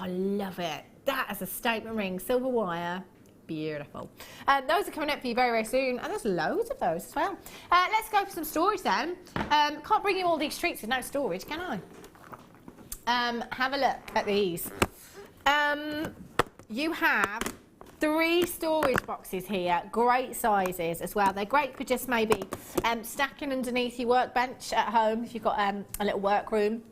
I love it. That is a statement ring, silver wire. Beautiful. Those are coming up for you very, very soon, and there's loads of those as well. Let's go for some storage then. Can't bring you all these treats with no storage, can I? Have a look at these. You have 3 storage boxes here, great sizes as well. They're great for just maybe stacking underneath your workbench at home if you've got a little workroom,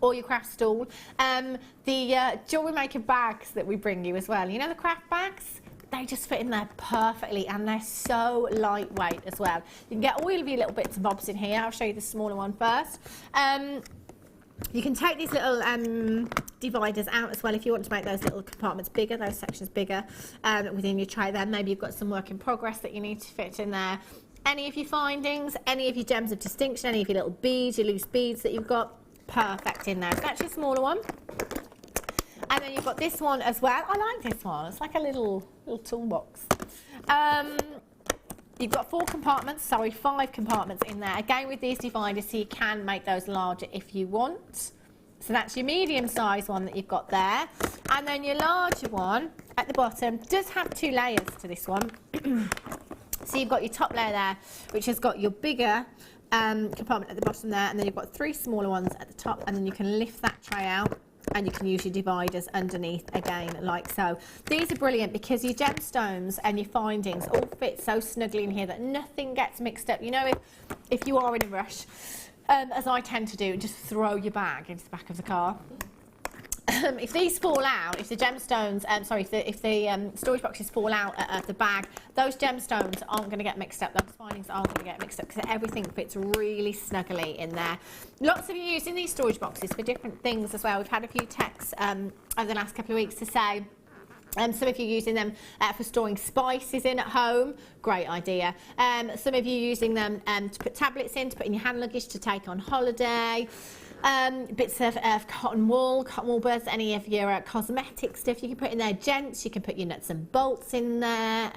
or your craft stool. The Jewellery Maker bags that we bring you as well, you know, the craft bags? They just fit in there perfectly, and they're so lightweight as well. You can get all of your little bits and bobs in here. I'll show you the smaller one first. You can take these little dividers out as well if you want to make those little compartments bigger, those sections bigger within your tray. Then maybe you've got some work in progress that you need to fit in there. Any of your findings, any of your gems of distinction, any of your little beads, your loose beads that you've got, perfect in there. So that's your smaller one. And then you've got this one as well. I like this one. It's like a little toolbox. You've got 5 compartments in there. Again with these dividers, so you can make those larger if you want. So that's your medium size one that you've got there. And then your larger one at the bottom does have 2 layers to this one. So you've got your top layer there, which has got your bigger compartment at the bottom there, and then you've got 3 smaller ones at the top, and then you can lift that tray out and you can use your dividers underneath again like so. These are brilliant because your gemstones and your findings all fit so snugly in here that nothing gets mixed up. You know, if you are in a rush, as I tend to do, just throw your bag into the back of the car. If these fall out, if the gemstones, if the storage boxes fall out of the bag, those gemstones aren't going to get mixed up. Those findings aren't going to get mixed up because everything fits really snugly in there. Lots of you using these storage boxes for different things as well. We've had a few texts over the last couple of weeks to say some of you using them for storing spices in at home, great idea. Some of you using them to put tablets in, to put in your hand luggage to take on holiday. Bits of cotton wool buds, any of your cosmetic stuff you can put in there. Gents, you can put your nuts and bolts in there,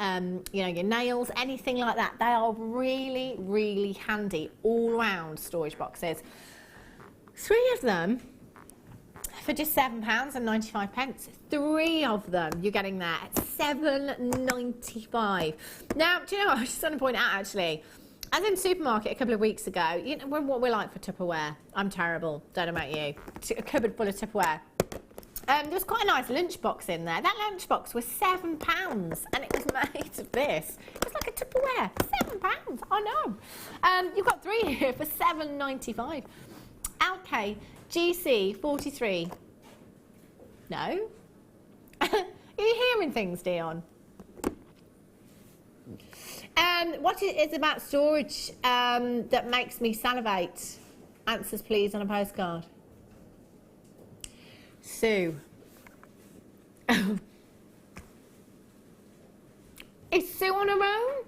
you know, your nails, anything like that. They are really, really handy all round storage boxes. 3 of them for just £7.95. 3 of them you're getting there at £7.95. Now, do you know what I just want to point out actually? I was in the supermarket a couple of weeks ago. You know what we're like for Tupperware. I'm terrible. Don't know about you. A cupboard full of Tupperware. There's quite a nice lunchbox in there. That lunchbox was £7, and it was made of this. It was like a Tupperware. £7. I know. You've got 3 here for £7.95. LK GC 43. No. Are you hearing things, Dion? What is about storage that makes me salivate? Answers please on a postcard. Sue. Is Sue on her own?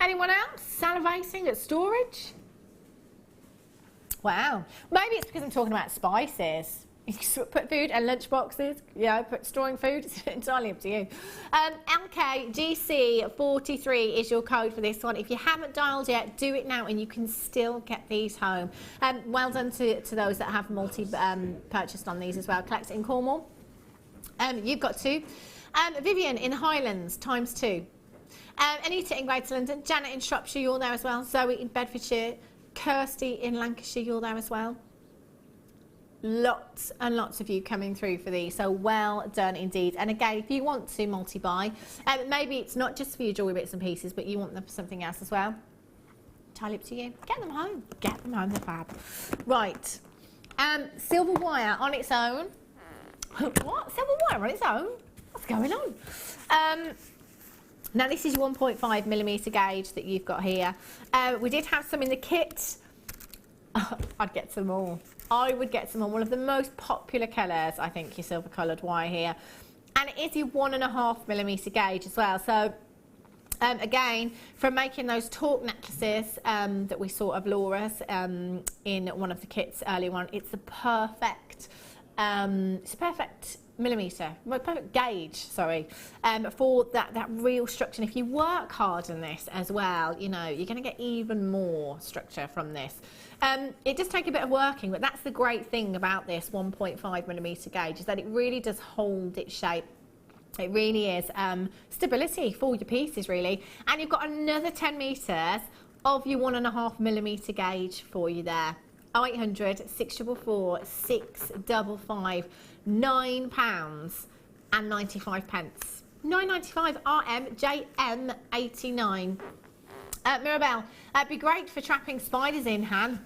Anyone else salivating at storage? Wow. Maybe it's because I'm talking about spices. You put food and lunch boxes, you know, put storing food, it's entirely up to you. LKGC43 is your code for this one. If you haven't dialed yet, do it now and you can still get these home. Well done to those that have purchased on these as well. Collect in Cornwall. You've got 2. Vivian in the Highlands, ×2. Anita in Greater London. Janet in Shropshire, you're there as well. Zoe in Bedfordshire. Kirsty in Lancashire, you're there as well. Lots and lots of you coming through for these, so well done indeed. And again, if you want to multi-buy, maybe it's not just for your jewellery bits and pieces, but you want them for something else as well, entirely up to you. Get them home, they're fab. Right, silver wire on its own. What? Silver wire on its own? What's going on? Now this is your 1.5mm gauge that you've got here. We did have some in the kit. I'd get some more. I would get some more. One of the most popular colours, I think, your silver coloured wire here. And it is your 1.5mm gauge as well. So, again, from making those torque necklaces that we saw of Laura's in one of the kits earlier on, it's the perfect it's a perfect millimetre, perfect gauge, sorry, for that real structure. And if you work hard on this as well, you know, you're going to get even more structure from this. It does take a bit of working, but that's the great thing about this 1.5mm gauge, is that it really does hold its shape. It really is stability for your pieces, really. And you've got another 10 metres of your 1.5mm gauge for you there. 0800 644 655, £9.95. 9.95 JM89. Mirabelle, it'd be great for trapping spiders in, Han.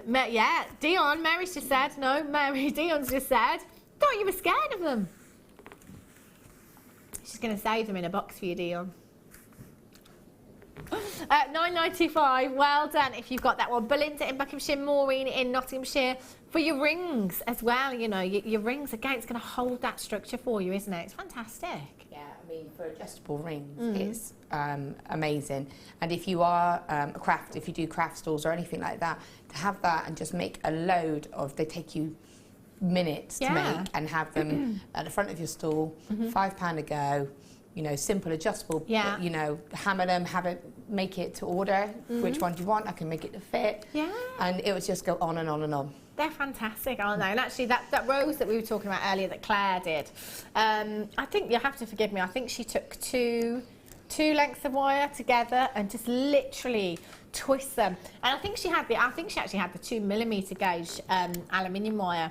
Yeah, Dion, Mary's just said, no, Dion's just said, thought you were scared of them. She's going to save them in a box for you, Dion. 9.95, well done if you've got that one. Belinda in Buckinghamshire, Maureen in Nottinghamshire. For your rings as well, you know, your rings, again, it's going to hold that structure for you, isn't it? It's fantastic. Yeah, I mean, for adjustable rings, it's amazing. And if you are if you do craft stores or anything like that, to have that and just make a load of, they take you minutes to make, and have them at the front of your stall, £5 a go. You know, simple, adjustable, you know, hammer them, make it to order. Which one do you want? I can make it to fit. Yeah. And it would just go on and on and on. They're fantastic, aren't they? And actually, that rose that we were talking about earlier that Claire did, I think, you have to forgive me, I think she took two lengths of wire together and just literally twist them. And I think she actually had the 2mm gauge aluminium wire.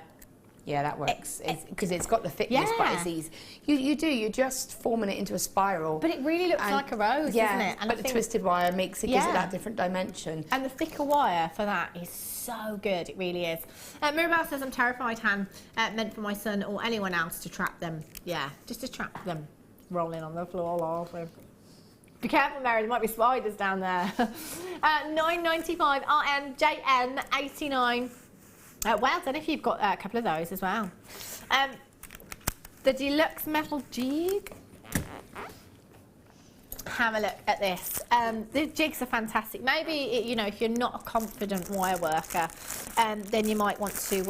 Yeah, that works, because it's got the thickness, but it's easy. You're just forming it into a spiral. But it really looks like a rose, doesn't it? And but the twisted wire gives it that different dimension. And the thicker wire for that is so good, it really is. Mirabelle says, I'm terrified, Han, meant for my son or anyone else to trap them. Yeah, just to trap them. Rolling on the floor, laughing. Be careful, Mary, there might be spiders down there. 9.95 RMJN89. Well done if you've got a couple of those as well. The deluxe metal jig. Have a look at this. The jigs are fantastic. Maybe, you know, if you're not a confident wire worker, then you might want to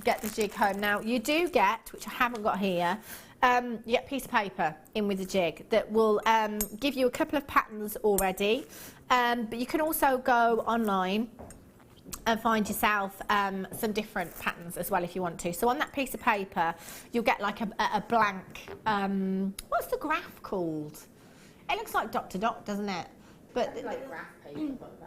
get the jig home. Now, you do get, which I haven't got here, you get a piece of paper in with the jig that will give you a couple of patterns already. But you can also go online and find yourself some different patterns as well if you want to. So on that piece of paper, you'll get like a blank, what's the graph called? It looks like dot to dot, doesn't it? But it's like graph paper.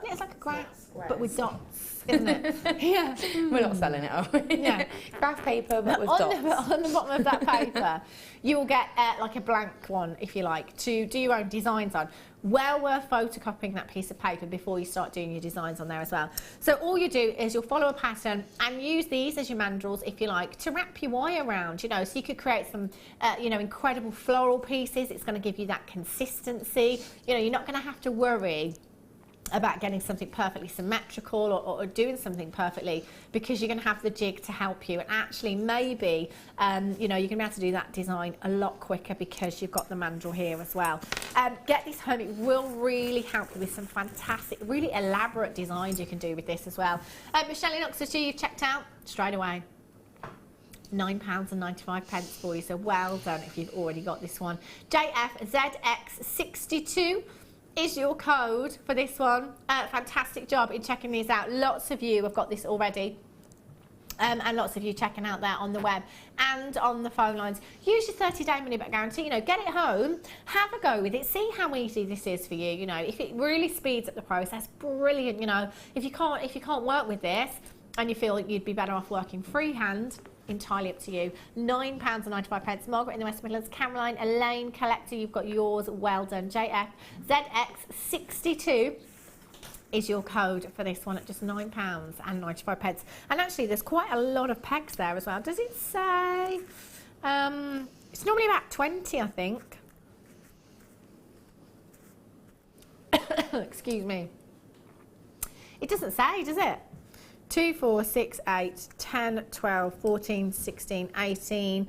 Yeah, it's like a graph, but with dots, isn't it? Yeah. We're not selling it, are we? Yeah. Graph paper, but with dots. On the bottom of that paper, you will get like a blank one, if you like, to do your own designs on. Well worth photocopying that piece of paper before you start doing your designs on there as well. So all you do is you'll follow a pattern and use these as your mandrels, if you like, to wrap your wire around, you know, so you could create some, you know, incredible floral pieces. It's going to give you that consistency. You know, you're not going to have to worry about getting something perfectly symmetrical or doing something perfectly, because you're going to have the jig to help you. And actually, maybe, you know, you're going to be able to do that design a lot quicker because you've got the mandrel here as well. Get this home. It will really help you with some fantastic, really elaborate designs you can do with this as well. Michelle in Oxfordshire, you've checked out straight away. £9.95 for you, so well done if you've already got this one. JFZX62 is your code for this one. Fantastic job in checking these out. Lots of you have got this already. And lots of you checking out there on the web and on the phone lines. Use your 30-day money-back guarantee. You know, get it home, have a go with it, see how easy this is for you. You know, if it really speeds up the process, brilliant. You know, if you can't work with this and you feel you'd be better off working freehand, entirely up to you. £9.95. Margaret in the West Midlands, Caroline, Elaine, Collector, you've got yours. Well done. JFZX62 is your code for this one at just £9.95. And actually, there's quite a lot of pegs there as well. Does it say? It's normally about 20, I think. Excuse me. It doesn't say, does it? 2, 4, 6, 8, 10, 12, 14, 16, 18,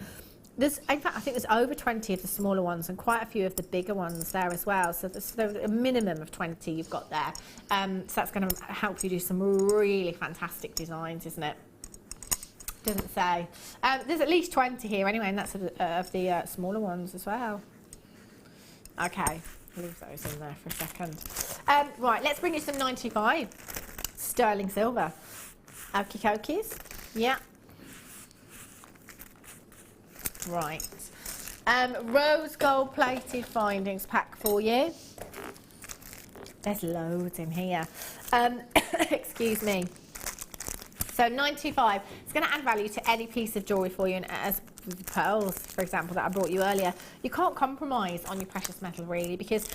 in fact, I think there's over 20 of the smaller ones and quite a few of the bigger ones there as well. So there's a minimum of 20 you've got there. So that's going to help you do some really fantastic designs, isn't it? Doesn't say. There's at least 20 here anyway, and that's of the smaller ones as well. Okay, leave those in there for a second. Right, let's bring you some 95 sterling silver. Okie dokies. Yeah. Right. Rose gold plated findings pack for you. There's loads in here. Excuse me. So 95, it's going to add value to any piece of jewellery for you, and as with the pearls, for example, that I brought you earlier, you can't compromise on your precious metal really, because,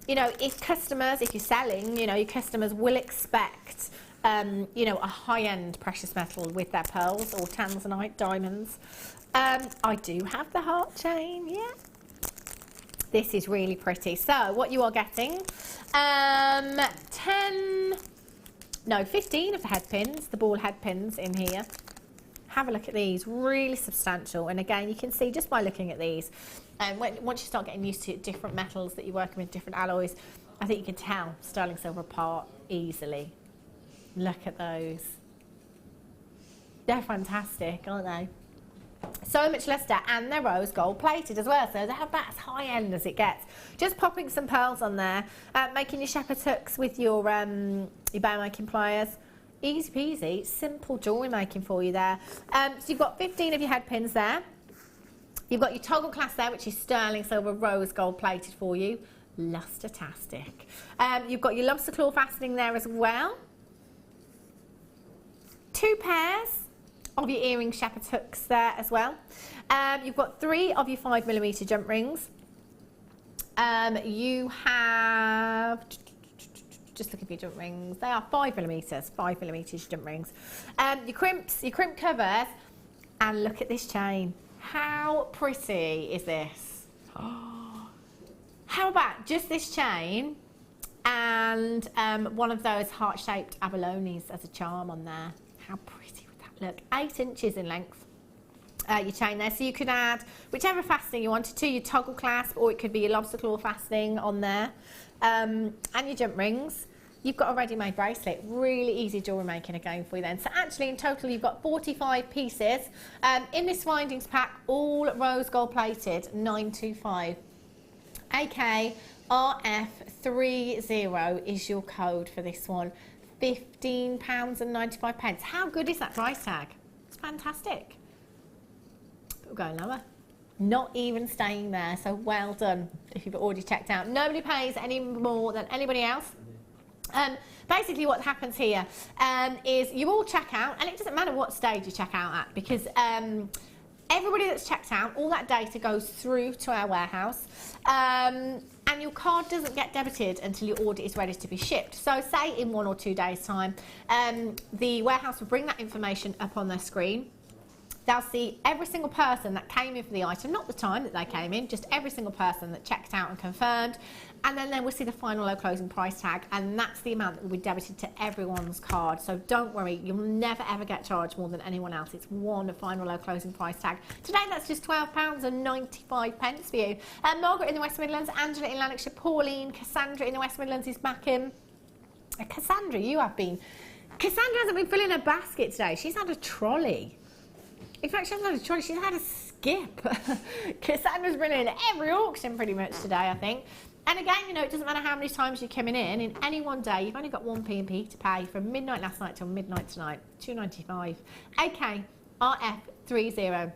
you know, if you're selling, you know, your customers will expect, you know, a high-end precious metal with their pearls or tanzanite, diamonds. I do have the heart chain, yeah. This is really pretty. So what you are getting, 15 of the head pins, the ball head pins in here. Have a look at these, really substantial. And again, you can see just by looking at these, and once you start getting used to different metals that you're working with, different alloys, I think you can tell sterling silver apart easily. Look at those. They're fantastic, aren't they? So much luster, and they're rose gold plated as well, so they're about as high end as it gets. Just popping some pearls on there, making your shepherd's hooks with your bow making pliers. Easy peasy, simple jewellery making for you there. So you've got 15 of your head pins there. You've got your toggle clasp there, which is sterling silver rose gold plated for you. Luster-tastic. You've got your lobster claw fastening there as well. 2 pairs of your earring shepherd's hooks there as well. You've got 3 of your 5mm jump rings. You have, just looking for your jump rings, they are 5mm jump rings. Your crimp covers, and look at this chain. How pretty is this? Oh, how about just this chain and one of those heart-shaped abalones as a charm on there? How pretty would that look? 8 inches in length, your chain there. So you could add whichever fastening you wanted to, your toggle clasp, or it could be your lobster claw fastening on there, and your jump rings. You've got a ready-made bracelet. Really easy jewellery making again for you then. So actually in total you've got 45 pieces in this findings pack, all rose gold plated, 925. AK RF30 is your code for this one. £15.95. How good is that price tag? It's fantastic. But we're going lower. Not even staying there, so well done if you've already checked out. Nobody pays any more than anybody else. Basically what happens here is you all check out, and it doesn't matter what stage you check out at, because everybody that's checked out, all that data goes through to our warehouse, and your card doesn't get debited until your order is ready to be shipped. So say in 1 or 2 days time, the warehouse will bring that information up on their screen. They'll see every single person that came in for the item, not the time that they came in, just every single person that checked out and confirmed. And then they will see the final low closing price tag, and that's the amount that will be debited to everyone's card. So don't worry, you'll never ever get charged more than anyone else. It's one final low closing price tag. Today that's just £12.95 for you. Margaret in the West Midlands, Angela in Lanarkshire, Pauline, Cassandra in the West Midlands is back in. Cassandra, Cassandra hasn't been filling her basket today. She's had a trolley. In fact, she hasn't had a trolley, she's had a skip. Cassandra's been in every auction pretty much today, I think. And again, you know, it doesn't matter how many times you're coming in any one day, you've only got 1 p.m. to pay from midnight last night till midnight tonight, £2.95. AK RF30.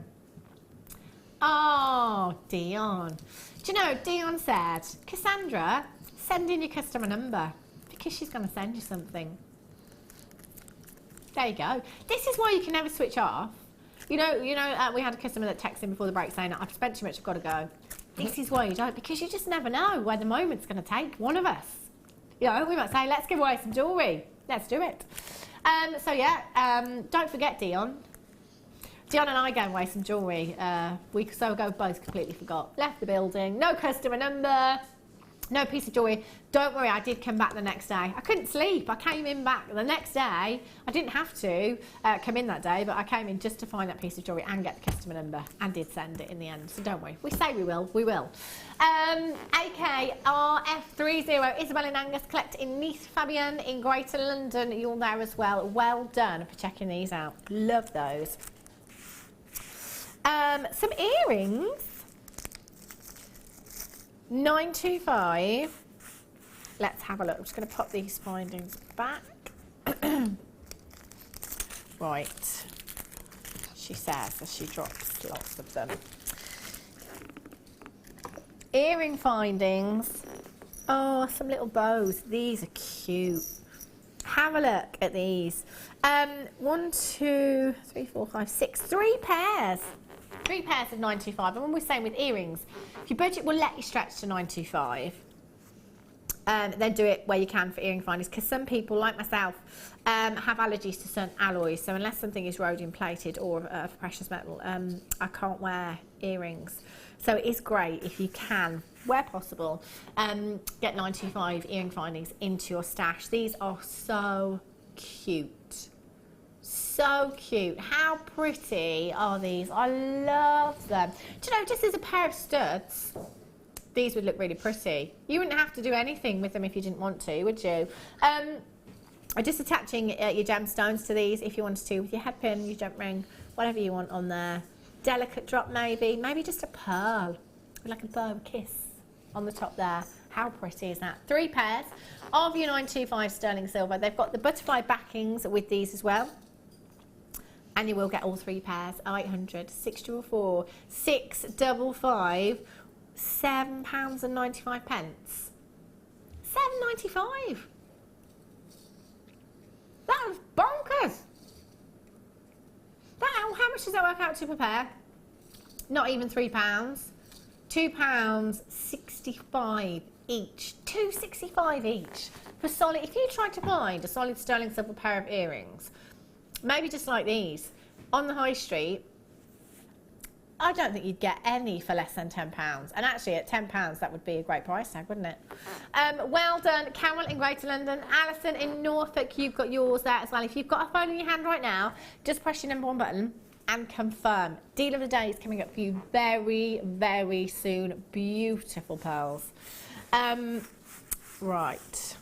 Oh, Dion. Do you know, Dion said, Cassandra, send in your customer number because she's going to send you something. There you go. This is why you can never switch off. You know, we had a customer that texted in before the break saying, I've spent too much, I've got to go. This is why you don't, because you just never know where the moment's going to take one of us. You know, we might say, let's give away some jewellery. Let's do it. So yeah, don't forget Dion. Dion and I gave away some jewellery a week or so ago, both completely forgot. Left the building, no customer number, No piece of jewellery. Don't worry, I did come back the next day. I couldn't sleep. I came in back the next day. I didn't have to come in that day, but I came in just to find that piece of jewellery and get the customer number, and did send it in the end. So don't worry. We say we will. We will. AKRF30, Isabel and Angus collect in Neath Fabian in Greater London. You're there as well. Well done for checking these out. Love those. Some earrings. 925. Let's have a look. I'm just going to pop these findings back. Right. She says as she drops lots of them. Earring findings. Oh, some little bows. These are cute. Have a look at these. 1, 2, 3, 4, 5, 6. 3 pairs. 3 pairs of 925. And when we're saying with earrings, if your budget will let you stretch to 925, then do it where you can for earring findings, because some people, like myself, have allergies to certain alloys. So unless something is rhodium plated or precious metal, I can't wear earrings. So it is great if you can, where possible, get 925 earring findings into your stash. These are so cute. So cute. How pretty are these? I love them. Do you know, just as a pair of studs, these would look really pretty. You wouldn't have to do anything with them if you didn't want to, would you? Just attaching your gemstones to these if you wanted to, with your hairpin, your jump ring, whatever you want on there. Delicate drop maybe just a pearl, like a bow kiss on the top there. How pretty is that? 3 pairs of your 925 sterling silver. They've got the butterfly backings with these as well. And you will get all 3 pairs. 0800 644 655, £7.95. £7.95. That was bonkers. How much does that work out to per pair? Not even £3. £2.65 each. £2.65 each for solid. If you tried to find a solid sterling silver pair of earrings, maybe just like these, on the high street, I don't think you'd get any for less than £10. And actually, at £10, that would be a great price tag, wouldn't it? Well done, Carol in Greater London. Alison in Norfolk, you've got yours there as well. If you've got a phone in your hand right now, just press your number 1 button and confirm. Deal of the day is coming up for you very, very soon. Beautiful pearls. Right.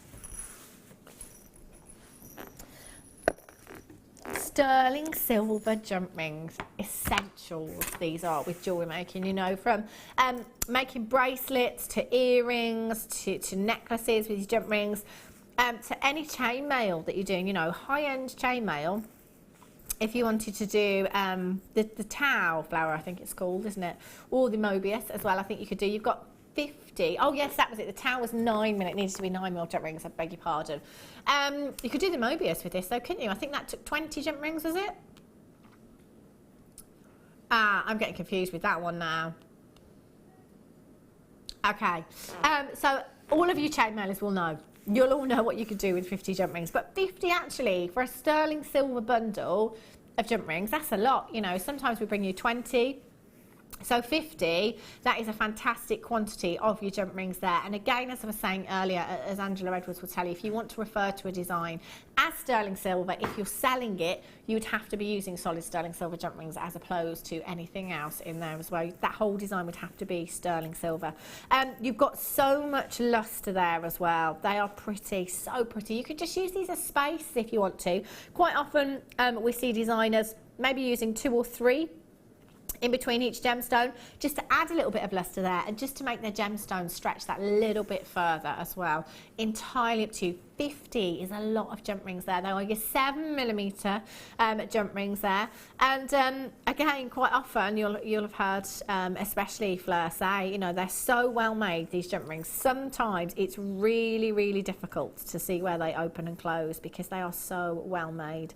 Sterling silver jump rings, essentials these are with jewellery making, you know, from making bracelets to earrings to necklaces with your jump rings, to any chainmail that you're doing, you know, high-end chainmail. If you wanted to do the Tau flower, I think it's called, isn't it? Or the Mobius as well, I think you could do. You've got 50. Oh yes, that was it. The Tau was 9mm. It needs to be 9mm jump rings. I beg your pardon. You could do the Mobius with this, though, couldn't you? I think that took 20 jump rings, was it? I'm getting confused with that one now. Okay. So all of you chainmailers will know. You'll all know what you could do with 50 jump rings. But 50 actually, for a sterling silver bundle of jump rings, that's a lot. You know, sometimes we bring you 20. So 50, that is a fantastic quantity of your jump rings there. And again, as I was saying earlier, as Angela Edwards will tell you, if you want to refer to a design as sterling silver, if you're selling it, you would have to be using solid sterling silver jump rings as opposed to anything else in there as well. That whole design would have to be sterling silver. You've got so much luster there as well. They are pretty, so pretty. You could just use these as space if you want to. Quite often we see designers maybe using 2 or 3 in between each gemstone, just to add a little bit of luster there and just to make their gemstones stretch that little bit further as well. Entirely up to you. 50 is a lot of jump rings there. There are your 7mm jump rings there. And again, quite often you'll have heard, especially Fleur say, you know, they're so well made, these jump rings. Sometimes it's really, really difficult to see where they open and close because they are so well made.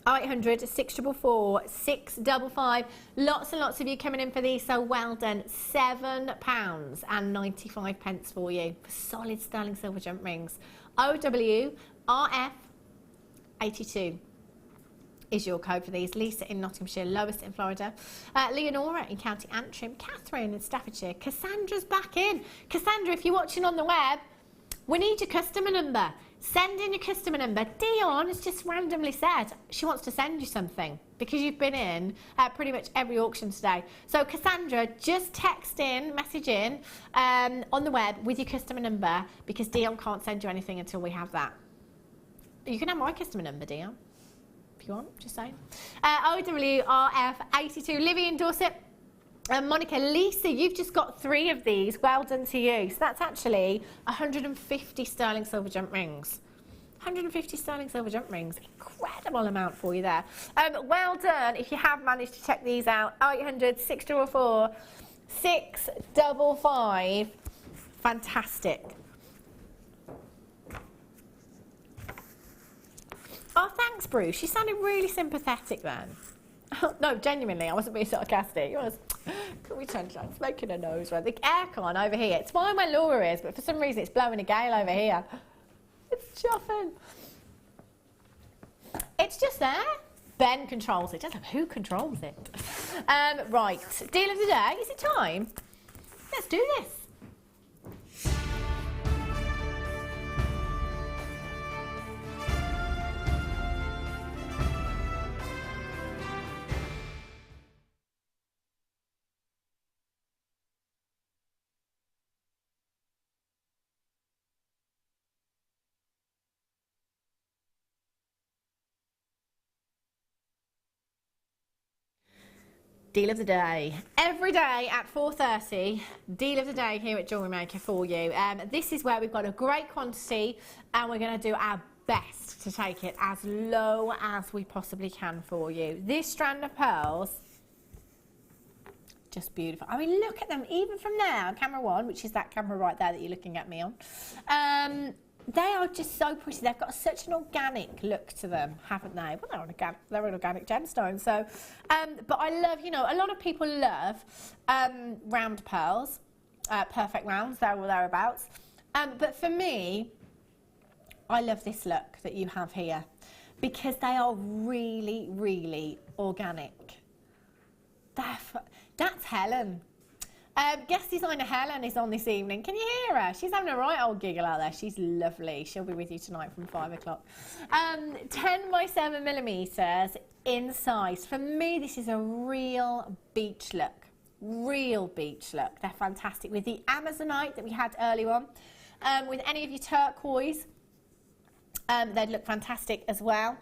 0800 644 655. Lots and lots of you coming in for these, so well done. £7.95 for you for solid sterling silver jump rings. OWRF82 is your code for these. Lisa in Nottinghamshire, Lois in Florida, Leonora in County Antrim, Catherine in Staffordshire, Cassandra's back in. Cassandra, if you're watching on the web, we need your customer number. Send in your customer number. Dion has just randomly said she wants to send you something because you've been in pretty much every auction today. So Cassandra, just text in, message in on the web with your customer number because Dion can't send you anything until we have that. You can have my customer number, Dion, if you want, just saying. OWRF82, Livy in Dorset. Monica, Lisa, you've just got 3 of these. Well done to you. So that's actually 150 sterling silver jump rings. 150 sterling silver jump rings. Incredible amount for you there. Well done if you have managed to check these out. 800 644 655. Fantastic. Oh, thanks, Bruce. You sounded really sympathetic then. No, genuinely, I wasn't being sarcastic. It was, can we change that? It's making a nose right. The aircon over here, it's fine where Laura is, but for some reason it's blowing a gale over here. It's chuffing. It's just there. Ben controls it. Doesn't know who controls it. Right, deal of the day. Is it time? Let's do this. Deal of the day. Every day at 4:30, deal of the day here at Jewellery Maker for you. This is where we've got a great quantity and we're going to do our best to take it as low as we possibly can for you. This strand of pearls, just beautiful. I mean, look at them, even from there, camera 1, which is that camera right there that you're looking at me on. They are just so pretty. They've got such an organic look to them, haven't they? Well, they're an organic gemstone. So, but I love, you know, a lot of people love round pearls, perfect rounds, there or thereabouts. But for me, I love this look that you have here because they are really, really organic. That's Helen. Guest designer Helen is on this evening. Can you hear her? She's having a right old giggle out there. She's lovely. She'll be with you tonight from 5 o'clock. 10 by 7 millimeters in size. For me, this is a real beach look. Real beach look. They're fantastic. With the Amazonite that we had earlier on, with any of your turquoise, they'd look fantastic as well.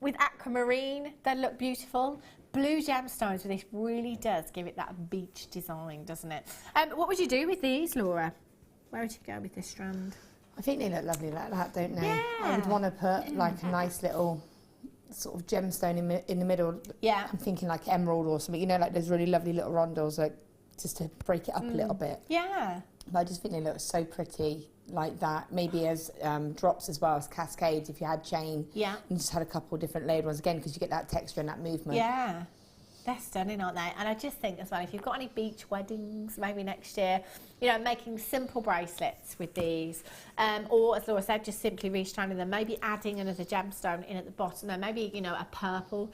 With aquamarine, they'd look beautiful. Blue gemstones with this really does give it that beach design, doesn't it? What would you do with these, Laura? Where would you go with this strand? I think they look lovely like that, don't they? Yeah. I would want to put like a nice little sort of gemstone in the middle. Yeah. I'm thinking like emerald or something, you know, like those really lovely little rondels, like just to break it up a little bit. Yeah. But I just think they look so pretty like that. Maybe as drops as well as cascades if you had chain. Yeah. And just had a couple of different layered ones again because you get that texture and that movement. Yeah. They're stunning, aren't they? And I just think as well, if you've got any beach weddings, maybe next year, you know, making simple bracelets with these, or as Laura said, just simply restranding them, maybe adding another gemstone in at the bottom there, maybe, you know, a purple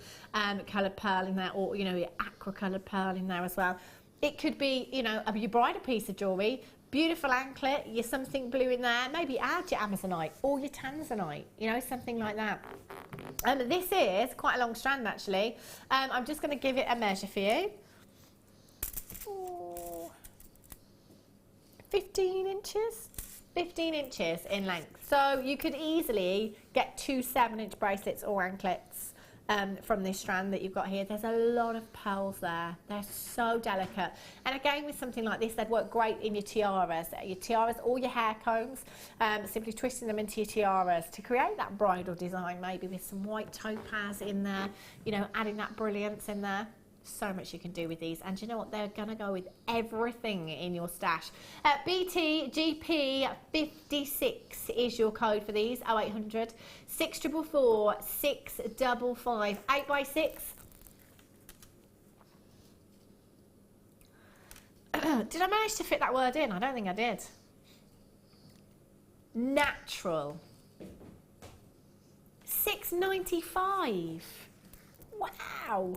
coloured pearl in there, or, you know, your aqua coloured pearl in there as well. It could be, you know, your bridal piece of jewellery, beautiful anklet, your something blue in there, maybe add your Amazonite or your Tanzanite, you know, something like that. This is quite a long strand actually. I'm just going to give it a measure for you. Ooh. 15 inches. 15 inches in length. So you could easily get 2 7-inch bracelets or anklets from this strand that you've got here. There's a lot of pearls there. They're so delicate. And again, with something like this, they'd work great in your tiaras or your hair combs, simply twisting them into your tiaras to create that bridal design, maybe with some white topaz in there, you know, adding that brilliance in there. So much you can do with these, and you know what, they're gonna go with everything in your stash. BTGP56 is your code for these. 0800 644 655. 8x6. Did I manage to fit that word in? I don't think I did. $6.95. Wow.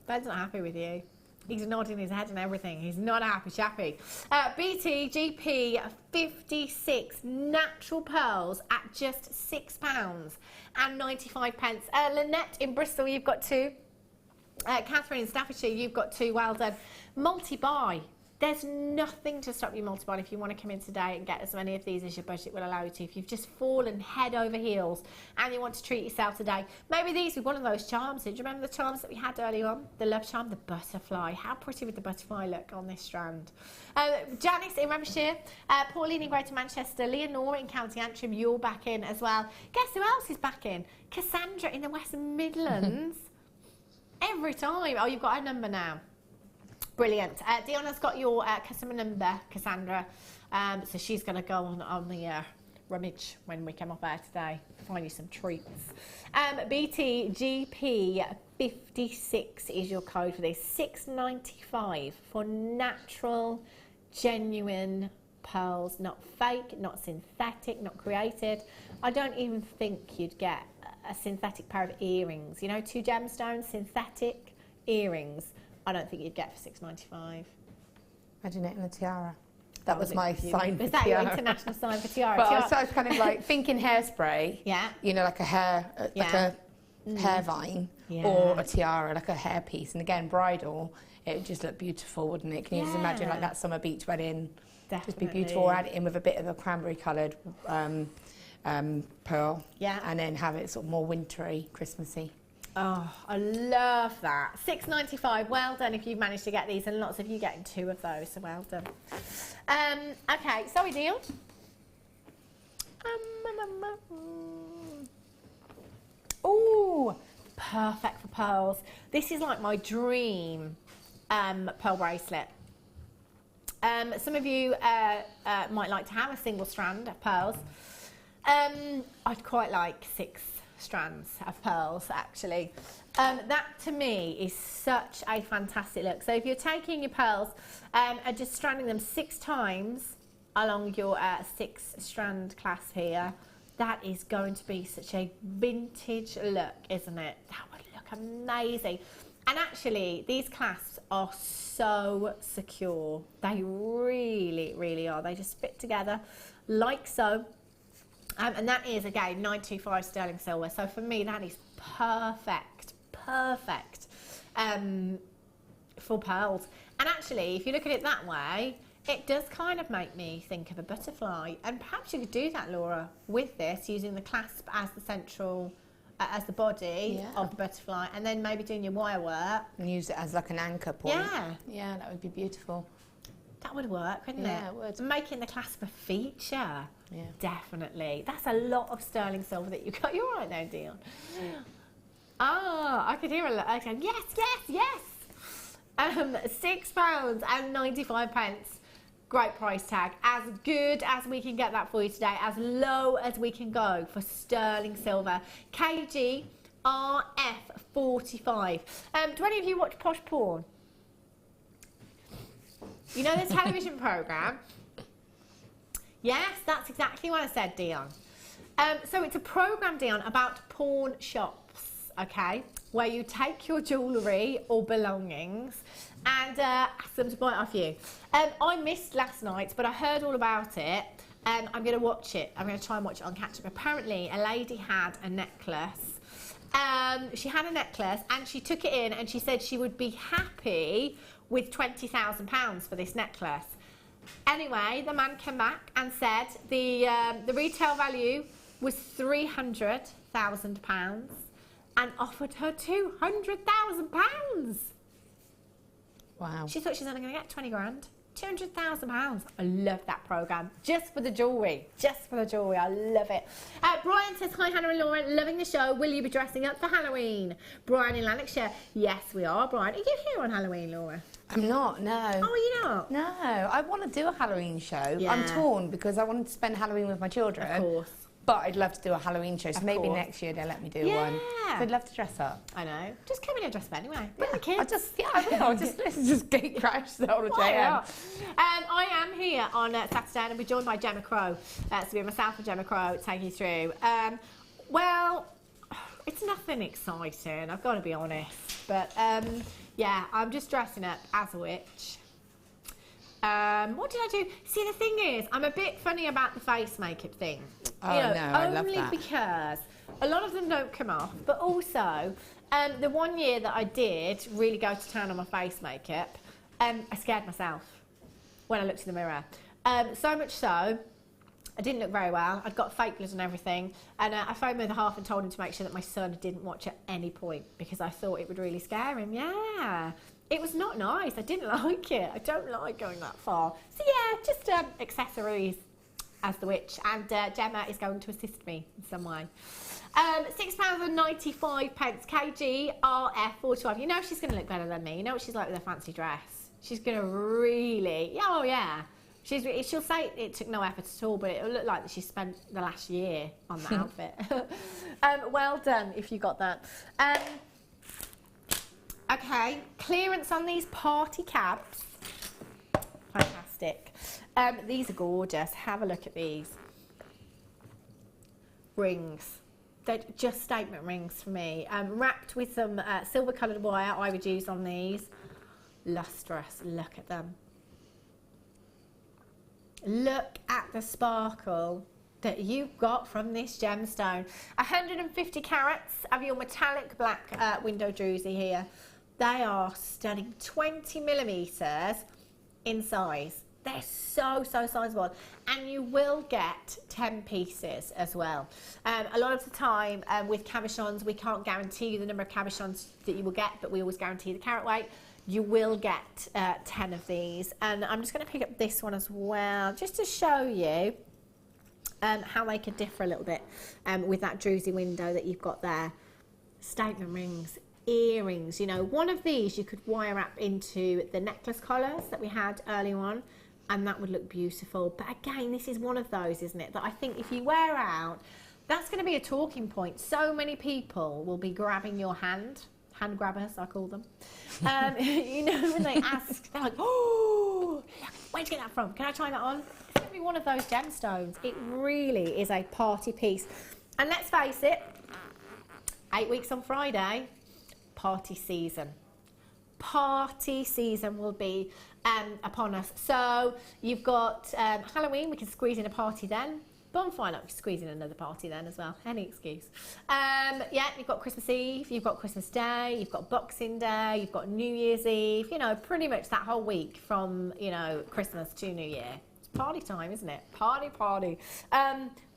Ben's not happy with you. He's nodding his head and everything. He's not a happy chappy. BTGP 56 natural pearls at just £6.95. Lynette in Bristol, you've got 2. Catherine in Staffordshire, you've got 2. Well done. Multi-buy. There's nothing to stop you multi-buying if you want to come in today and get as many of these as your budget will allow you to. If you've just fallen head over heels and you want to treat yourself today, maybe these with one of those charms. Do you remember the charms that we had earlier on? The love charm, the butterfly. How pretty would the butterfly look on this strand? Janice in Renfrewshire, Pauline in Greater Manchester, Leonora in County Antrim, you're back in as well. Guess who else is back in? Cassandra in the West Midlands. Every time. Oh, you've got her number now. Brilliant. Dionna's got your customer number, Cassandra. So she's going to go on the rummage when we come off air today. Find you some treats. BTGP 56 is your code for this. $6.95 for natural, genuine pearls. Not fake, not synthetic, not created. I don't even think you'd get a synthetic pair of earrings. You know, 2 gemstones, synthetic earrings. I don't think you'd get for $6.95. Imagine it in a tiara. That was my sign for tiara. Is that your international sign for tiara? Well, I was kind of like thinking hairspray. Yeah. You know, like a hair, like a hair vine, or a tiara, like a hair piece. And again, bridal, it would just look beautiful, wouldn't it? Can you just imagine like that summer beach wedding? Definitely. Just be beautiful. Add it in with a bit of a cranberry coloured pearl. Yeah. And then have it sort of more wintry, Christmassy. Oh, I love that. $6.95. Well done if you've managed to get these, and lots of you getting 2 of those, so well done. Okay, sorry, Deal. Oh, perfect for pearls. This is like my dream pearl bracelet. Some of you might like to have a single strand of pearls. I'd quite like 6 strands of pearls, actually. That to me is such a fantastic look. So if you're taking your pearls and just stranding them 6 times along your 6 strand clasp here, that is going to be such a vintage look, isn't it? That would look amazing. And actually, these clasps are so secure. They really, really are. They just fit together like so. And that is, again, 925 sterling silver. So for me, that is perfect for pearls. And actually, if you look at it that way, it does kind of make me think of a butterfly. And perhaps you could do that, Laura, with this, using the clasp as the central, as the body of the butterfly, and then maybe doing your wire work. And use it as like an anchor point. Yeah. Yeah, that would be beautiful. That would work, wouldn't it? Yeah, it would. Making the clasp a feature. Yeah. Definitely. That's a lot of sterling silver that you got. You're all right there, Dion. Ah, I could hear a lot. Okay. Yes, yes, yes. £6.95. Great price tag. As good as we can get that for you today. As low as we can go for sterling silver. KG RF45. Do any of you watch Posh Porn? You know the television programme? Yes, that's exactly what I said, Dion. So it's a programme, Dion, about pawn shops, okay, where you take your jewellery or belongings and ask them to buy it off you. I missed last night, but I heard all about it. I'm going to watch it. I'm going to try and watch it on catch up. Apparently, a lady had a necklace. She had a necklace and she took it in and she said she would be happy with £20,000 for this necklace. Anyway, the man came back and said the retail value was £300,000 and offered her £200,000. Wow. She thought she was only going to get 20 grand. £200,000. I love that programme. Just for the jewellery. Just for the jewellery. I love it. Brian says, hi Hannah and Lauren, loving the show. Will you be dressing up for Halloween? Brian in Lanarkshire. Yes, we are, Brian. Are you here on Halloween, Laura? I'm not, no. Oh, are you not? No, I want to do a Halloween show. Yeah. I'm torn because I wanted to spend Halloween with my children. Of course. But I'd love to do a Halloween show, so Of maybe course. next year they'll let me do one. Yeah. So I'd love to dress up. I know. Just come in and dress up anyway. Bring the kids. I will. Let's just gate crash the whole Why JM. not? I am here on Saturday and I'll be joined by Gemma Crow. So it'll be myself and Gemma Crow take you through. Well, nothing exciting, I've got to be honest. But yeah, I'm just dressing up as a witch. What did I do? See, the thing is, I'm a bit funny about the face makeup thing. Oh, no, I love that. Only because a lot of them don't come off, but also the one year that I did really go to town on my face makeup, I scared myself when I looked in the mirror. So much so, I didn't look very well. I'd got fake blood and everything, and I phoned my other half and told him to make sure that my son didn't watch at any point because I thought it would really scare him. Yeah. It was not nice. I didn't like it. I don't like going that far. So yeah, just accessories as the witch. And Gemma is going to assist me in some way. £6.95 kg RF45. You know she's going to look better than me. You know what she's like with a fancy dress. She's going to really... Oh yeah. She'll say it took no effort at all, but it'll look like that she spent the last year on that outfit. Well done if you got that. Okay, clearance on these party cabs. Fantastic. These are gorgeous. Have a look at these. Rings. They're just statement rings for me. Wrapped with some silver coloured wire I would use on these. Lustrous. Look at them. Look at the sparkle that you've got from this gemstone. 150 carats of your metallic black window druzy here. They are stunning, 20 millimetres in size. They're so sizable, and you will get 10 pieces as well. A lot of the time with cabochons, we can't guarantee you the number of cabochons that you will get, but we always guarantee the carat weight. You will get 10 of these, and I'm just going to pick up this one as well, just to show you how they could differ a little bit with that druzy window that you've got there. Statement rings. Earrings, you know, one of these you could wire wrap into the necklace collars that we had earlier on, and that would look beautiful. But again, this is one of those, isn't it, that I think if you wear out, that's going to be a talking point. So many people will be grabbing your hand grabbers, I call them. You know, when they ask, they're like, oh, where'd you get that from? Can I try that on? It's going to be one of those gemstones. It really is a party piece. And let's face it, 8 weeks on Friday, party season. Party season will be upon us. So you've got Halloween, we can squeeze in a party then. Bonfire night, we can squeeze in another party then as well. Any excuse. Yeah, you've got Christmas Eve, you've got Christmas Day, you've got Boxing Day, you've got New Year's Eve. You know, pretty much that whole week from, you know, Christmas to New Year. It's party time, isn't it? Party.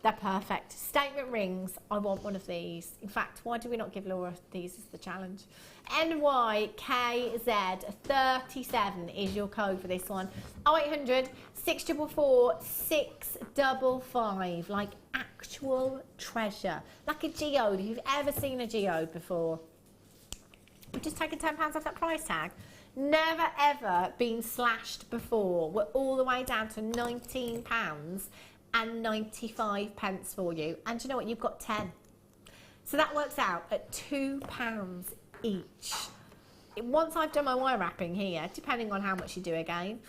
They're perfect. Statement rings. I want one of these. In fact, why do we not give Laura these as the challenge? NYKZ37 is your code for this one. 0800 644 655. Like actual treasure. Like a geode. If you've ever seen a geode before, we've just taken £10 off that price tag. Never ever been slashed before. We're all the way down to £19.95 for you, and you know what, you've got 10, so that works out at £2 each. Once I've done my wire wrapping here, depending on how much you do again,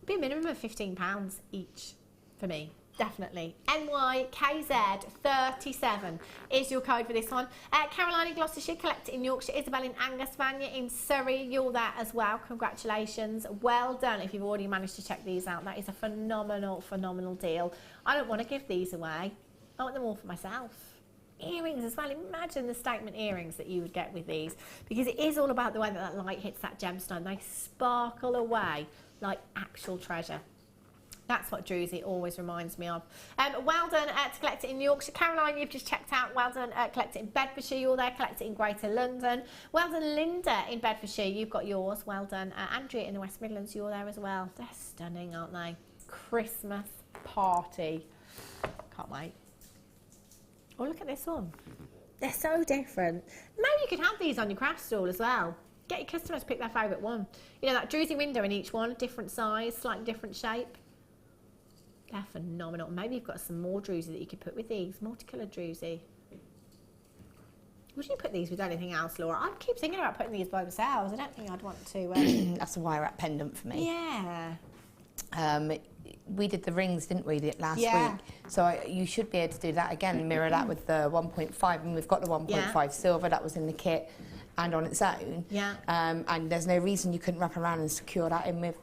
be a minimum of £15 each for me. Definitely. NYKZ37 is your code for this one. Caroline in Gloucestershire, Collector in Yorkshire, Isabel in Angus, Vanya in Surrey, you're there as well. Congratulations. Well done if you've already managed to check these out. That is a phenomenal deal. I don't want to give these away. I want them all for myself. Earrings as well. Imagine the statement earrings that you would get with these, because it is all about the way that light hits that gemstone. They sparkle away like actual treasure. That's what druzy always reminds me of. Well done to Collect It in Yorkshire. Caroline, you've just checked out. Well done Collect It in Bedfordshire. You're there. Collect It in Greater London. Well done Linda in Bedfordshire. You've got yours. Well done Andrea in the West Midlands. You're there as well. They're stunning, aren't they? Christmas party. Can't wait. Oh, look at this one. They're so different. Maybe you could have these on your craft stall as well. Get your customers to pick their favourite one. You know, that druzy window in each one, different size, slightly different shape. They're phenomenal. Maybe you've got some more druzy that you could put with these. Multicoloured druzy. Would you put these with anything else, Laura? I keep thinking about putting these by themselves. I don't think I'd want to... That's a wire wrap pendant for me. Yeah. we did the rings, didn't we, last Yeah. week? So you should be able to do that again, mirror that with the 1.5, and we've got the 1.5 silver that was in the kit and on its own. Yeah. And there's no reason you couldn't wrap around and secure that in with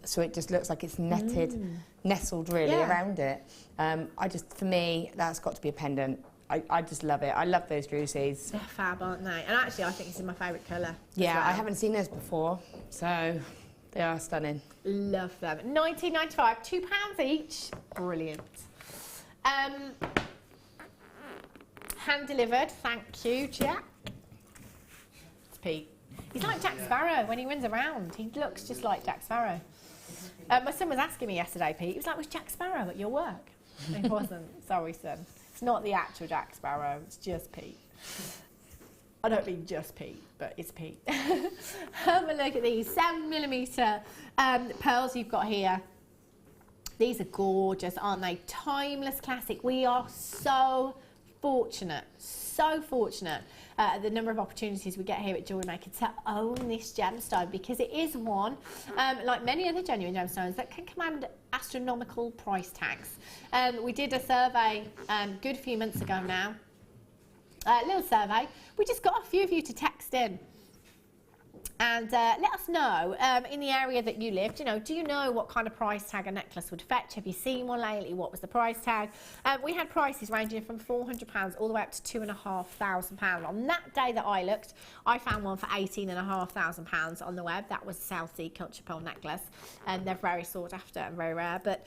so it just looks like it's nestled really around it. For me, that's got to be a pendant. I just love it. I love those drusies. They're fab, aren't they? And actually, I think this is my favourite colour. Yeah, I haven't seen those before, so they are stunning. Love them. £19.95, £2 each. Brilliant. Hand delivered. Thank you, Jack. It's Pete. He's like Jack Sparrow when he runs around. He looks just like Jack Sparrow. My son was asking me yesterday, Pete. He was like, "Was Jack Sparrow at your work?" And he wasn't. Sorry, son. It's not the actual Jack Sparrow. It's just Pete. I don't mean just Pete, but it's Pete. Have a look at these 7mm pearls you've got here. These are gorgeous, aren't they? Timeless classic. We are so fortunate at the number of opportunities we get here at Jewellery Maker to own this gemstone, because it is one, like many other genuine gemstones, that can command astronomical price tags. We did a survey good few months ago now, a little survey. We just got a few of you to text in and let us know in the area that you lived, do you know what kind of price tag a necklace would fetch? Have you seen one lately? What was the price tag? We had prices ranging from £400 all the way up to £2,500. On that day that I looked, I found one for £18,500 on the web. That was a South Sea culture pearl necklace, and they're very sought after and very rare. But,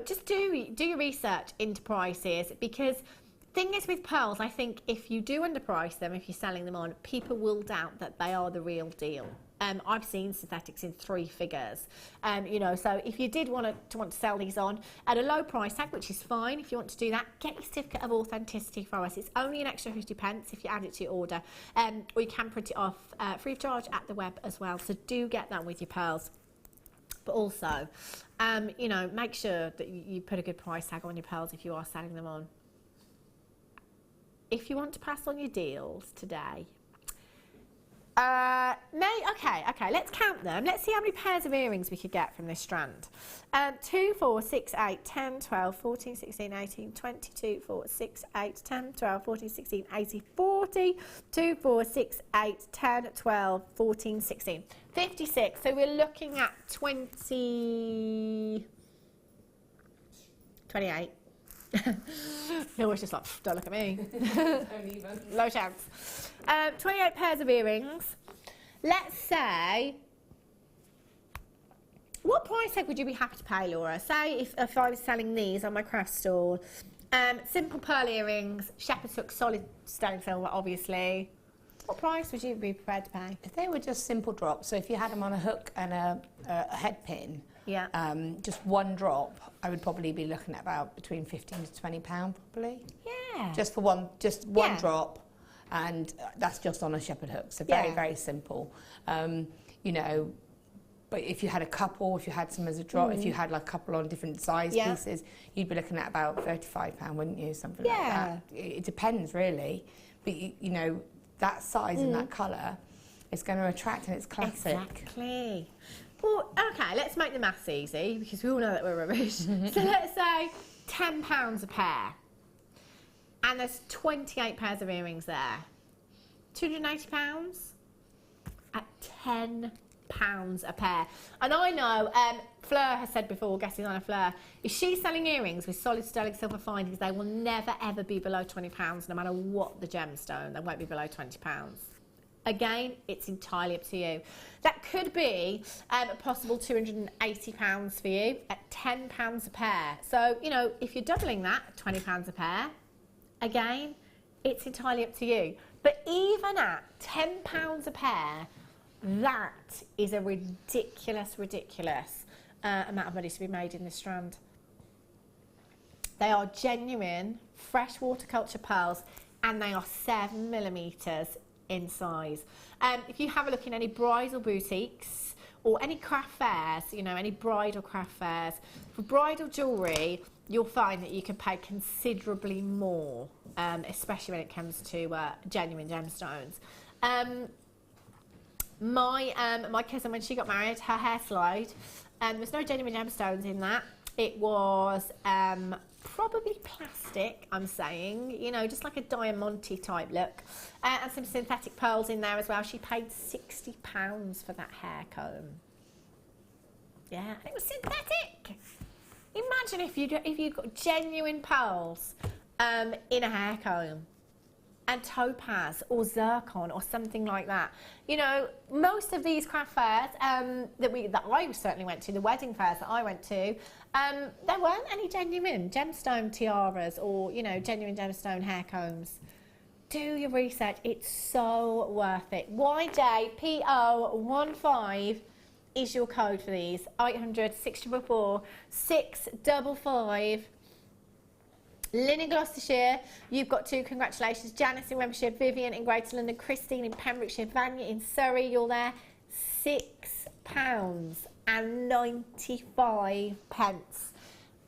just do your research into prices, because thing is with pearls, I think if you do underprice them, if you're selling them on, people will doubt that they are the real deal. I've seen synthetics in 3 figures. So if you did want to sell these on at a low price tag, which is fine, if you want to do that, get your certificate of authenticity for us. It's only an extra 50p if you add it to your order, or you can print it off free of charge at the web as well. So do get that with your pearls. But also, make sure that you put a good price tag on your pearls if you are selling them on. If you want to pass on your deals today, okay, let's count them. Let's see how many pairs of earrings we could get from this strand. 2, 4, 6, 8, 10, 12, 14, 16, 18, 22, 4, 6, 8, 10, 12, 14, 16, 18, 40, 2, 4, 6, 8, 10, 12, 14, 16, 56. So we're looking at 28. No, it's just like, don't look at me. Low chance. 28 pairs of earrings. Let's say, what price tag would you be happy to pay, Laura? Say if I was selling these on my craft stall, simple pearl earrings, shepherd's hook, solid sterling silver, obviously. What price would you be prepared to pay? If they were just simple drops, so if you had them on a hook and a head pin, just one drop, I would probably be looking at about between £15 to £20 probably. Yeah. Just for one drop, and that's just on a shepherd hook. So very, very simple. But if you had a couple, if you had some as a drop, if you had like a couple on different size pieces, you'd be looking at about £35, wouldn't you? Something like that. It depends really, but that size and that colour is going to attract, and it's classic. Exactly. Well, okay, let's make the maths easy, because we all know that we're rubbish. So let's say £10 a pair, and there's 28 pairs of earrings there. £280 at £10 a pair. And I know Fleur has said before, guest designer Fleur, if she's selling earrings with solid sterling silver findings, they will never ever be below £20, no matter what the gemstone. They won't be below £20. Again, it's entirely up to you. That could be a possible £280 for you at £10 a pair. So, if you're doubling that, £20 a pair, again, it's entirely up to you. But even at £10 a pair, that is a ridiculous amount of money to be made in this strand. They are genuine freshwater culture pearls, and they are 7mm in size. If you have a look in any bridal boutiques or any craft fairs, any bridal craft fairs, for bridal jewellery, you'll find that you can pay considerably more, especially when it comes to genuine gemstones. My cousin, when she got married, her hair slide There was no genuine gemstones in that. It was probably plastic, I'm saying, you know, just like a diamante type look. And some synthetic pearls in there as well. She paid £60 for that hair comb. Yeah, it was synthetic. Imagine if you got genuine pearls in a hair comb, and topaz or zircon or something like that. You know, most of these craft fairs that I certainly went to, the wedding fairs that I went to, there weren't any genuine gemstone tiaras or, you know, genuine gemstone hair combs. Do your research. It's so worth it. YJPO15 is your code for these. 800 644 655. Lynn in Gloucestershire, you've got 2, congratulations. Janice in Renfrewshire, Vivian in Greater London, Christine in Pembrokeshire, Vanya in Surrey, you're there. £6.95.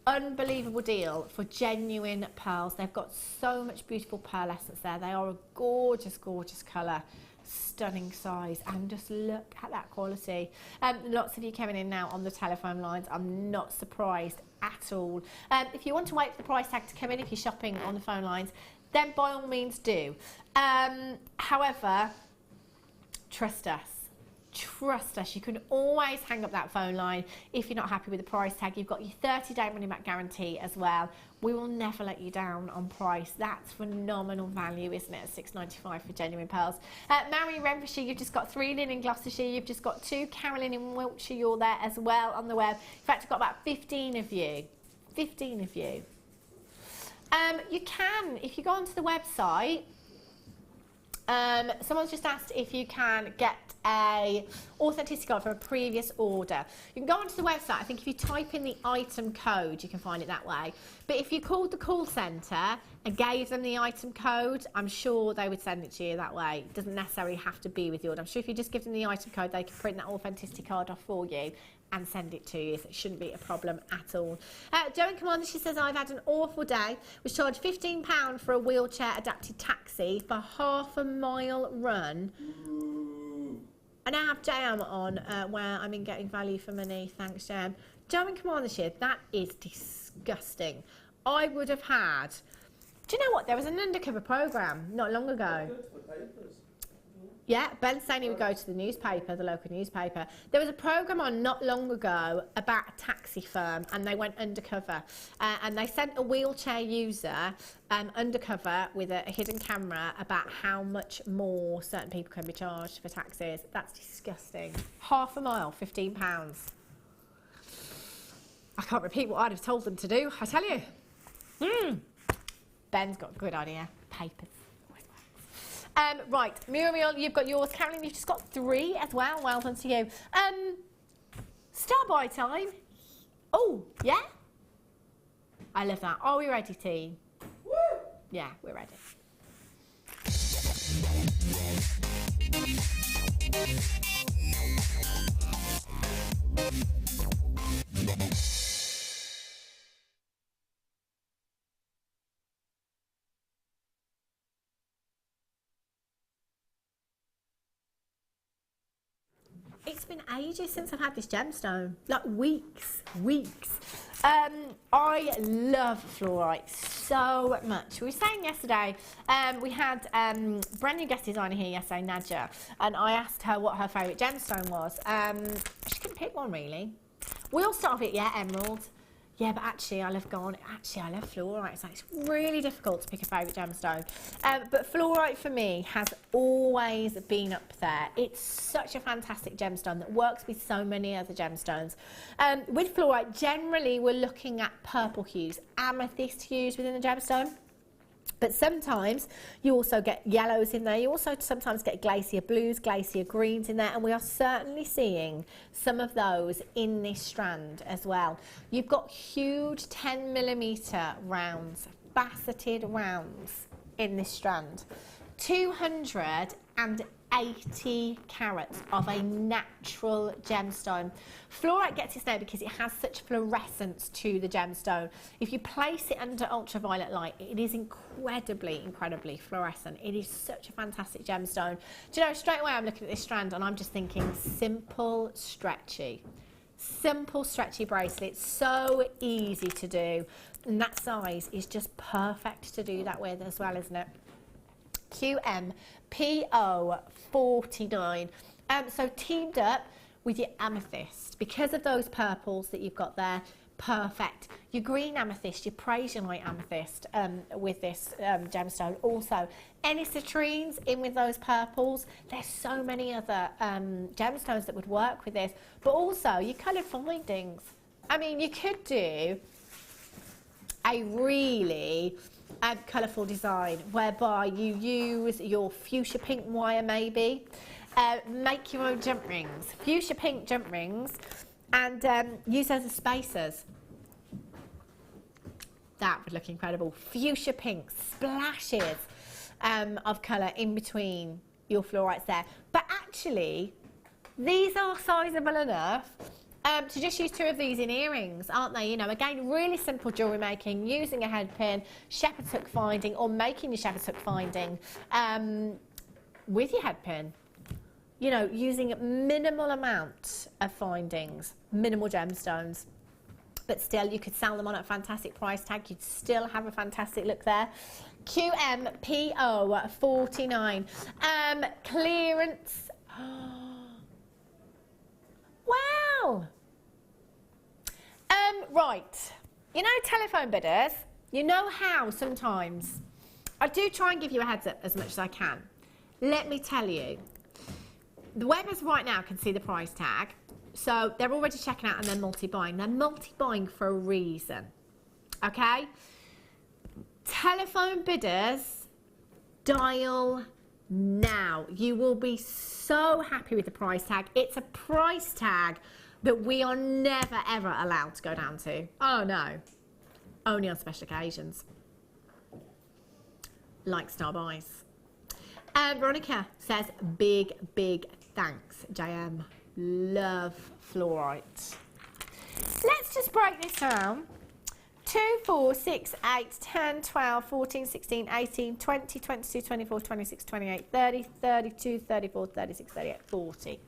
Unbelievable deal for genuine pearls. They've got so much beautiful pearlescence there. They are a gorgeous, gorgeous colour. Stunning size, and just look at that quality. Lots of you coming in now on the telephone lines. I'm not surprised at all. If you want to wait for the price tag to come in, if you're shopping on the phone lines, then by all means do. However, trust us. Trust us, you can always hang up that phone line if you're not happy with the price tag. You've got your 30-day money-back guarantee as well. We will never let you down on price. That's phenomenal value, isn't it? £6.95 for genuine pearls. Mary in Renfrewshire, you've just got 3. Lynn in Gloucestershire, you've just got 2. Carolyn in Wiltshire, you're there as well on the web. In fact, I've got about 15 of you. 15 of you. You can, if you go onto the website, someone's just asked if you can get a authenticity card for a previous order. You can go onto the website. I think if you type in the item code, you can find it that way. But if you called the call centre and gave them the item code, I'm sure they would send it to you that way. It doesn't necessarily have to be with the order. I'm sure if you just give them the item code, they can print that authenticity card off for you and send it to you, so it shouldn't be a problem at all. Joan Commander, she says, I've had an awful day. Was charged £15 for a wheelchair adapted taxi for half-a-mile run. And I have Jam on where I'm in getting value for money. Thanks, Jam. Joan Commander, that is disgusting. I would have had... Do you know what? There was an undercover programme not long ago. Yeah, Ben saying he would go to the newspaper, the local newspaper. There was a programme on not long ago about a taxi firm, and they went undercover. And they sent a wheelchair user undercover with a hidden camera about how much more certain people can be charged for taxis. That's disgusting. Half a mile, £15. I can't repeat what I'd have told them to do, I tell you. Ben's got a good idea. Papers. Right, Muriel, you've got yours. Carolyn, you've just got 3 as well. Well done to you. Start by time. Oh, yeah? I love that. Are we ready, team? Woo! Yeah, we're ready. It's been ages since I've had this gemstone, like weeks. I love fluorite so much. We were saying yesterday, we had brand new guest designer here yesterday, Nadja, and I asked her what her favourite gemstone was. She couldn't pick one really. We all start off it, yeah, emerald. Yeah, but actually I love gold. Actually, I love fluorite. So it's really difficult to pick a favourite gemstone. But fluorite for me has always been up there. It's such a fantastic gemstone that works with so many other gemstones. With fluorite, generally we're looking at purple hues, amethyst hues within the gemstone. But sometimes you also get yellows in there. You also sometimes get glacier blues, glacier greens in there. And we are certainly seeing some of those in this strand as well. You've got huge 10mm rounds, faceted rounds in this strand. 280 carats of a natural gemstone. Fluorite gets its name because it has such fluorescence to the gemstone. If you place it under ultraviolet light, it is incredibly fluorescent. It is such a fantastic gemstone. Do you know, straight away I'm looking at this strand and I'm just thinking simple, stretchy. simple stretchy bracelet, so easy to do, and that size is just perfect to do that with as well, isn't it? QMPO49. So teamed up with your amethyst, because of those purples that you've got there, perfect. Your green amethyst, your Praesianite amethyst with this gemstone. Also, any citrines in with those purples. There's so many other gemstones that would work with this, but also your coloured findings. I mean, you could do a really colourful design whereby you use your fuchsia pink wire maybe, make your own jump rings, fuchsia pink jump rings, and use those as spacers. That would look incredible. Fuchsia pink splashes of colour in between your fluorites there. But actually, these are sizable enough to just use 2 of these in earrings, aren't they? You know, again, really simple jewellery making, using a head pin, shepherd's hook finding, or making your shepherd's hook finding with your head pin. You know, using minimal amount of findings, minimal gemstones, but still you could sell them on at a fantastic price tag. You'd still have a fantastic look there. QMPO49. Clearance. Wow. Right. You know, telephone bidders, you know how sometimes I do try and give you a heads up as much as I can. Let me tell you, the webbers right now can see the price tag, so they're already checking out and they're multi-buying. They're multi-buying for a reason, okay? Telephone bidders, dial now. You will be so happy with the price tag. It's a price tag that we are never ever allowed to go down to. Oh no, only on special occasions, like Star Buys. Veronica says, big thanks, JM. Love fluorite. Let's just break this down. 2, 4, 6, 8, 10, 12, 14, 16, 18, 20, 22, 24, 26, 28, 30, 32, 34, 36, 38, 40.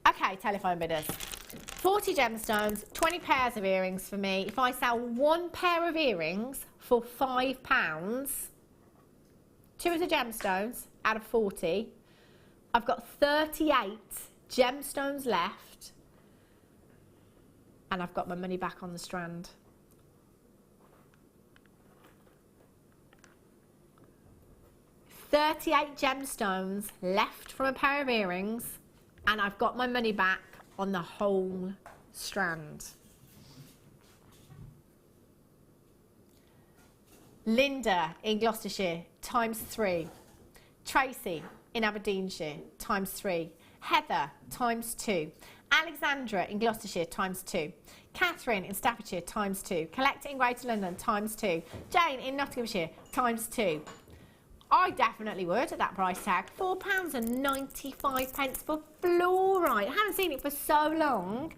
Okay, telephone bidders. 40 gemstones, 20 pairs of earrings for me. If I sell 1 pair of earrings for £5, 2 of the gemstones out of 40, I've got 38 gemstones left, and I've got my money back on the strand. $38 gemstones left from a pair of earrings, and I've got my money back on the whole strand. Linda in Gloucestershire, ×3. Tracy in Aberdeenshire, ×3. Heather, ×2. Alexandra in Gloucestershire, ×2. Catherine in Staffordshire, ×2. Collector in Greater London, ×2. Jane in Nottinghamshire, ×2. I definitely would at that price tag. £4.95 for fluorite. I haven't seen it for so long,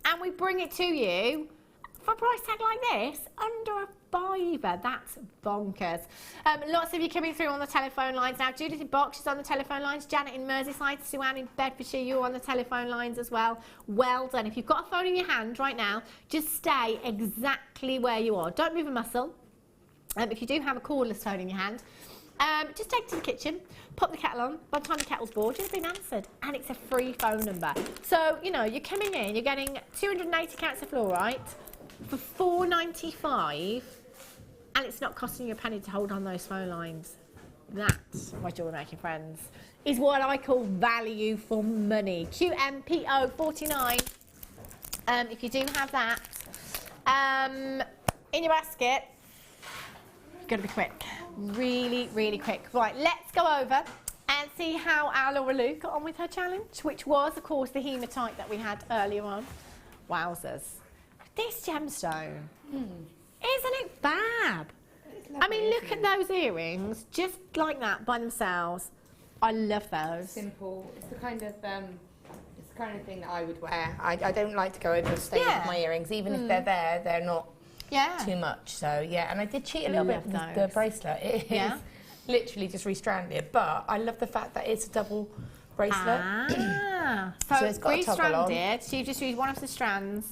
and we bring it to you for a price tag like this under a £5. That's bonkers. Lots of you coming through on the telephone lines now. Judith in Box is on the telephone lines. Janet in Merseyside. Sue-Ann in Bedfordshire, you're on the telephone lines as well. Well done. If you've got a phone in your hand right now, just stay exactly where you are. Don't move a muscle. If you do have a cordless phone in your hand, just take it to the kitchen, pop the kettle on. By the time the kettle's bored, you've been answered, and it's a free phone number. So, you know, you're coming in, you're getting 280 carats of fluorite for £4.95, and it's not costing you a penny to hold on those phone lines. That, my jewellery making friends, is what I call value for money. QMPO49. If you do have that in your basket, you've got to be quick. Really quick. Right, let's go over and see how our Laura Lou got on with her challenge, which was, of course, the hematite that we had earlier on. Wowzers. This gemstone, isn't it fab? Lovely, I mean, look at those earrings, just like that by themselves. I love those. Simple. It's the kind of thing that I would wear. I don't like to go overstay with my earrings, even if they're there. They're not too much. So yeah, and I did cheat a little bit with the bracelet. It is literally just restranded, but I love the fact that it's a double bracelet. So it's got a toggle on. re-stranded. So you just use one of the strands,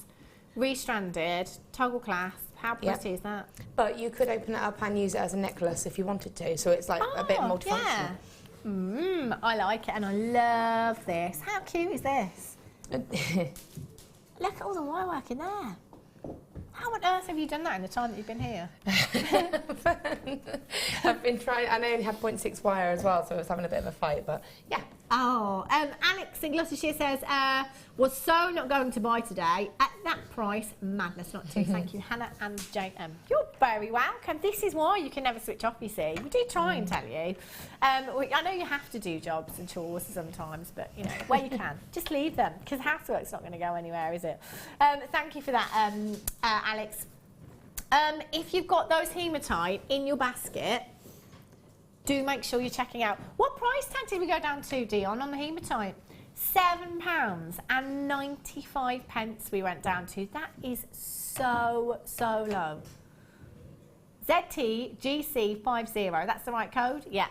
re-stranded, toggle clasp. How pretty is that? But you could open it up and use it as a necklace if you wanted to. So it's like a bit multifunctional. Yeah. I like it, and I love this. How cute is this? Look at all the wire work in there. How on earth have you done that in the time that you've been here? I've been trying, and I only have 0.6 wire as well, so I was having a bit of a fight, but yeah. Oh, Alex in Gloucestershire says, was so not going to buy today. At that price, madness not to. Thank you, Hannah and JM. You're very welcome. This is why you can never switch off, you see. We do try and tell you. I know you have to do jobs and chores sometimes, but, you know, where you can, just leave them, because housework's not going to go anywhere, is it? Thank you for that, Alex. If you've got those hematite in your basket, do make sure you're checking out. What price tag did we go down to, Dion, on the hematite? £7.95 we went down to. That is so low. ZTGC50, that's the right code? Yeah.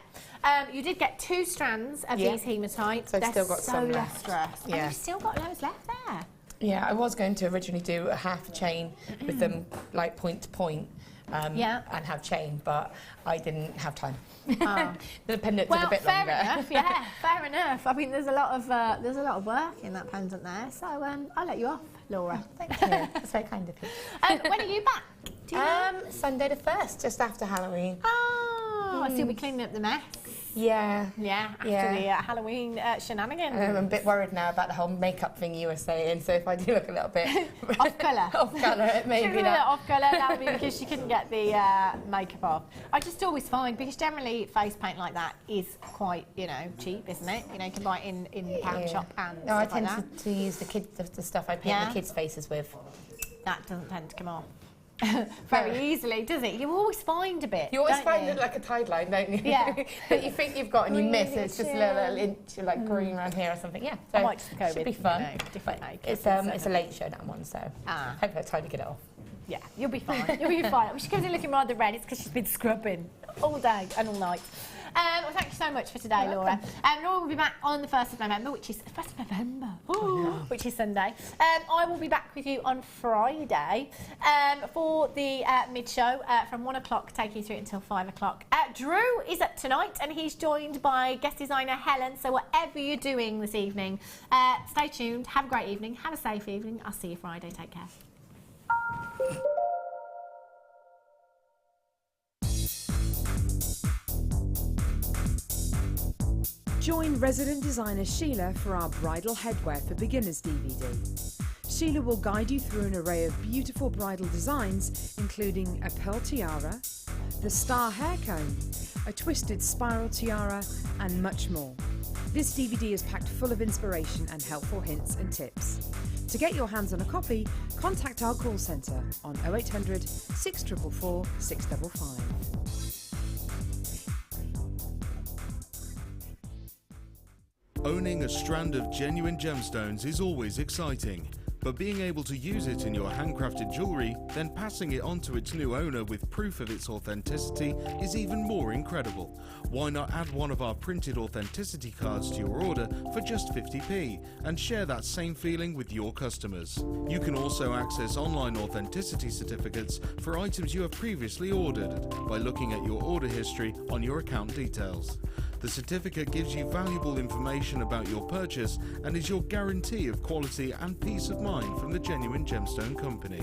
You did get 2 strands of these hematite. So I've still got some left. Lustrous. Yeah. And you've still got loads left there. Yeah, I was going to originally do a half chain with them like point to point. And have chain, but I didn't have time. The pendant took a bit longer. Fair enough. Yeah, fair enough. I mean, there's a lot of work in that pendant there, so I'll let you off, Laura. Thank you. That's very kind of you. When are you back? Do you know? Sunday the 1st, just after Halloween. Oh, so you'll be cleaning up the mess. Yeah. After the Halloween shenanigans. I'm a bit worried now about the whole makeup thing you were saying, so if I do look a little bit off colour. It may be that. Off colour, that would be because she couldn't get the makeup off. I just always find, because generally face paint like that is quite, cheap, isn't it? You can buy it in the pound shop and No, I stuff like tend to use the stuff I paint the kids' faces with. That doesn't tend to come off very easily, does it? You always find a bit. You always find it like a tide line, don't you? Yeah. That you think you've got and you miss it. It's just a little inch like green around here or something. Yeah. So I might just go should with be fun. Different makeup. It's a late show, that one, so hope I have time to get it off. Yeah, you'll be fine. You'll be fine. She comes in looking rather red. It's because she's been scrubbing all day and all night. Well, thank you so much for today, Laura. Laura will be back on the 1st of November, which is 1st of November, which is Sunday. I will be back with you on Friday for the mid-show from 1 o'clock, taking you through until 5 o'clock. Drew is up tonight, and he's joined by guest designer Helen. So whatever you're doing this evening, stay tuned. Have a great evening. Have a safe evening. I'll see you Friday. Take care. Join resident designer Sheila for our Bridal Headwear for Beginners DVD. Sheila will guide you through an array of beautiful bridal designs, including a pearl tiara, the star hair cone, a twisted spiral tiara, and much more. This DVD is packed full of inspiration and helpful hints and tips. To get your hands on a copy, contact our call centre on 0800 644 655. Owning a strand of genuine gemstones is always exciting, but being able to use it in your handcrafted jewellery, then passing it on to its new owner with proof of its authenticity is even more incredible. Why not add one of our printed authenticity cards to your order for just 50p and share that same feeling with your customers? You can also access online authenticity certificates for items you have previously ordered by looking at your order history on your account details. The certificate gives you valuable information about your purchase and is your guarantee of quality and peace of mind from the Genuine Gemstone Company.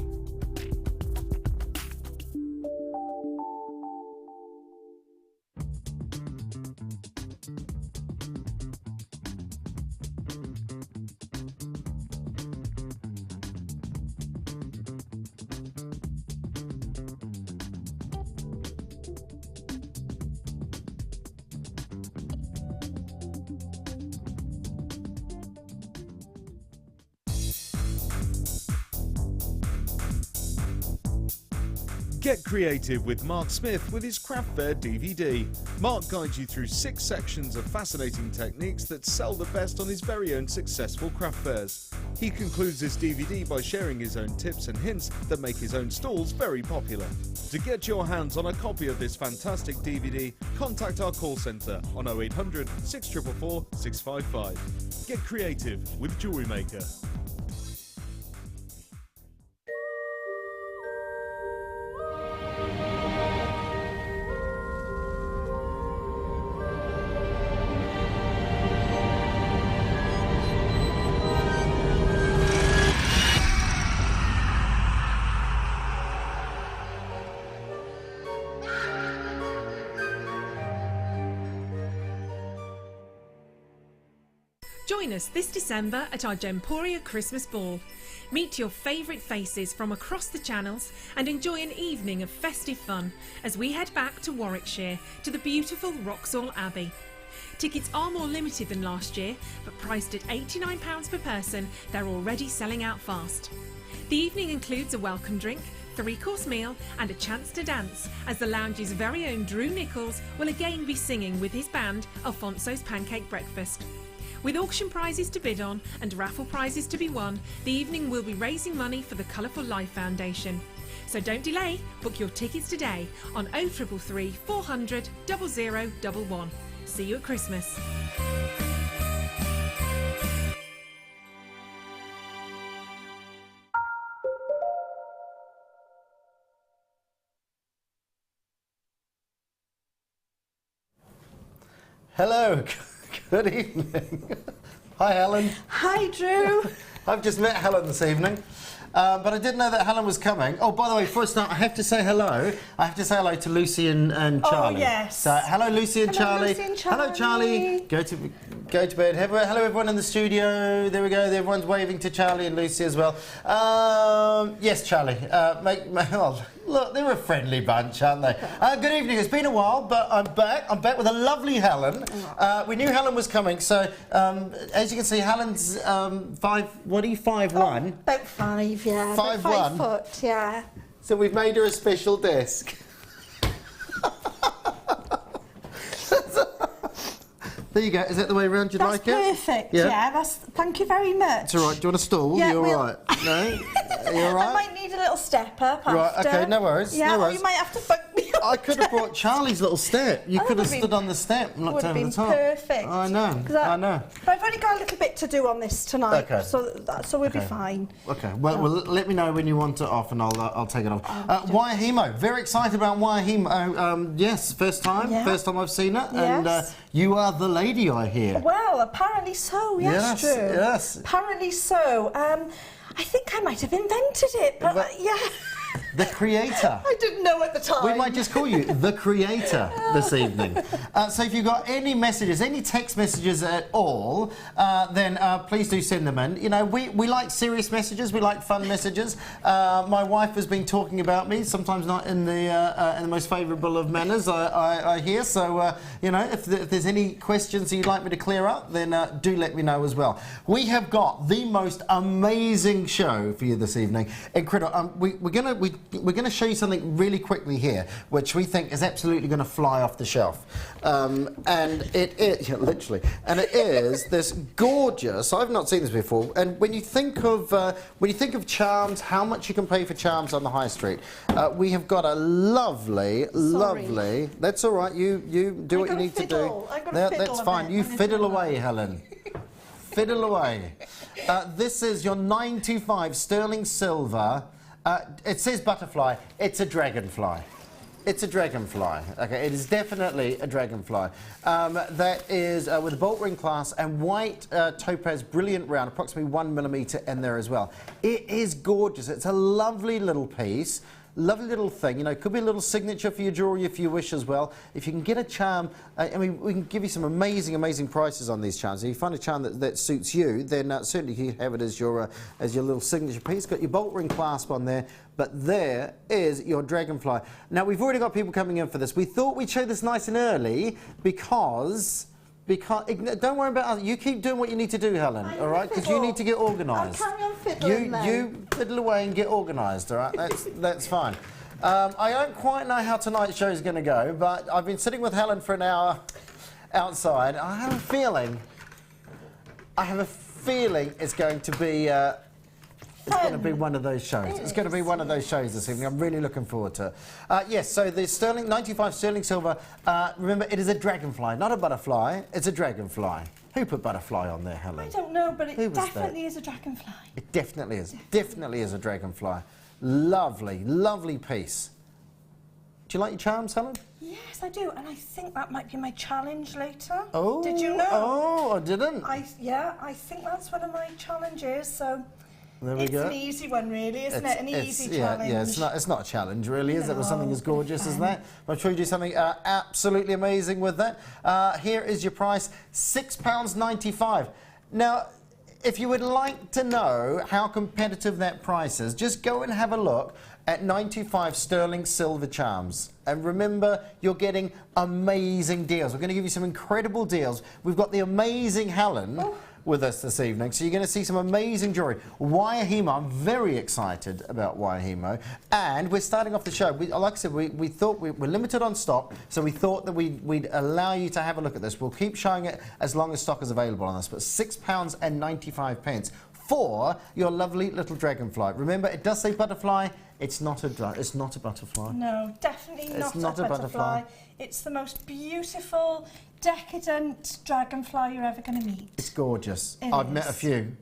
Get creative with Mark Smith with his Craft Fair DVD. Mark guides you through 6 sections of fascinating techniques that sell the best on his very own successful craft fairs. He concludes this DVD by sharing his own tips and hints that make his own stalls very popular. To get your hands on a copy of this fantastic DVD, contact our call centre on 0800 644 655. Get creative with Jewellery Maker. Join us this December at our Gemporia Christmas Ball. Meet your favourite faces from across the channels and enjoy an evening of festive fun as we head back to Warwickshire to the beautiful Wroxall Abbey. Tickets are more limited than last year, but priced at £89 per person, they're already selling out fast. The evening includes a welcome drink, 3-course meal and a chance to dance as the lounge's very own Drew Nichols will again be singing with his band Alfonso's Pancake Breakfast. With auction prizes to bid on and raffle prizes to be won, the evening will be raising money for the Colourful Life Foundation. So don't delay, book your tickets today on 0333 400 0011. See you at Christmas. Hello, good evening. Hi, Helen. Hi, Drew. I've just met Helen this evening, but I didn't know that Helen was coming. Oh, by the way, before I start, I have to say hello. I have to say hello to Lucy and Charlie. Oh, yes. So, hello, Lucy and Hello, Charlie. Lucy and Charlie. Hello, Charlie. Go to bed. Hello, everyone in the studio. There we go. Everyone's waving to Charlie and Lucy as well. Yes, Charlie. Look, they're a friendly bunch, aren't they? Good evening. It's been a while, but I'm back. I'm back with a lovely Helen. We knew Helen was coming, so as you can see, Helen's 5'1"? About 5, yeah. 5'1"? 5 foot, yeah. So we've made her a special desk. There you go. Is that the way around you'd That's like it? perfect, yeah. Thank you very much. It's all right. Do you want a stool? Yeah, You all right? No? Are you all right? I might need a little step up after. Right, okay, no worries. Yeah, no or worries. you might have to bunk me up. I could have brought Charlie's little step. You Oh, could have would've stood been- on the step and looked Would have over the been top. perfect. I know, 'Cause I know. But I've only got a little bit to do on this tonight, Okay. so we'll be fine. Okay, well, let me know when you want it off and I'll take it off. Waiahimo, very excited about Waiahimo. Yes, first time I've seen it. And Yes. you are the lady, I hear. Well, apparently so, yes, Drew. Yes. Apparently so. I think I might have invented it, but yeah. The creator. I didn't know at the time. We might just call you the creator this evening. So if you've got any messages, any text messages at all, then please do send them in. You know, we like serious messages, we like fun messages. My wife has been talking about me, sometimes not in the most favourable of manners, I hear. So, you know, if there's any questions you'd like me to clear up, then do let me know as well. We have got the most amazing show for you this evening. Incredible. We're going to show you something really quickly here, which we think is absolutely going to fly off the shelf. And it is, literally, and it is this gorgeous, I've not seen this before, and when you think of charms, how much you can pay for charms on the high street, we have got a lovely, that's all right, you do what you need to do. That's fine, you fiddle away, Helen. Fiddle away. This is your 925 sterling silver. It says butterfly. It's a dragonfly. It's a dragonfly. Okay, it is definitely a dragonfly. That is with a bolt ring clasp and white topaz brilliant round, approximately 1 millimetre in there as well. It is gorgeous. It's a lovely little piece. Lovely little thing, you know, could be a little signature for your jewellery if you wish as well. If you can get a charm, I mean, we can give you some amazing, amazing prices on these charms. If you find a charm that suits you, then certainly you have it as your little signature piece. Got your bolt ring clasp on there, but there is your dragonfly. Now, we've already got people coming in for this. We thought we'd show this nice and early because don't worry about us. You keep doing what you need to do, Helen, all right? Because you need to get organised. I'll carry on fiddling then. You fiddle away and get organised, all right? That's fine. I don't quite know how tonight's show is going to go, but I've been sitting with Helen for an hour outside. I have a feeling it's going to be... it's going to be one of those shows. It's going to be one of those shows this evening. I'm really looking forward to it. Yes, so the sterling, 95 sterling silver, remember, it is a dragonfly, not a butterfly. It's a dragonfly. Who put butterfly on there, Helen? I don't know, but it definitely is a dragonfly. It definitely is. Definitely is a dragonfly. Lovely, lovely piece. Do you like your charms, Helen? Yes, I do, and I think that might be my challenge later. Oh. Did you know? Oh, I didn't. Yeah, I think that's one of my challenges, so... There we go. It's an easy one, really, isn't it? An easy challenge. Yeah, it's not a challenge, really, is it? With something as gorgeous as that. I'm sure you do something absolutely amazing with that. Here is your price, £6.95. Now, if you would like to know how competitive that price is, just go and have a look at 95 sterling silver charms. And remember, you're getting amazing deals. We're going to give you some incredible deals. We've got the amazing Helen with us this evening, so you're going to see some amazing jewellery. Waiahimo, I'm very excited about Waiahimo, and we're starting off the show. Like I said, we thought we're limited on stock, so we thought that we'd allow you to have a look at this. We'll keep showing it as long as stock is available on this, but £6.95 for your lovely little dragonfly. Remember, it does say butterfly. It's not a butterfly. No, definitely not a butterfly. It's the most beautiful, decadent dragonfly you're ever going to meet. It's gorgeous. I've met a few.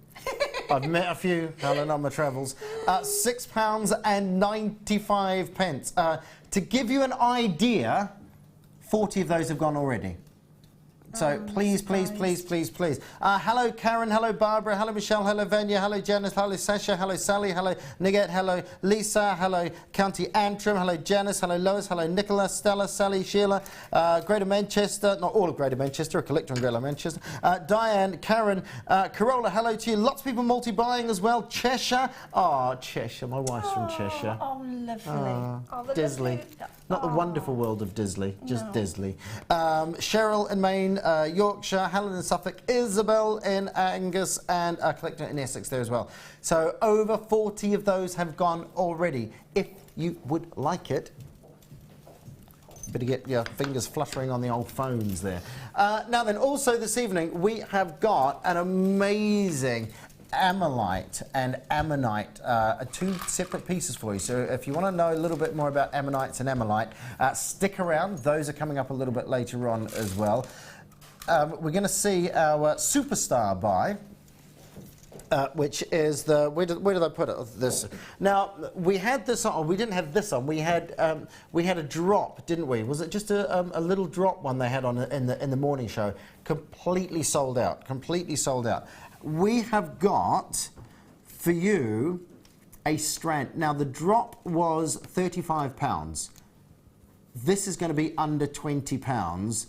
I've met a few, Helen, on my travels. £6.95. To give you an idea, 40 of those have gone already. So please, please, please, please, please. Hello, Karen. Hello, Barbara. Hello, Michelle. Hello, Vanya. Hello, Janice. Hello, Sasha. Hello, Sally. Hello, Nigat. Hello, Lisa. Hello, County Antrim. Hello, Janice. Hello, Lois. Hello, Nicola, Stella, Sally, Sheila, Greater Manchester. Not all of Greater Manchester, a collector in Greater Manchester. Diane, Karen, Corolla. Hello to you. Lots of people multi-buying as well. Cheshire. Oh, Cheshire. My wife's from Cheshire. Oh, lovely. Disley. Not the wonderful world of Disley, just Disley. Cheryl in Maine, Yorkshire, Helen in Suffolk, Isabel in Angus, and a collector in Essex there as well. So over 40 of those have gone already. If you would like it, better get your fingers fluttering on the old phones there. Now then, also this evening, we have got an amazing ammonite and ammonite, two separate pieces for you. So if you want to know a little bit more about ammonites and ammonite, stick around. Those are coming up a little bit later on as well. We're going to see our superstar buy, which is the... Where did I put it? This. Now, we had this on. We didn't have this on. We had a drop, didn't we? Was it just a little drop one they had on in the morning show? Completely sold out. Completely sold out. We have got, for you, a strand. Now, the drop was £35. This is going to be under £20.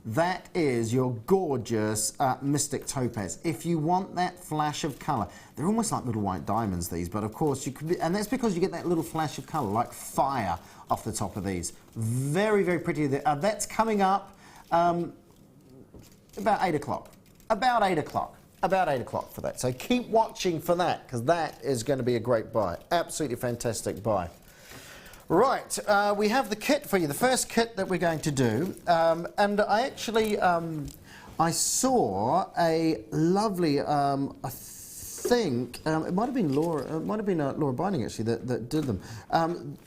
That is your gorgeous Mystic Topaz. If you want that flash of colour, they're almost like little white diamonds, these, but of course you could, and that's because you get that little flash of colour, like fire, off the top of these. Very, very pretty. That's coming up about 8 o'clock. About 8 o'clock. About 8 o'clock for that. So keep watching for that, because that is going to be a great buy. Absolutely fantastic buy. Right, we have the kit for you, the first kit that we're going to do. And I actually, I saw a lovely, I think, it might have been Laura, Laura Binding actually that did them.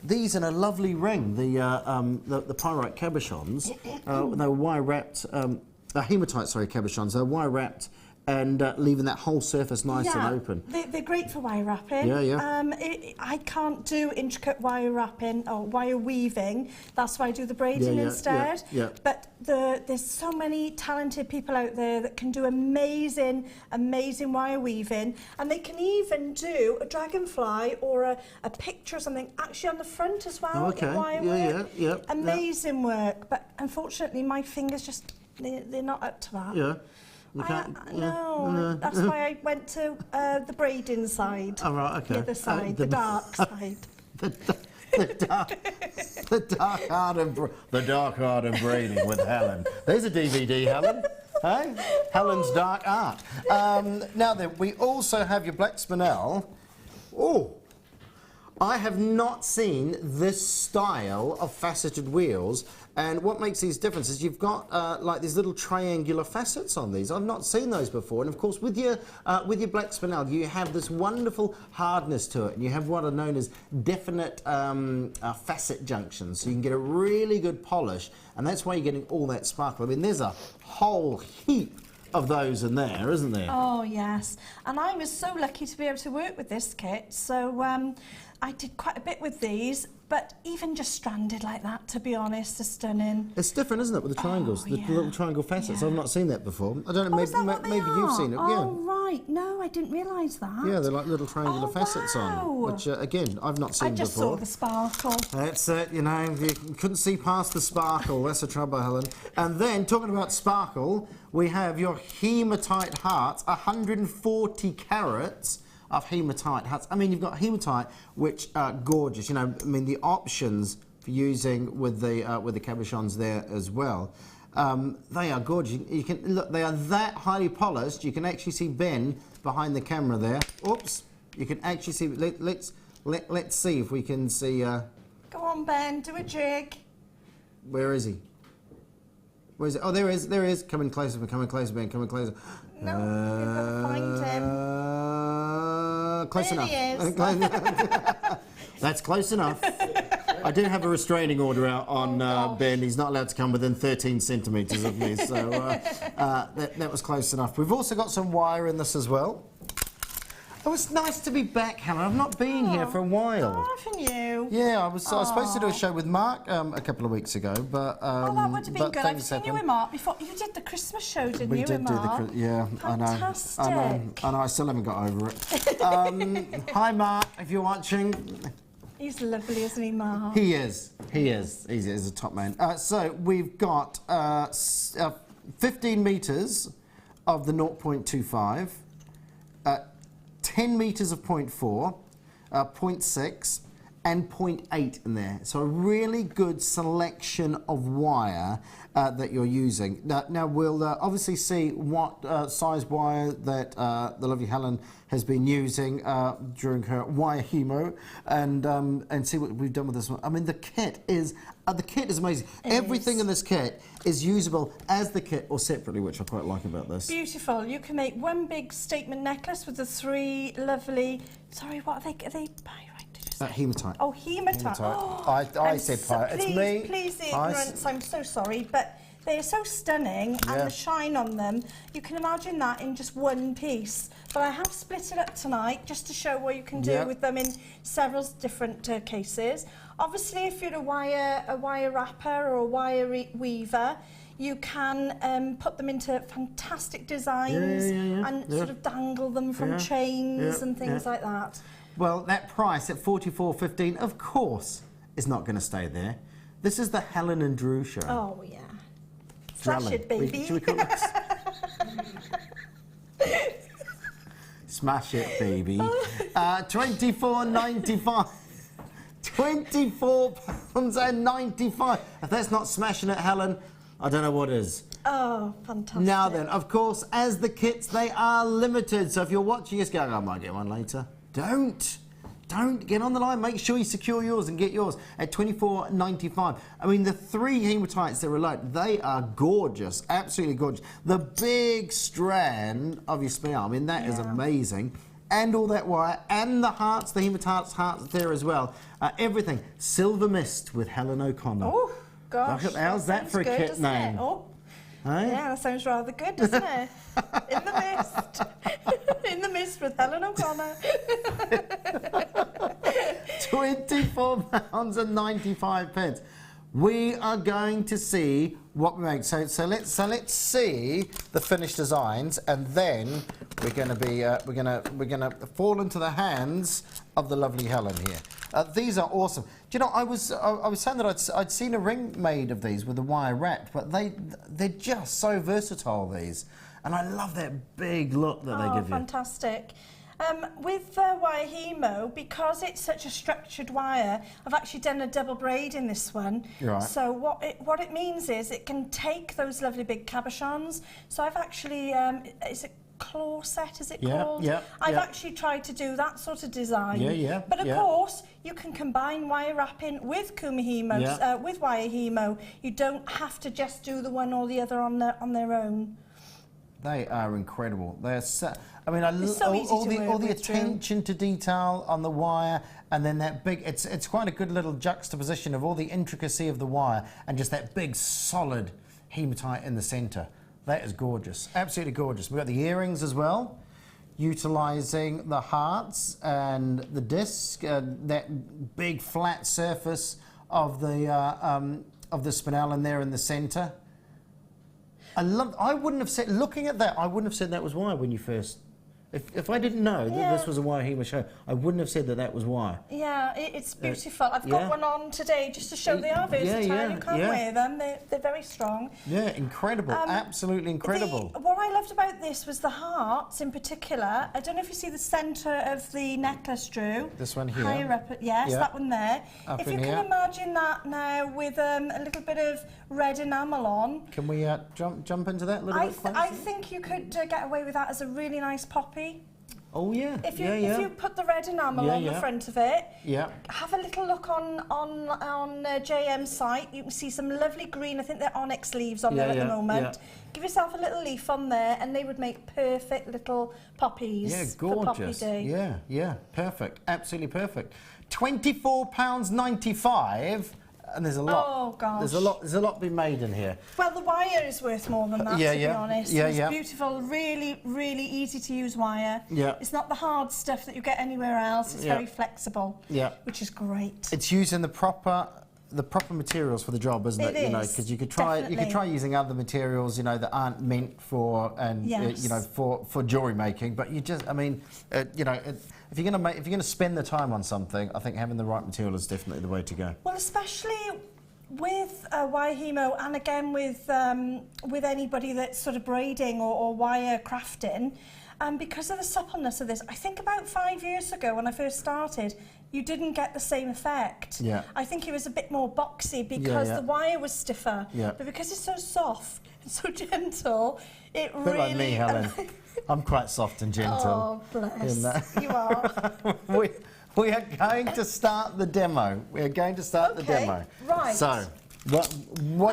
These in a lovely ring, the pyrite cabochons. They were wire wrapped, hematite, sorry, cabochons. They were wire wrapped and leaving that whole surface nice and open. They're great for wire wrapping. Yeah, yeah. I can't do intricate wire wrapping or wire weaving. That's why I do the braiding instead. Yeah. But there's so many talented people out there that can do amazing, amazing wire weaving, and they can even do a dragonfly or a picture or something actually on the front as well. Oh, okay. Wire work. Yeah. Amazing work. But unfortunately, my fingers just they're not up to that. Yeah. No, that's why I went to the braiding side. Oh, right, okay. The other side, the dark side. The dark art of braiding with Helen. There's a DVD, Helen. Hey? Helen's Dark Art. Now then, we also have your black spinel. Oh, I have not seen this style of faceted wheels, and what makes these different is you've got like these little triangular facets on these. I've not seen those before, and of course with your black spinel you have this wonderful hardness to it, and you have what are known as definite facet junctions, so you can get a really good polish, and that's why you're getting all that sparkle. I mean, there's a whole heap of those in there, isn't there? Oh yes, and I was so lucky to be able to work with this kit, so I did quite a bit with these, but even just stranded like that, to be honest, are stunning. It's different, isn't it, with the triangles, the little triangle facets. Yeah. I've not seen that before. I don't know, Is that what they maybe you've are? seen it. Oh right, no, I didn't realise that. Yeah, they're like little triangular facets wow. on, which again I've not seen I just before. saw the sparkle. That's it, you know, you couldn't see past the sparkle, that's the trouble, Helen. And then, talking about sparkle, we have your hematite hearts, 140 carats of hematite hearts. I mean, you've got hematite, which are gorgeous, you know, I mean, the options for using with the cabochons there as well. They are gorgeous. You can look, they are that highly polished, you can actually see Ben behind the camera there. Oops, you can actually see, let's see if we can see... Go on, Ben, do a jig. Where is he? Where is it? Oh, there he is. Coming closer, Ben, coming closer, Ben, coming closer. No, you've got to find him. Close There enough. he is. That's close enough. I do have a restraining order out on Ben. He's not allowed to come within 13 centimetres of me, so that was close enough. We've also got some wire in this as well. Oh, it's nice to be back, Helen. I've not been here for a while. Haven't you? Yeah, I was supposed to do a show with Mark a couple of weeks ago, but Oh, that would have been good. I've seen you with Mark before. You did the Christmas show, didn't you, with Mark? Yeah, Fantastic. I know. I still haven't got over it. Hi, Mark, if you're watching. He's lovely, isn't he, Mark? He is. He's a top man. So we've got 15 metres of the 0.25, 10 metres of 0.4, 0.6, and 0.8 in there. So a really good selection of wire that you're using. Now we'll obviously see what size wire that the lovely Helen has been using during her wire hemo, and see what we've done with this one. I mean, the kit is amazing. Everything in this kit is usable as the kit or separately, which I quite like about this. Beautiful. You can make one big statement necklace with the three lovely. Sorry, what are they? Are they pyrite? Did you say? Hematite. Oh, hematite. Oh, I said pyrite. It's me. Please, the ignorance. I'm so sorry, but they are so stunning, and the shine on them. You can imagine that in just one piece. But I have split it up tonight just to show what you can do with them in several different cases. Obviously, if you're a wire wrapper or a wire weaver, you can put them into fantastic designs and sort of dangle them from chains and things like that. Well, that price at $44.15, of course, is not going to stay there. This is the Helen and Drew show. Oh, yeah. Smash it, baby. Should we call it? Smash it, baby. £24.95. £24.95. If that's not smashing it, Helen, I don't know what is. Oh, fantastic. Now then, of course, as the kits, they are limited. So if you're watching this going, I might get one later, don't get on the line. Make sure you secure yours and get yours at $24.95. I mean, the three hematites that were like, they are gorgeous, absolutely gorgeous. The big strand of your spinel, I mean, that is amazing. And all that wire, and the hearts, the hematite hearts there as well. Everything. Silver Mist with Helen O'Connor. Oh, gosh. How's that for a kit name? Oh. Hey? Yeah, that sounds rather good, doesn't it? In the mist. In the mist with Helen O'Connor. £24.95. We are going to see what we make. So let's see the finished designs, and then we're going to be we're going to fall into the hands of the lovely Helen here. These are awesome. Do you know, I was saying that I'd seen a ring made of these with the wire wrapped, but they're just so versatile, these, and I love that big look that they give you. Fantastic. With the wire hemo, because it's such a structured wire, I've actually done a double braid in this one. Right. So what it means is it can take those lovely big cabochons. So I've actually, it's claw set, is it Yeah, called? yeah, I've yeah. actually tried to do that sort of design. Yeah, yeah, But of yeah. course, you can combine wire wrapping with kumihimos, Yeah. with wire hemo. You don't have to just do the one or the other on their own. They are incredible. They're so, I mean, It's so easy to all work the with, Drew. attention to detail on the wire, and then that big. It's quite a good little juxtaposition of all the intricacy of the wire and just that big solid hematite in the centre. That is gorgeous, absolutely gorgeous. We've got the earrings as well, utilising the hearts and the disc, that big flat surface of the spinel in there in the centre. I wouldn't have said, looking at that, I wouldn't have said that was wire when you first. If I didn't know that this was a wire hemo show, I wouldn't have said that that was wire. Yeah, it's beautiful. I've got one on today just to show they are versatile. You can wear them. They're very strong. Yeah, incredible. Absolutely incredible. What I loved about this was the hearts in particular. I don't know if you see the centre of the necklace, Drew. This one here. Higher up, yes, that one there. Up if in you here. can imagine that now with a little bit of red enamel on. Can we jump into that a little bit closer? I think you could get away with that as a really nice poppy. Oh yeah. If you put the red enamel on the front of it, have a little look on JM's site. You can see some lovely green. I think they're onyx leaves on there at the moment. Give yourself a little leaf on there, and they would make perfect little poppies. Yeah, for Poppy gorgeous. Day. Yeah, perfect. Absolutely perfect. £24.95. And there's a lot. Oh gosh. There's a lot to be made in here. Well, the wire is worth more than that, to be honest. Yeah, It's beautiful, really, really easy to use wire. Yeah. It's not the hard stuff that you get anywhere else. It's very flexible. Yeah. Which is great. It's using the proper materials for the job, isn't it? It is, Because you could try using other materials, that aren't meant for for jewellery making. But you just, if you're going to spend the time on something, I think having the right material is definitely the way to go. Well, especially with wire hemo, and again with anybody that's sort of braiding or wire crafting, because of the suppleness of this. I think about 5 years ago when I first started, you didn't get the same effect. Yeah. I think it was a bit more boxy because the wire was stiffer. Yeah. But because it's so soft and so gentle, it A bit really... like me, Helen. I'm quite soft and gentle. Oh, bless. You are. We are going to start the demo. We are going to start the demo. Right. So, what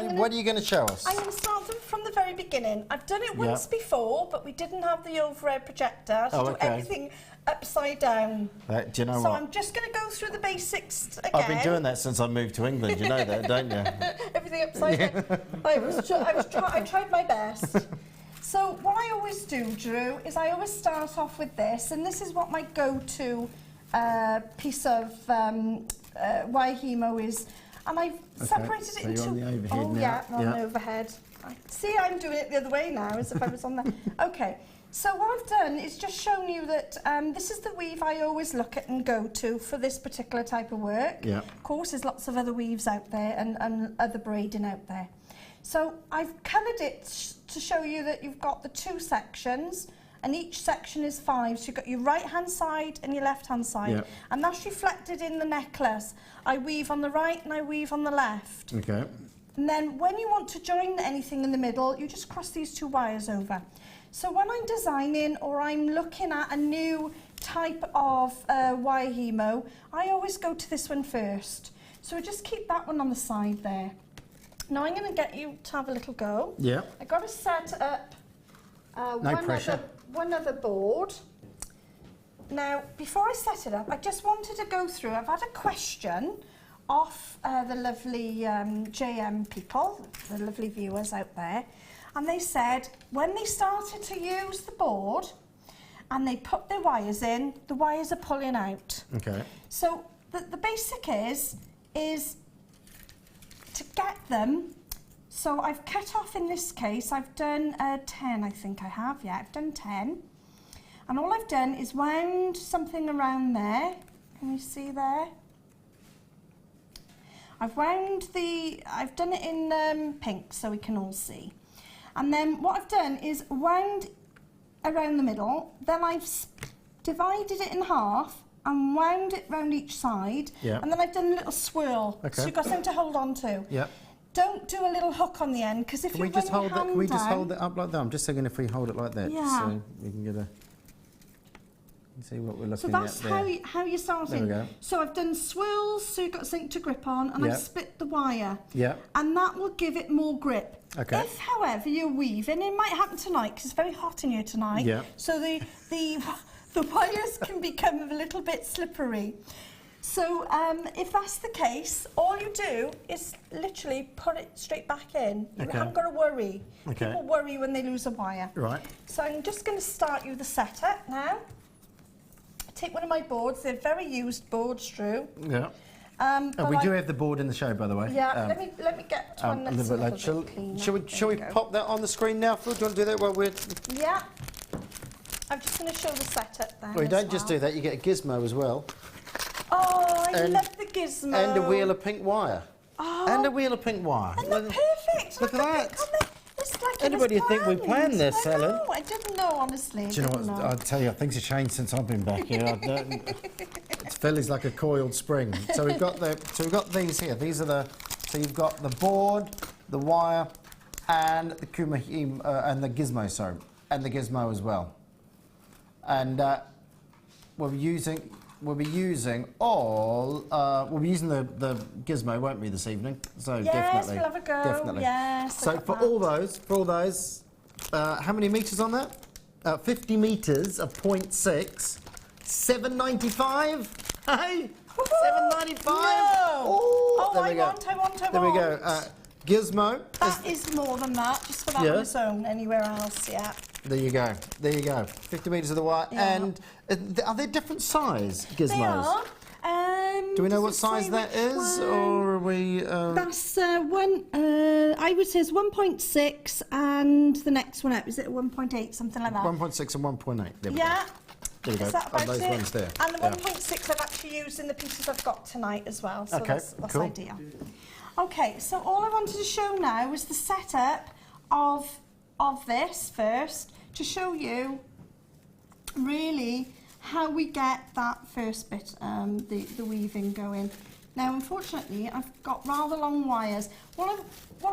are you going to show us? I'm going to start them from the very beginning. I've done it once before, but we didn't have the overhead projector to do everything upside down. Do you know so what? I'm just going to go through the basics again. I've been doing that since I moved to England. You know that, don't you? Everything upside down. I tried my best. So what I always do, Drew, is I always start off with this, and this is what my go-to piece of wire hemo is. And I've separated it into... You're on the overhead now. On the overhead. See, I'm doing it the other way now, as if I was on there. Okay, so what I've done is just shown you that this is the weave I always look at and go to for this particular type of work. Yeah. Of course, there's lots of other weaves out there and other braiding out there. So I've coloured it to show you that you've got the two sections, and each section is 5. So you've got your right-hand side and your left-hand side. Yeah. And that's reflected in the necklace. I weave on the right and I weave on the left. Okay. And then when you want to join anything in the middle, you just cross these two wires over. So when I'm designing or I'm looking at a new type of wire hemo, I always go to this one first. So just keep that one on the side there. Now I'm going to get you to have a little go. Yeah. I've got to set up one other board. Now, before I set it up, I just wanted to go through. I've had a question off the lovely JM people, the lovely viewers out there, and they said when they started to use the board and they put their wires in, the wires are pulling out. Okay. So the basic is to get them. So I've cut off, in this case, I've done 10, I think I have, I've done 10. And all I've done is wound something around there. Can you see there? I've done it in pink so we can all see. And then what I've done is wound around the middle, then I've divided it in half and wound it round each side, and then I've done a little swirl, so you've got something to hold on to. Yeah. don't do a little hook on the end, because if Can you we just run your hold it? hand Can we just down- hold it up like that? I'm just thinking if we hold it like that, Yeah. so we can get a. See what we're looking So at that's there. how you're starting. There we go. So I've done swirls, so you've got something to grip on, and Yep. I've split the wire. Yeah. And that will give it more grip. Okay. If, however, you're weaving, it might happen tonight because it's very hot in here tonight. Yeah. So the wires can become a little bit slippery. So if that's the case, all you do is literally put it straight back in. You Okay. haven't got to worry. Okay. People worry when they lose a wire. Right. So I'm just going to start you the setup now. Take one of my boards. They're very used boards, Drew. Yeah. But And we I- do have the board in the show, by the way. Yeah, let me get to one a that's little bit late. cleaner. Shall we There go. pop that on the screen now, Phil? Do you want to do that while we're... Yeah. I'm just going to show the setup then. Well, you as don't just well. do that, you get a gizmo as well. Oh, I And- love the gizmo. And a wheel of pink wire. Oh, And a wheel of pink wire. and they're perfect. Look at that. It's like Anybody it was would think we planned this, I Helen. know, I didn't know, honestly. Do you know didn't what? I'll tell you, things have changed since I've been back here. It's Philly's like a coiled spring. So we've got these here. These are the. So you've got the board, the wire, and the and the gizmo. Sorry, and the gizmo as well. And we'll be using all. We'll be using the gizmo, won't we, this evening? So Yes, definitely. we'll have a go. Definitely. Yes. So for all those, how many meters on that? 50 meters of 0.6, 795. Hey, 795. No. Oh, there I we go. want. There we go. Gizmo. That is more than that, just for that Yeah. on its own. Anywhere else, yeah. There you go. There you go. 50 meters of the wire. Yeah. And are they different size gizmos? They are. Do we know Does what it size say that which is, one? or are we? That's one. I would say it's 1.6, and the next one up is it 1.8, something like that. 1.6 and 1.8. There we go. Yeah. There we go. Is that Oh, about those it? ones there. And the Yeah. 1.6 I've actually used in the pieces I've got tonight as well. So Okay, that's cool. ideal. Okay, so all I wanted to show now is the setup of this first, to show you really how we get that first bit, the weaving going. Now, unfortunately, I've got rather long wires. What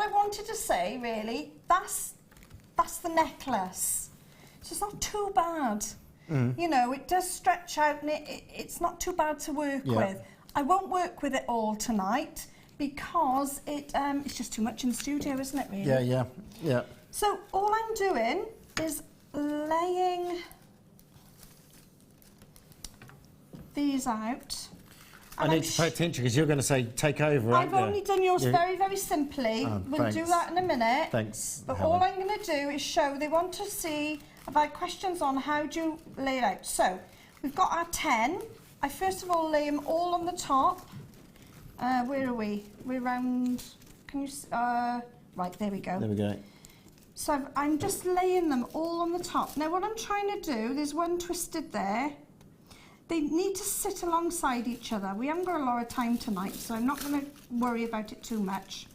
I wanted to say, really, that's the necklace. So it's not too bad. You know, it does stretch out, and it's not too bad to work Yeah. with. I won't work with it all tonight because it's just too much in the studio, isn't it, really? Yeah. So all I'm doing is laying these out. I And need to pay attention because you're going to say take over. aren't I've you? only done yours Yeah. very, very simply. Oh, We'll do thanks. that in a minute. Thanks, But Helen. all I'm going to do is show, they want to see about questions on how do you lay it out. So we've got our 10. I first of all lay them all on the top. Where are we? We're round, can you, right, there we go. There we go. So I'm just laying them all on the top. Now what I'm trying to do, there's one twisted there. They need to sit alongside each other. We haven't got a lot of time tonight, so I'm not going to worry about it too much.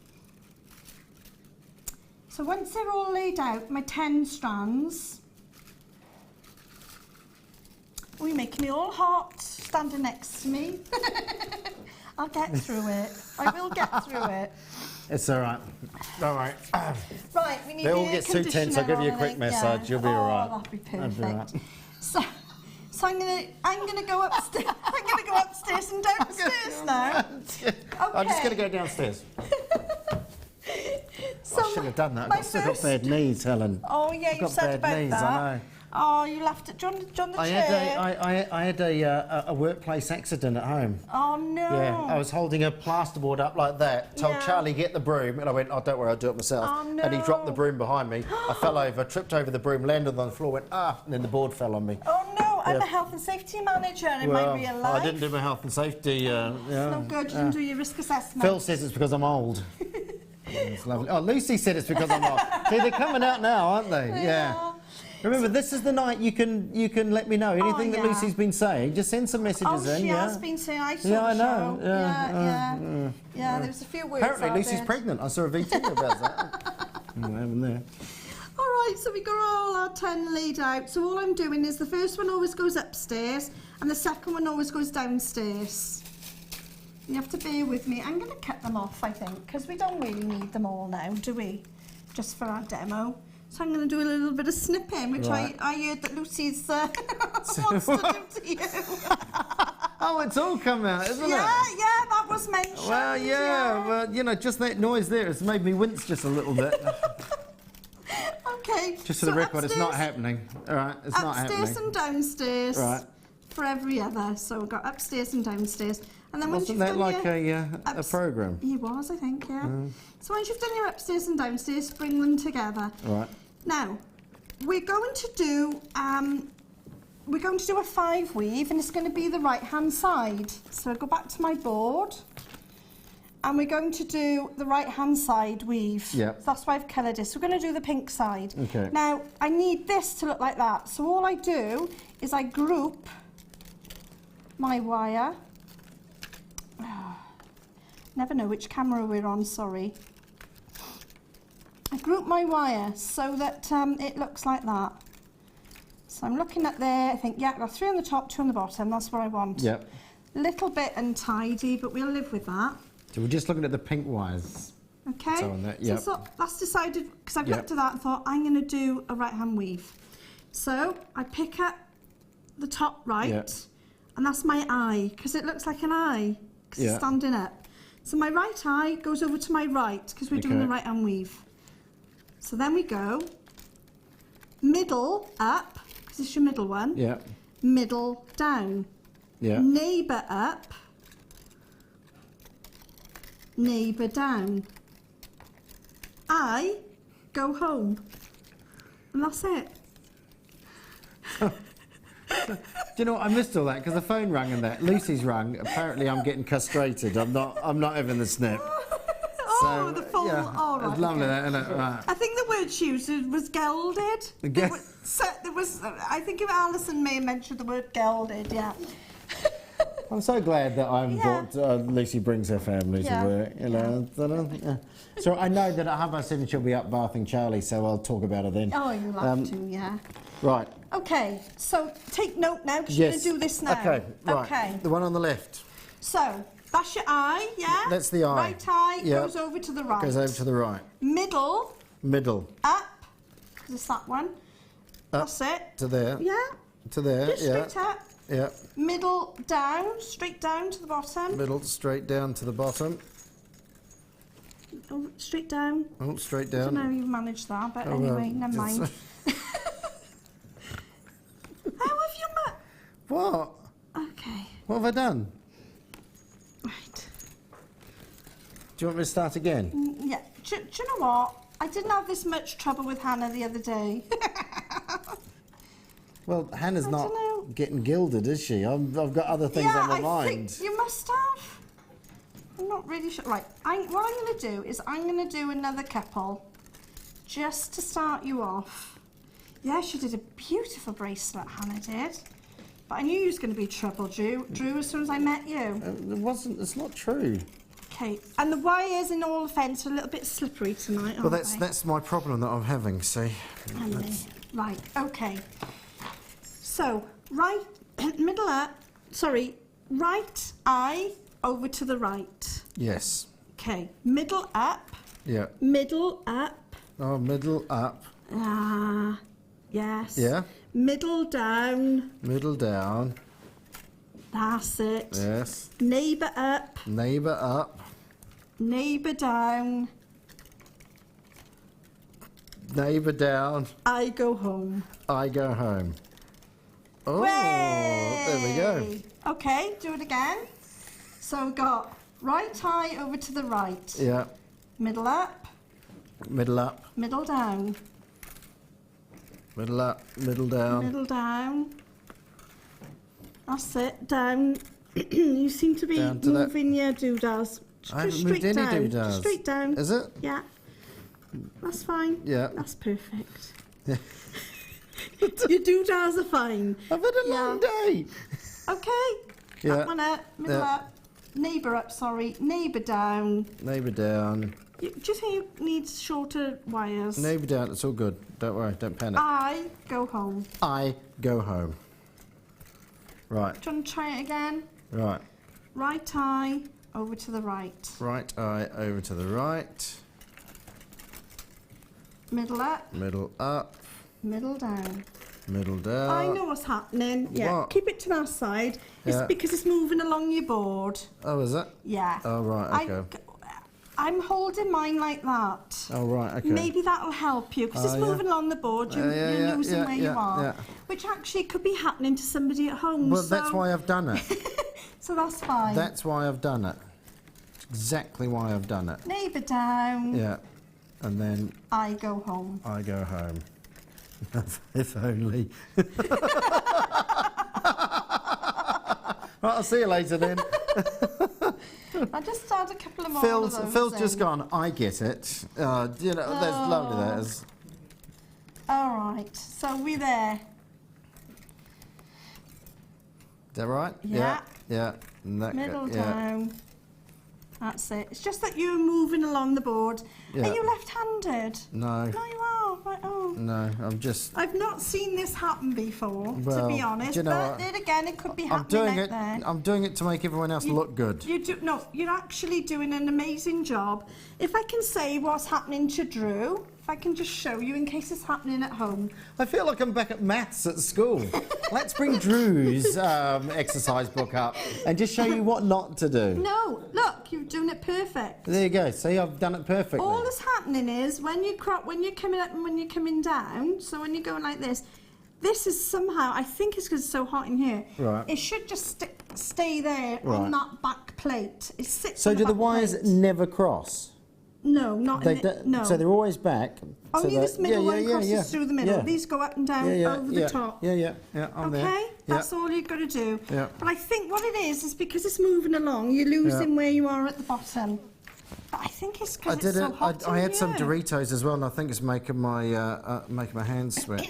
So once they're all laid out, my 10 strands. Oh, you're making me all hot, standing next to me. I'll get through it. I will get through it. It's all right. All right. Right, we need If it the all air gets too tense, I'll give you a conditioner quick on, I think, massage. yeah. You'll be all right. Oh, that'd be That'd be all perfect. right. So I'm gonna go upstairs. I'm gonna go upstairs and downstairs now. I'm just going to go downstairs. So I should have done that. my I've still got first- bad knees, Helen. Oh yeah, I've you got said bad about knees, that. I know. Oh, you laughed at John the I chair. had a workplace accident at home. Oh no. Yeah, I was holding a plasterboard up like that, told Yeah. Charlie get the broom, and I went, oh, don't worry, I'll do it myself. Oh, And he dropped the no. broom behind me. I fell over, tripped over the broom, landed on the floor, went, and then the board fell on me. Oh no, I'm Yeah. a health and safety manager in my real life. I didn't do my health and safety. Yeah. No good, you didn't do your risk assessment. Phil says it's because I'm old. It's lovely. Oh, Lucy said it's because I'm old. See, they're coming out now, aren't they? Yeah. Remember, this is the night you can let me know anything that yeah. Lucy's been saying. Just send some messages Oh, in. she yeah. has been saying I saw Yeah, I the know. show. Yeah, Yeah, there was a few words Apparently, out Lucy's there. pregnant. I saw a VT about that. I haven't there. All right, so we got all our 10 laid out. So all I'm doing is the first one always goes upstairs and the second one always goes downstairs. You have to bear with me. I'm going to cut them off, I think, because we don't really need them all now, do we? Just for our demo. So I'm going to do a little bit of snipping, which I heard that Lucy's wants to do to you. Oh, it's all come out, isn't it? Yeah, that was mentioned. Well, yeah, well, you know, just that noise there, it's made me wince just a little bit. Okay. Just for the record, it's not happening. All right, it's not happening. Upstairs and downstairs. Right. For every other. So we've got upstairs and downstairs. And then once Wasn't you've that done like your a program? He was, I think, yeah. So once you've done your upstairs and downstairs, bring them together. Right. Now, we're going to do a 5 weave, and it's going to be the right hand side. So I go back to my board, and we're going to do the right hand side weave. Yeah. So that's why I've coloured it. So we're going to do the pink side. Okay. Now, I need this to look like that. So all I do is I group my wire. Never know which camera we're on, sorry. I group my wire so that it looks like that. So I'm looking at there, I think, yeah, I've got 3 on the top, 2 on the bottom, that's what I want. Yep. Little bit untidy, but we'll live with that. So we're just looking at the pink wires. Okay, So on that, yep. so that's decided, because I've Yep. looked at that and thought, I'm going to do a right hand weave. So I pick up the top right, Yep. and that's my eye, because it looks like an eye, because Yeah. it's standing up. So my right eye goes over to my right, because we're doing Okay. the right hand weave. So then we go middle up, because it's your middle one, Yeah. middle down, Yeah. neighbour up, neighbour down. I go home. And that's it. Do you know what? I missed all that because the phone rang and that. Lucy's rang. Apparently, I'm getting castrated. I'm not having the snip. Oh, the full. Yeah, All right. it's lovely, okay. that, isn't it? Right. I think the word she used was gelded. There was, I think if Alison may have mentioned the word gelded, yeah. I'm so glad that I'm Yeah. brought, Lucy brings her family Yeah, to work, you know. Yeah. So I know that at 7:30 she'll be up bathing Charlie, so I'll talk about her then. Oh, you'll have to, yeah. Right. Okay, so take note now because you're going to do this now. Okay, right. Okay. The one on the left. So, that's your eye, yeah? That's the eye. Right eye Yep. goes over to the right. Goes over to the right. Middle, Middle. up, just that one. That's it. To there. Yeah, To there. just Yeah. straight up. Yeah. Middle down, straight down to the bottom. Middle straight down to the bottom. Oh, straight down. Oh, straight I don't know down. how you've managed that, but Oh, well, anyway, never it's- mind. How have you What? Okay, What have I done? right. Do you want me to start again? Yeah, do you know what? I didn't have this much trouble with Hannah the other day. Well, Hannah's I not dunno. getting gilded, is she? I've got other things yeah, on my I mind. think you must have. I'm not really sure. Right, what I'm going to do is I'm going to do another couple just to start you off. Yeah, she did a beautiful bracelet, Hannah did. But I knew you was going to be trouble, Drew, as soon as I met you. It wasn't. It's not true. Okay, and the wires, in all offence, are a little bit slippery tonight, aren't Well, they? that's my problem that I'm having. See. Aren't they? Right, okay. So, right, middle up, sorry, right eye over to the right. Yes. Okay, middle up, Yeah. middle up. Oh, middle up. Ah, yes. Yeah. Middle down, Middle down. that's it. Yes. Neighbour up, Neighbour up. neighbour down, Neighbour down. I go home. I go home. Oh, there we go. Way! Okay, do it again. So we've got right eye over to the right. Yeah. Middle up, Middle up. middle down, Middle up. Middle down. middle down. That's it, down. You seem to be Down to that. moving your doodads. Just I go haven't straight moved any down. doodads. Just straight down. Is it? Yeah. That's fine. Yeah. That's perfect. Yeah. Your doodads are fine. I've had a Yeah. long day. Okay. Yeah. That one up, middle Yeah. up, neighbour up, sorry, neighbour down. Neighbour down. Do you think you need shorter wires? Neighbour down. It's all good. Don't worry. Don't panic. I go home. I go home. Right. Do you want to try it again? Right. Right eye over to the right. Right eye over to the right. Middle up, Middle up. middle down. Middle down. I know what's happening. Yeah, What? keep it to that side. It's Yeah. because it's moving along your board. Oh, is it? Yeah. Oh, right, okay. I'm holding mine like that. Oh, right, okay. Maybe that'll help you because it's yeah. moving along the board. You're losing where you are, which actually could be happening to somebody at home. Well, so, that's why I've done it. so that's fine. That's why I've done it. It's exactly why I've done it. Neighbour down. Yeah. And then I go home. I go home. If only. Right, I'll see you later then. I just started a couple of more of those Phil's in. just gone, I get it. You know, that's lovely, that is. All right, so we're there. Is that right? Yeah. Yeah. And that Middle yeah. down. That's it. It's just that you're moving along the board. Yeah. Are you left-handed? No. No, you are. Right, oh. No, I'm just... I've not seen this happen before, to Well, be honest. do you know But what? then again, it could be I'm happening doing out it. there. I'm doing it to make everyone else look good. You're actually doing an amazing job. If I can say what's happening to Drew, if I can just show you in case it's happening at home. I feel like I'm back at maths at school. Let's bring Drew's exercise book up and just show you what not to do. No, look, you're doing it perfect. There you go. See, I've done it perfectly. All that's happening is when you're coming up and when you're coming down, so when you're going like this is somehow, I think it's because it's so hot in here, Right. it should just stay there on that back plate. It sits So on do the back wires plate. never cross? No, not in They the, no. So they're always back. Only so this middle one crosses through the middle. Yeah. These go up and down over the top. Yeah, I'm there. Okay, Yeah. that's all you've got to do. Yeah. But I think what it is because it's moving along, you're losing where you are at the bottom. But I think it's because it's so hot I in had some here. Doritos as well, and I think it's making my hands sweat.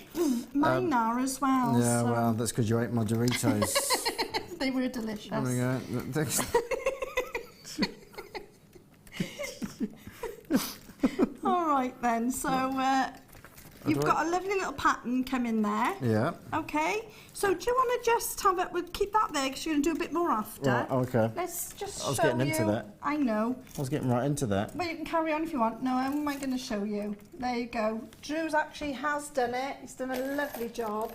Mine are as well. Yeah, so well, that's because you ate my Doritos. they were delicious. There we go. Thanks. All right then, so you've got a lovely little pattern coming there. Yeah. Okay, so do you want to just have it, we'll keep that there because you're going to do a bit more after. Right, okay. Let's just I was show getting you. into that. I know. I was getting right into that. But you can carry on if you want. No, how am I going to show you? There you go. Drew's actually has done it. He's done a lovely job.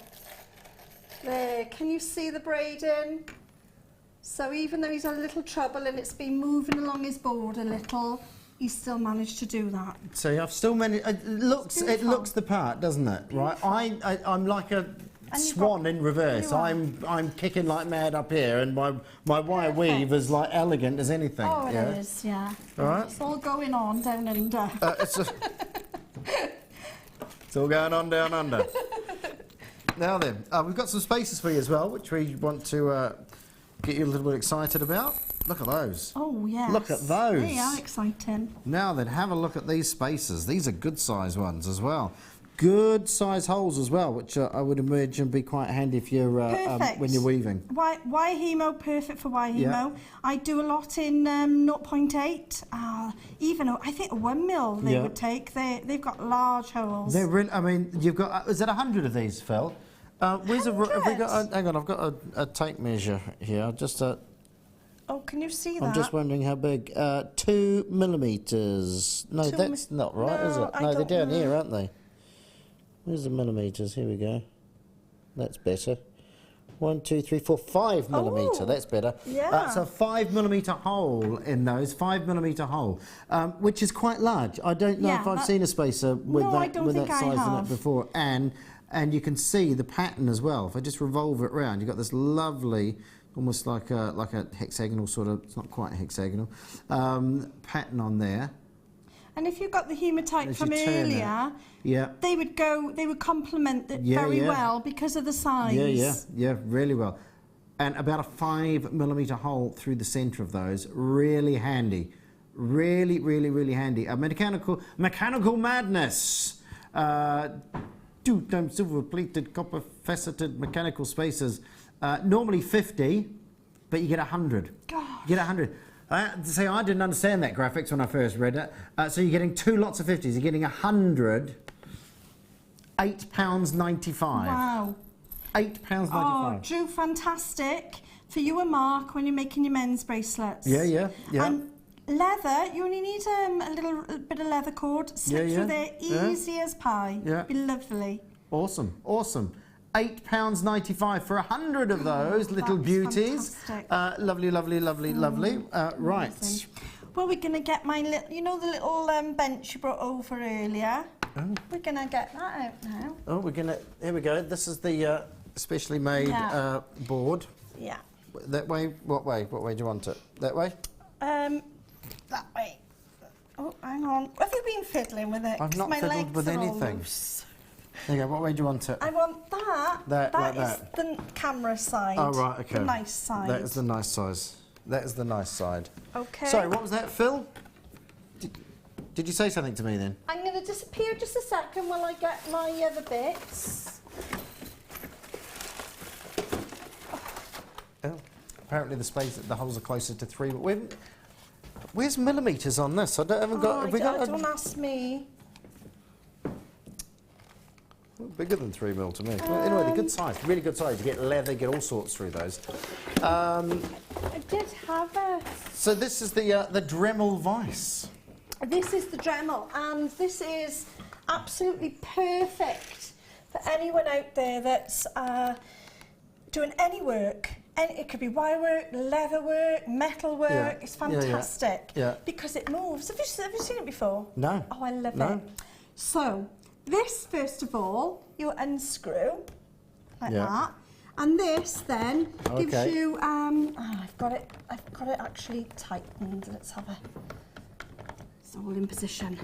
There, can you see the braiding? So even though he's had a little trouble and it's been moving along his board a little, he's still managed to do that. So I've still managed. It looks the part, doesn't it? Right. I'm like a swan in reverse. You are. I'm kicking like mad up here, and my wire weave is like elegant as anything. Oh, it yeah? is, yeah. All right. It's all going on down under. It's all going on down under. Now then, we've got some spaces for you as well, which we want to get you a little bit excited about. Look at those. Oh, yes. Look at those. They are exciting. Now then, have a look at these spaces. These are good size ones as well. Good size holes as well, which I would imagine be quite handy if you're when you're weaving. Wire hemo, perfect for wire hemo. Yeah. I do a lot in 0.8. Even I think a 1 mil they would take. They've got large holes. They're really, I mean, you've got. Is it 100 of these, Phil? Where's have we got? Hang on, I've got a tape measure here. Just Oh, can you see that? I'm just wondering how big. 2 millimeters. No, that's not right, is it? No, I No, they're don't down here, aren't they? Where's the millimeters? Here we go. That's better. 1, 2, 3, 4, 5 millimeter. Oh, That's better. yeah. So 5 millimeter hole in those. 5 millimeter hole, which is quite large. I don't know if I've seen a spacer with No, I don't with that think I size in it have. before. And you can see the pattern as well. If I just revolve it round, you've got this lovely, almost like a hexagonal sort of. It's not quite hexagonal pattern on there. And if you've got the hematite As from you turn it. earlier, Yeah. they would complement it very well because of the size. Yeah, really well. And about a 5 millimeter hole through the centre of those, really handy. Really, really, really handy. A mechanical madness. 2 silver plated copper faceted mechanical spacers. Normally 50, but you get 100. Gosh. You get 100. See, I didn't understand that graphics when I first read it. So you're getting 2 lots of 50s. You're getting 100. £8.95. Wow. £8.95. Oh, Drew, fantastic. for you and Mark when you're making your men's bracelets. Yeah. And leather, you only need a little bit of leather cord. Slip through there, easy as pie. Yeah. Be lovely. Awesome. £8.95 for 100 of those little beauties. Lovely. Right. Amazing. Well, we're going to get my little, you know the little bench you brought over earlier? Oh. We're going to get that out now. Oh, here we go. This is the specially made board. Yeah. That way? What way? What way do you want it? That way? That way. Oh, hang on. Have you been fiddling with it? I've not my fiddled legs with are all anything. loose. There you go. What way do you want it? I want that. Like is the camera side. Oh, right, okay. The nice side. That is the nice size. That is the nice side. Okay. Sorry, what was that, Phil? Did you say something to me then? I'm going to disappear just a second while I get my other bits. Oh, apparently the holes are closer to 3. Where's millimetres on this? Haven't got. Don't ask me. Bigger than 3 mil to me. Well, anyway, they're good size, really good size. You get leather, get all sorts through those. I did have a... So this is the Dremel Vice. This is the Dremel, and this is absolutely perfect for anyone out there that's doing any work. And it could be wire work, leather work, metal work. Yeah. It's fantastic Yeah. because it moves. Have you seen it before? No. Oh, I love No. it. So this, first of all, you unscrew like that, and this then gives you. I've got it actually tightened. Let's have a. It's all in position.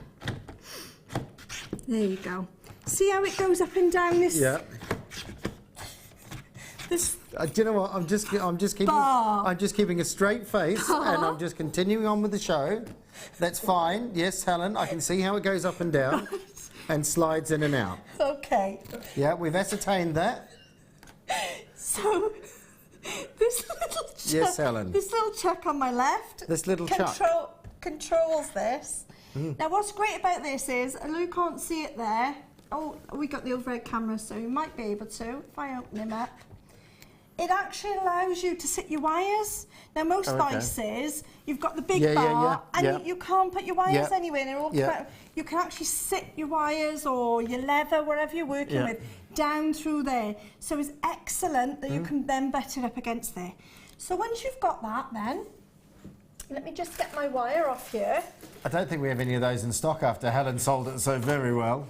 There you go. See how it goes up and down this. Yeah. This. Do you know what? I'm just keeping a straight face, and I'm just continuing on with the show. That's fine. Yes, Helen, I can see how it goes up and down, and slides in and out. Okay. Yeah, we've ascertained that. So this little chuck, Yes, Helen. This little chuck on my left. This little controls this. Now, what's great about this is, Lou can't see it there. Oh, we got the overhead camera, so you might be able to if I open him up. It actually allows you to sit your wires. Now, most vices, you've got the big bar, and you can't put your wires anywhere. They're all you can actually sit your wires or your leather, wherever you're working with, down through there. So it's excellent that you can then butt it up against there. So once you've got that, then, let me just get my wire off here. I don't think we have any of those in stock after Helen sold it so very well.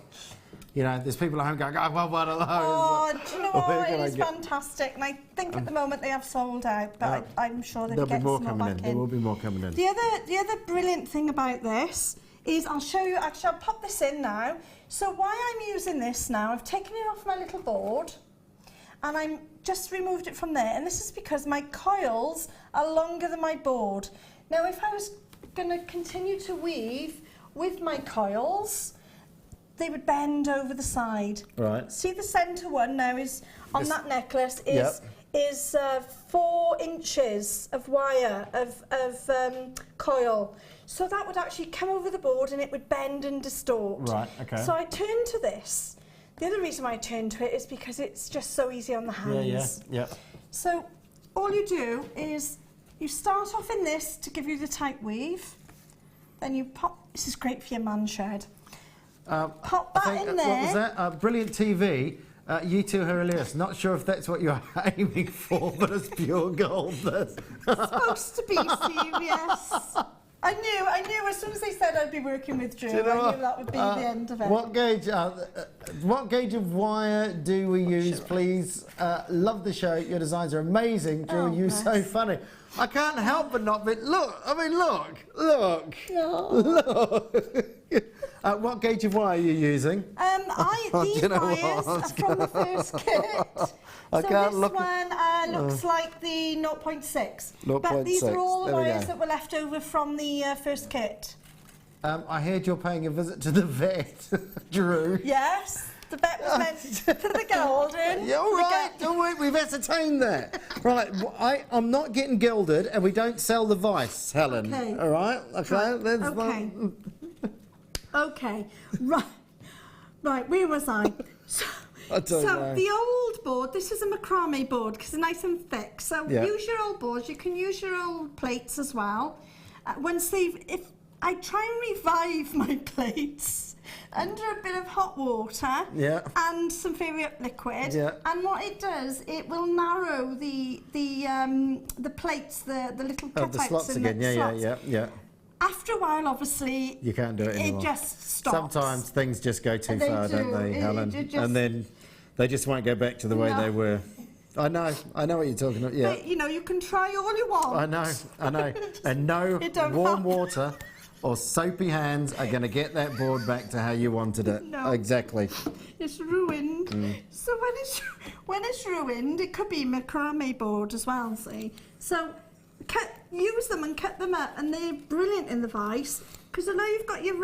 You know, there's people at home going, I want one of those. Oh, do you know what? It is fantastic. And I think at the moment they have sold out, but I'm sure they'll be more coming in. There will be more coming in. The other brilliant thing about this is, I'll show you, actually I'll pop this in now. So why I'm using this now, I've taken it off my little board and I'm just removed it from there. And this is because my coils are longer than my board. Now, if I was going to continue to weave with my coils, they would bend over the side. Right. See, the centre one now is on that necklace is 4 inches of wire of coil. So that would actually come over the board and it would bend and distort. Right. Okay. So I turned to this. The other reason I turned to it is because it's just so easy on the hands. Yeah. So all you do is you start off in this to give you the tight weave. Then you pop. This is great for your man shed. Pop that in there. What was that? Brilliant TV. You two hilarious. Not sure if that's what you're aiming for, but it's pure gold. It's supposed to be serious. I knew as soon as they said I'd be working with Drew, I knew that would be the end of it. What gauge of wire do we use, please? Love the show. Your designs are amazing. Drew, you're so funny. I can't help but not. But look. Look. What gauge of wire are you using? These wires are from the first kit. So this one looks like the 0.6. But these are all the wires that were left over from the first kit. I heard you're paying a visit to the vet, Drew. Yes. The bet was meant for the golden. Yeah, all right, we've ascertained that. Right, I'm not getting gilded, and we don't sell the vice, Helen. Okay. All right? Okay. Okay. Okay. Right, where was I? I don't So know. the old board, this is a macrame board because it's nice and thick. So Yeah. use your old boards. You can use your old plates as well. If I try and revive my plates under a bit of hot water Yeah. and some fairy up liquid. Yeah. And what it does, it will narrow the plates, the little cutouts Oh, the slots in again. the slots. Yeah. After a while, obviously, You can't do it anymore. it just stops. Sometimes things just go too They far, do. don't they, It Helen? just- And then they just won't go back to the way No. they were. I know what you're talking about. Yeah, But, you know, you can try all you want. I know. And no It don't warm help. water or soapy hands are going to get that board back to how you wanted it. No. Exactly. It's ruined. Mm. So when it's ruined, it could be macrame board as well. See, so use them and cut them up, and they're brilliant in the vise because I know you've got your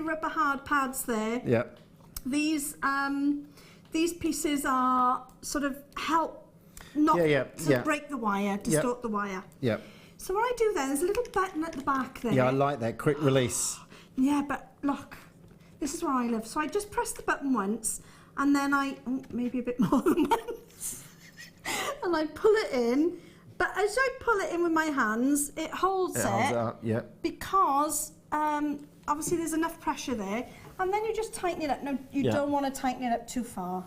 rubber hard pads there. Yeah. These pieces are sort of help not to break the wire, distort the wire. Yeah. So what I do then, there's a little button at the back there. Yeah, I like that quick release. Yeah, but look, this is where I live. So I just press the button once, and then maybe a bit more than once, and I pull it in. But as I pull it in with my hands, it holds it. Holds it up, yeah. Because obviously there's enough pressure there, and then you just tighten it up. No, you Yeah. don't want to tighten it up too far,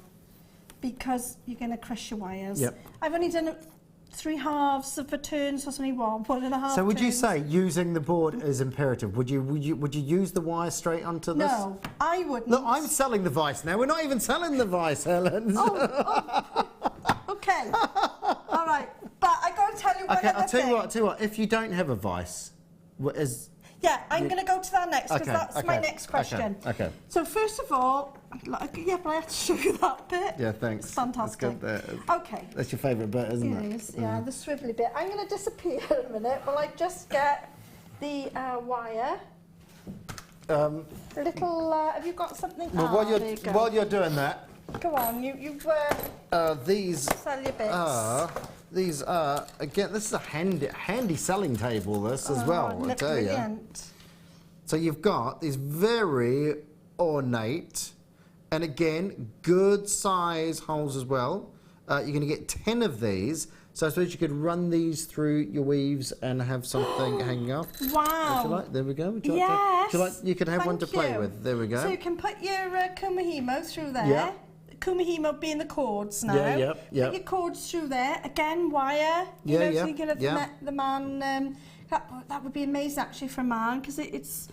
because you're going to crush your wires. Yep. I've only done it 3/2 of a turn, so it's only 1.5. So would you turns. say using the board is imperative? Would you use the wire straight onto this? No, I wouldn't. Look, I'm selling the vice now. We're not even selling the vice, Helen. Okay. All right. But I got to tell you one Okay, other I'll tell thing. you what. If you don't have a vice, Yeah, I'm going to go to that next because Okay, that's my okay, next question. okay. So first of all, yeah, but I have to show you that bit. Yeah, thanks. It's fantastic. That's good. Okay. That's your favourite bit, isn't it? It is, yeah, the swivelly bit. I'm going to disappear in a minute while I just get the wire. A little. Have you got something? Well, there you go. while you're doing that, Go on, you've these sell your bits. are again. This is a handy selling table. This as well, I look tell you. brilliant. So you've got these very ornate, and again, good size holes as well. You're going to get 10 of these. So I suppose you could run these through your weaves and have something hanging up. Wow. Would you like? There we go. Would you Yes. like you could have one to Thank play you. with. There we go. So you can put your kumihimo through there. Yeah. Kumihimo being the cords now. Yeah, yep, yep. Put your cords through there. Again, wire. You Yeah, know, yeah, so you can have yeah. the man. That would be amazing actually for a man because it's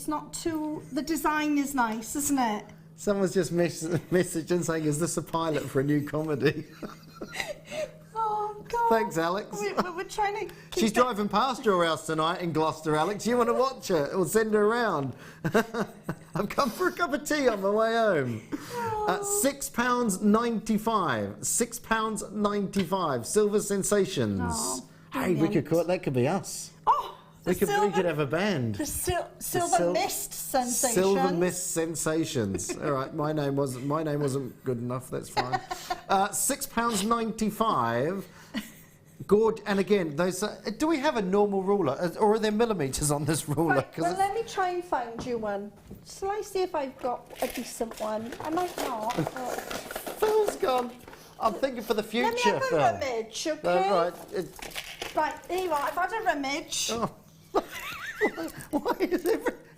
not too. The design is nice, isn't it? Someone's just messaged and saying, "Is this a pilot for a new comedy?" Oh God. Thanks, Alex. We're trying to. Keep She's it- driving past your house tonight in Gloucester, Alex. You want to watch it? We'll send her around. I've come for a cup of tea on my way home. £6.95. £6.95. Silver Sensations. Oh, Hey, we could call it. That could be us. Oh, the We could have a band. The silver mist sensation. Silver Mist Sensations. All right, my name wasn't good enough. That's fine. £6.95. Gorge, and again, those. Do we have a normal ruler, or are there millimetres on this ruler? Right, well, let me try and find you one. Shall I see if I've got a decent one? I might not. But... Phil's gone. I'm thinking for the future, Let me have a Phil. rummage, okay? Right. Right, there you are. I've had a rummage. Oh. Why is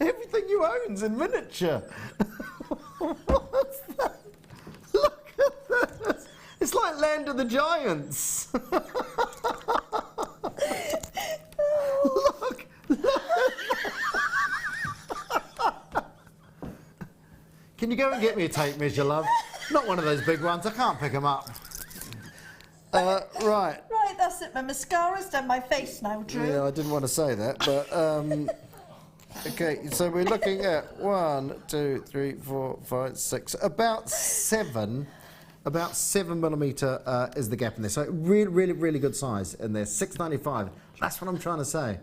everything you own's in miniature? What's that? Look at this. It's like Land of the Giants. Look. Can you go and get me a tape measure, love? Not one of those big ones. I can't pick them up. Right. Right, that's it. My mascara's done my face now, Drew. Yeah, I didn't want to say that, but okay. So we're looking at 1, 2, 3, 4, 5, 6, about 7 millimetre is the gap in there. So really good size in there. £6.95. That's what I'm trying to say.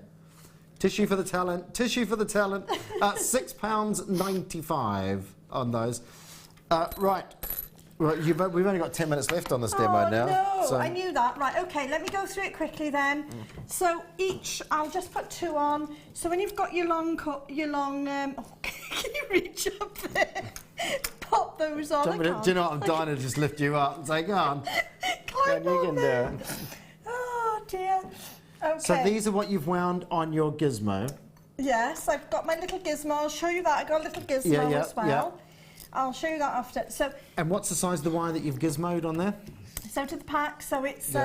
Tissue for the talent. Tissue for the talent. £6.95 on those. Right. Right, we've only got 10 minutes left on this demo now. No, so. I knew that. Right, okay, let me go through it quickly then. So each, I'll just put 2 on. So when you've got your long, can you reach up there? pop those on. Do you know what? I'm dying to just lift you up and say, go on. Climb You on can do there. it. Oh dear. Okay. So these are what you've wound on your gizmo. Yes, I've got my little gizmo. I'll show you that. I got a little gizmo as well. I'll show you that after. So. And what's the size of the wire that you've gizmoed on there? So to the pack. So it's.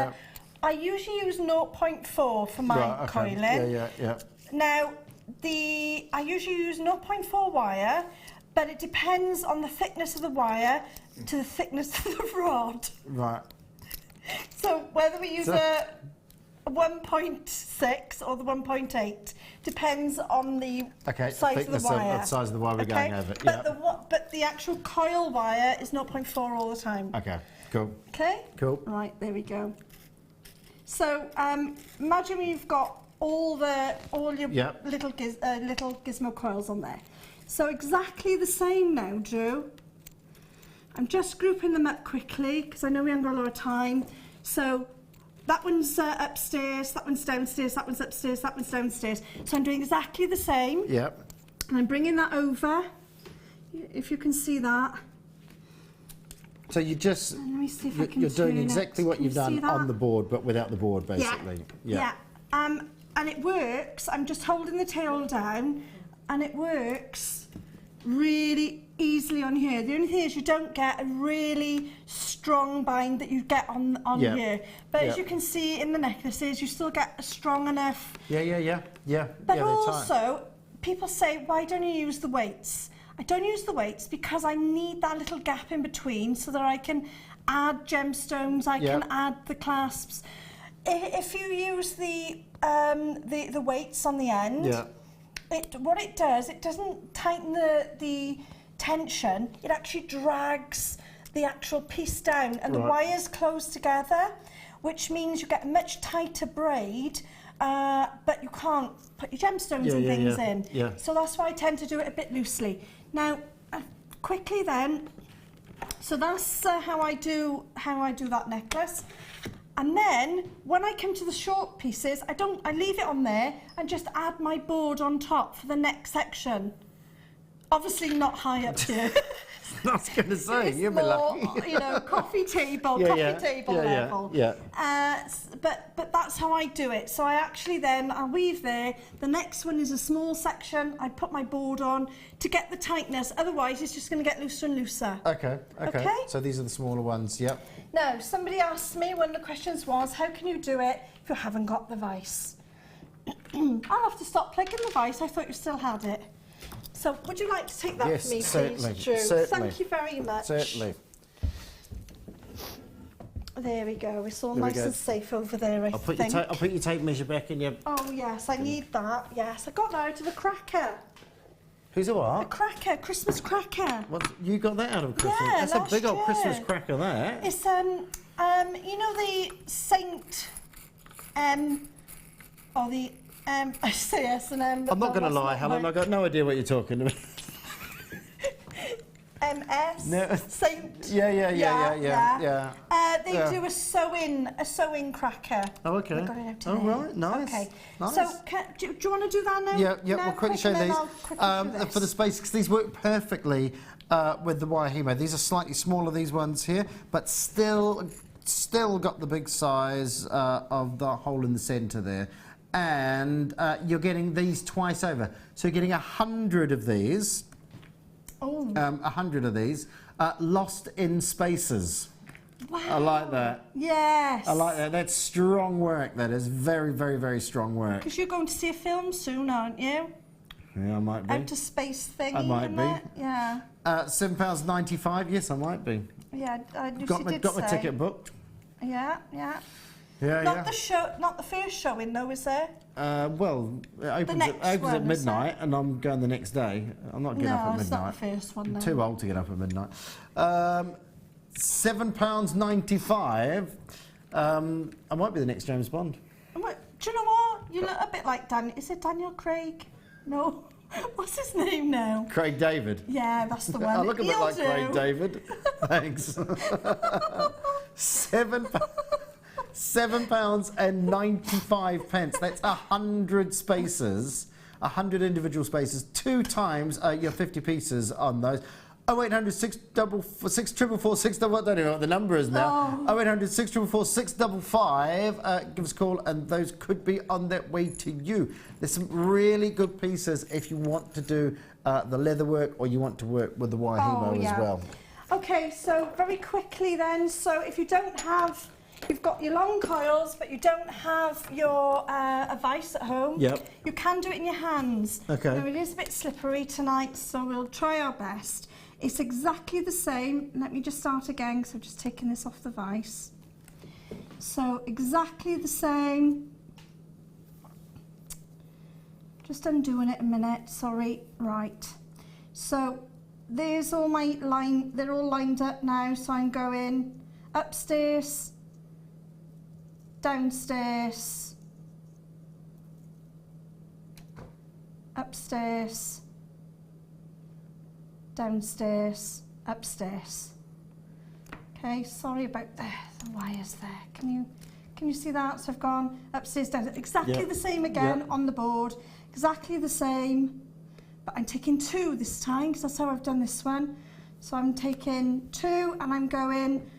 I usually use 0.4 for my coiling. Yeah. Now, I usually use 0.4 wire, but it depends on the thickness of the wire to the thickness of the rod. Right. So whether we use a 1.6 or the 1.8 depends on the size of the wire. The size of the wire we're going over. But the actual coil wire is 0.4 all the time. Okay, cool. Okay? Cool. Right, there we go. So imagine you've got all your little gizmo coils on there. So exactly the same now, Drew. I'm just grouping them up quickly because I know we haven't got a lot of time. So that one's upstairs, that one's downstairs, that one's upstairs, that one's downstairs. So I'm doing exactly the same. Yep. And I'm bringing that over, if you can see that. So you just, you're doing exactly what you've done on the board, but without the board, basically. Yeah. And it works. I'm just holding the tail down, and it works really easily on here. The only thing is you don't get a really strong bind that you get on here. But as you can see in the necklaces, you still get a strong enough. Yeah. But also, people say, why don't you use the weights? I don't use the weights because I need that little gap in between so that I can add gemstones, I can add the clasps. If you use the weights on the end, what it does, it doesn't tighten the tension, it actually drags the actual piece down and the wires close together, which means you get a much tighter braid, but you can't put your gemstones and things in. So that's why I tend to do it a bit loosely. Now, quickly then, so that's how I do that necklace. And then when I come to the short pieces, I leave it on there and just add my board on top for the next section. Obviously not high up here. I was going to say, you'll be lucky. Coffee table level. Yeah. But that's how I do it. So I'll weave there. The next one is a small section. I put my board on to get the tightness. Otherwise, it's just going to get looser and looser. Okay. So these are the smaller ones, yep. Now, somebody asked me, one of the questions was, how can you do it if you haven't got the vise? I'll have to stop plugging the vise. I thought you still had it. So, would you like to take that for me, please, Drew? Thank you very much. Certainly. There we go. It's all nice and safe over there, I think. I'll put your tape measure back in your... Oh, yes, I need that. Yes, I got that out of a cracker. Who's a what? A cracker, Christmas cracker. You got that out of Christmas? Yeah, That's a big old Christmas cracker, that. It's, you know the Saint, or the, I say S&M. I'm not going to lie, Helen, I've got no idea what you're talking about. MS? No. Saint? Yeah. They do a sewing cracker. Oh, okay. I got it out Oh, today. right, nice. Okay. Nice. So, do you want to do that now? Yeah, we'll quickly show these. For the space, because these work perfectly with the wire hemo. These are slightly smaller, these ones here, but still got the big size of the hole in the centre there. And you're getting these twice over. So you're getting 100 of these. 100 of these lost in spaces. Wow. I like that. Yes. I like that. That's strong work. That is very, very, very strong work. Because you're going to see a film soon, aren't you? Yeah, I might be. Outer space thing. I might be. Yeah. £7.95. Yes, I might be. Yeah, got my ticket booked. Yeah. Not the first showing though, is there? Well, it opens at midnight, and I'm going the next day. I'm not getting up at midnight. No, it's not the first one. I'm too old to get up at midnight. £7.95. I might be the next James Bond. Do you know what? You look a bit like Daniel. Is it Daniel Craig? No. What's his name now? Craig David. Yeah, that's the one. I look a bit like Craig David. Thanks. £7.95. That's 100 spaces, 100 individual spaces, 2 times your 50 pieces on those. 0800 644 655. I don't even know what the number is now. 0800 644 655. Give us a call, and those could be on their way to you. There's some really good pieces if you want to do the leather work, or you want to work with the wire hemo as well. Okay, so very quickly then, so if you don't have, you've got your long coils, but you don't have your a vise at home, you can do it in your hands. Okay. Now, it is a bit slippery tonight, so we'll try our best. It's exactly the same. Let me just start again, because I've just taken this off the vise. So exactly the same. Just undoing it a minute, sorry. Right. So there's all my line, they're all lined up now, so I'm going upstairs, downstairs, upstairs, downstairs, upstairs. Okay, sorry about the wires there. Can you see that? So I've gone upstairs, downstairs, exactly the same again on the board, exactly the same. But I'm taking 2 this time, because that's how I've done this one. So I'm taking 2 and I'm going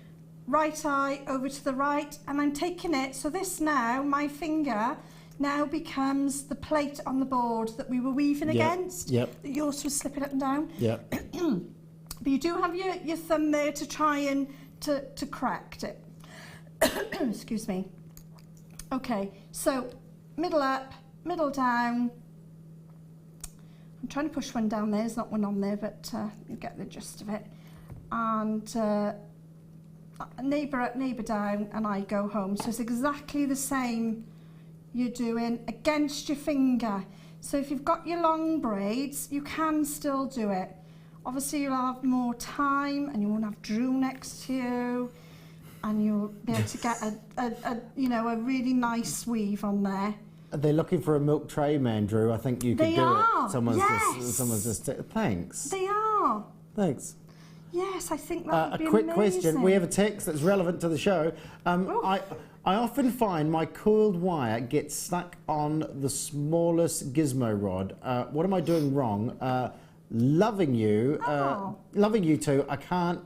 right eye over to the right, and I'm taking it. So this now, my finger now becomes the plate on the board that we were weaving against. That yours was slipping up and down. But you do have your thumb there to try and to correct it. Excuse me. Okay, so middle up, middle down. I'm trying to push one down there, there's not one on there, but you get the gist of it. And neighbour up, neighbour down, and I go home. So it's exactly the same you're doing against your finger. So if you've got your long braids, you can still do it. Obviously you'll have more time, and you won't have Drew next to you, and you'll be able to get a really nice weave on there. They're looking for a milk tray man, Drew. I think you could do it. Someone's just thanks. They are. Thanks. Yes, I think that would be a quick amazing. question. We have a text that's relevant to the show. I often find my coiled wire gets stuck on the smallest gizmo rod. What am I doing wrong? Loving you two. I can't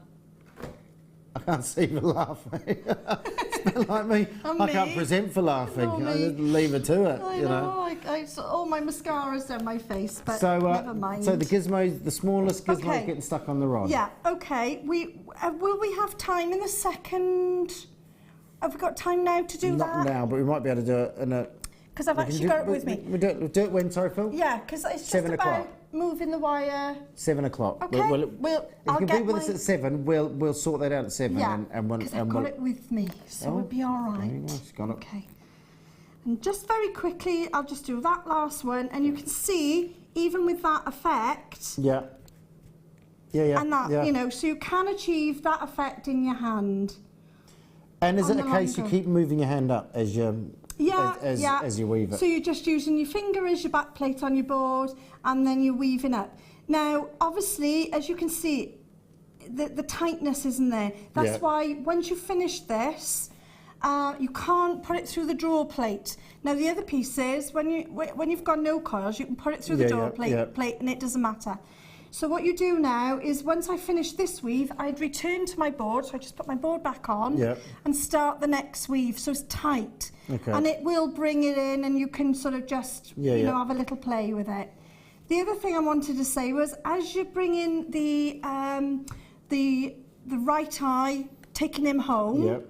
see for laughing. It's a bit like me. I can't present for laughing. I just leave it to it. I know. All my mascara's down my face, but never mind. So the gizmos, the smallest gizmos, getting stuck on the rod. Yeah. Okay. Will we have time in the second? Have we got time now to do that? Not now, but we might be able to do it in a. Because I've actually got it with me. We'll do it when, sorry, Phil? Yeah, because it's just 7 o'clock. about moving the wire. 7 o'clock. Okay. If you can be with us at 7, we'll sort that out at 7. Yeah, because I've got it with me, so it'll be all right. Very nice. Got it. Okay. And just very quickly, I'll just do that last one, and you can see, even with that effect. Yeah. And that, so you can achieve that effect in your hand. And is it a case you keep moving your hand up as you... as you weave it. So you're just using your finger as your back plate on your board, and then you're weaving up. Now, obviously, as you can see, the tightness isn't there. That's why once you finish this, you can't put it through the drawer plate. Now, the other piece is when you've got no coils, you can put it through the drawer plate, and it doesn't matter. So what you do now is, once I finish this weave, I'd return to my board, so I just put my board back on and start the next weave, so it's tight. Okay. And it will bring it in, and you can sort of just, have a little play with it. The other thing I wanted to say was, as you bring in the right eye, taking him home,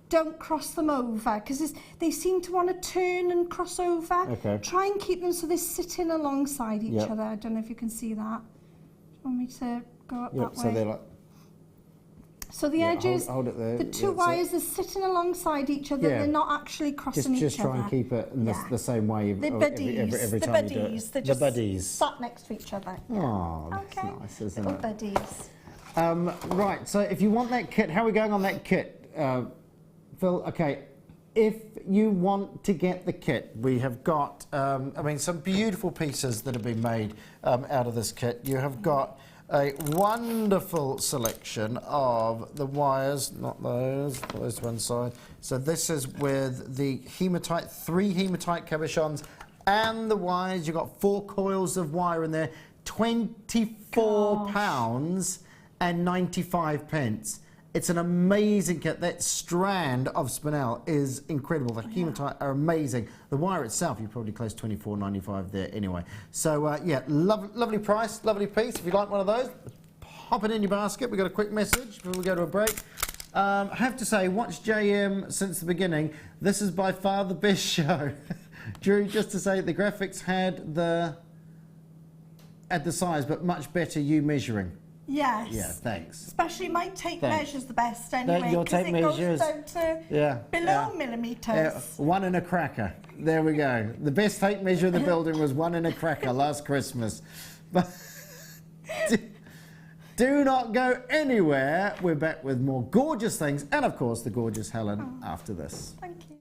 don't cross them over, because they seem to want to turn and cross over. Okay. Try and keep them so they're sitting alongside each other. I don't know if you can see that. Want me to go up that way? So they're like. So the edges, hold it there. the two wires are sitting alongside each other. They're not actually crossing each other. Just try and keep it in the same way They're buddies. every time you do it. They're just the buddies. sat next to each other. Oh, that's nice, isn't it? Buddies. Right. So if you want that kit, how are we going on that kit, Phil? Okay. If you want to get the kit, we have got, some beautiful pieces that have been made out of this kit. You have got a wonderful selection of the wires, not those to one side. So this is with the hematite, 3 hematite cabochons, and the wires. You've got 4 coils of wire in there, £24. £4.95. It's an amazing kit. That strand of spinel is incredible. The hematite are amazing. The wire itself, you're probably close to £24.95 there anyway. So yeah, lovely price, lovely piece. If you like one of those, pop it in your basket. We've got a quick message before we go to a break. I have to say, watch JM since the beginning. This is by far the best show. Drew, just to say, the graphics had the size, but much better you measuring. Yes. Yeah, thanks. Especially my tape Thanks. measure's the best anyway, Your because tape it measures. goes down to below millimetres. 1 in a cracker. There we go. The best tape measure in the building was 1 in a cracker last Christmas. But do not go anywhere. We're back with more gorgeous things and, of course, the gorgeous Helen after this. Thank you.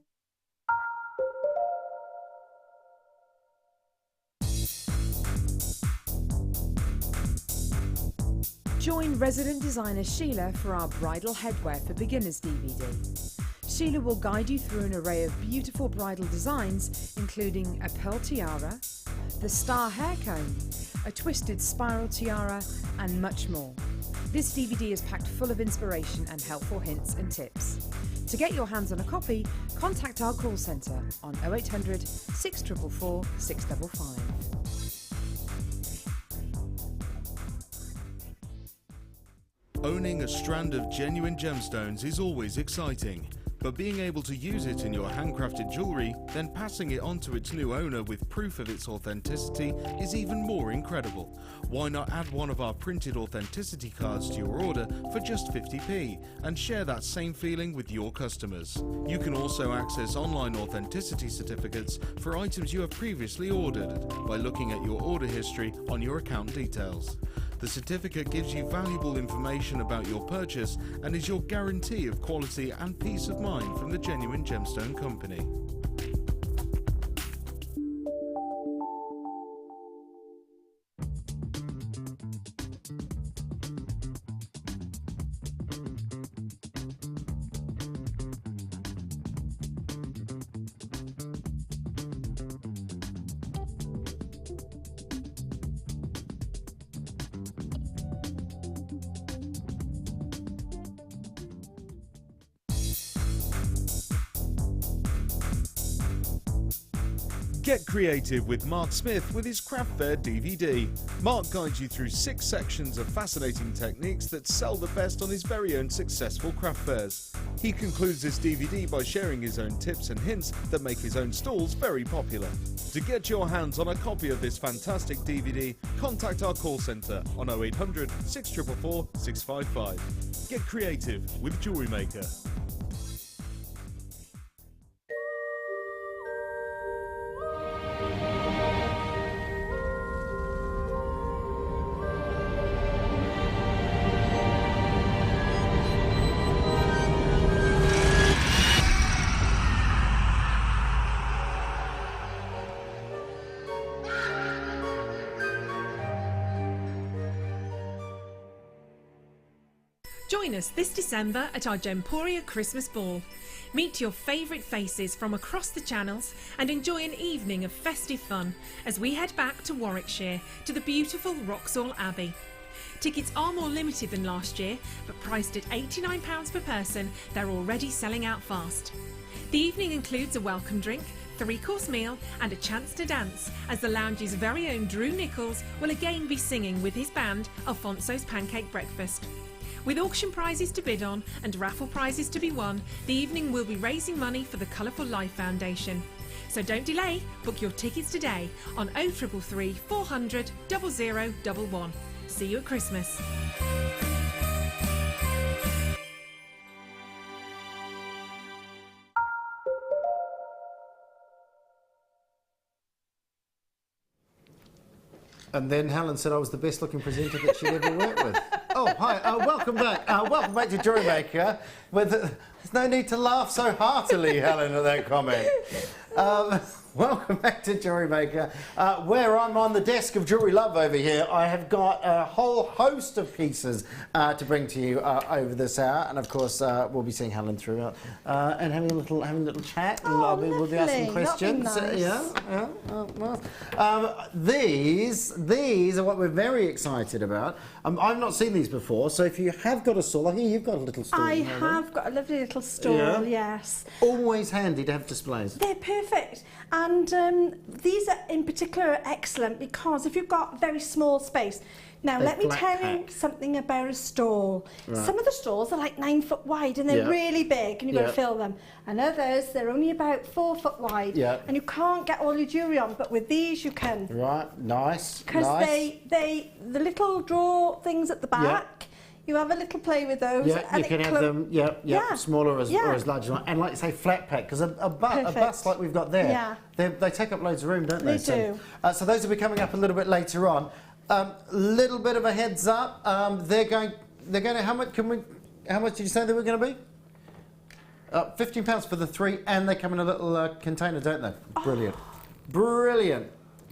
Join resident designer Sheila for our Bridal Headwear for Beginners DVD. Sheila will guide you through an array of beautiful bridal designs, including a pearl tiara, the star hair comb, a twisted spiral tiara, and much more. This DVD is packed full of inspiration and helpful hints and tips. To get your hands on a copy, contact our call centre on 0800 644 655. Owning a strand of genuine gemstones is always exciting, but being able to use it in your handcrafted jewellery, then passing it on to its new owner with proof of its authenticity is even more incredible. Why not add one of our printed authenticity cards to your order for just 50p and share that same feeling with your customers? You can also access online authenticity certificates for items you have previously ordered by looking at your order history on your account details. The certificate gives you valuable information about your purchase and is your guarantee of quality and peace of mind from the Genuine Gemstone Company. Get creative with Mark Smith with his Craft Fair DVD. Mark guides you through 6 sections of fascinating techniques that sell the best on his very own successful craft fairs. He concludes this DVD by sharing his own tips and hints that make his own stalls very popular. To get your hands on a copy of this fantastic DVD, contact our call centre on 0800 644 655. Get creative with Jewellery Maker. Join us this December at our Gemporia Christmas Ball. Meet your favourite faces from across the channels and enjoy an evening of festive fun as we head back to Warwickshire to the beautiful Wroxall Abbey. Tickets are more limited than last year, but priced at £89 per person, they're already selling out fast. The evening includes a welcome drink, 3-course meal and a chance to dance as the lounge's very own Drew Nichols will again be singing with his band Alfonso's Pancake Breakfast. With auction prizes to bid on and raffle prizes to be won, the evening will be raising money for the Colourful Life Foundation. So don't delay, book your tickets today on 0333 400 0011. See you at Christmas. And then Helen said I was the best looking presenter that she'd ever worked with. Oh, hi. Welcome back. Welcome back to Jewellery Maker. There's no need to laugh so heartily, Helen, at that comment. Welcome back to Jewellery Maker, where I'm on the desk of Jewellery Love over here. I have got a whole host of pieces to bring to you over this hour, and of course we'll be seeing Helen throughout and having a little chat. And we'll be asking questions. These are what we're very excited about. I've not seen these before, so if you have got a stall, I hear you've got a little stall. I have got a lovely little stall, yes. Always handy to have displays. They're perfect. And these are in particular are excellent because if you've got very small space. Now, let me tell you something about a stall. Right. Some of the stalls are like 9 foot wide and they're really big and you've got to fill them. And others, they're only about 4 foot wide and you can't get all your jewellery on, but with these you can. Right, nice. Because the little drawer things at the back, you have a little play with those. Yeah, and you can have them, smaller or as large as and like say flat pack, because a bus like we've got there, they take up loads of room, don't they? They do. So those will be coming up a little bit later on. Little bit of a heads up. They're going to how much did you say they were going to be? £15 for the 3, and they come in a little container, don't they? Brilliant,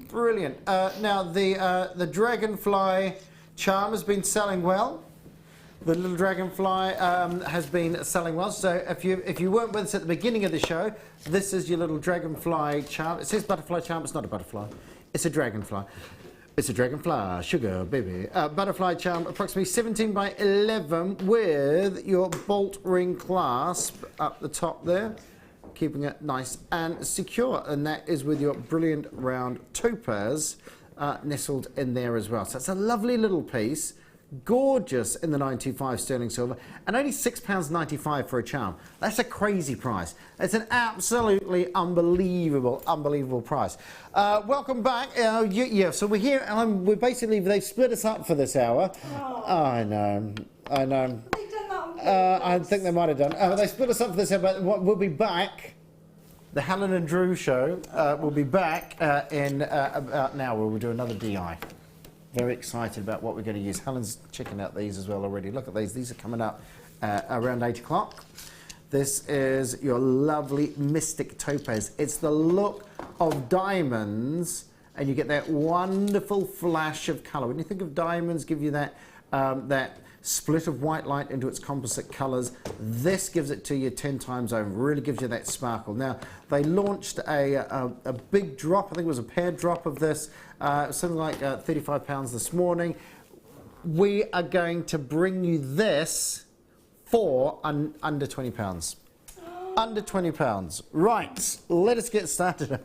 brilliant. Now the dragonfly charm has been selling well. The little dragonfly has been selling well. So if you weren't with us at the beginning of the show, this is your little dragonfly charm. It says butterfly charm. It's not a butterfly. It's a dragonfly. It's a dragonfly, sugar baby. Butterfly charm, approximately 17 by 11 with your bolt ring clasp up the top there, keeping it nice and secure. And that is with your brilliant round topaz nestled in there as well. So it's a lovely little piece. Gorgeous in the 925 sterling silver, and only £6.95 for a charm. That's a crazy price. It's an absolutely unbelievable price. Welcome back. So we're here. We're basically, they've split us up for this hour. Oh. I know. They've done that on purpose. I think they might have done. They split us up for this hour, but we'll be back. The Helen and Drew show will be back in about an hour. We'll do another DI. Very excited about what we're going to use. Helen's checking out these as well already. Look at these. These are coming up around 8 o'clock. This is your lovely Mystic Topaz. It's the look of diamonds, and you get that wonderful flash of colour. When you think of diamonds, give you that that split of white light into its composite colours. This gives it to you 10 times over. Really gives you that sparkle. Now, they launched a big drop. I think it was a pair drop of this. Something like £35 this morning. We are going to bring you this for under £20. Under £20. Right, let us get started.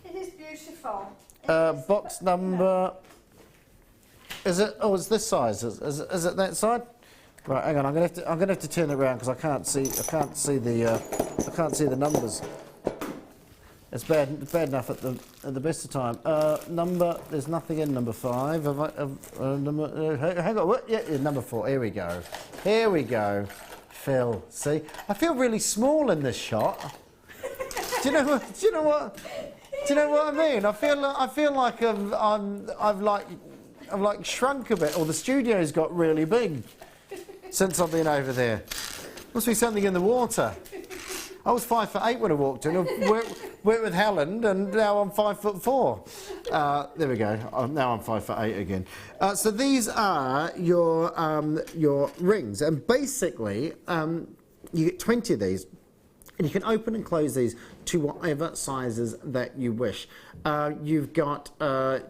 It is beautiful. Box number... Is it? Oh, it's this size. Is it that side? Right, hang on. I'm gonna have to turn it around because I can't see the numbers. It's bad enough at the best of time. Number. There's nothing in number 5. Hang on. What? Yeah, number 4. Here we go. Here we go. Phil, see, I feel really small in this shot. Do you know what I mean? I feel like I've like shrunk a bit, or the studio's got really big since I've been over there. Must be something in the water. I was 5'8" when I walked in. I worked with Helen, and now I'm 5'4". There we go. Now I'm 5'8" again. So these are your rings, and basically you get 20 of these. And you can open and close these to whatever sizes that you wish. You've got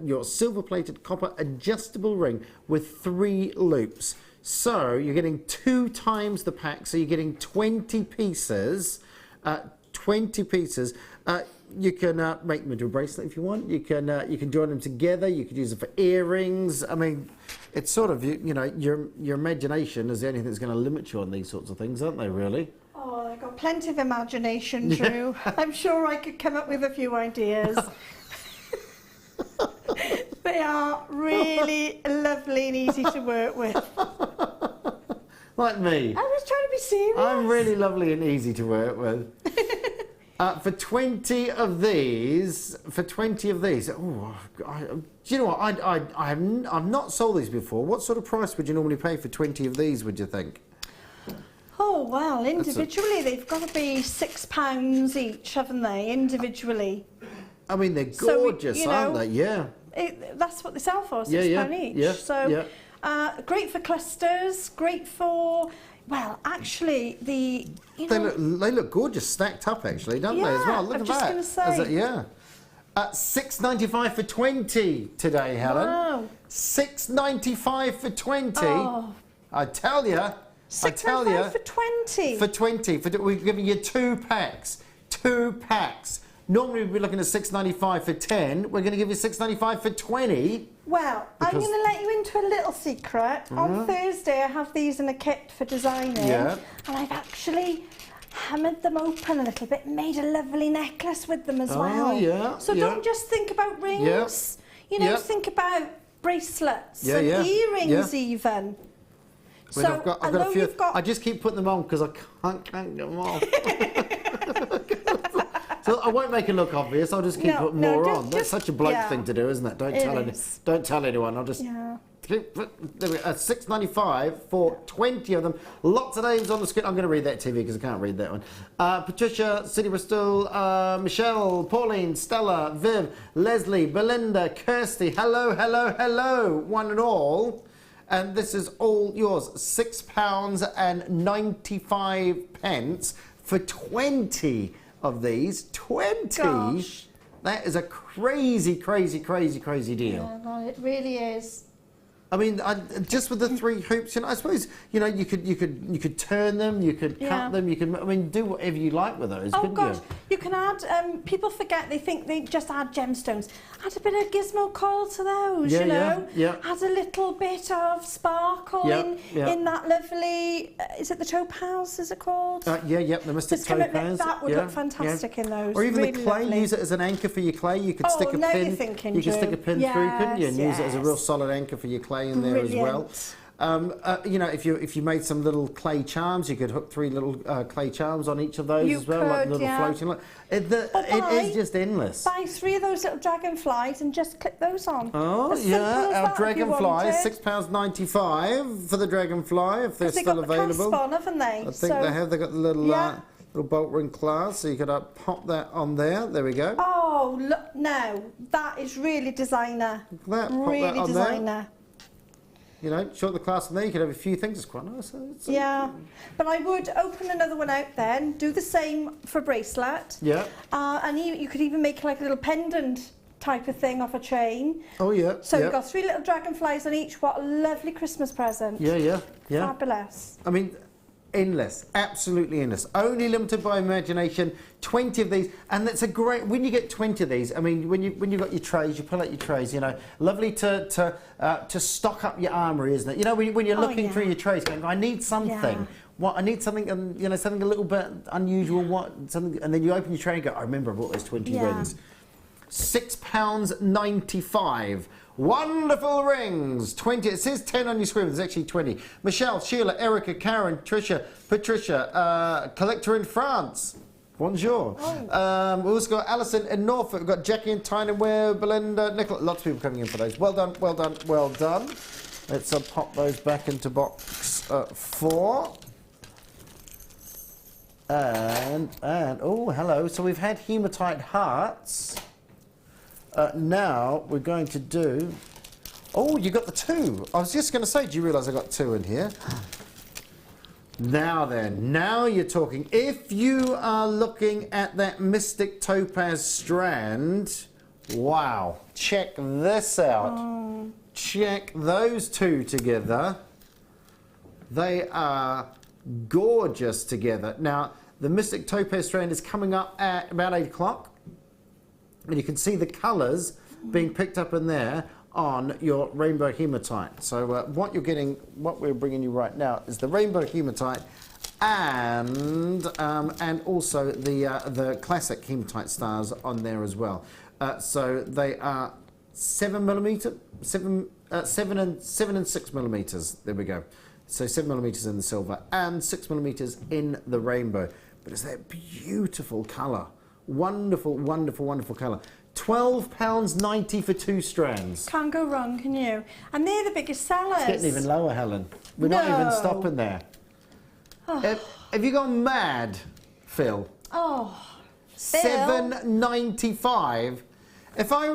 your silver-plated copper adjustable ring with 3 loops. So you're getting 2 times the pack. So you're getting 20 pieces. 20 pieces. You can make them into a bracelet if you want. You can join them together. You could use them for earrings. I mean, it's sort of your imagination is the only thing that's going to limit you on these sorts of things, aren't they? Really. Oh, I've got plenty of imagination, Drew. I'm sure I could come up with a few ideas. They are really lovely and easy to work with. Like me. I was trying to be serious. I'm really lovely and easy to work with. For 20 of these, oh, do you know what? I've not sold these before. What sort of price would you normally pay for 20 of these, would you think? Oh, well, individually they've got to be £6 each, haven't they, individually? I mean, they're gorgeous, aren't they? Yeah. That's what they sell for, £6 each. Yeah, so, great for clusters, great for... Well, actually, they look gorgeous stacked up, actually, don't they, as well? Look at that. I was just going to say. Yeah. $6.95 for 20 today, Helen. Wow. $6.95 for 20. Oh. I tell you. $6.95 for 20. For 20. We're giving you 2 packs. 2 packs. Normally we'd be looking at $6.95 for 10. We're going to give you $6.95 for 20. Well, I'm going to let you into a little secret. On Thursday, I have these in a kit for designing. Yeah. And I've actually hammered them open a little bit, made a lovely necklace with them as well. Yeah. So don't just think about rings. Yeah. You know, think about bracelets and earrings even. Well, So I've got a few. I just keep putting them on because I can't get them off. So I won't make it look obvious. I'll just keep putting more on. That's such a bloke thing to do, isn't it? Don't tell anyone. I'll just keep $6.95 for 20 of them. Lots of names on the screen. I'm going to read that TV because I can't read that one. Patricia, City Bristol, Michelle, Pauline, Stella, Viv, Leslie, Belinda, Kirsty. Hello, hello, hello, one and all. And this is all yours. £6.95 for 20 of these. 20? Gosh. That is a crazy, crazy, crazy, crazy deal. Yeah, well, it really is. I mean, just with the 3 hoops, you know, I suppose, you know, you could turn them, you could cut them, you can, I mean, do whatever you like with those, couldn't gosh, you? you can add, people forget, they think they just add gemstones. Add a bit of gizmo coil to those, you know? Add a little bit of sparkle in that lovely, is it the topaz, is it called? The mystic topaz. That would look fantastic in those. Or even really the clay, lovely. use it as an anchor for your clay. You could stick a now pin. you're thinking, you could stick a pin through, couldn't you? And use it as a real yes. solid anchor for your clay in there as well. You know, if you made some little clay charms, you could hook 3 little clay charms on each of those as well, like little floating. It is just endless. Buy 3 of those little dragonflies and just clip those on. Oh our dragonfly, £6.95 for the dragonfly if they're still available. They've got the clasp on, haven't they? I think they have. They've got the little little bolt ring clasp, so you could pop that on there. There we go. Oh, look, no, that is really designer. Pop really that on designer. There. You know, short the clasp on there, you could have a few things. It's quite nice. But I would open another one out then, do the same for bracelet. Yeah. And you could even make like a little pendant type of thing off a chain. Oh, yeah. So you've got 3 little dragonflies on each. What a lovely Christmas present. Yeah. Fabulous. I mean, endless, absolutely endless. Only limited by imagination. 20 of these, and that's a great. When you get 20 of these, I mean, when you've got your trays, you pull out your trays. You know, lovely to stock up your armoury, isn't it? You know, when you're looking through your trays, going, I need something. What I need something, you know, something a little bit unusual. Something, and then you open your tray and go, I remember I bought those 20 rings. £6.95. Wonderful rings. 20. It says 10 on your screen. There's actually 20. Michelle, Sheila, Erica, Karen, Tricia, Patricia, collector in France. Bonjour. We've also got Alison in Norfolk. We've got Jackie in Tyne-and-Wear, Belinda, Nicola. Lots of people coming in for those. Well done, well done, well done. Let's pop those back into box 4. And oh, hello. So we've had hematite hearts. Now we're going to do. Oh, you got the 2. I was just going to say, do you realise I got 2 in here? Now then, now you're talking. If you are looking at that mystic topaz strand, wow! Check this out. Check those 2 together. They are gorgeous together. Now, the mystic topaz strand is coming up at about 8 o'clock. And you can see the colours being picked up in there on your rainbow hematite. So what we're bringing you right now is the rainbow hematite and also the classic hematite stars on there as well. So they are 7mm, 7 and 6 millimeters. There we go. So 7 millimeters in the silver and 6 millimeters in the rainbow. But it's that beautiful colour. Wonderful, wonderful, wonderful colour. £12.90 for 2 strands. Can't go wrong, can you? And they're the biggest sellers. It's getting even lower, Helen. We're not even stopping there. Have you gone mad, Phil? Oh, Phil. $7.95. If I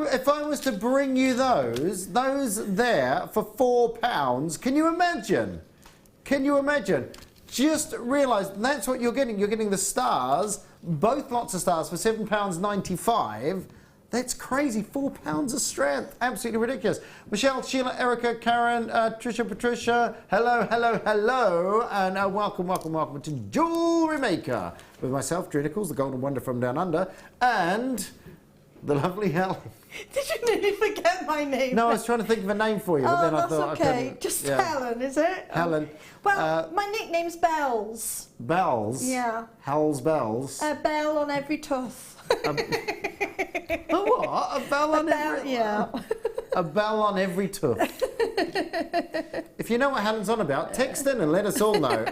was to bring you those there for £4, can you imagine? Can you imagine? Just realise that's what you're getting. You're getting the stars, both lots of stars for £7.95. That's crazy. £4 of strength. Absolutely ridiculous. Michelle, Sheila, Erica, Karen, Trisha, Patricia. Hello, hello, hello. And welcome, welcome, welcome to Jewellery Maker with myself, Drew Nichols, the Golden Wonder from Down Under, and the lovely Helen. Did you nearly forget my name? No, I was trying to think of a name for you, but then I thought okay. I couldn't. Just Helen, is it? Helen. Well, my nickname's Bells. Bells? Yeah. Hell's Bells? A bell on every tooth. A what? A bell on every... Yeah. A bell on every tooth. If you know what Helen's on about, text in and let us all know.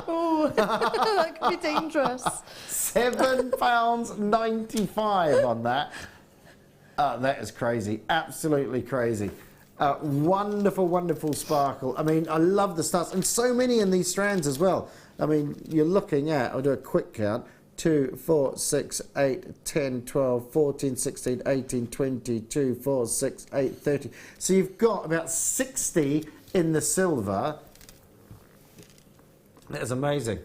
Oh, that could be dangerous. £7.95 on that. That is crazy. Absolutely crazy. Wonderful, wonderful sparkle. I mean, I love the stars. And so many in these strands as well. I mean, you're looking at, I'll do a quick count, 2, 4, 6, 8, 10, 12, 14, 16, 18, 20, 2, 4, 6, 8, 30. So you've got about 60 in the silver. That is amazing.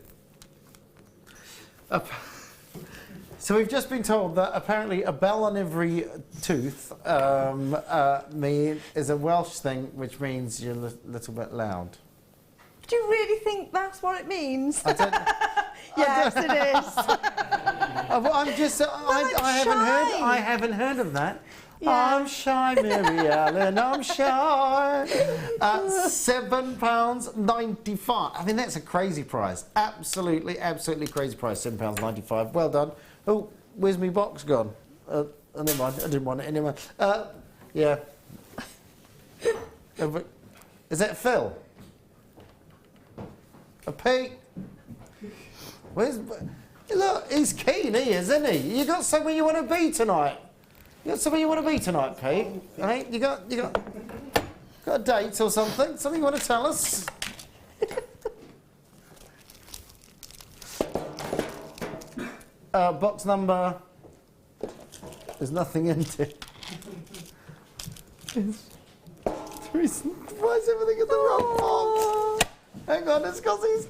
So we've just been told that apparently a bell on every tooth is a Welsh thing, which means you're a little bit loud. Do you really think that's what it means? Yes, it is. I'm just. I haven't heard of that. Yeah. I'm shy, Mary Ellen. I'm shy. £7.95. I mean, that's a crazy price. Absolutely, absolutely crazy price. £7.95. Well done. Oh, where's my box gone? Never mind. I didn't want it anyway. Yeah. Is that Phil? Pete? Look, he's keen, isn't he? You got somewhere you want to be tonight? You got somewhere you want to be tonight, Pete? Right? You got a date or something? Something you want to tell us? Box number. There's nothing in it. Why is everything in the wrong box? Hang on, it's because he's...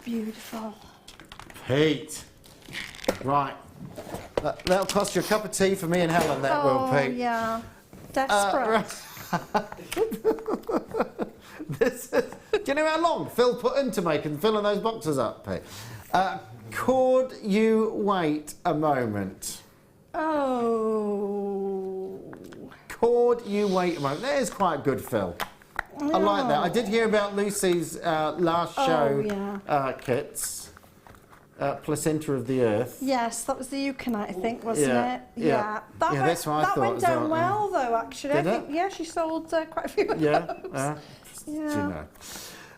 Beautiful. Pete. Right. That'll cost you a cup of tea for me and Helen, that will, Pete. Oh, yeah. Desperate. Do you know how long Phil put into making filling those boxes up, Pete? Could you wait a moment? Oh. Could you wait a moment? That is quite good, Phil. I like that. I did hear about Lucy's last show kits, Placenta of the Earth. Yes, that was the Eucanite, I think, wasn't it? Yeah. That's what I thought. That went down well, though, actually. Did I think, yeah, she sold quite a few of those. You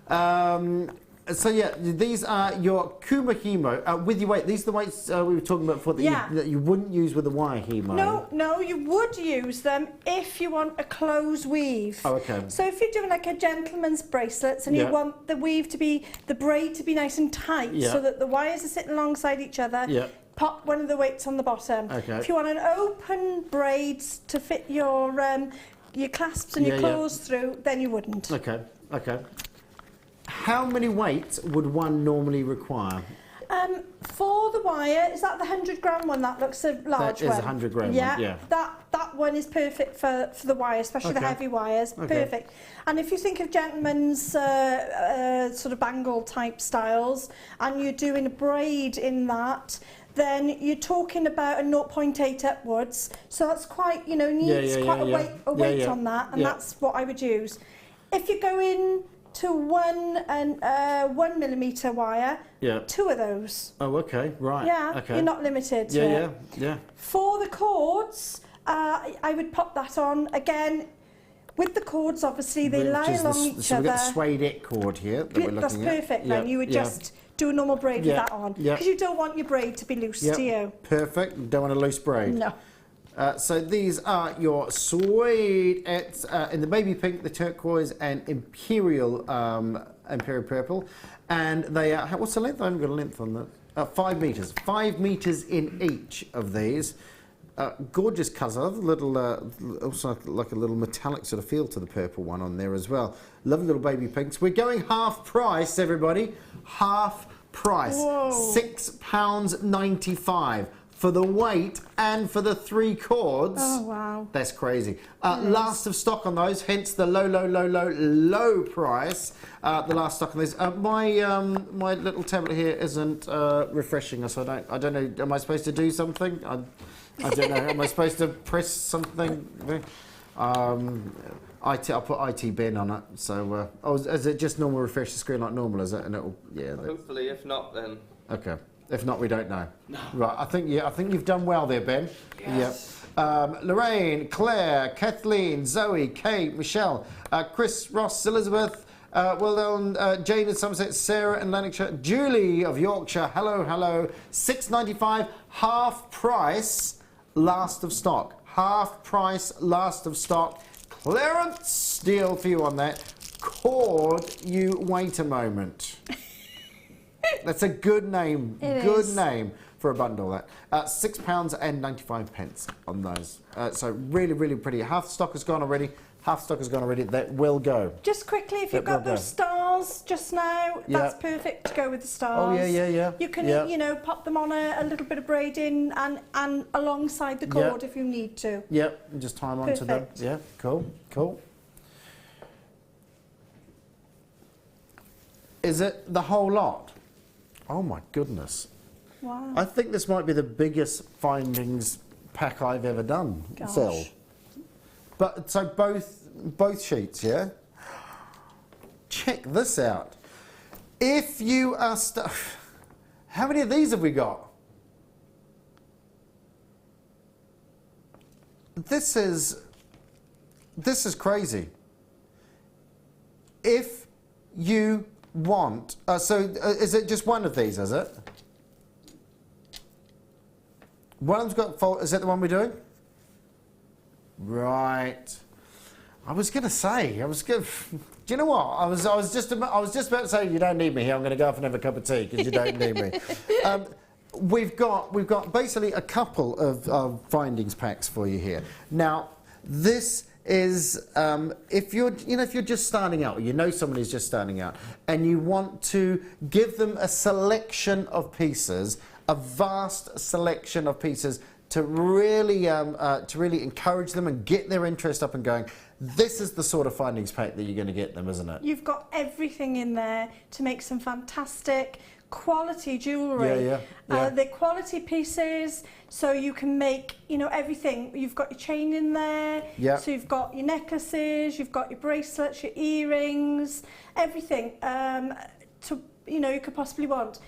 know. So yeah, these are your Kuma Hemo with your weight. These are the weights we were talking about before that you wouldn't use with a wire Hemo. No, you would use them if you want a close weave. Oh, okay. So if you're doing like a gentleman's bracelets and you want the weave to be, the braid to be nice and tight so that the wires are sitting alongside each other, pop one of the weights on the bottom. Okay. If you want an open braid to fit your clasps and your claws through, then you wouldn't. Okay, okay. How many weights would one normally require? For the wire, is that the 100 gram one? That looks a large one. That is a 100 gram one, yeah. That one is perfect for the wire, especially the heavy wires. Perfect. And if you think of gentlemen's sort of bangle type styles, and you're doing a braid in that, then you're talking about a 0.8 upwards. So that's quite, needs quite a weight on that, and that's what I would use. If you go in to 1 millimetre wire, 2 of those. Oh, okay, right. Yeah, okay. You're not limited to it. Yeah. For the cords, I would pop that on again. With the cords, obviously, they lie along each other. So we've got the suede it cord here that we're looking at. That's perfect then. You would just do a normal braid with that on. Because you don't want your braid to be loose, do you? Perfect. Don't want a loose braid. No. So these are your suede in the baby pink, the turquoise, and imperial purple, and they are. What's the length? I haven't got a length on that. 5 meters. 5 meters in each of these. Gorgeous colour, little also like a little metallic sort of feel to the purple one on there as well. Lovely little baby pinks. We're going half price, everybody. Half price. £6.95 for the weight and for the 3 cords. Oh wow, that's crazy. Last of stock on those, hence the low price. The last stock on these. My little tablet here isn't refreshing us. I don't know. Am I supposed to do something? I don't know. Am I supposed to press something? I'll put IT bin on it. So, is it just normal refresh the screen like normal? Is it? And it'll, yeah. Hopefully, if not, then. Okay. If not, we don't know. No. Right. I think you've done well there, Ben. Yes. Yep. Lorraine, Claire, Kathleen, Zoe, Kate, Michelle, Chris, Ross, Elizabeth. Well done, Jane in Somerset, Sarah in Lanarkshire, Julie of Yorkshire. Hello. £6.95, half price. Last of stock. Half price, last of stock. Clearance deal for you on that. Cord, you wait a moment. That's a good name. Good name for a bundle. That £6.95 on those. So really pretty. Half stock has gone already. Half stock has gone already. That will go. Just quickly, if you've got those stars just now, that's perfect to go with the stars. Oh yeah. You can, you know, pop them on a little bit of braiding and alongside the cord if you need to. Yep, and just tie them onto them. Yeah, cool. Is it the whole lot? Oh my goodness. Wow. I think this might be the biggest findings pack I've ever done. Phil. But so both sheets, yeah? Check this out. If you are how many of these have we got? This is crazy. If you want, is it just one of these, is it? One of them's got, is that the one we're doing? Right. I was going to say, do you know what? I was just about to say, you don't need me here. I'm going to go off and have a cup of tea because you don't need me. We've got basically a couple of findings packs for you here. Now, this is if you're just starting out, or you know someone who's just starting out, and you want to give them a selection of pieces, a vast selection of pieces to really encourage them and get their interest up and going. This is the sort of findings pack that you're going to get them, isn't it? You've got everything in there to make some fantastic quality jewellery. Yeah. They're quality pieces, so you can make, you know, everything. You've got your chain in there, so you've got your necklaces, you've got your bracelets, your earrings, everything you could possibly want.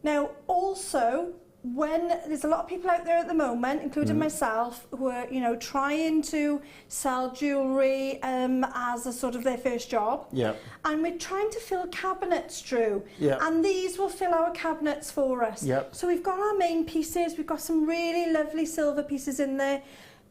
Now, also, when there's a lot of people out there at the moment, including myself, who are, you know, trying to sell jewellery as a sort of their first job. Yeah. And we're trying to fill cabinets, Drew. Yeah. And these will fill our cabinets for us. Yeah. So we've got our main pieces. We've got some really lovely silver pieces in there.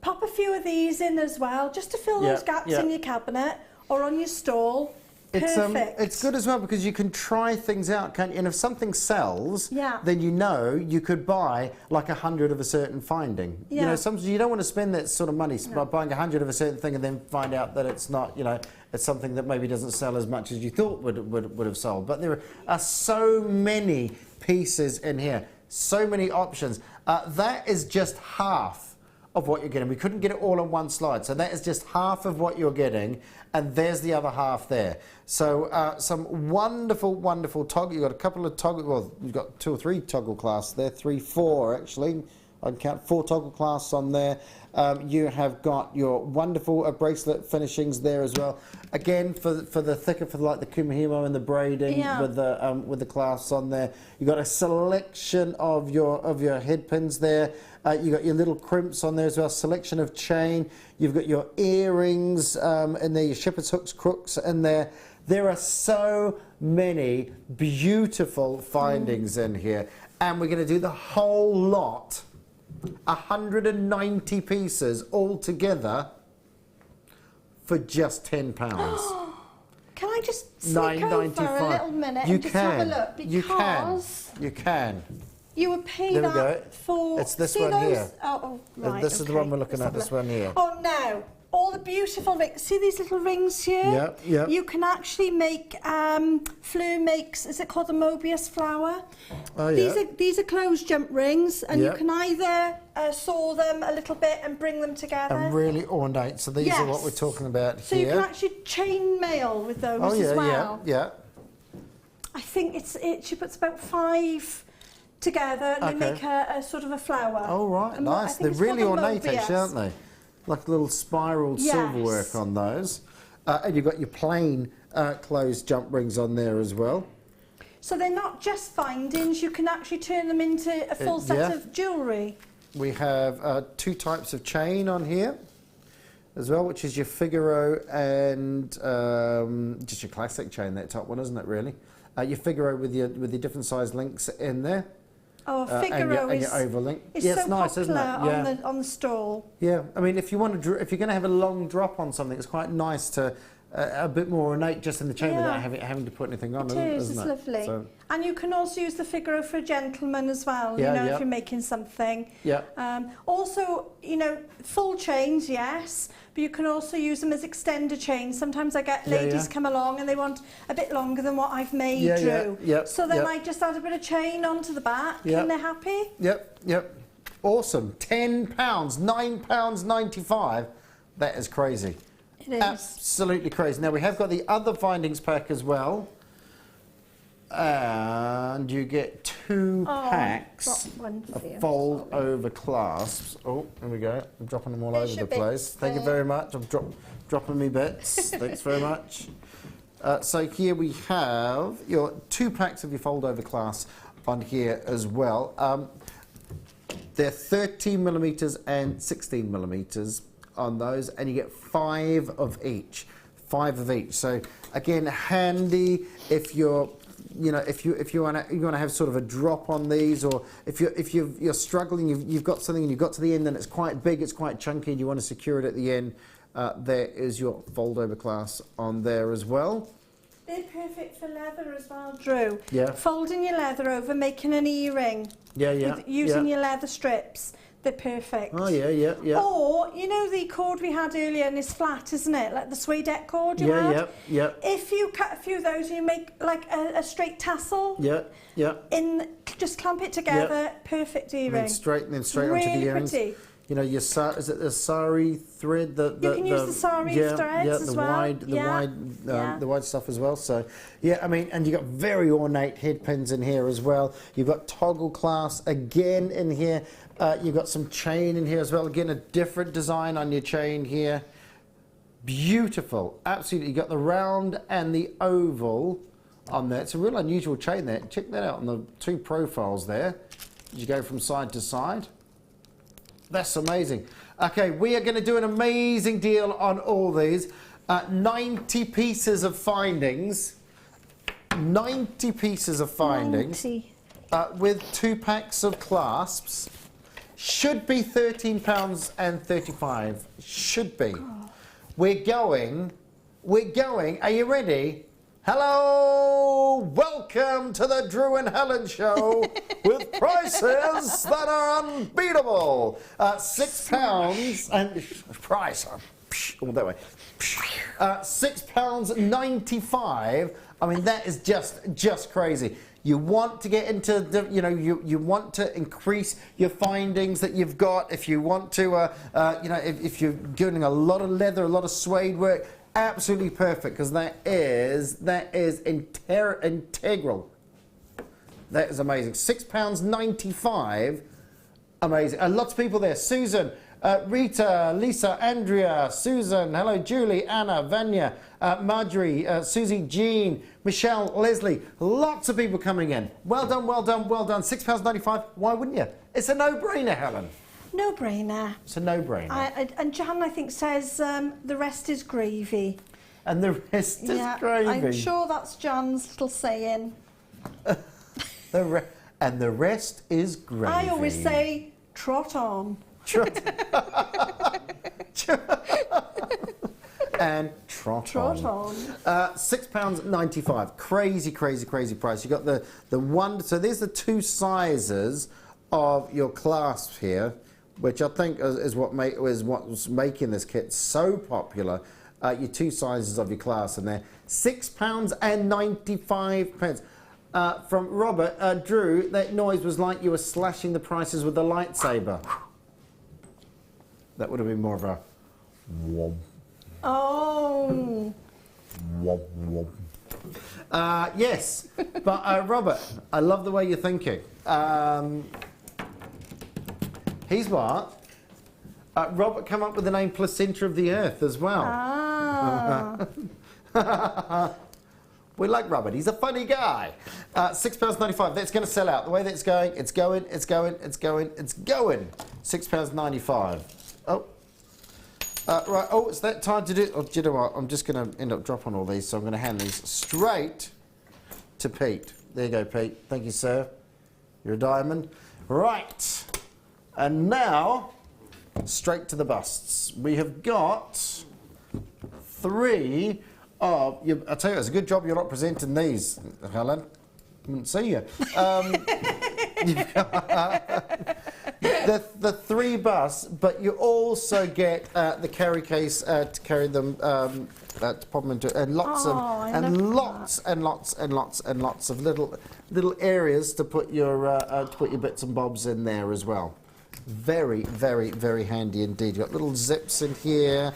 Pop a few of these in as well, just to fill those gaps in your cabinet or on your stall. It's good as well because you can try things out, can't you? And if something sells, then you could buy like 100 of a certain finding. You know, sometimes you don't want to spend that sort of money by buying 100 of a certain thing and then find out that it's not, you know, it's something that maybe doesn't sell as much as you thought would have sold. But there are so many pieces in here, so many options. That is just half of what you're getting. We couldn't get it all on one slide, so that is just half of what you're getting, and there's the other half there. So some wonderful toggle. You've got a couple of toggle, well, you've got 2 or 3 toggle clasps there, 3, 4 actually. I can count 4 toggle clasps on there. You have got your wonderful bracelet finishings there as well. Again, for the thicker, for like the kumihimo and the braiding with the clasps on there. You've got a selection of your head pins there. You've got your little crimps on there as well. Selection of chain. You've got your earrings in there. Your shepherd's hooks, crooks in there. There are so many beautiful findings in here, and we're going to do the whole lot 190 pieces all together for just £10. Can I just sneak over a little minute and just have a look? Because you can. You would pay There we go. that for... It's this see one those? here. Oh, right, This is the okay. one we're looking at, Let's this have a one here. Oh, no. All the beautiful rings. See these little rings here? Yep, yep. You can actually make... Fleur makes... Is it called a Mobius flower? Oh, yeah. These are closed jump rings, and Yep. you can either sew them a little bit and bring them together. And really ornate. So these are what Yes. we're talking about So here. you can actually chain mail with those Oh, yeah, as well. yeah. I think she puts about 5 together and they Okay. make a sort of a flower. Oh, right, And I nice. think They're it's really called a ornate, Mobius. actually, aren't they? Like little spiraled Yes. silverwork on those. And you've got your plain closed jump rings on there as well. So they're not just findings, you can actually turn them into a full set yeah. of jewellery. We have 2 types of chain on here as well, which is your Figaro and just your classic chain, that top one, isn't it, really? Your Figaro with your different size links in there. Oh, and Figaro your overlink. is Yeah, so it's nice, isn't popular it? Yeah. on the stall. Yeah, I mean, if you're going to have a long drop on something, it's quite nice to a bit more ornate just in the chain Yeah. without having to put anything on, It is, isn't it's it? lovely. So, And you can also use the Figaro for a gentleman as well, Yeah, you know, yeah. if you're making something. yeah, Also, you know, full chains, yes, but you can also use them as extender chains. Sometimes I get Yeah, ladies yeah. come along and they want a bit longer than what I've made, Yeah, Drew. yeah, yeah, So then yeah. I just add a bit of chain onto the back Yeah. and they're happy. yep. Awesome. £10, £9.95. That is crazy. It is. Absolutely crazy. Now, we have got the other findings pack as well. And you get 2 packs got one for you. of fold over clasps. Oh, here we go. I'm dropping them all There's over your the place. bits Thank you there. very much. I'm dropping me bits. Thanks very much. So here we have your 2 packs of your fold over clasps on here as well. They're 13mm and 16mm on those, and you get 5 of each. 5 of each. So again, handy if you're, you know, if you want to have sort of a drop on these, or if you're struggling, you've got something and you've got to the end and it's quite big, it's quite chunky, and you want to secure it at the end. There is your fold over clasp on there as well. They're perfect for leather as well, Drew. Yeah. Folding your leather over, making an earring. Yeah, yeah. With using yeah. your leather strips. They're perfect. Oh yeah, yeah, yeah. Or, you know the cord we had earlier and it's flat, isn't it? Like the suede cord you Yeah, had? yeah, yeah. If you cut a few of those and you make like a straight tassel, Yeah, yeah. just clamp it together, perfect And earring. then straight onto the Really earrings. pretty. You know, your is it the sari thread? You can use the sari threads the as well. wide, Yeah. the wide stuff as well. So, yeah, I mean, and you got very ornate head pins in here as well. You've got toggle clasps again in here. You've got some chain in here as well. Again, a different design on your chain here. Beautiful, absolutely. You got the round and the oval on there. It's a real unusual chain there. Check that out on the 2 profiles there. You go from side to side. That's amazing. Okay, we are going to do an amazing deal on all these. 90 pieces of findings. 90 pieces of findings. 90. With 2 packs of clasps. Should be £13.35. Should be. We're going. Are you ready? Hello! Welcome to the Drew and Helen Show with prices that are unbeatable. £6 and price. All that way. £6.95. I mean, that is just crazy. You want to get into the, you know, you want to increase your findings that you've got. If you want to, you know, if you're doing a lot of leather, a lot of suede work, absolutely perfect, because that is integral. That is amazing. £6.95. Amazing. Lots of people there. Susan, Rita, Lisa, Andrea, Susan, hello, Julie, Anna, Vanya, Marjorie, Susie, Jean, Michelle, Leslie. Lots of people coming in. Well done, well done, well done. £6.95. Why wouldn't you? It's a no-brainer, Helen. No brainer. It's a no-brainer. And Jan, I think, says the rest is gravy. And the rest is gravy. I'm sure that's Jan's little saying. And the rest is gravy. I always say Trot on. And trot on. £6.95. Crazy, crazy, crazy price. You got the one. So there's the two sizes of your clasp here, which I think is what's making this kit so popular. Your two sizes of your clasp in there. £6.95. From Robert, Drew, that noise was like you were slashing the prices with a lightsaber. That would have been more of a womp. Oh. Womp, womp. Yes, but Robert, I love the way you're thinking. He's what? Robert come up with the name Placenta of the Earth as well. Ah. We like Robert. He's a funny guy. £6.95. That's going to sell out. The way that it's going, it's going. £6.95. Oh. Right. Oh, it's that time to do. Oh, do you know what? I'm just going to end up dropping all these, so I'm going to hand these straight to Pete. There you go, Pete. Thank you, sir. You're a diamond. Right. And now, straight to the busts. We have got 3 of you. I tell you, it's a good job you're not presenting these, Helen. I didn't see you. The 3 busts, but you also get the carry case to carry them, to pop them into, and lots of little areas to put your bits and bobs in there as well. Very, very, very handy indeed. You've got little zips in here.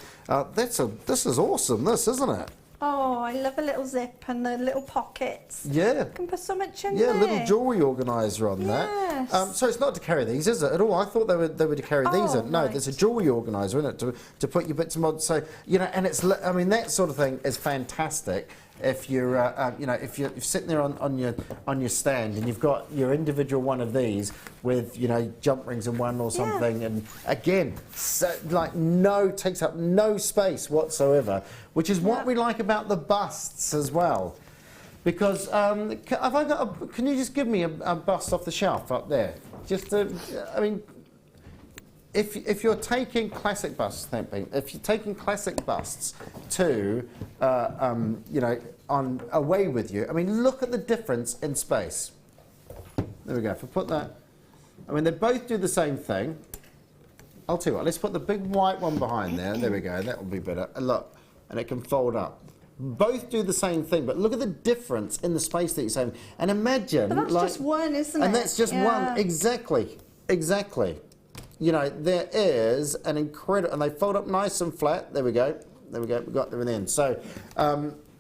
This is awesome, this, isn't it? Oh, I love a little zip and the little pockets. Yeah. You can put so much in there. Yeah, a little jewellery organiser on that. Yes. So it's not to carry these, is it, at all? I thought they were to carry these in. No, right. there's a jewellery organiser in it to put your bits and bobs. So, you know, and it's, I mean, that sort of thing is fantastic. If you're, you know, if you're sitting there on your stand and you've got your individual one of these with, you know, jump rings in one or something, and again, so, like takes up no space whatsoever, which is what we like about the busts as well. Because can you just give me a bust off the shelf up there? Just, I mean. If you're taking classic busts, if you're taking classic busts to, you know, away with you, I mean, look at the difference in space. There we go. If I put that, I mean, they both do the same thing. I'll tell you what. Let's put the big white one behind there. There we go. That will be better. And look, and it can fold up. Both do the same thing, but look at the difference in the space that you're saving. And imagine, but that's just one, isn't it? And that's just one. Exactly. Exactly. You know, there is an incredible, and they fold up nice and flat. There we go. There we go. We got them in the end. So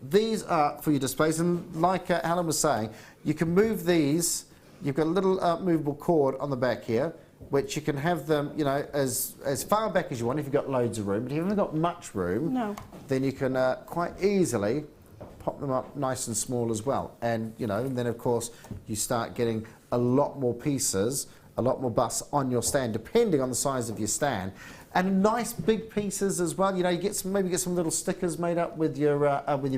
these are for your displays, and like Helen was saying, you can move these. You've got a little movable cord on the back here, which you can have them, you know, as far back as you want if you've got loads of room. But if you haven't got much room, then you can quite easily pop them up nice and small as well. And you know, and then of course you start getting a lot more pieces. A lot more busts on your stand, depending on the size of your stand, and nice big pieces as well. You know, you get maybe get some little stickers made up with your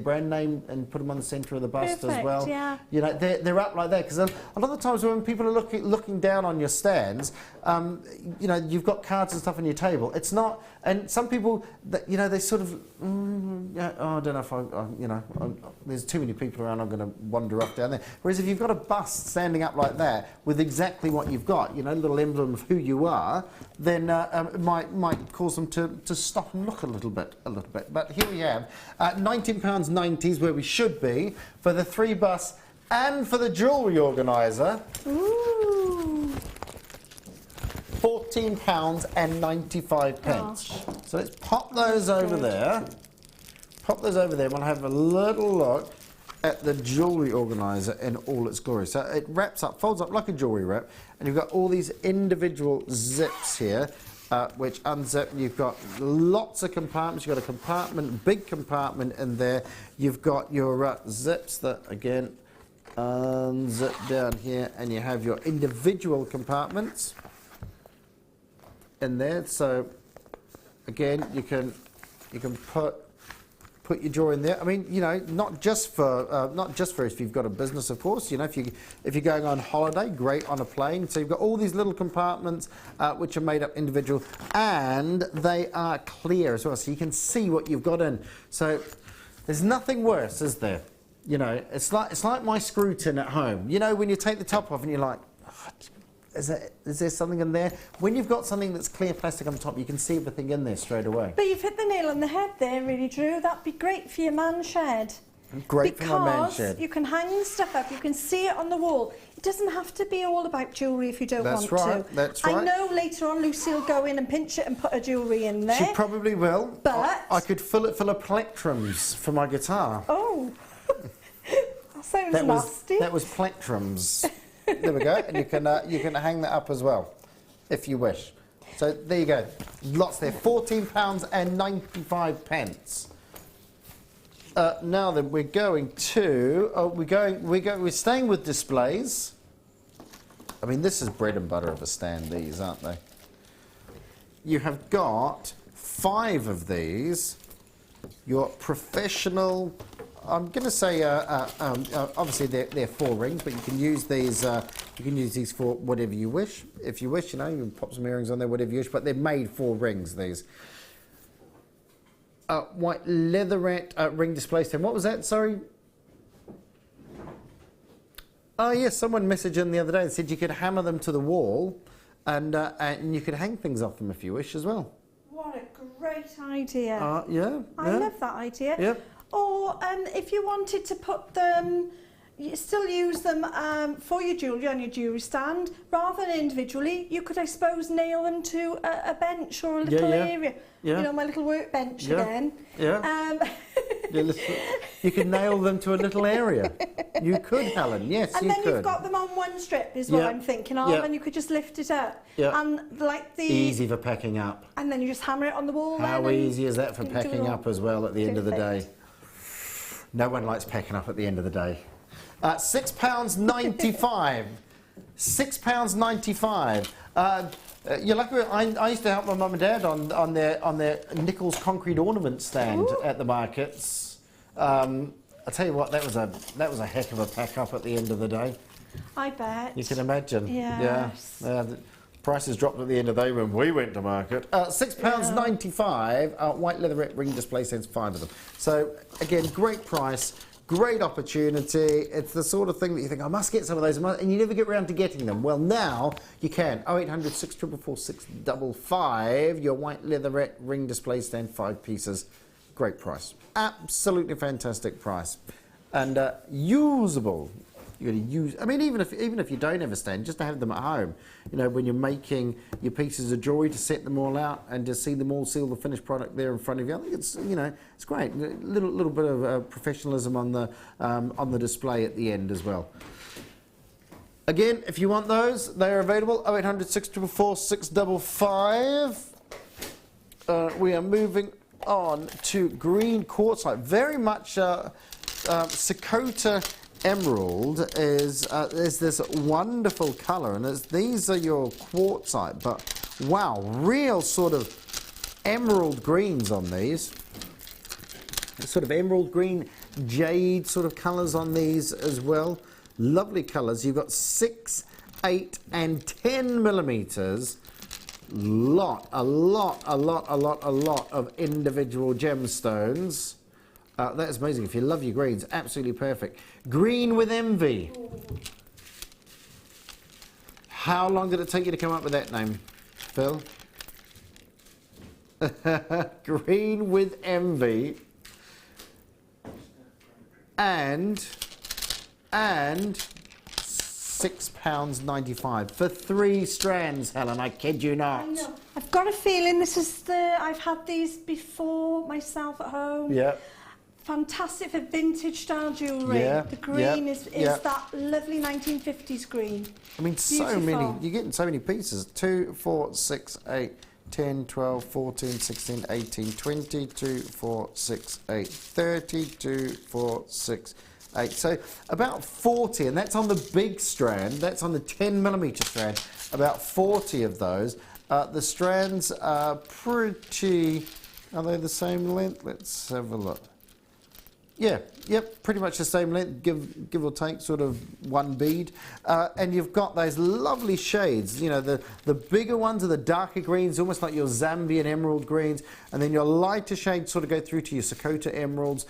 brand name and put them on the centre of the bust as well. Yeah. You know, they're up like that because a lot of the times when people are looking down on your stands, you know, you've got cards and stuff on your table. It's not, and some people, you know, they sort of, I don't know if you know, there's too many people around. I'm going to wander off down there. Whereas if you've got a bust standing up like that with exactly what you've got, you know, a little emblem of who you are, then it might cause them to stop and look a little bit. But here we have £19.90 is where we should be for the 3 busts and for the jewellery organiser. Ooh. £14.95. So let's pop those over there. Pop those over there. We'll have a little look at the jewellery organiser in all its glory. So it wraps up, folds up like a jewellery wrap, and you've got all these individual zips here, which unzip. You've got lots of compartments. You've got a compartment, big compartment in there. You've got your zips that, again, unzip down here, and you have your individual compartments in there. So again, you can put put your jewelry in there. I mean, you know, not just for if you've got a business, of course. You know, if you're going on holiday, great on a plane. So you've got all these little compartments which are made up individual, and they are clear as well, so you can see what you've got in. So there's nothing worse, is there? You know, it's like my screw tin at home. You know, when you take the top off and you're like, oh, is there something in there? When you've got something that's clear plastic on top, you can see everything in there straight away. But you've hit the nail on the head there, really, Drew. That'd be great for your man shed. Great for my man shed. Because you can hang stuff up, you can see it on the wall. It doesn't have to be all about jewellery if you don't want to. That's right. I know later on Lucy will go in and pinch it and put her jewellery in there. She probably will. But I could fill it full of plectrums for my guitar. Oh, that sounds nasty. That was plectrums. There we go, and you can hang that up as well, if you wish. So there you go, lots there. £14.95. Now then, we're going to we're staying with displays. I mean, this is bread and butter of a stand. These, aren't they? You have got 5 of these. Your professional. I'm going to say, obviously they're 4 rings, but you can use these. You can use these for whatever you wish. If you wish, you know, you can pop some earrings on there, whatever you wish. But they're made for rings. These white leatherette ring display stand. What was that? Sorry. Oh yes, someone messaged in the other day and said you could hammer them to the wall, and you could hang things off them if you wish as well. What a great idea! Yeah. I love that idea. Yeah. Or if you wanted to put them, you still use them for your jewellery on your jewellery stand, rather than individually, you could, I suppose, nail them to a bench or a little area. Yeah. You know, my little workbench again. Yeah. You could nail them to a little area. You could, Helen. Yes, you could. And then you've got them on one strip, is what I'm thinking of, and you could just lift it up. Yeah. And like the easy for packing up. And then you just hammer it on the wall. How easy is that for packing up as well at the end of the day? No one likes packing up at the end of the day. £6.95. £6.95. You're lucky. I used to help my mum and dad on their Nichols concrete ornament stand at the markets. I tell you what, that was a heck of a pack up at the end of the day. I bet. You can imagine. Yes. Yeah. The prices dropped at the end of the day when we went to market. £6.95. White leatherette ring display stands, 5 of them. So again, great price. Great opportunity. It's the sort of thing that you think, I must get some of those, and you never get around to getting them. Well, now you can. 0800 644 655. Your white leatherette ring display stand, 5 pieces. Great price. Absolutely fantastic price. And usable. You're going to use. I mean, even if you don't have a stand, just to have them at home. You know, when you're making your pieces of jewellery, to set them all out and to see them all, see all the finished product there in front of you. I think it's, you know, it's great. A little bit of professionalism on the display at the end as well. Again, if you want those, they are available. 0800 644 655. We are moving on to green quartzite. Very much Sakota Emerald is this wonderful colour, and these are your quartzite, but wow, real sort of emerald greens on these. Sort of emerald green, jade sort of colours on these as well. Lovely colours. You've got 6, 8 and 10 millimetres. A lot of individual gemstones. That is amazing. If you love your greens, absolutely perfect. Green with envy. How long did it take you to come up with that name, Phil? Green with envy. And £6.95 for 3 strands, Helen. I kid you not. I know. I've got a feeling this is I've had these before myself at home. Yeah. Fantastic for vintage style jewellery. Yeah, the green is that lovely 1950s green. I mean, Beautiful. so many. You're getting so many pieces. 2, 4, 6, 8, 10, 12, 14, 16, 18, 20, 2, 4, 6, 8, 30, 2, 4, 6, 8. So about 40, and that's on the big strand. That's on the 10 millimetre strand. About 40 of those. The strands are pretty. Are they the same length? Let's have a look. Yeah, yep, pretty much the same length, give or take sort of one bead. And you've got those lovely shades, you know, the bigger ones are the darker greens, almost like your Zambian emerald greens, and then your lighter shades sort of go through to your Sakota emeralds,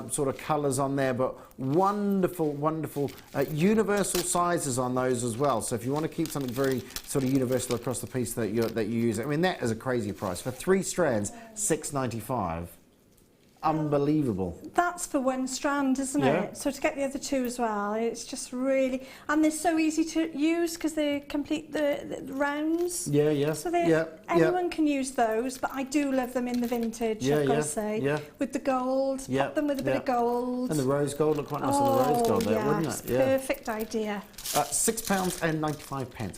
sort of colours on there, but wonderful, wonderful universal sizes on those as well. So if you want to keep something very sort of universal across the piece that you use, I mean, that is a crazy price. For 3 strands, $6.95. Unbelievable. That's for 1 strand, isn't it? So to get the other 2 as well, it's just really, and they're so easy to use because they complete the rounds. Yeah, yeah. So anyone can use those, but I do love them in the vintage, I've got to say. Yeah. With the gold, pop them with a bit of gold. And the rose gold, look quite nice on the rose gold there, wouldn't it? Yeah. Perfect idea. £6.95.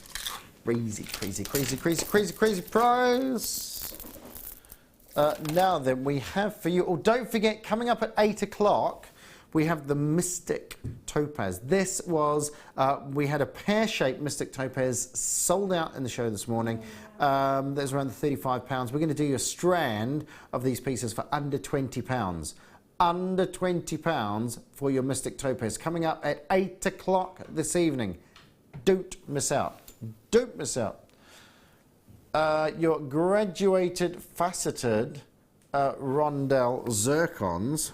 Crazy, crazy, crazy, crazy, crazy, crazy price. Now then, we have for you, don't forget, coming up at 8 o'clock, we have the Mystic Topaz. This was, we had a pear-shaped Mystic Topaz sold out in the show this morning. There's around £35. We're going to do a strand of these pieces for under £20. Under £20 for your Mystic Topaz. Coming up at 8 o'clock this evening. Don't miss out. Don't miss out. Your graduated faceted rondelle zircons.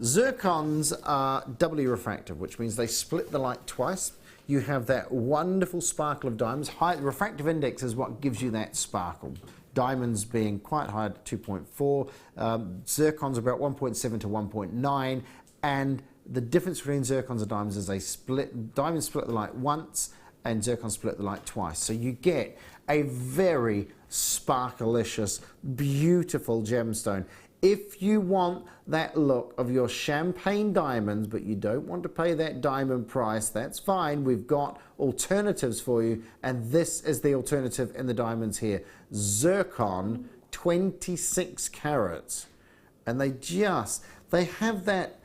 Zircons are doubly refractive, which means they split the light twice. You have that wonderful sparkle of diamonds. High refractive index is what gives you that sparkle. Diamonds being quite high at 2.4, zircons about 1.7 to 1.9, and the difference between zircons and diamonds is diamonds split the light once, and zircon split the light twice. So you get a very sparkalicious, beautiful gemstone. If you want that look of your champagne diamonds, but you don't want to pay that diamond price, that's fine. We've got alternatives for you, and this is the alternative in the diamonds here. Zircon, 26 carats. And they have that,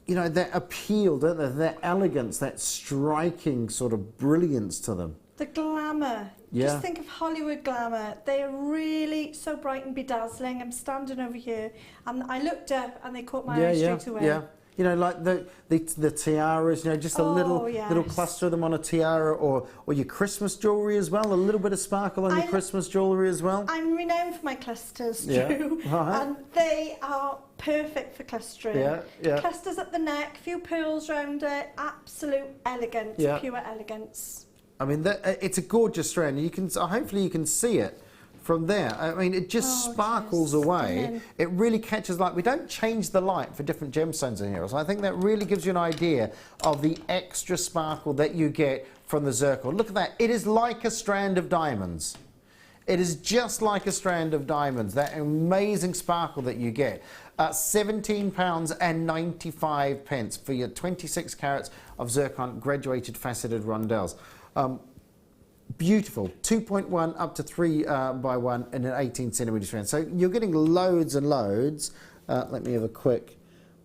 you know, that appeal, don't they? That elegance, that striking sort of brilliance to them. The glamour. Yeah. Just think of Hollywood glamour. They are really so bright and bedazzling. I'm standing over here and I looked up and they caught my eye straight away. Yeah. You know, like the tiaras, you know, just a little cluster of them on a tiara, or your Christmas jewellery as well, a little bit of sparkle on your Christmas jewellery as well. I'm renowned for my clusters too, and they are perfect for clustering. Clusters at the neck, few pearls round it, absolute elegance, pure elegance. I mean, it's a gorgeous strand. You can hopefully you can see it from there. I mean, it just sparkles away. It really catches light. We don't change the light for different gemstones in here, so I think that really gives you an idea of the extra sparkle that you get from the zircon. Look at that. It is like a strand of diamonds. It is just like a strand of diamonds, that amazing sparkle that you get. £17.95 for your 26 carats of zircon graduated faceted rondelles. Beautiful, 2.1 up to 3 by 1 in an 18 centimetre strand. So you're getting loads and loads. Let me have a quick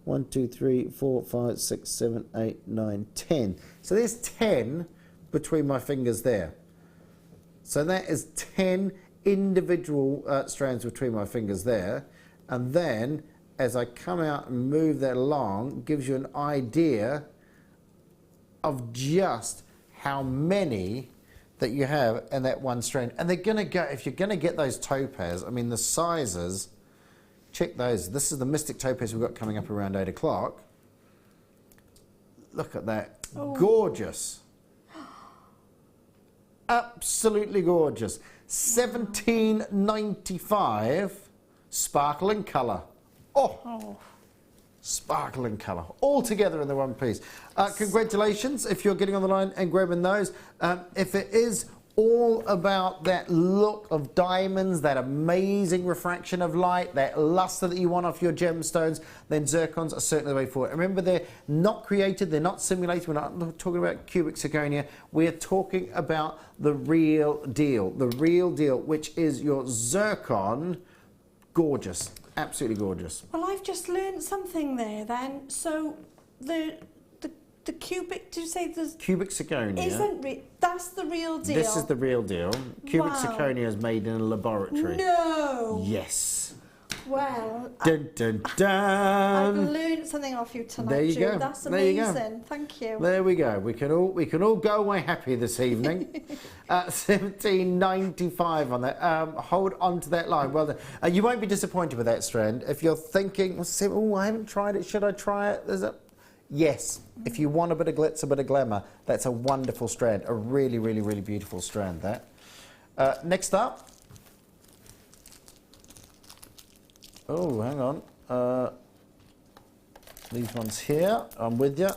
1, 2, 3, 4, 5, 6, 7, 8, 9, 10. So there's 10 between my fingers there. So that is 10 individual strands between my fingers there. And then as I come out and move that along, gives you an idea of just how many that you have in that one strand. And they're going to go, if you're going to get those topaz, I mean the sizes, check those. This is the Mystic Topaz we've got coming up around 8 o'clock. Look at that. Gorgeous. Absolutely gorgeous. $17.95, sparkling colour. Sparkling colour, all together in the one piece. Congratulations if you're getting on the line and grabbing those. If it is all about that look of diamonds, that amazing refraction of light, that luster that you want off your gemstones, then zircons are certainly the way forward. Remember, they're not created, they're not simulated. We're not talking about cubic zirconia. We're talking about the real deal, which is your zircon. Gorgeous. Absolutely gorgeous. Well, I've just learned something there then. So the cubic, did you say the cubic zirconia? That's the real deal. This is the real deal. Cubic zirconia is made in a laboratory. No. Yes. Well, Dun, dun, I've dun. learned something off you tonight, There you Jill. go. That's There you go. amazing. Thank you. There we go. We can all go away happy this evening. 17.95 on that. Hold on to that line. Well done. You won't be disappointed with that strand. If you're thinking, oh, I haven't tried it. Should I try it? Yes. If you want a bit of glitz, a bit of glamour, that's a wonderful strand. A really, really, really beautiful strand. That. Next up. Oh, hang on. These ones here. I'm with you.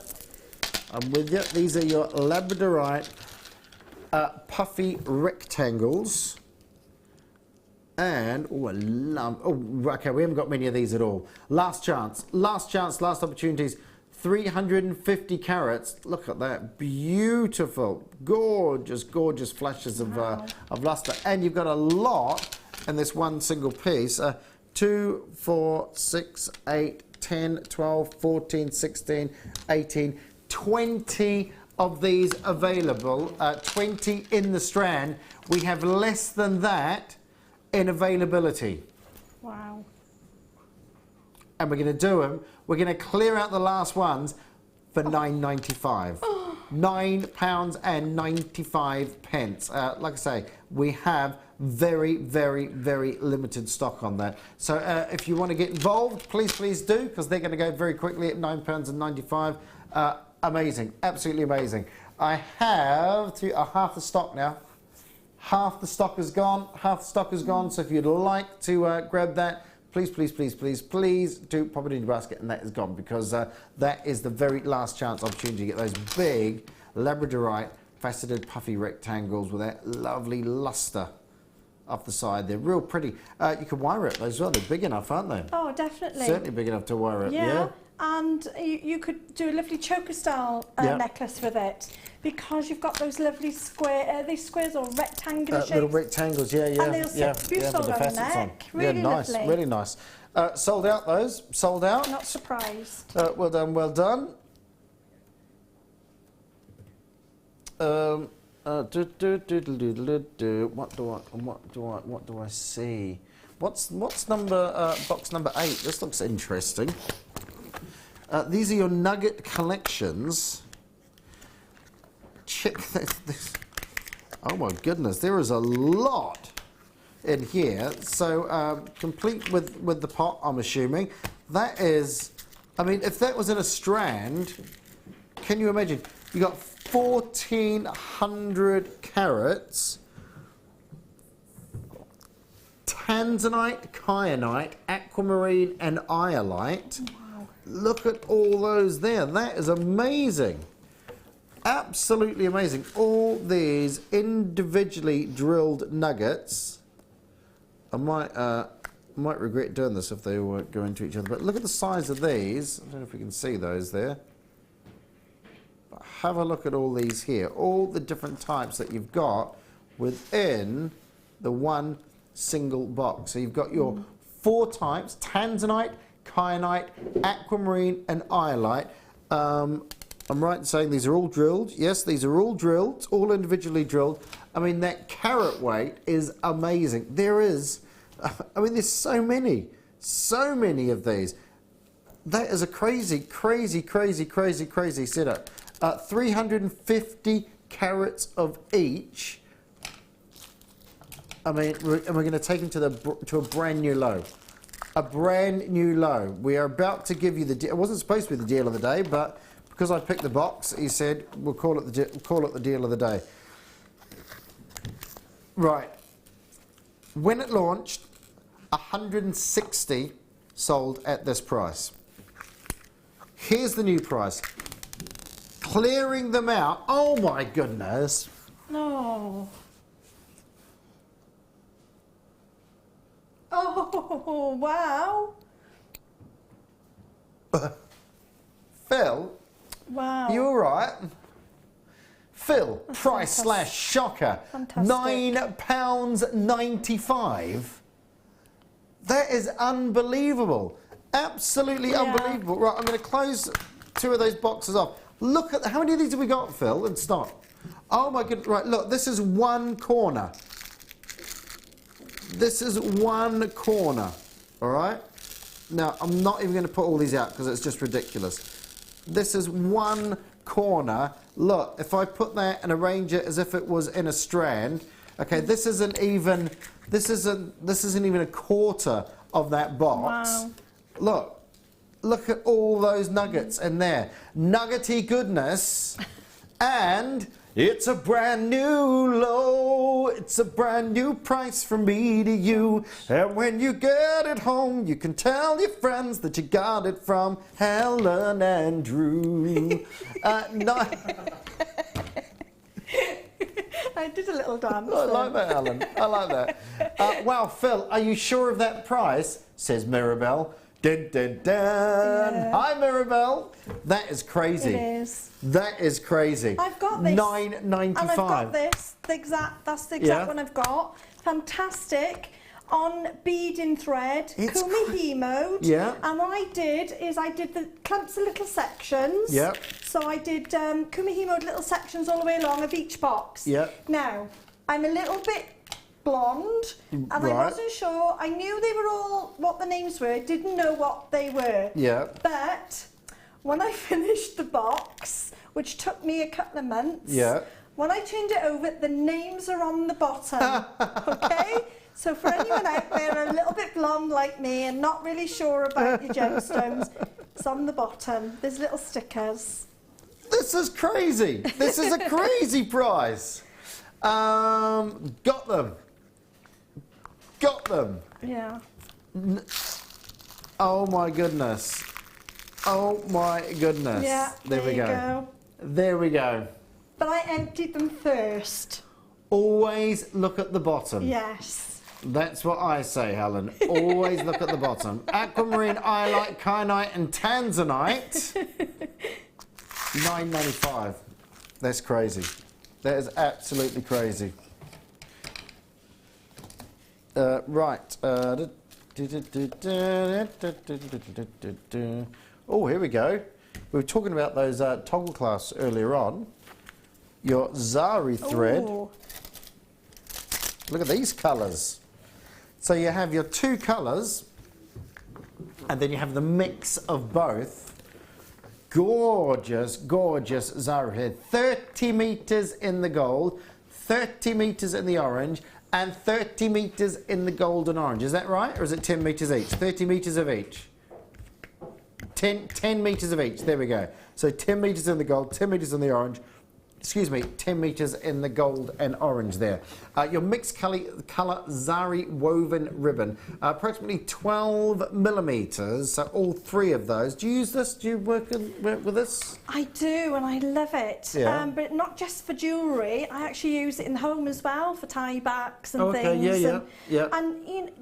I'm with you. These are your labradorite puffy rectangles. And, oh, I love, oh, okay, we haven't got many of these at all. Last chance, last opportunities. 350 carats. Look at that. Beautiful, gorgeous, gorgeous flashes of luster. And you've got a lot in this one single piece. 2, 4, 6, 8, 10, 12, 14, 16, 18, 20 of these available, 20 in the strand. We have less than that in availability. Wow. And we're going to do them. We're going to clear out the last ones for £9.95. £9.95. Like I say, we have very, very, very limited stock on that. So if you want to get involved, please do, because they're going to go very quickly at £9.95. Amazing, absolutely amazing. I have half the stock now. Half the stock is gone. So if you'd like to grab that, please do pop it in your basket, and that is gone, because that is the very last chance opportunity to get those big labradorite faceted puffy rectangles with that lovely luster up the side. They're real pretty. You can wire it as well. They're big enough, aren't they? Oh, definitely. Certainly big enough to wire it. Yeah. And you could do a lovely choker style necklace with it, because you've got those lovely these squares or rectangular shapes. Little rectangles, yeah. And they'll sit beautiful with the around the facets neck. on. Really nice, lovely. really nice. Sold out those. Sold out. Not surprised. Well done, well done. What do I see? What's number box number 8? This looks interesting. These are your nugget collections. Check this. Oh my goodness, there is a lot in here. So complete with the pot, I'm assuming. That is, I mean, if that was in a strand, can you imagine? You got 1,400 carats. Tanzanite, kyanite, aquamarine and iolite. Wow. Look at all those there. That is amazing. Absolutely amazing. All these individually drilled nuggets. I might regret doing this if they all go into each other, but look at the size of these. I don't know if we can see those there. But have a look at all these here. All the different types that you've got within the one single box. So you've got your 4 types: tanzanite, kyanite, aquamarine and iolite. I'm right in saying these are all drilled. Yes, these are all drilled, all individually drilled. I mean, that carat weight is amazing. There is, I mean, there's so many of these. That is a crazy setup. 350 carats of each. I mean, we're going to take them to a brand new low. A brand new low. We are about to give you the deal. It wasn't supposed to be the deal of the day, but because I picked the box, he said, we'll call it the deal of the day. Right. When it launched, 160 sold at this price. Here's the new price. Clearing them out. Oh my goodness. No. Oh, wow. Phil? Wow. You all right? Phil, That's price fantastic. slash shocker. Fantastic. £9.95. That is unbelievable. Absolutely unbelievable. Right, I'm going to close 2 of those boxes off. Look at how many of these have we got, Phil, in stock? Oh my goodness. Right, look, this is one corner. This is one corner All right? Now, I'm not even going to put all these out because it's just ridiculous. This is one corner. Look, if I put that and arrange it as if it was in a strand, okay, this isn't even a quarter of that box. Wow. Look at all those nuggets in there. Nuggety goodness. And it's a brand new low. It's a brand new price from me to you. And when you get it home, you can tell your friends that you got it from Helen and Drew. I did a little dance. I like that, Helen. I like that. Wow, Phil, are you sure of that price? Says Mirabelle. Dun, dun, dun. Yeah. Hi, Mirabelle. That is crazy. It is. That is crazy. I've got this. $9.95. And I've got this. That's the exact one I've got. Fantastic. On beading thread, It's Kumihi mode. Yeah. And what I did is I did the clumps of little sections. Yep. So I did Kumihi mode little sections all the way along of each box. Yep. Now, I'm a little bit blonde and I Right. wasn't sure. I knew they were all what the names were, didn't know what they were. Yeah. But when I finished the box, which took me a couple of months, Yeah. when I turned it over, the names are on the bottom. Okay? So for anyone out there a little bit blonde like me and not really sure about your gemstones, it's on the bottom. There's little stickers. This is crazy. This is a crazy price. Got them. Got them. Yeah. Oh my goodness. Oh my goodness. Yeah, There we you go. There we go. But I emptied them first. Always look at the bottom. Yes. That's what I say, Helen. Always look at the bottom. Aquamarine, iolite, kyanite and tanzanite. $9.95. That's crazy. That is absolutely crazy. Right. Oh, here we go. We were talking about those toggle clasps earlier on. Your Zari thread. Ooh. Look at these colours. So you have your two colours, and then you have the mix of both. Gorgeous, gorgeous Zari thread. 30 metres in the gold, 30 metres in the orange, and 30 metres in the gold and orange. Is that right? Or is it 10 metres each? 30 metres of each. 10 metres of each. There we go. So 10 metres in the gold, 10 metres in the orange. Excuse me, 10 metres in the gold and orange there. Your mixed colour Zari woven ribbon, approximately 12 millimetres, so all three of those. Do you use this? Do you work with this? I do, and I love it. Yeah. But not just for jewellery. I actually use it in the home as well for tie backs and Okay, things. yeah. And you know,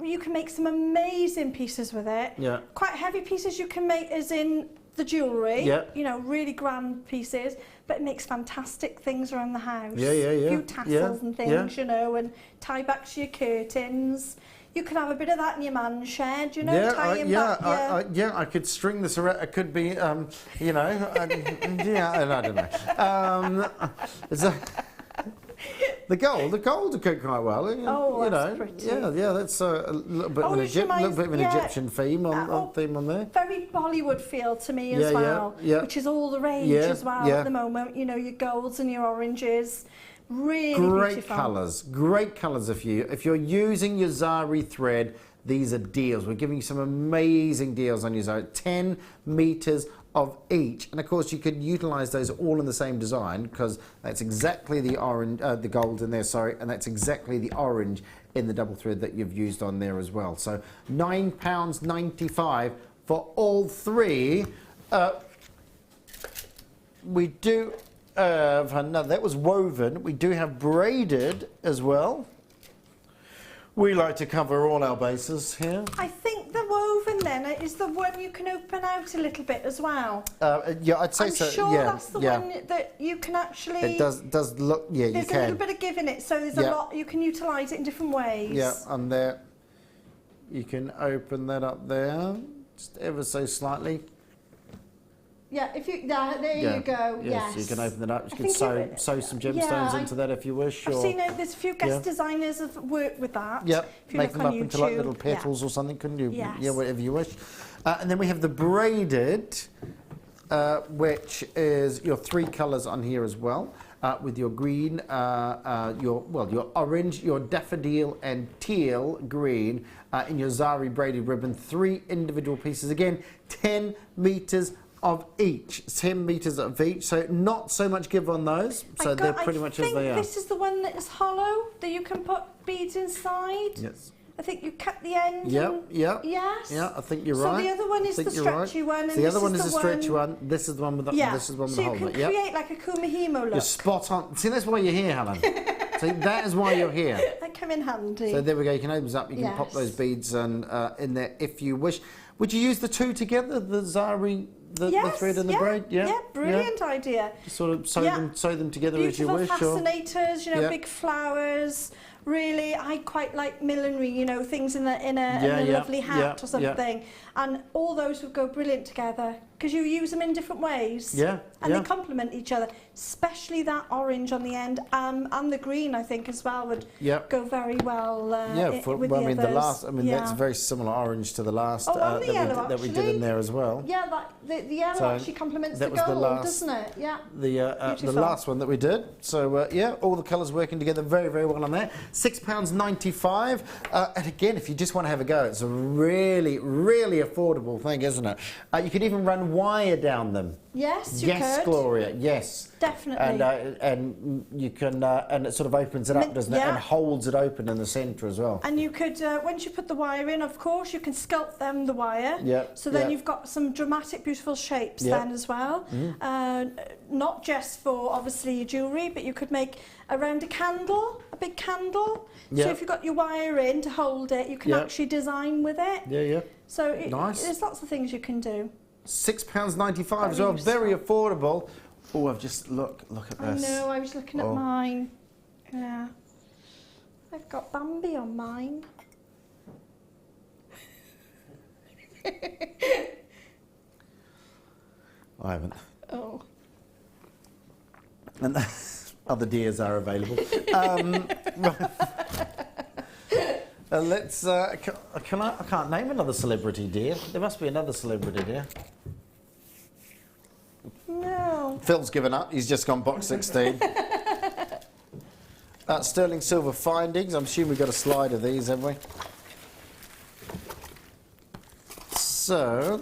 you can make some amazing pieces with it. Yeah. Quite heavy pieces you can make as in the jewellery. Yeah. You know, really grand pieces. But it makes fantastic things around the house. Yeah. A few tassels and things, yeah. you know, and tie backs to your curtains. You can have a bit of that in your man's shed, you know, tying back. I could string this around. It could be, you know, I don't know. The gold would go quite well. Oh, that's pretty. Yeah, that's a little bit of an Egyptian theme on there. Very Bollywood feel to me as well, which is all the rage as well at the moment. You know, your golds and your oranges, really beautiful. Great colours. If you're using your Zari thread, these are deals. We're giving you some amazing deals on your Zari. 10 metres of each, and of course you could utilise those all in the same design because that's exactly the orange, the gold in there, sorry, and that's exactly the orange in the double thread that you've used on there as well. So £9.95 for all three. We do have another. That was woven. We do have braided as well. We like to cover all our bases here. I think the woven then is the one you can open out a little bit as well. Yeah, I'd say I'm so. sure that's the one that you can actually. It does look. Yeah, you can. There's a little bit of give in it, so there's a lot. You can utilise it in different ways. Yeah, and there, you can open that up there, just ever so slightly. Yeah, if you there you go. Yes. So you can open it up. You I can think sew some gemstones into that if you wish. I've or, seen there's a few guest designers have worked with that. Yep, If you make look them on up YouTube. into like little petals or something, couldn't you? Yes. Yeah, whatever you wish. And then we have the braided, which is your 3 colours on here as well, with your green, your orange, your daffodil and teal green in your Zari braided ribbon. 3 individual pieces. Again, 10 metres of each. 10 metres of each. So not so much give on those. So they're pretty much as they are. This is the one that is hollow that you can put beads inside. Yes. I think you cut the end. Yep. Yes. Yeah, I think you're right. So the other one is the stretchy one. So the other one is the stretchy one. This is the one with the, this is the one with the hole. So you can create like a kumihimo look. You're spot on. See, that's why you're here, Helen. See, that is why you're here. They come in handy. So there we go. You can open this up. You can pop those beads in there if you wish. Would you use the 2 together, the Zari, the thread and the braid? Yeah, brilliant idea. Just sort of sew them together Beautiful as you wish. Fascinators, you know, big flowers. Really, I quite like millinery, you know, things in a lovely hat or something. And all those would go brilliant together because you use them in different ways. Yeah. And they complement each other, especially that orange on the end and the green, I think, as well would go very well with the others. The last, that's very similar orange to the last that we did in there as well. Yeah, the yellow actually complements the gold, doesn't it? Yeah. The last one that we did. So, all the colours working together very, very well on there. £6.95. And again, if you just want to have a go, it's a really, really affordable thing, isn't it? You could even run wire down them. Yes, you could. Yes, Gloria, yes. Definitely. And you can, and it sort of opens it up, doesn't it? And holds it open in the centre as well. And you could, once you put the wire in, of course, you can sculpt them, the wire. So then you've got some dramatic, beautiful shapes then as well. Not just for, obviously, your jewellery, but you could make around a candle, a big candle. So if you've got your wire in to hold it, you can actually design with it. So there's lots of things you can do. £6.95 as well, very affordable. Oh, I've just look at this. I know, I was looking at mine. Yeah. I've got Bambi on mine. I haven't. Oh. And other deers are available. Let's. I can't name another celebrity deer. There must be another celebrity deer. No. Phil's given up. He's just gone box 16. Sterling silver findings. I'm assuming we've got a slide of these, have we? So.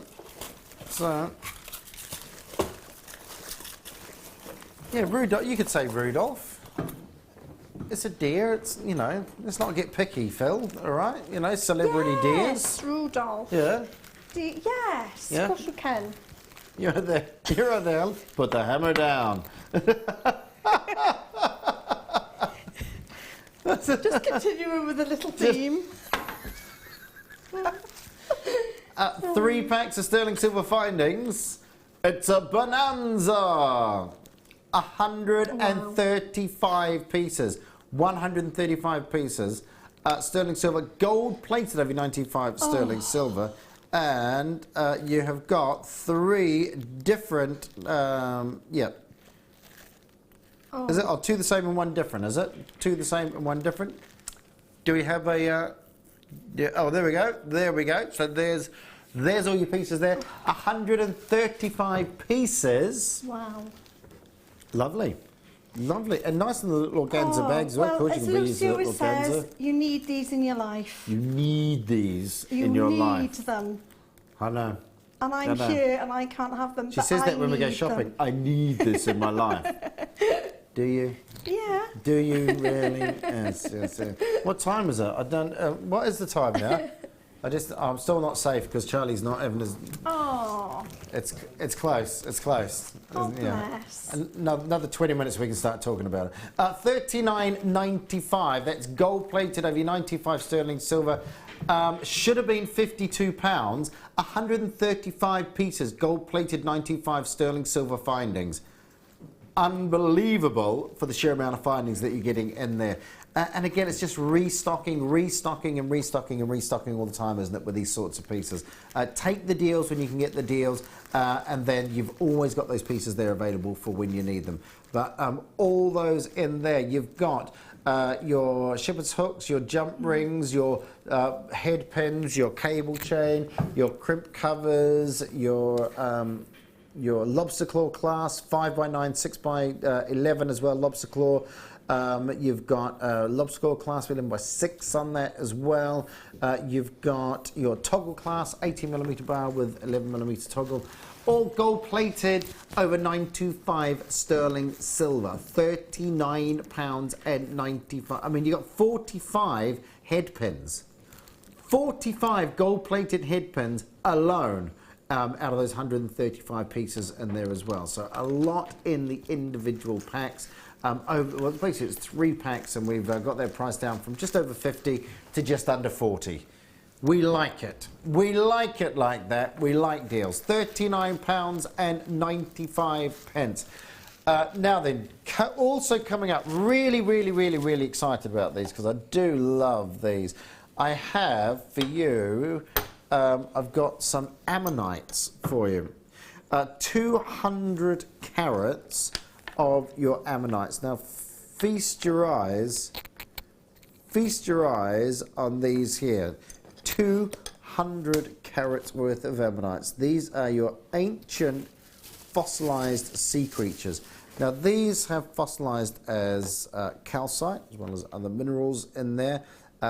Yeah, Rudolph. You could say Rudolph. It's a deer. It's, you know, let's not get picky, Phil. All right, you know, celebrity deers. Yes, Rudolph. Yeah. Yes, of course you can. You're there. You're there. Put the hammer down. Just continuing with the little theme. 3 packs of sterling silver findings. It's a bonanza. 135 pieces. 135 pieces. Sterling silver, gold plated over 95 sterling silver. And you have got 3 different, Is it? 2 the same and 1 different, is it? 2 the same and 1 different? Do we have a, oh, there we go. There we go. So there's all your pieces there. 135 pieces. Wow. Lovely. Lovely. And nice in the little organza bags as well. Well, you as can reuse Lucy the always little says, organza. you need these in your life. You need these in your life. You need them. I know. And I'm here and I can't have them. She says that when we go shopping. I need this in my life. Do you? Yeah. Do you really? Yes, yes, yes. What time is it? I don't. What is the time now? I'm still not safe because Charlie's not having his. Oh. It's close. It's close. Oh, bless. Another 20 minutes we can start talking about it. £39.95. That's gold plated over 95 sterling silver. Should have been £52. 135 pieces, gold plated 95 sterling silver findings. Unbelievable for the sheer amount of findings that you're getting in there. And again, it's just restocking all the time, isn't it, with these sorts of pieces. Take the deals when you can get the deals, and then you've always got those pieces there available for when you need them. But all those in there, you've got your shepherd's hooks, your jump rings, your head pins, your cable chain, your crimp covers, your lobster claw clasp, 5x9, 6x11 as well, lobster claw. You've got lobster claw clasp 11x6 on that as well. You've got your toggle clasp, 18mm bar with 11mm toggle. All gold plated, over 925 sterling silver, £39.95. I mean, you got 45 head pins. 45 gold plated head pins alone. Out of those 135 pieces in there as well. So a lot in the individual packs. Well, basically it's 3 packs, and we've got their price down from just over 50 to just under 40. We like it. We like it like that. We like deals. £39.95. Now then, also coming up, really excited about these because I do love these. I have for you, I've got some ammonites for you. 200 carats of your ammonites. Now feast your eyes on these here. 200 carats worth of ammonites. These are your ancient fossilized sea creatures. Now these have fossilized as calcite as well as other minerals in there,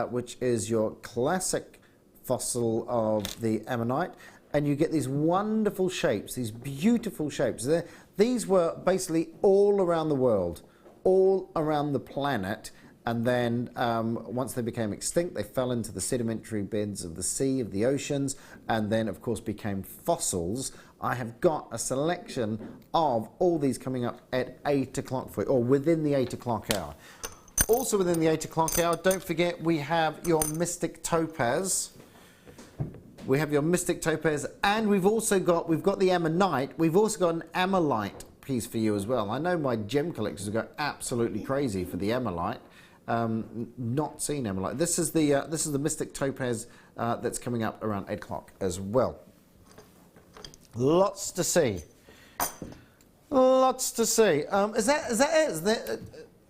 which is your classic fossil of the ammonite, and you get these wonderful shapes, these beautiful shapes. These were basically all around the world, all around the planet, and then once they became extinct, they fell into the sedimentary beds of the sea, of the oceans, and then of course became fossils. I have got a selection of all these coming up at 8 o'clock for you, or within the 8 o'clock hour. Also within the 8 o'clock hour, don't forget we have your Mystic Topaz. We have your Mystic Topaz, and we've got the Ammonite. We've also got an Ammolite piece for you as well. I know my gem collectors go absolutely crazy for the Ammolite. Not seen Ammolite. This is the Mystic Topaz that's coming up around 8 o'clock as well. Lots to see. Lots to see. Is that it?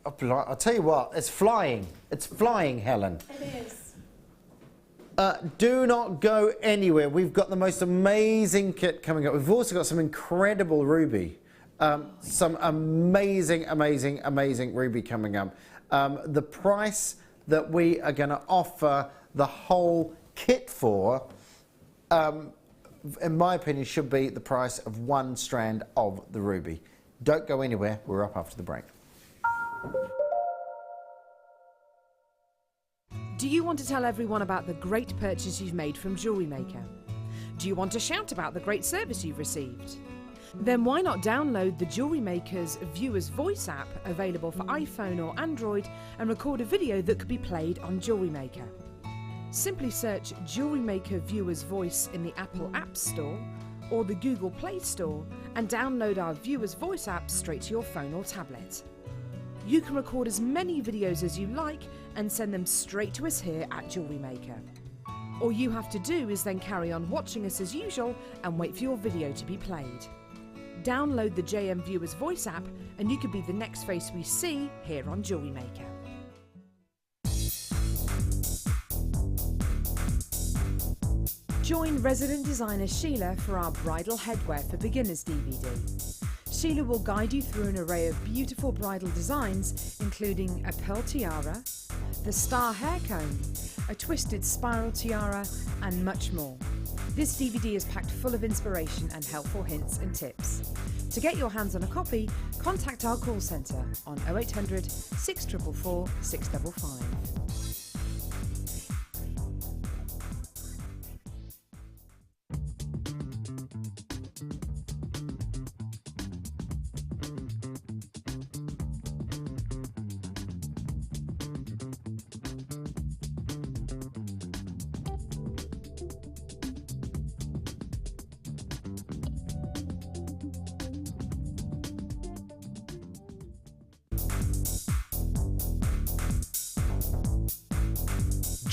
I'll tell you what. It's flying. It's flying, Helen. It is. Do not go anywhere. We've got the most amazing kit coming up. We've also got some incredible ruby. Some amazing ruby coming up. The price that we are going to offer the whole kit for, in my opinion, should be the price of 1 strand of the ruby. Don't go anywhere. We're up after the break. Do you want to tell everyone about the great purchase you've made from Jewellery Maker? Do you want to shout about the great service you've received? Then why not download the Jewellery Maker's Viewer's Voice app, available for iPhone or Android, and record a video that could be played on Jewellery Maker. Simply search Jewellery Maker Viewer's Voice in the Apple App Store or the Google Play Store and download our Viewer's Voice app straight to your phone or tablet. You can record as many videos as you like and send them straight to us here at Jewellery Maker. All you have to do is then carry on watching us as usual and wait for your video to be played. Download the JM Viewer's Voice app and you could be the next face we see here on Jewellery Maker. Join resident designer Sheila for our Bridal Headwear for Beginners DVD. Sheila will guide you through an array of beautiful bridal designs, including a pearl tiara, the star hair comb, a twisted spiral tiara, and much more. This DVD is packed full of inspiration and helpful hints and tips. To get your hands on a copy, contact our call centre on 0800 644 655.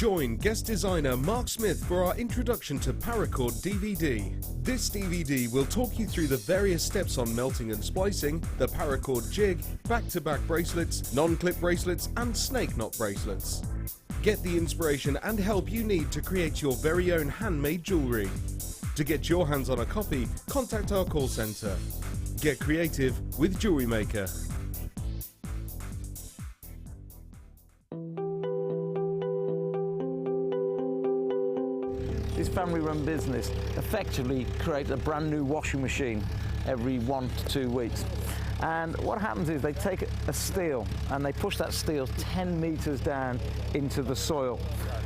Join guest designer Mark Smith for our introduction to paracord DVD. This DVD will talk you through the various steps on melting and splicing, the paracord jig, back-to-back bracelets, non-clip bracelets and snake knot bracelets. Get the inspiration and help you need to create your very own handmade jewellery. To get your hands on a copy, contact our call centre. Get creative with Jewellery Maker. This family-run business effectively creates a brand new washing machine every 1 to 2 weeks. And what happens is they take a steel and they push that steel 10 meters down into the soil.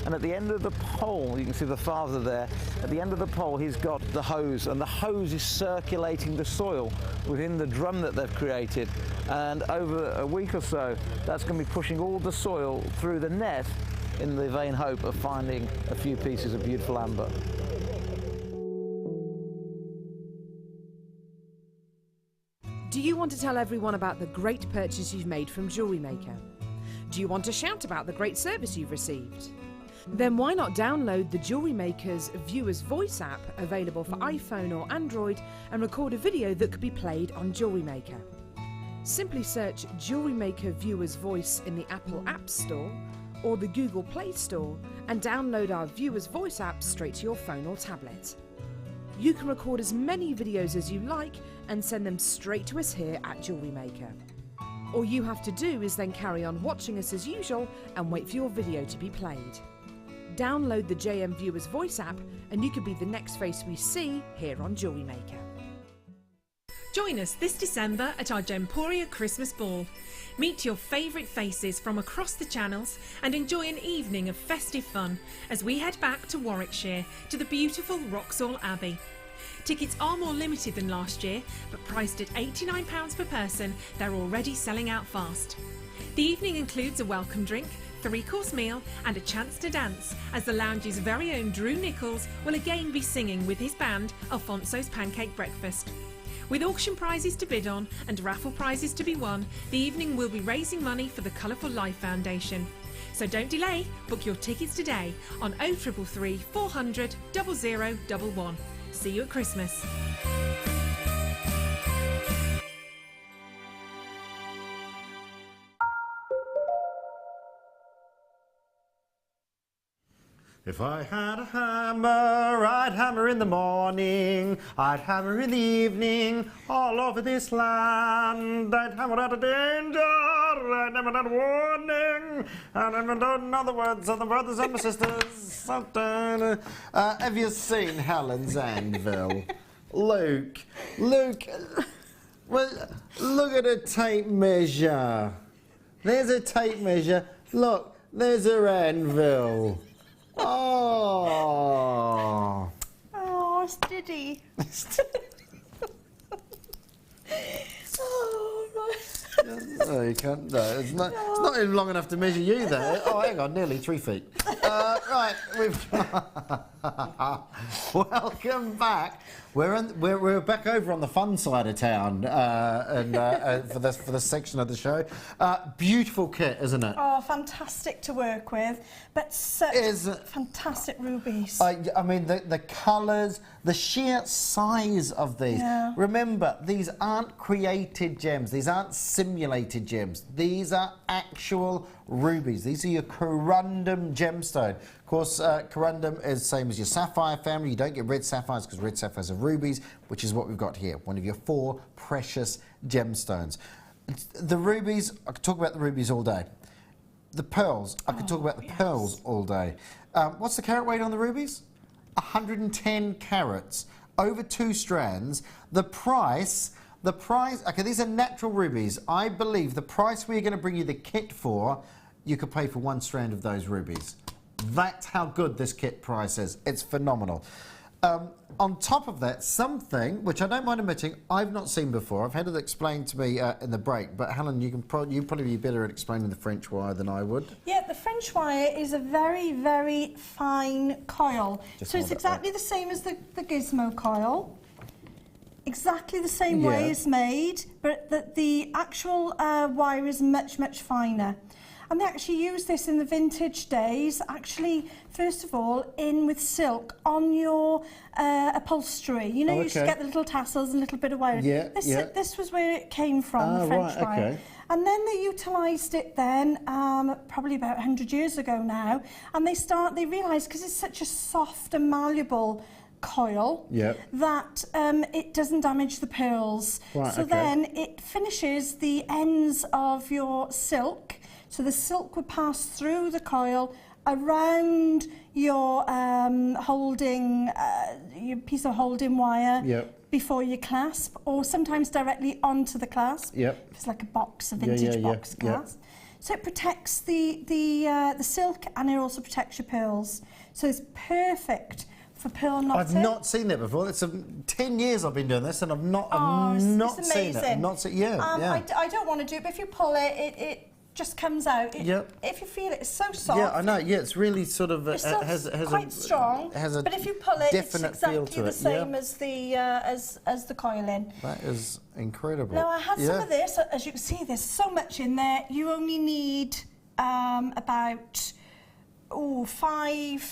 And at the end of the pole, you can see the father there, at the end of the pole he's got the hose, and the hose is circulating the soil within the drum that they've created. And over a week or so, that's going to be pushing all the soil through the net in the vain hope of finding a few pieces of beautiful amber. Do you want to tell everyone about the great purchase you've made from Jewellery Maker? Do you want to shout about the great service you've received? Then why not download the Jewellery Maker's Viewer's Voice app, available for iPhone or Android, and record a video that could be played on Jewellery Maker. Simply search Jewellery Maker Viewer's Voice in the Apple App Store or the Google Play Store and download our Viewer's Voice app straight to your phone or tablet. You can record as many videos as you like and send them straight to us here at Jewellery Maker. All you have to do is then carry on watching us as usual and wait for your video to be played. Download the JM Viewer's Voice app and you could be the next face we see here on Jewellery Maker. Join us this December at our Gemporia Christmas Ball. Meet your favourite faces from across the channels and enjoy an evening of festive fun as we head back to Warwickshire to the beautiful Wroxall Abbey. Tickets are more limited than last year, but priced at £89 per person, they're already selling out fast. The evening includes a welcome drink, 3-course meal and a chance to dance, as the lounge's very own Drew Nichols will again be singing with his band Alfonso's Pancake Breakfast. With auction prizes to bid on and raffle prizes to be won, the evening will be raising money for the Colourful Life Foundation. So don't delay, book your tickets today on 0333 400 0011. See you at Christmas. If I had a hammer, I'd hammer in the morning, I'd hammer in the evening, all over this land. I'd hammer out a danger, I'd hammer out a warning, and I'd hammer out the words of the brothers and the sisters. Have you seen Helen's anvil? Luke, well, look at a tape measure. There's a tape measure. Look, there's her anvil. Oh. Oh, it's Diddy. Oh, right. No, you can't. No, it's not even long enough to measure you there. Oh, hang on, nearly 3 feet. Right, welcome back. We're back over on the fun side of town, for this section of the show. Beautiful kit, isn't it? Oh, fantastic to work with, but such fantastic rubies. I mean, the colours, the sheer size of these. Yeah. Remember, these aren't created gems. These aren't simulated gems. These are actual rubies. These are your corundum gemstone. Of course, corundum is the same as your sapphire family. You don't get red sapphires because red sapphires are rubies, which is what we've got here, one of your 4 precious gemstones. The rubies, I could talk about the rubies all day. The pearls, I could talk about the pearls all day. What's the carat weight on the rubies? 110 carats, over 2 strands. The price, okay, these are natural rubies. I believe the price we're going to bring you the kit for, you could pay for 1 strand of those rubies. That's how good this kit price is. It's phenomenal. On top of that, something which I don't mind admitting I've not seen before. I've had it explained to me in the break, but Helen, you'd probably be better at explaining the French wire than I would. Yeah, the French wire is a very, very fine coil. So it's exactly the same as the gizmo coil. Exactly the same way it's made, but the actual wire is much, much finer. And they actually used this in the vintage days, actually, first of all, in with silk on your upholstery. You know, you used to get the little tassels and a little bit of wire. Yeah, This was where it came from, the French wire. Okay. And then they utilised it then, probably about 100 years ago now, and they realised, because it's such a soft and malleable coil, that it doesn't damage the pearls. Right, so then it finishes the ends of your silk, so the silk would pass through the coil around your your piece of holding wire before you clasp, or sometimes directly onto the clasp. It's like a box, a vintage box clasp. So it protects the silk, and it also protects your pearls. So it's perfect for pearl knotting. I've not seen it before. It's 10 years I've been doing this, and I've not it's seen it. amazing. I don't want to do it, but if you pull it, it just comes out. If you feel it, it's so soft. Yeah, I know. Yeah, it's really sort of has quite strong. But if you pull it, it's exactly the same as the coiling. That is incredible. Now I had some of this. As you can see, there's so much in there. You only need about 5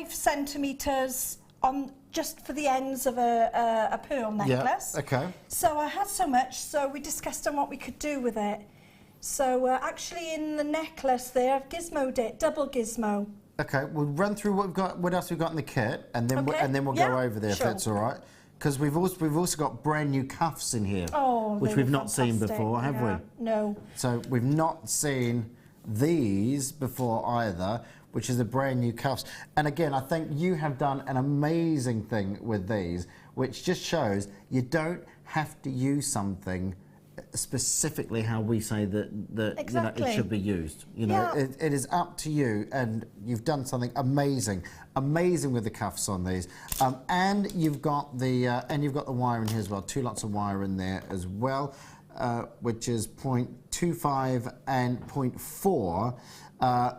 centimetres on just for the ends of a pearl necklace. Yeah. Okay. So I had so much, so we discussed on what we could do with it. So actually in the necklace there, I've gizmoed it, double gizmo. Okay, we'll run through what we've got. What else we've got in the kit, and then we'll go over there if that's all right. Because we've also got brand new cuffs in here, which we've not seen before, have we? No. So we've not seen these before either, which is the brand new cuffs. And again, I think you have done an amazing thing with these, which just shows you don't have to use something specifically how we say that it should be used. It is up to you, and you've done something amazing with the cuffs on these. And you've got the wire in here as well. 2 lots of wire in there as well, which is 0.25 and 0.4.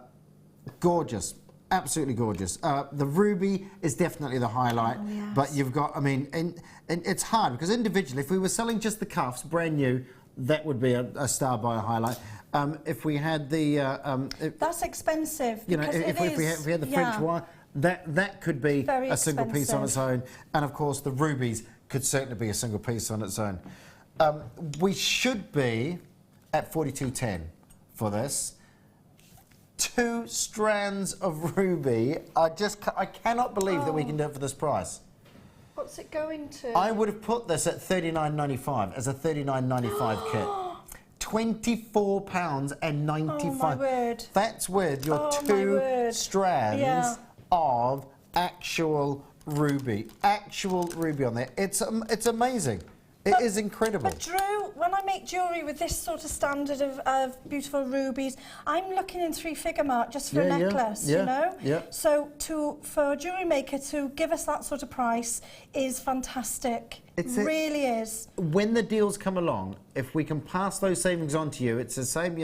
Gorgeous. Absolutely gorgeous. The ruby is definitely the highlight, but you've got, I mean, and it's hard because individually, if we were selling just the cuffs, brand new, that would be a star buy highlight. If we had the... that's expensive. If we had the French wire, that could be a single piece on its own. And of course, the rubies could certainly be a single piece on its own. We should be at 42.10 for this. 2 strands of ruby. I cannot believe that we can do it for this price. What's it going to? I would have put this at £39.95 as a £39.95 kit. £24.95. Oh my word. That's with your 2 strands of actual ruby on there. It's amazing. It is incredible. But Drew, when I make jewellery with this sort of standard of beautiful rubies, I'm looking in 3-figure mark just for a necklace, you know? Yeah. So for Jewellery Maker to give us that sort of price is fantastic. It really is. When the deals come along, if we can pass those savings on to you, it's the same,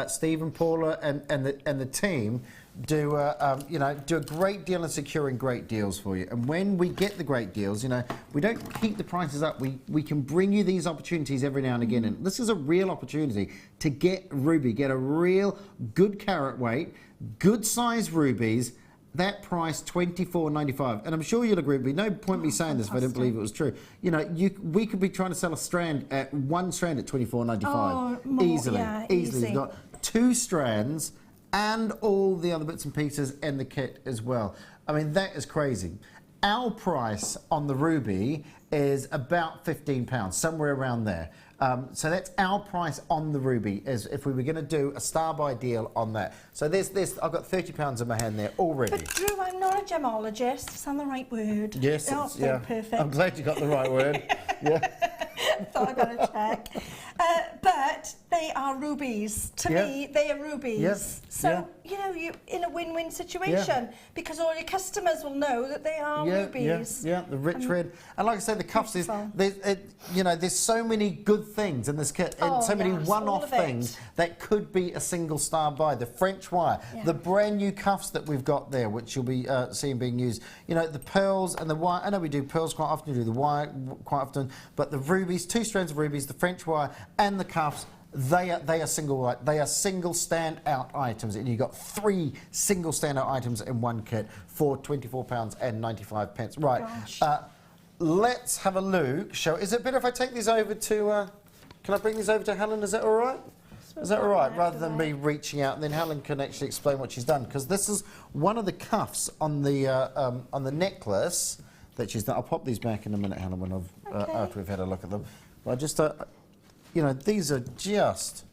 Steve and Paula and the team do a great deal in securing great deals for you. And when we get the great deals, we don't keep the prices up. We can bring you these opportunities every now and again. And this is a real opportunity to get a real good carat weight, good size rubies. That price, $24.95, and I'm sure you'll agree with me. No point me saying this if I didn't believe it was true. We could be trying to sell one strand at $24.95 easily. You've got 2 strands and all the other bits and pieces in the kit as well. I mean, that is crazy. Our price on the ruby is about £15, somewhere around there. So that's our price on the ruby, is if we were going to do a star buy deal on that. So there's I've got £30 in my hand there already. But Drew, I'm not a gemologist. Is that the right word? Yes, perfect. I'm glad you got the right word. Thought I better check. But they are rubies. To me, they are rubies. Yes. So, you're in a win-win situation because all your customers will know that they are rubies. Yeah, the rich red. And like I said, the cuffs there's so many good things in this kit and so many one-off things that could be a single star buy. The French wire, the brand new cuffs that we've got there, which you'll be seeing being used. The pearls and the wire. I know we do pearls quite often, we do the wire quite often, but the rubies, 2 strands of rubies, the French wire and the cuffs, They are single stand-out items, and you've got 3 single stand-out items in one kit for £24.95. Right. Let's have a look. Is it better if I take these over to? Can I bring these over to Helen? Is that all right? Is that all right? Rather than me reaching out, and then Helen can actually explain what she's done, because this is one of the cuffs on the necklace that she's done. I'll pop these back in a minute, Helen, when after we've had a look at them. But I just, you know, these are just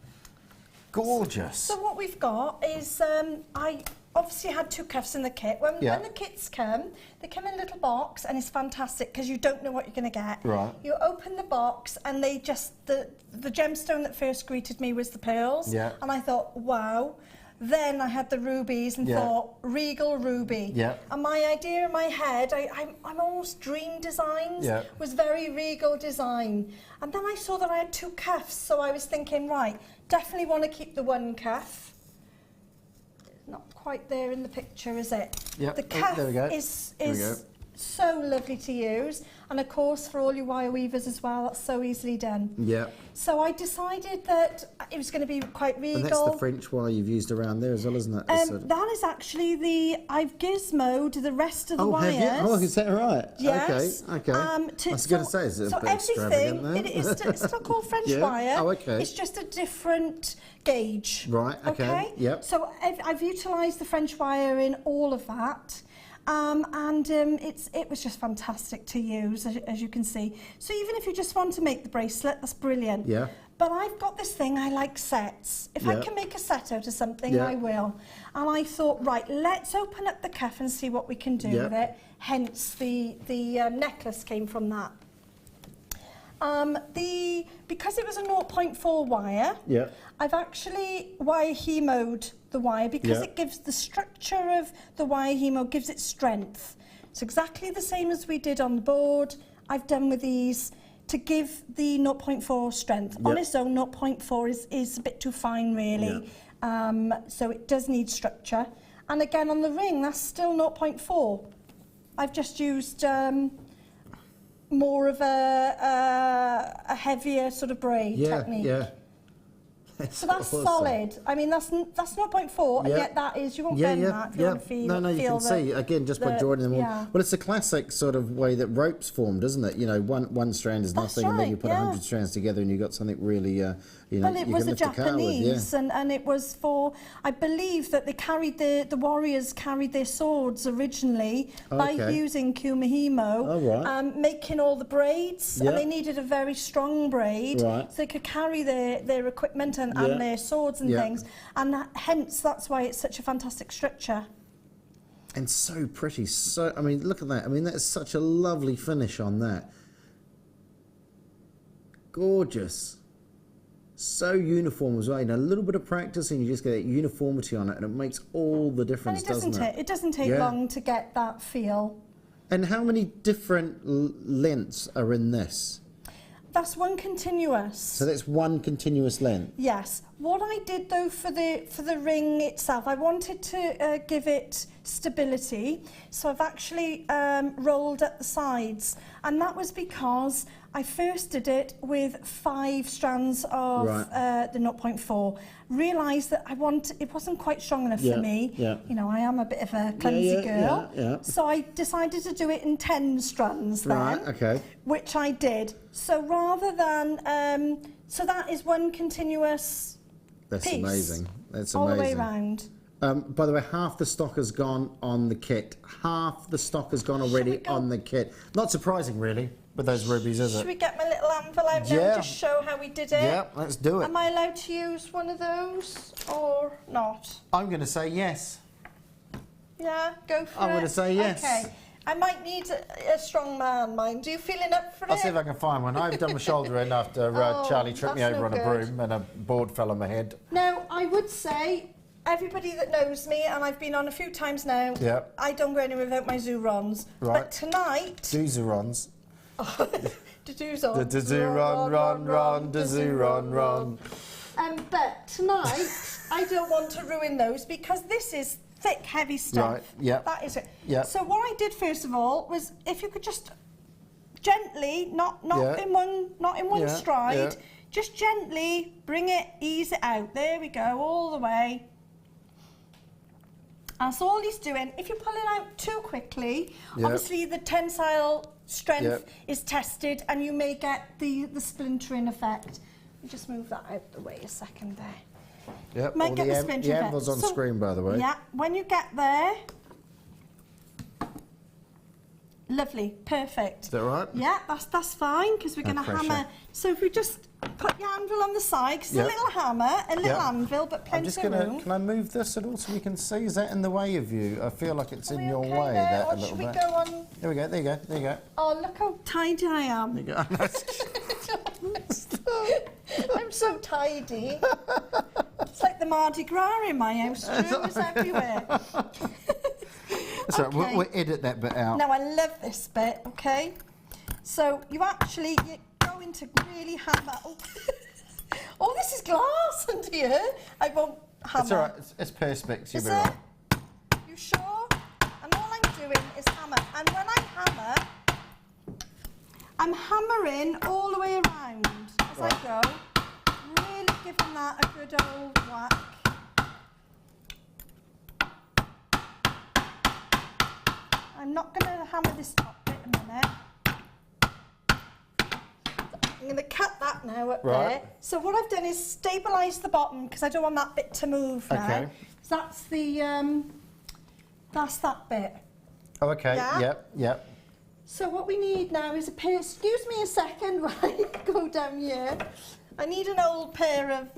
gorgeous. So what we've got is I obviously had 2 cuffs in the kit. When the kits come, they come in a little box, and it's fantastic because you don't know what you're going to get. Right. You open the box, and they just the gemstone that first greeted me was the pearls. Yeah. And I thought, wow. Then I had the rubies and thought, regal ruby. Yeah. And my idea in my head, I'm almost dream designs, was very regal design. And then I saw that I had 2 cuffs, so I was thinking, right, definitely want to keep the 1 cuff. Not quite there in the picture, is it? Yep. The cuff there we go. is so lovely to use, and of course for all you wire weavers as well, that's so easily done. Yeah. So I decided that it was going to be quite regal. And that's the French wire you've used around there as well, isn't it? That is actually I've gizmoed the rest of the wires. Have you? Oh, is that right? Yes. Okay. I was going to say, is it a bit extravagant there? It's still called French wire. Oh, okay. It's just a different gauge. Right, okay. Yep. So I've utilised the French wire in all of that. It was just fantastic to use, as you can see. So even if you just want to make the bracelet, that's brilliant. Yeah. But I've got this thing, I like sets. If I can make a set out of something, I will. And I thought, right, let's open up the cuff and see what we can do with it. Hence, the necklace came from that. Because it was a 0.4 wire, I've actually wire hemoed the wire because it gives the structure of the wire hemo, gives it strength. It's exactly the same as we did on the board. I've done with these to give the 0.4 strength. On its own, 0.4 is a bit too fine, really. So it does need structure. And again, on the ring, that's still 0.4. I've just used more of a heavier sort of braid technique. So that's awesome. Solid. I mean, that's 0.4, and yet that is, you won't bend that if you want to feel. No, you can see, again, just by joining them all. Well, it's a classic sort of way that ropes formed, isn't it? You know, one strand is nothing, and then you put 100 strands together and you've got something really, you know, well, it was a Japanese, and it was for, I believe that they carried the warriors carried their swords originally by using kumihimo, making all the braids, and they needed a very strong braid, so they could carry their equipment and their swords and things, and hence that's why it's such a fantastic structure. And so pretty, I mean, look at that. I mean, that is such a lovely finish on that. Gorgeous. So uniform as well. You know, a little bit of practice and you just get that uniformity on it, and it makes all the difference, doesn't it? It doesn't take long to get that feel. And how many different lengths are in this? That's one continuous. So that's one continuous length? Yes. What I did though for the ring itself, I wanted to give it stability, so I've actually rolled at the sides, and that was because I first did it with 5 strands of the 0.4. Realised that it wasn't quite strong enough for me. You know, I am a bit of a clumsy girl. So I decided to do it in 10 strands then, which I did. So rather than, so that is one continuous That's piece. Amazing. That's amazing. All the way round. By the way, half the stock has gone on the kit. Half the stock has gone already on the kit. Not surprising, really, with those rubies, is it? Should we get my little anvil out now and just show how we did it? Yeah, let's do it. Am I allowed to use one of those or not? I'm going to say yes. Yeah, go for it. I'm going to say yes. Okay. I might need a strong man, mind. Are you feeling up for it? I'll see if I can find one. I've done my shoulder in after Charlie tripped me over on a broom and a board fell on my head. Now, I would say, everybody that knows me, and I've been on a few times now, I don't go anywhere without my Zurons. Right. But tonight... Zurons. The Zuron. The Zuron, the Zuron. But tonight, I don't want to ruin those because this is thick, heavy stuff. Right, yeah. That is it. Yeah. So what I did first of all was, if you could just gently, not in one stride, just gently bring it, ease it out. There we go, all the way. That's all he's doing. If you pull it out too quickly, obviously the tensile strength is tested and you may get the splintering effect. Just move that out the way a second there. Yep, Might get the splintering effect. anvil's on screen, by the way. Yeah, when you get there, lovely, perfect. Is that right? Yeah, that's fine, because we're going to hammer. So if we just put your anvil on the side, because it's a little hammer, a little anvil, but plenty of room. Can I move this at all so we can see? Is that in the way of you? I feel like it's in your way there, a or little should we bit. go on? There we go, there you go, there you go. Oh, look how tidy I am. There you go. I'm so tidy. It's like the Mardi Gras in my house. Streamers everywhere. So Okay. we'll edit that bit out. Now, I love this bit, okay? So you go into really hammer. Oh, oh, this is glass under here. I won't hammer. It's all right, it's perspex, you'll Is be all it? right. You sure? And all I'm doing is hammer. And when I hammer, I'm hammering all the way around as I go. Really giving that a good old whack. I'm not going to hammer this top bit a minute. I'm going to cut that now up there. So what I've done is stabilise the bottom because I don't want that bit to move now. Okay. So that's the that's that bit. Oh, okay, Yeah? yep. So what we need now is a pair. Excuse me a second while I go down here. I need an old pair of.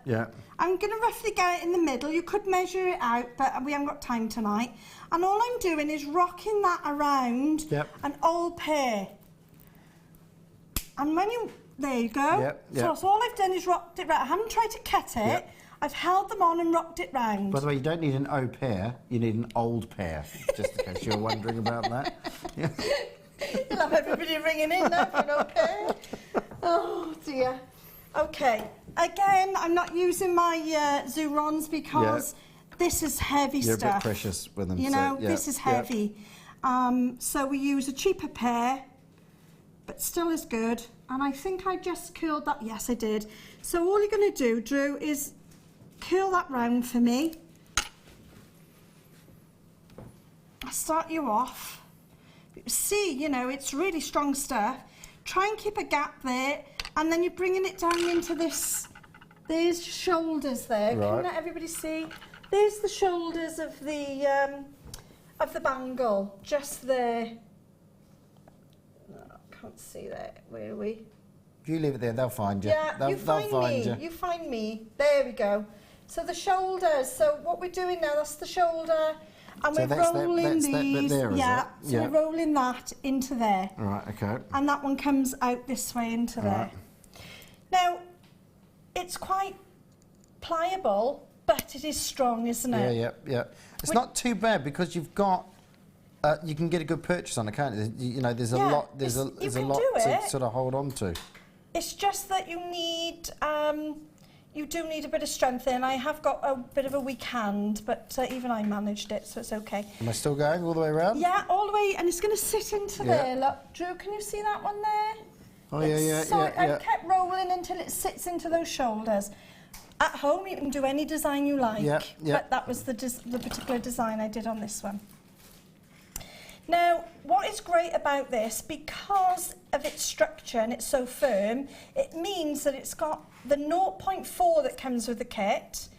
Yeah. I'm going to roughly get it in the middle. You could measure it out, but we haven't got time tonight. And all I'm doing is rocking that around an old pair. And when you, there you go. So that's all I've done is rocked it round. I haven't tried to cut it. I've held them on and rocked it round. By the way, you don't need an au pair, you need an old pair, just in case you're wondering about that. Yeah. You'll have everybody ringing in now for an au pair. Oh dear. Okay, again, I'm not using my Zurons because this is heavy You're stuff. a bit precious with them. You know, this is heavy. So we use a cheaper pair, but still is good. And I think I just curled that. Yes, I did. So all you're going to do, Drew, is curl that round for me. I'll start you off. See, you know, it's really strong stuff. Try and keep a gap there. And then you're bringing it down into this. There's shoulders there. Can you let everybody see? There's the shoulders of the bangle, just there. No, can't see that. Where are we? You leave it there, they'll find you. Yeah, they'll find me. You find me. There we go. So the shoulders. So what we're doing now, that's the shoulder. And So we're that's rolling that bit these. there, is yeah, it? so we're rolling that into there. Right, okay. And that one comes out this way into there. Now, it's quite pliable, but it is strong, isn't it? Yeah. It's not too bad because you've got, you can get a good purchase on it, can't you? You know, there's a lot, there's a lot to sort of hold on to. It's just that you need, you do need a bit of strength in. I have got a bit of a weak hand, but even I managed it, so it's okay. Am I still going all the way around? Yeah, all the way, and it's going to sit into there. Look, Drew, can you see that one there? Oh, yeah. I kept rolling until it sits into those shoulders. At home, you can do any design you like, but that was the particular design I did on this one. Now, what is great about this, because of its structure and it's so firm, it means that it's got the 0.4 that comes with the kit,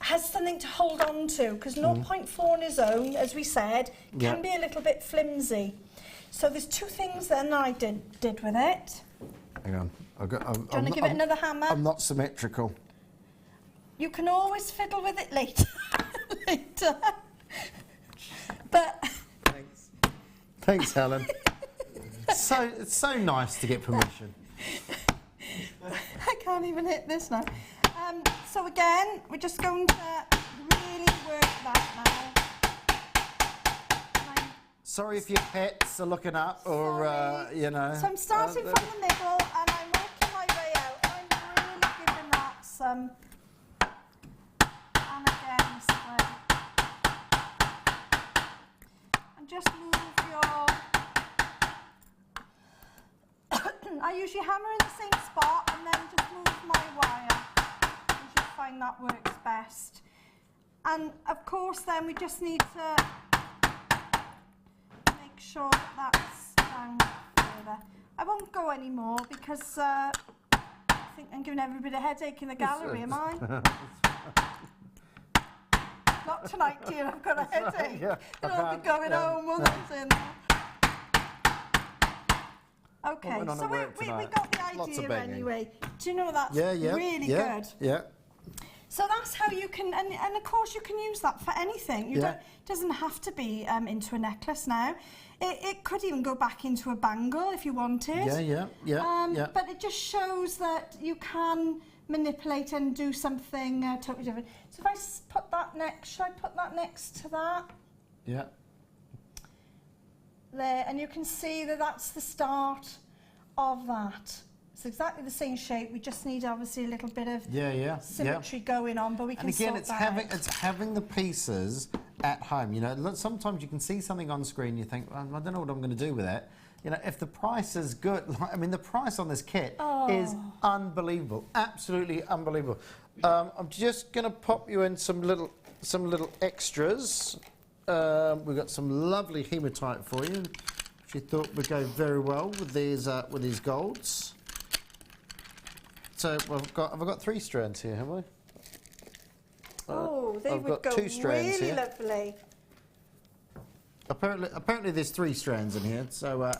has something to hold on to, because 0.4 on its own, as we said, can be a little bit flimsy. So there's two things then I did with it. Hang on. Do you want to give it another hammer? I'm not symmetrical. You can always fiddle with it later. But Thanks, Helen. It's so nice to get permission. I can't even hit this now. So again, we're just going to really work that now. Sorry if your pets are looking up or, you know. So I'm starting from the middle and I'm working my way out. I'm really giving that some. And again, this way. And just move your I usually hammer in the same spot and then just move my wire. I usually find that works best. And of course then we just need to make sure that that's down further. I won't go anymore because I think I'm giving everybody a headache in the gallery, am I? Not tonight, dear, I've got a headache. Yeah, I'll be going home, will I? Okay, so we got the Lots of idea banging. anyway. Do you know that's Yeah, really yeah, good? Yeah. So that's how you can, and of course you can use that for anything. You don't, it doesn't have to be into a necklace now. It could even go back into a bangle if you wanted. Yeah. But it just shows that you can manipulate and do something totally different. So if I put that next, should I put that next to that? Yeah. There, and you can see that that's the start of that. It's exactly the same shape. We just need obviously a little bit of symmetry going on, but we can And again, sort that out. it's having the pieces at home. You know, sometimes you can see something on screen, you think, well, I don't know what I'm going to do with it. You know, if the price is good, I mean, the price on this kit is unbelievable, absolutely unbelievable. I'm just going to pop you in some little extras. We've got some lovely hematite for you. She thought would go very well with these golds. So I've got 3 strands here, have I? They I've would got go 2 strands really here. lovely. Apparently there's 3 strands in here, so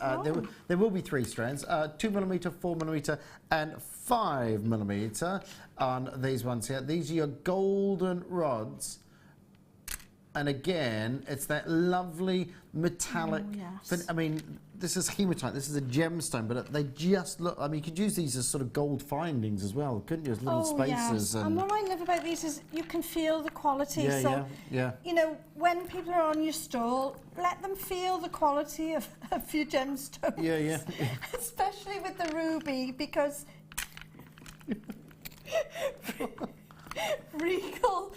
there will be 3 strands, 2mm, 4mm and 5mm on these ones here. These are your golden rods. And again, it's that lovely metallic. I mean, this is hematite. This is a gemstone, but they just look. I mean, you could use these as sort of gold findings as well, couldn't you? As little spaces. Yes. And what I love about these is you can feel the quality. Yeah. You know, when people are on your stall, let them feel the quality of your gemstones. Yeah. Especially with the ruby, because Regal.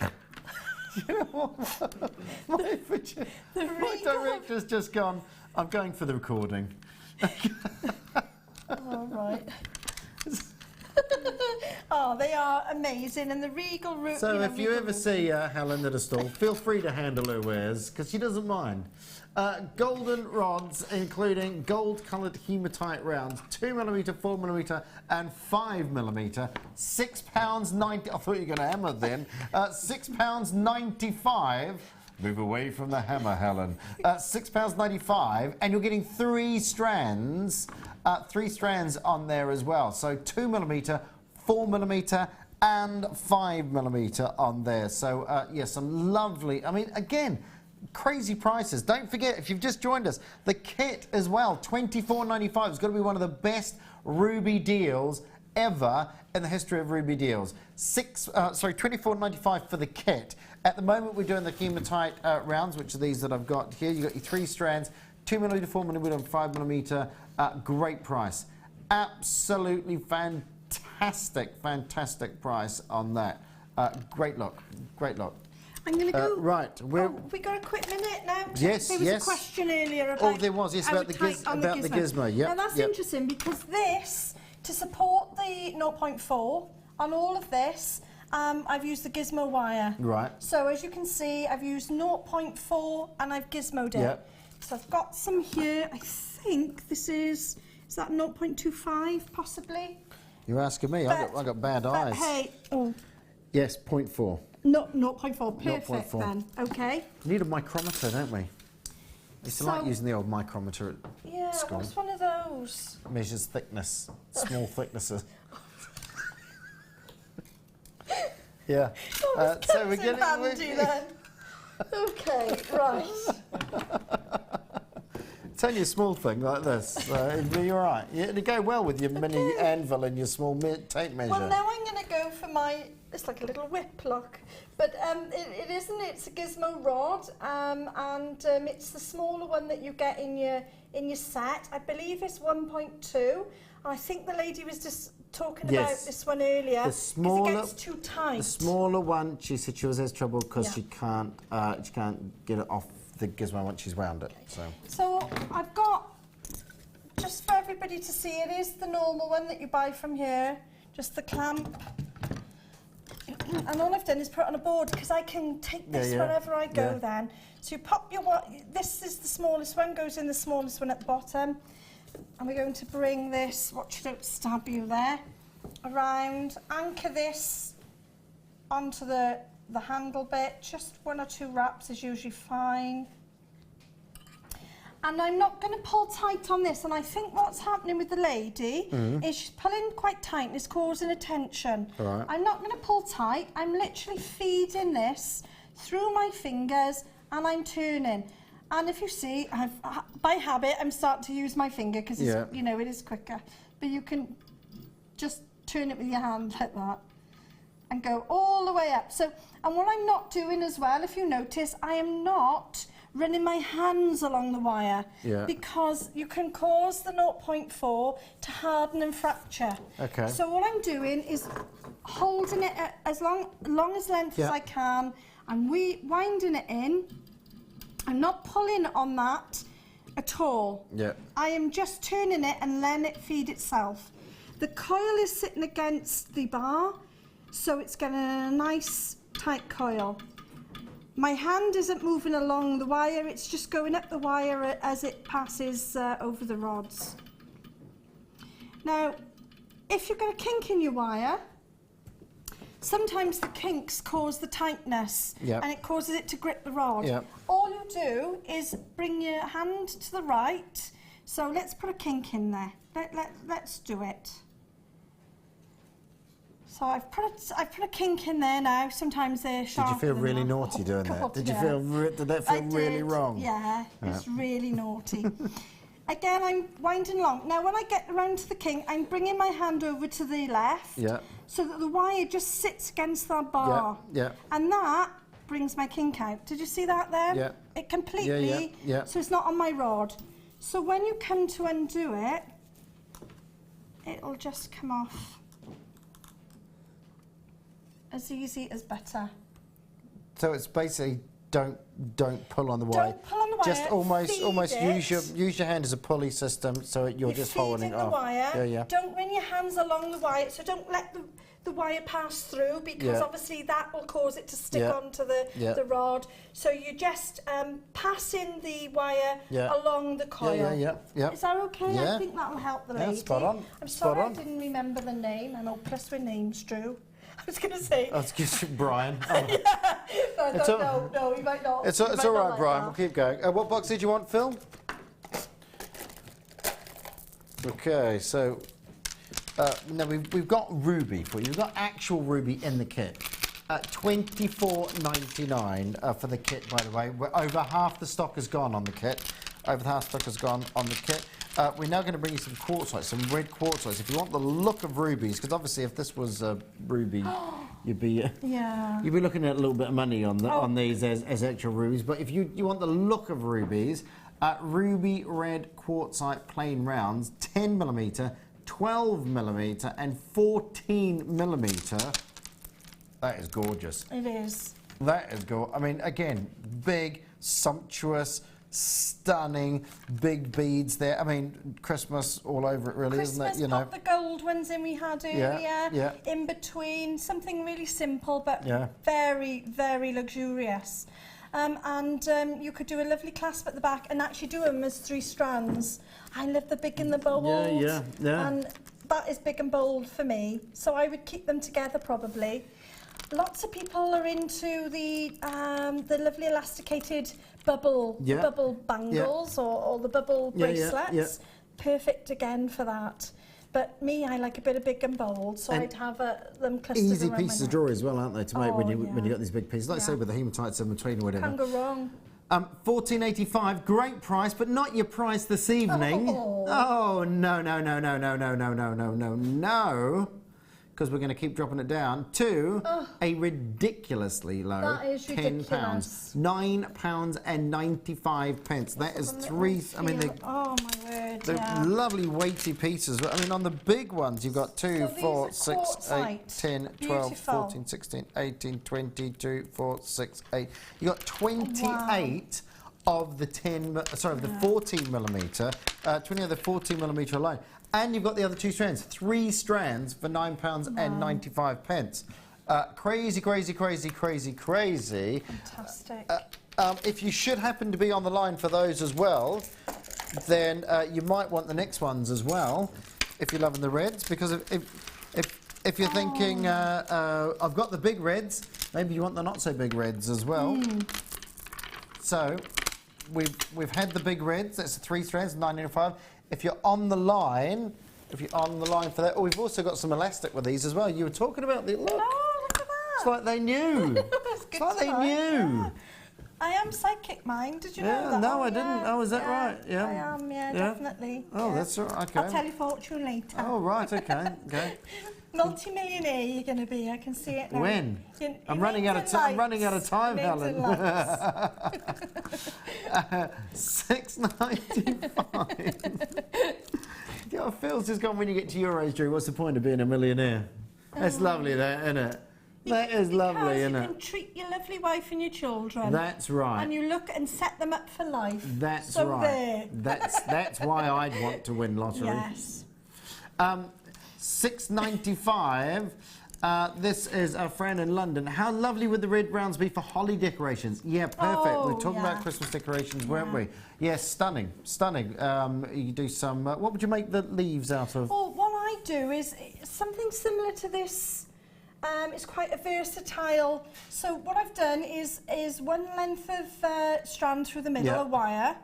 You know what? My director's just gone, I'm going for the recording. All right. They are amazing, and the Regal root. So if you ever see Helen at a stall, feel free to handle her wares, because she doesn't mind. Golden rods, including gold-coloured hematite rounds, 2mm, 4mm and 5mm, £6.90. I thought you were going to hammer then. £6.95. Move away from the hammer, Helen. £6.95, and you're getting 3 strands. 3 strands on there as well. So 2mm, 4mm and 5mm on there. So yes, some lovely. I mean, again, crazy prices. Don't forget, if you've just joined us, the kit as well, $24.95. It's got to be one of the best ruby deals ever in the history of ruby deals. $24.95 for the kit. At the moment, we're doing the hematite rounds, which are these that I've got here. You've got your 3 strands, 2mm, 4mm and 5mm. Great price. Absolutely fantastic price on that. Great look. I'm going to go. Right. We got a quick minute now. Yes, There was a question earlier about. Oh, there was. Yes, about the gizmo. Yep, Now that's interesting because this, to support the 0.4 on all of this, I've used the gizmo wire. Right. So as you can see, I've used 0.4 and I've gizmoed it. Yep. So I've got some here. I think this is that 0.25 possibly? You're asking me. I got bad eyes. Hey, Yes, 0.4. no, 0.4. Perfect 0.4. then. Okay. We need a micrometer, don't we? It's like using the old micrometer at school. What's one of those? Measures thickness, small thicknesses. Yeah. So we're getting handy then. Okay, right. It's only a small thing like this, so you're all right. It'd go well with your mini anvil and your small tape measure. Well, now I'm going to go for my. It's like a little whip lock, but it isn't. It's a gizmo rod, and it's the smaller one that you get in your set. I believe it's 1.2. I think the lady was just talking about this one earlier. The smaller, it gets too tight. The smaller one, she said she always has trouble because she can't get it off the gizmo once she's wound it. So I've got just for everybody to see, it is the normal one that you buy from here, just the clamp. And all I've done is put it on a board because I can take this wherever I go then. So you pop your, this is the smallest one, goes in the smallest one at the bottom. And we're going to bring this, watch it don't stab you there, around, anchor this onto the handle bit. Just 1 or 2 wraps is usually fine. And I'm not going to pull tight on this, and I think what's happening with the lady is she's pulling quite tight and it's causing a tension. Right. I'm not going to pull tight, I'm literally feeding this through my fingers and I'm turning. And if you see, by habit, I'm starting to use my finger because you know, it is quicker. But you can just turn it with your hand like that and go all the way up. So, and what I'm not doing as well, if you notice, I am not running my hands along the wire because you can cause the 0.4 to harden and fracture. Okay. So what I'm doing is holding it at as long as length as I can. I'm winding it in. I'm not pulling on that at all. Yeah. I am just turning it and letting it feed itself. The coil is sitting against the bar, so it's getting a nice tight coil. My hand isn't moving along the wire, it's just going up the wire as it passes over the rods. Now, if you've got a kink in your wire, sometimes the kinks cause the tightness and it causes it to grip the rod. All you do is bring your hand to the right. So let's put a kink in there. Let's do it. So I've put a kink in there now. Sometimes they're sharper. Did you feel really naughty doing that? Did you feel? Did that feel really wrong? Yeah, it's really naughty. Again, I'm winding along. Now, when I get around to the kink, I'm bringing my hand over to the left, so that the wire just sits against that bar. And that brings my kink out. Did you see that there? It completely. So it's not on my rod. So when you come to undo it, it'll just come off. As easy as butter. So it's basically don't pull on the wire. Don't pull on the wire. Just almost use your hand as a pulley system, so you're just holding it off. The wire. Don't run your hands along the wire. So don't let the wire pass through because obviously that will cause it to stick onto the rod. So you just passing the wire along the coil. Is that okay? I think that will help the lady. Spot on. I'm sorry I didn't remember the name. I'm hopeless with names, Drew. I was going to say. Oh, excuse me, Brian. Oh. No, you might not. It's all right, like Brian. We'll keep going. What box did you want, Phil? Okay, so now we've got ruby for you. We've got actual ruby in the kit. $24.99 for the kit, by the way. Over half the stock has gone on the kit. Over half the stock has gone on the kit. We're now going to bring you some quartzites, some red quartzites. If you want the look of rubies, because obviously if this was ruby, you'd be looking at a little bit of money on these as extra rubies. But if you want the look of rubies, ruby red quartzite plain rounds, 10mm, 12mm, and 14mm. That is gorgeous. It is. That is gorgeous. I mean, again, big, sumptuous, stunning, big beads there. I mean, Christmas all over it, really, isn't it? You know, the gold ones in we had earlier. In between, something really simple but very, very luxurious. You could do a lovely clasp at the back and actually do them as 3 strands. I love the big and the bold. And that is big and bold for me. So I would keep them together probably. Lots of people are into the lovely elasticated bubble bangles or the bubble bracelets. Perfect again for that. But me, I like a bit of big and bold, so I'd have them clustered easy around pieces of jewellery as well, aren't they, to make when you got these big pieces? Like say with the hematites in between or whatever. Can't go wrong. $14.85, great price, but not your price this evening. Oh no. Because we're going to keep dropping it down to a ridiculously low £10. £9.95. That is 3. I mean, oh my word! The lovely weighty pieces. I mean, on the big ones, you've got 2, 4, 6, 8, 10, 12, 14, 16, 18, 22, 4, 6, 8. You've got 28 of the 14mm, 20 of the 14mm alone. And you've got the other 2 strands, 3 strands for £9.95. Crazy, crazy, crazy, crazy, crazy. Fantastic. If you should happen to be on the line for those as well, then you might want the next ones as well, if you're loving the reds, because if you're thinking, I've got the big reds, maybe you want the not so big reds as well. So we've had the big reds. That's 3 strands, £9.95. If you're on the line, for that, we've also got some elastic with these as well. You were talking about the look. Oh, look at that. It's like they knew. It's like they knew. Yeah. I am psychic, mind. Did you know that? No, I didn't. Oh, is that right? Yeah. I am, definitely. Oh, yeah. that's all right. Okay. I'll tell you fortune later. Oh, right. Okay. Okay. Multi-millionaire you're going to be. I can see it now. When? I'm running out of time. I'm running out of time, Helen. $6.95. You know, Phil's just gone. When you get to Euros, Drew, what's the point of being a millionaire? That's lovely, that, isn't it? That is lovely, isn't it? You can treat your lovely wife and your children. That's right. And you look and set them up for life. That's so right. There. That's why I'd want to win lottery. Yes. $6.95. This is a friend in London. How lovely would the red browns be for holly decorations? Yeah, perfect. Oh, We're talking about Christmas decorations, weren't we? Yes, stunning, stunning. You do some. What would you make the leaves out of? Well, what I do is something similar to this. It's quite a versatile. So what I've done is one length of strand through the middle, a wire.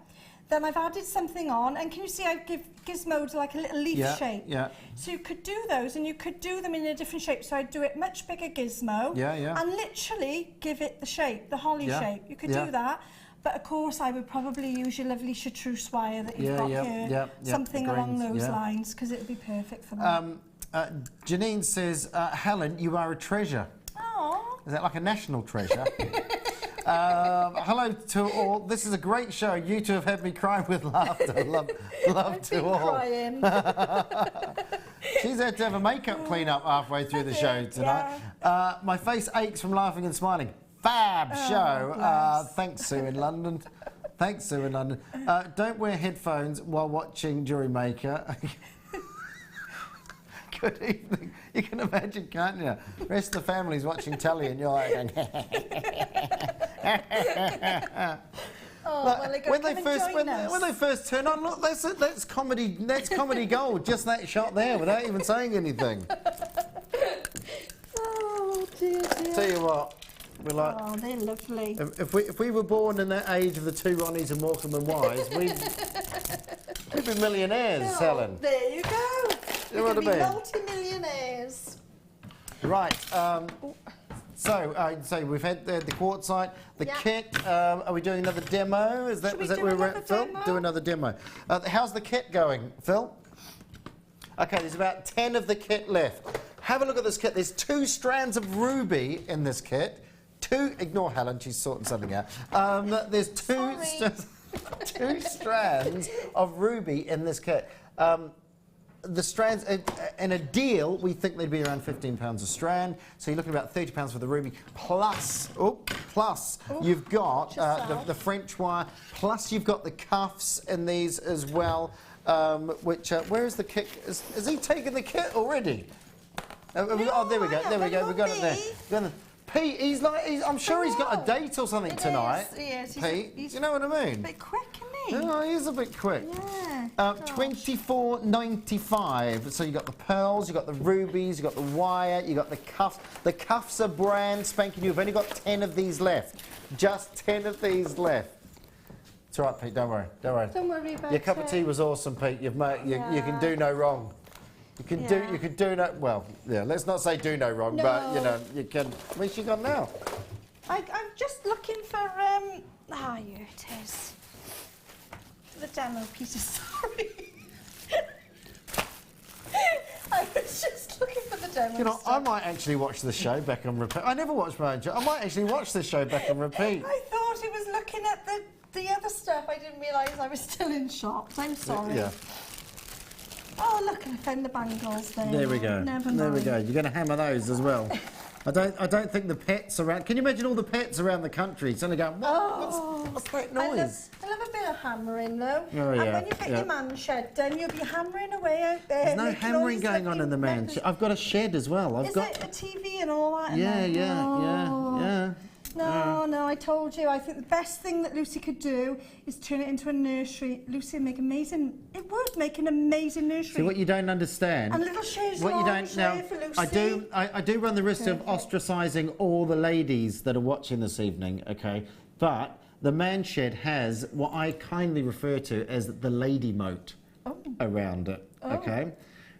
Then I've added something on, and can you see I've give gizmos like a little leaf shape? Yeah. So you could do those, and you could do them in a different shape. So I'd do it much bigger gizmo. And literally give it the shape, the holly shape. You could do that. But of course, I would probably use your lovely chartreuse wire that you've got here. Something along those lines, because it would be perfect for them. Janine says, Helen, you are a treasure. Oh. Is that like a national treasure? Hello to all. This is a great show. You two have had me crying with laughter. Love to all. Crying. She's had to have a makeup clean-up halfway through the show tonight. My face aches from laughing and smiling. Fab show. Thanks, Sue in London. Thanks, Sue in London. Don't wear headphones while watching Jewellery Maker. Good evening. You can imagine, can't you? The rest of the family's watching telly and you're like going, when they first turn on, look, that's comedy gold, just that shot there without even saying anything. Oh dear. Tell you what, we're like, oh, they're lovely. If we were born in that age of the 2 Ronnies and Morecambe and Wise, we'd be millionaires, Helen. There you go. You know what I mean? Multi-millionaires. Right. So we've had the quartzite, the kit. Are we doing another demo? Is that where we're at, Phil? Do another demo. How's the kit going, Phil? Okay, there's about 10 of the kit left. Have a look at this kit. There's 2 strands of ruby in this kit. Ignore Helen, she's sorting something out. There's 2 strands of ruby in this kit. The strands, in a deal, we think they'd be around £15 a strand. So you're looking at about £30 for the ruby. Plus you've got the French wire. Plus you've got the cuffs in these as well. Where is the kit? Is he taking the kit already? Oh, there we go. There we go. We got it there. Pete, I'm sure he's got a date or something tonight. Yes, Pete, you know what I mean? A bit quick, isn't he? Oh, he is a bit quick. Yeah. $24.95. So you got the pearls, you got the rubies, you got the wire, you got the cuffs. The cuffs are brand spanking new. You've only got 10 of these left. Just 10 of these left. It's all right, Pete. Don't worry. Don't worry. Don't worry about it. Your cup of tea was awesome, Pete. You can do no wrong. You can do no. Well, yeah. Let's not say do no wrong, but you know you can. Where's she gone now? I'm just looking for here it is. The demo pieces. Sorry. I was just looking for the demo. You know, I might actually watch the show back on repeat. I never watched my own show. I might actually watch this show back on repeat. I thought he was looking at the other stuff. I didn't realise I was still in shops. I'm sorry. Yeah. Oh, look, I found the bangles there. There we go. Never mind. There we go. You're going to hammer those as well. I don't think the pets around. Can you imagine all the pets around the country suddenly going, what's that noise? I love a bit of hammering though. Oh, and yeah, when you get yeah. your man shed done, you'll be hammering away out there. There's no making all hammering these going on lovely in the man records. shed. I've got a shed as well. Is it a TV and all that? Yeah, and that? yeah. No, I told you. I think the best thing that Lucy could do is turn it into a nursery. Lucy would make amazing. It would make an amazing nursery. See what you don't understand. And little chaise What you lounge don't there for Lucy. I do run the risk of ostracising all the ladies that are watching this evening. Okay, but the man shed has what I kindly refer to as the lady moat around it. Okay,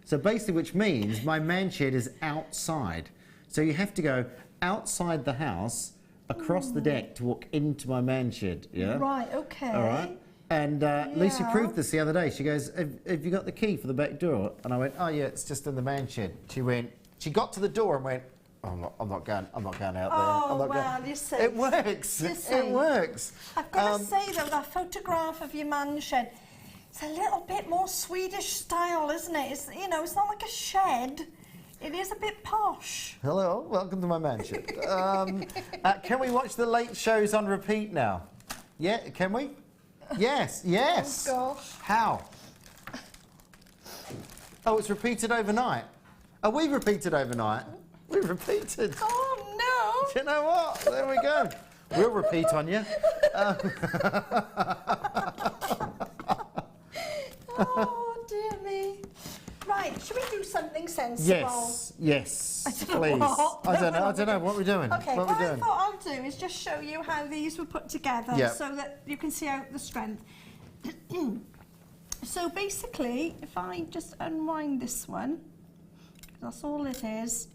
so basically, which means my man shed is outside. So you have to go outside the house, across the deck to walk into my man shed. Yeah. Right. Okay. All right. And Lucy proved this the other day. She goes, have you got the key for the back door? And I went, oh yeah, it's just in the man shed. She got to the door and went, oh, I'm not going out there. Oh, well, you see. It works. It works. I've got to say, though, that photograph of your man shed, it's a little bit more Swedish style, isn't it? It's, you know, it's not like a shed. It is a bit posh. Hello, welcome to my man shed. Can we watch the late shows on repeat now? Yeah, can we? Yes. Oh, gosh. How? Oh, it's repeated overnight. Oh, we've repeated overnight. We've repeated. Oh, no. Do you know what? There we go. We'll repeat on you. Oh, dear me. Right, should we do something sensible? Yes, please. What? I don't know. What are we doing? Okay, what what are we I doing? thought I'll do is just show you how these were put together so that you can see out the strength. So basically, if I just unwind this one, that's all it is.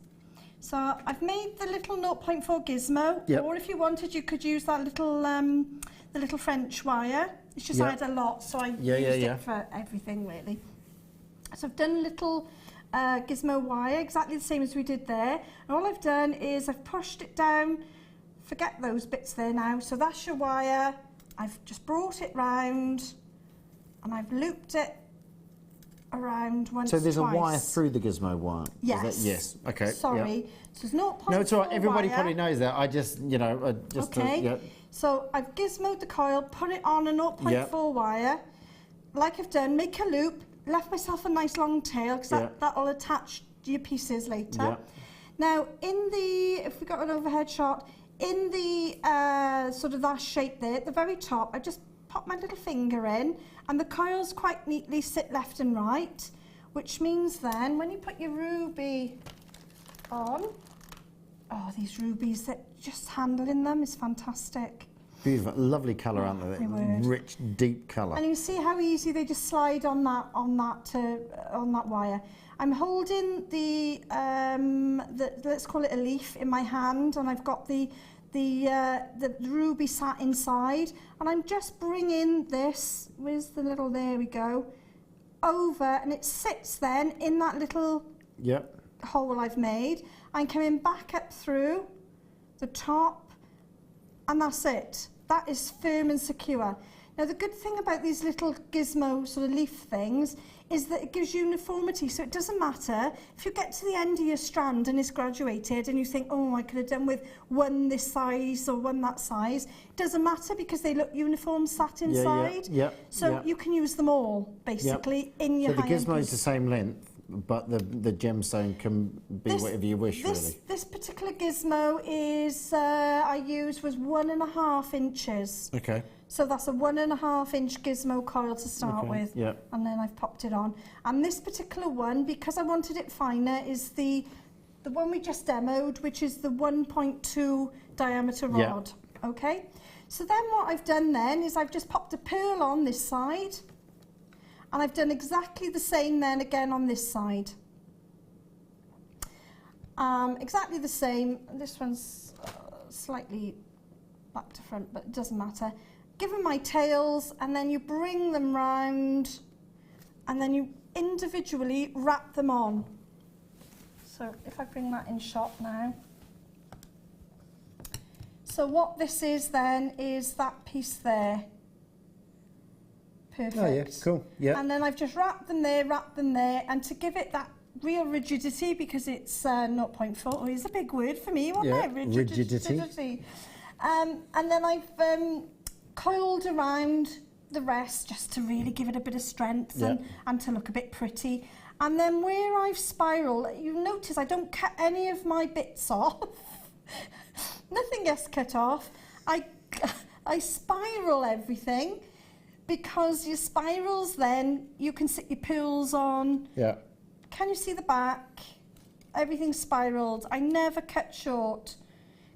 So I've made the little 0.4 gizmo, or if you wanted, you could use that little, the little French wire. It's just I had a lot, so I used it for everything really. So I've done a little gizmo wire, exactly the same as we did there. And all I've done is I've pushed it down, forget those bits there now. So that's your wire. I've just brought it round and I've looped it around once, So there's twice. a wire through the gizmo wire? Yes. Yes, okay. Sorry. So there's 0.4 No, it's all right. Everybody wire. probably knows that. I just, Okay. So I've gizmoed the coil, put it on a 0.4 wire. Like I've done, make a loop, left myself a nice long tail because that'll attach your pieces later. Now, in the, if we got an overhead shot, in the sort of that shape there, at the very top, I just pop my little finger in and the coils quite neatly sit left and right, which means then when you put your ruby on, oh, these rubies, that just handling them is fantastic. Beautiful, lovely colour, aren't they? Rich, deep colour. And you see how easy they just slide on that wire. I'm holding the let's call it a leaf in my hand, and I've got the ruby sat inside, and I'm just bringing this. Where's the little? There we go. Over, and it sits then in that little hole I've made. I'm coming back up through the top, and that's it. That is firm and secure. Now the good thing about these little gizmo sort of leaf things is that it gives uniformity, so it doesn't matter if you get to the end of your strand and it's graduated and you think, oh, I could have done with one this size or one that size. It doesn't matter because they look uniform sat inside. So you can use them all basically in your high-end piece. So the gizmo is the same length, but the gemstone can be whatever you wish, really. This particular gizmo is I used was 1.5 inches. Okay. So that's a 1.5 inch gizmo coil to start with, and then I've popped it on. And this particular one, because I wanted it finer, is the one we just demoed, which is the 1.2 diameter rod. Okay. So then what I've done then is I've just popped a pearl on this side. And I've done exactly the same then again on this side. Exactly the same. This one's slightly back to front, but it doesn't matter. Give them my tails, and then you bring them round, and then you individually wrap them on. So if I bring that in shot now. So what this is then is that piece there. Perfect. Oh yeah, cool. Yeah. And then I've just wrapped them there, and to give it that real rigidity because it's 0.4. Oh, it's a big word for me, wasn't it? Rigidity. And then I've coiled around the rest just to really give it a bit of strength and to look a bit pretty. And then where I've spiraled, you'll notice I don't cut any of my bits off. Nothing gets cut off. I spiral everything because your spirals, then you can sit your pearls on. Yeah. Can you see the back? Everything's spiraled. I never cut short.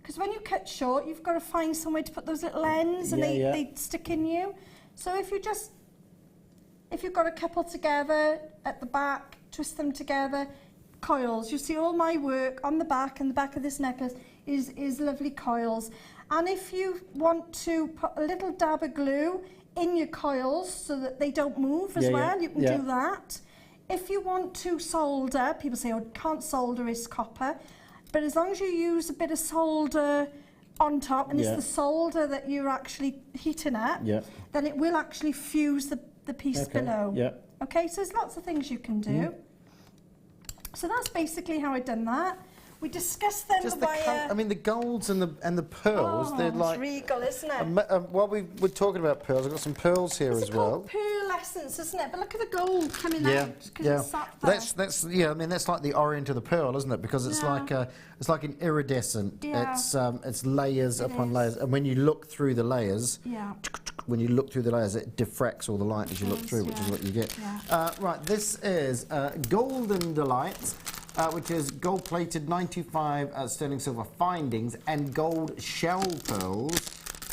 Because when you cut short, you've got to find somewhere to put those little ends and they stick in you. So if you've got a couple together at the back, twist them together, coils. You see all my work on the back, and the back of this necklace is lovely coils. And if you want to put a little dab of glue in your coils so that they don't move as well, you can do that. If you want to solder, people say, oh, can't solder, is copper. But as long as you use a bit of solder on top, and it's the solder that you're actually heating up, then it will actually fuse the piece below. Okay, so there's lots of things you can do. So that's basically how I've done that. We discussed them I mean, the golds and the pearls, they're like... it's regal, isn't it? While we were talking about pearls, I've got some pearls here as well. It's pearl essence, isn't it? But look at the gold coming out. It's sat there. That's I mean, that's like the orient of the pearl, isn't it? Because it's like an iridescent. It's layers upon layers, and when you look through the layers, it diffracts all the light as you look through, which is what you get. Right, this is Golden Delight. Which is gold-plated 95 sterling silver findings and gold shell pearls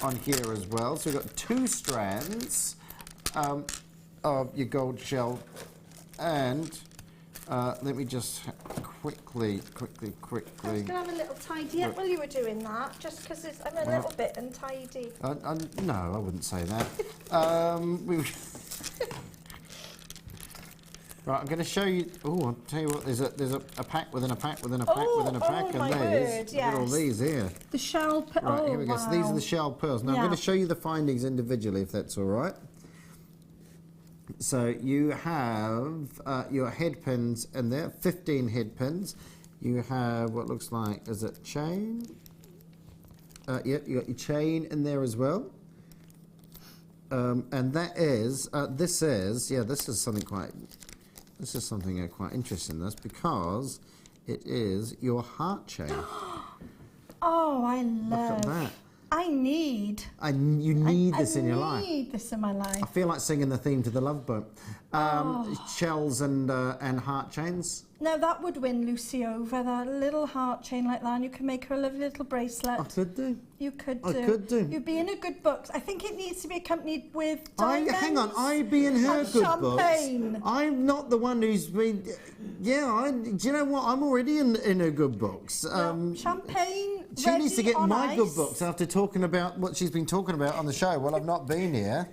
on here as well. So we've got 2 strands of your gold shell, and let me just quickly. I was going to have a little tidy up while you were doing that, just because I'm a little bit untidy. No, I wouldn't say that. Right, I'm going to show you. Oh, I'll tell you what. There's a pack within a pack within a pack within a pack, and these. Look at all these here. The shell pearls. Right, here we go. So these are the shell pearls. Now I'm going to show you the findings individually, if that's all right. So you have your head pins in there, 15 head pins. You have what looks like, is it chain? You got your chain in there as well. And that is, this is something quite. This is something quite interesting, this, because it is your heart chain. Oh, I love. Look at that. You need this in your life. I need this in my life. I feel like singing the theme to the Love Boat. Shells and heart chains. No, that would win Lucy over, that little heart chain like that, and you can make her a lovely little bracelet. I could do. You could do. I could do. You'd be in a good book. I think it needs to be accompanied with diamonds. Hang on, I'd be in her good champagne. books. I'm not the one who's been... do you know what? I'm already in her good books. Champagne, she needs to get my ice. good books after talking about what she's been talking about on the show while I've not been here.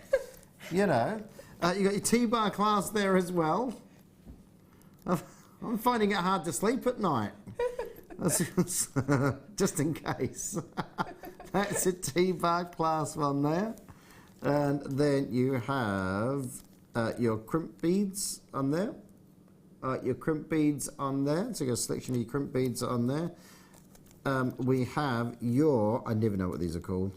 You know. You got your T-bar class there as well. I'm finding it hard to sleep at night. Just in case. That's a T-bar class one there. And then you have your crimp beads on there. Your crimp beads on there. So you got a selection of your crimp beads on there. We have your, I never know what these are called.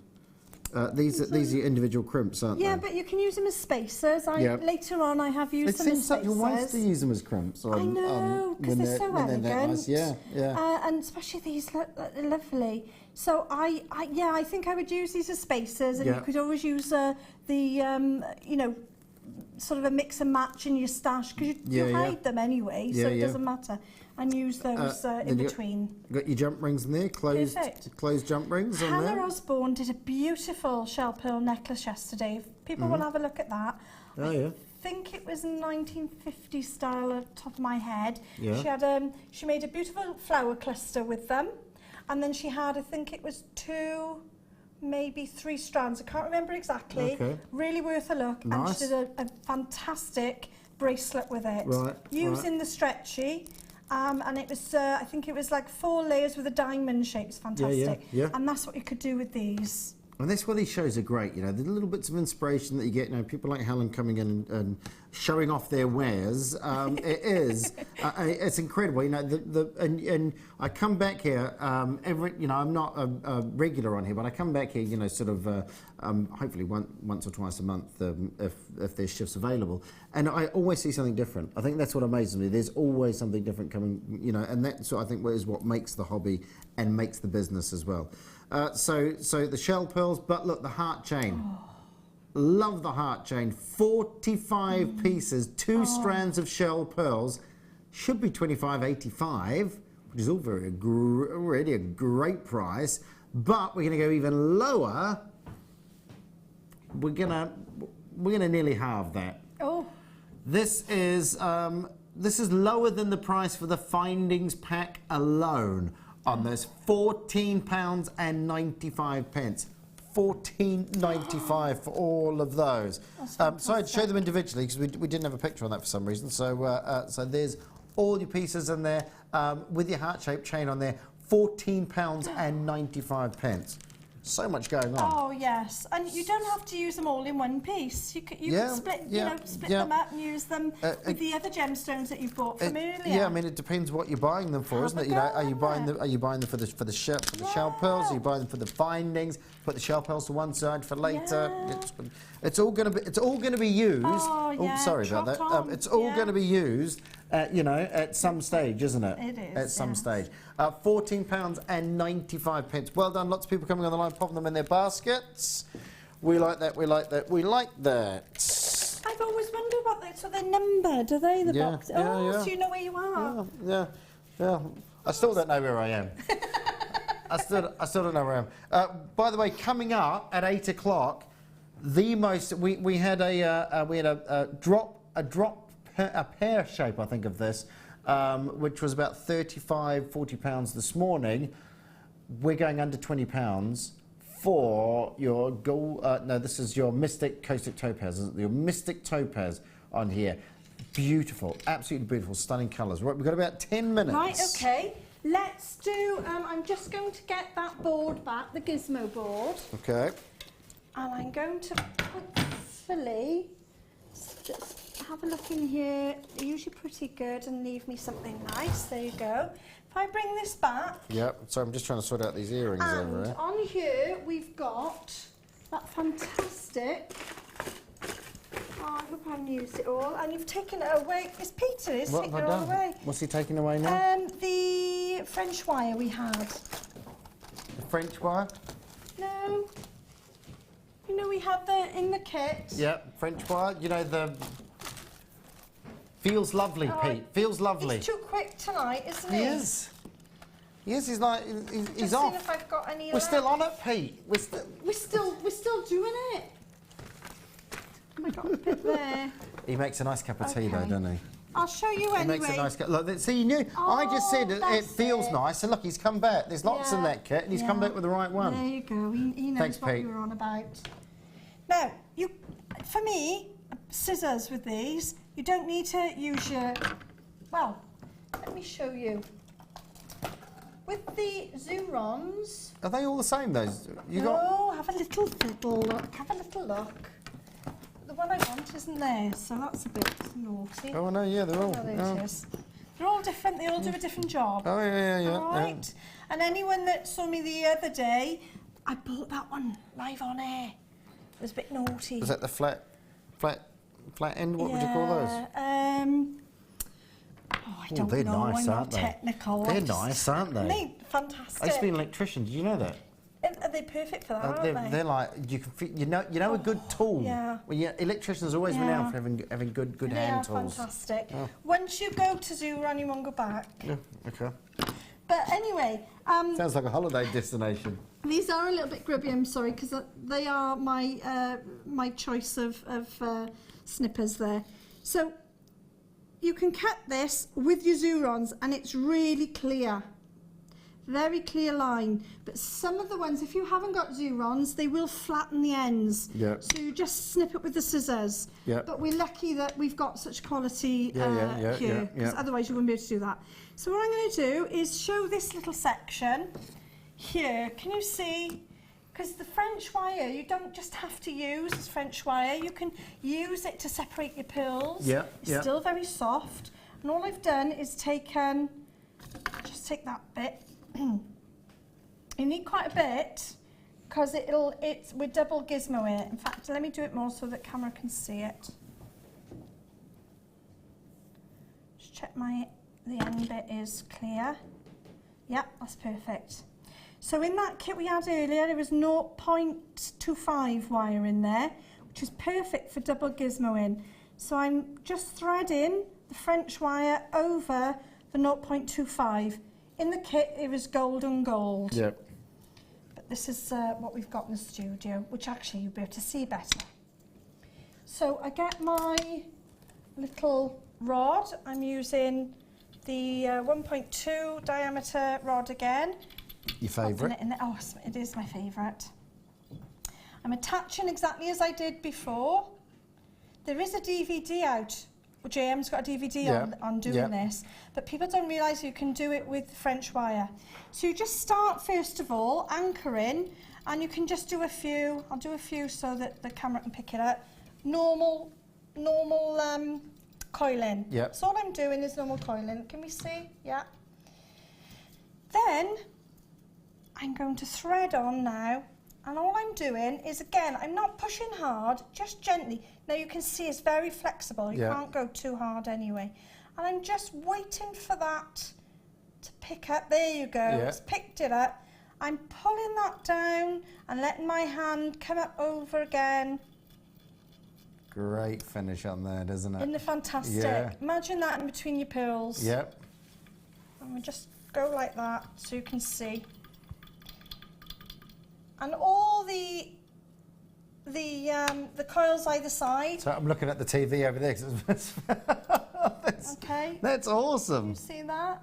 These are your individual crimps, aren't they? Yeah, but you can use them as spacers. Later on, I have used them as spacers. It seems such a waste to use them as crimps. I know, because they're so elegant. They're nice. Yeah. And especially these look lovely. So I think I would use these as spacers, and you could always use sort of a mix and match in your stash, because you hide them anyway, so it doesn't matter. And use those in between. Got your jump rings in there, closed jump rings on there. Hannah Osborne did a beautiful shell pearl necklace yesterday. If people want to have a look at that. I think it was 1950 style at the top of my head. Yeah. She had she made a beautiful flower cluster with them, and then she had, I think it was 2, maybe 3 strands. I can't remember exactly. Okay. Really worth a look. Nice. And she did a fantastic bracelet with it. Using the stretchy. And it was, I think it was like 4 layers with a diamond shape. It's fantastic. Yeah. And that's what you could do with these. And that's why these shows are great, you know, the little bits of inspiration that you get, you know, people like Helen coming in and showing off their wares. It's incredible, you know, and I come back here you know, I'm not a regular on here, but I come back here, you know, sort of hopefully once or twice a month if there's shifts available, and I always see something different. I think that's what amazes me. There's always something different coming, you know, and that's what I think is what makes the hobby and makes the business as well. So the shell pearls, but look, the heart chain. Love the heart chain. 45 pieces, 2 strands of shell pearls. Should be $25.85, which is all already a great price. But we're going to go even lower. We're gonna nearly halve that. Oh. This is lower than the price for the findings pack alone. On this, £14.95. $14.95 for all of those. So I'd show them individually because we didn't have a picture on that for some reason. So there's all your pieces in there with your heart-shaped chain on there. £14.95. So much going on. Oh yes, and you don't have to use them all in one piece. You can split them up and use them with the other gemstones that you bought from earlier. Yeah, I mean it depends what you're buying them for, isn't it? You know, are you buying them for the shell pearls? Are you buying them for the findings? Put the shell pearls to one side for later. Yeah. It's all going to be used. Oh, yeah, sorry about that. It's all going to be used. You know, at some stage, isn't it? It is. At some stage. £14.95. Well done. Lots of people coming on the line, popping them in their baskets. We like that. We like that. We like that. I've always wondered about that. So they're numbered, are they? The box. Yeah. So you know where you are. Yeah. I still don't know where I am. I still don't know where I am. By the way, coming up at 8 o'clock, we had a pear shape, I think, of this, which was about £40 this morning. We're going under £20 for your gold. No, this is your Mystic Caustic Topaz, isn't it? Your Mystic Topaz on here. Beautiful, absolutely beautiful, stunning colours. Right, we've got about 10 minutes. Right, okay. Let's do, I'm just going to get that board back, the gizmo board. Okay. And I'm going to hopefully just have a look in here. They're usually pretty good, and leave me something nice. There you go. If I bring this back. Yep, so I'm just trying to sort out these earrings over here. And on here we've got that fantastic. Oh, I hope I haven't used it all. And you've taken it away. It's Peter, he's taken it all away. What's he taking away now? The French wire we had. The French wire? No. You know, we had in the kit. Yep, French wire. You know, the... Feels lovely, Pete. Feels lovely. He's too quick tonight, isn't he? He is. Yes, he's like... He's off. If I've got any We're still on it, Pete. We're still doing it. Oh my God, a bit there. He makes a nice cup of tea, though, doesn't he? I'll show you anyway. He makes a nice cup. Look, see, you knew. I just said it feels nice, and look, he's come back. There's lots in that kit, and he's come back with the right one. There you go. He knows Thanks, what Pete. we were on about. Now, for me, scissors with these, you don't need to use your... Well, let me show you. With the Zurons... Are they all the same, those? Have a little look. Have a little look. The one I want isn't there, so that's a bit naughty. Oh, no, yeah, they're all... There it is. They're all different, they all do a different job. Oh, yeah. All right. And anyone that saw me the other day, I bought that one live on air. It was a bit naughty. Was that the flat end? What would you call those? I don't they're know. nice, I'm aren't not they? technical. They're nice, aren't they? They're fantastic. I used to be an electrician. Did you know that? Are they perfect for that, aren't they? They're like you know a good tool. Yeah. Well, electricians always renowned for having good hand tools. They are fantastic. Oh. Once you go to Zuron, you won't go back. Yeah. Okay. But anyway, sounds like a holiday destination. These are a little bit grubby, I'm sorry, because they are my my choice of snippers there. So you can cut this with your Zurons, and it's really clear. Very clear line. But some of the ones, if you haven't got Zurons, they will flatten the ends. Yeah. So you just snip it with the scissors. Yeah. But we're lucky that we've got such quality here, because otherwise you wouldn't be able to do that. So what I'm going to do is show this little section here. Can you see? Because the French wire, you don't just have to use as French wire, you can use it to separate your pearls. Yeah, It's yeah. still very soft. And all I've done is taken, just take that bit. You need quite a bit because it's with double gizmo in it. In fact, let me do it more so that camera can see it. Just check the end bit is clear. Yep, that's perfect. So in that kit we had earlier, there was 0.25 wire in there, which is perfect for double gizmo in. So I'm just threading the French wire over the 0.25. In the kit, it was gold and gold. Yep. But this is what we've got in the studio, which actually you'll be able to see better. So I get my little rod. I'm using the 1.2 diameter rod again. Your favourite? Oh, it is my favourite. I'm attaching exactly as I did before. There is a DVD out. JM's got a DVD on doing this, but people don't realise you can do it with French wire. So you just start first of all anchoring, and you can just do a few. I'll do a few so that the camera can pick it up. Normal coiling. Yep. So all I'm doing is normal coiling. Can we see? Yeah. Then I'm going to thread on now, and all I'm doing is, again, I'm not pushing hard, just gently. Now you can see it's very flexible, you can't go too hard anyway. And I'm just waiting for that to pick up. There you go, it's picked it up. I'm pulling that down and letting my hand come up over again. Great finish on there, doesn't it? Isn't it fantastic? Yeah. Imagine that in between your pearls. Yep. And we just go like that so you can see. And all the coils either side. So I'm looking at the TV over there. Okay. That's awesome. You see that?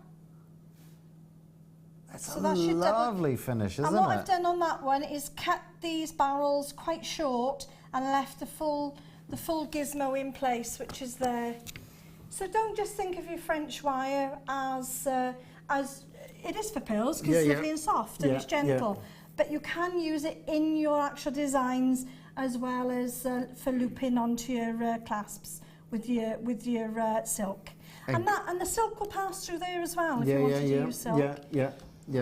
That's So a that's your lovely finish, isn't And what it? I've done on that one is cut these barrels quite short and left the full gizmo in place, which is there. So don't just think of your French wire as it is for pearls, because it's lovely and soft and it's gentle. But you can use it in your actual designs as well as for looping onto your clasps with your silk. And the silk will pass through there as well if you wanted to use silk. Yeah.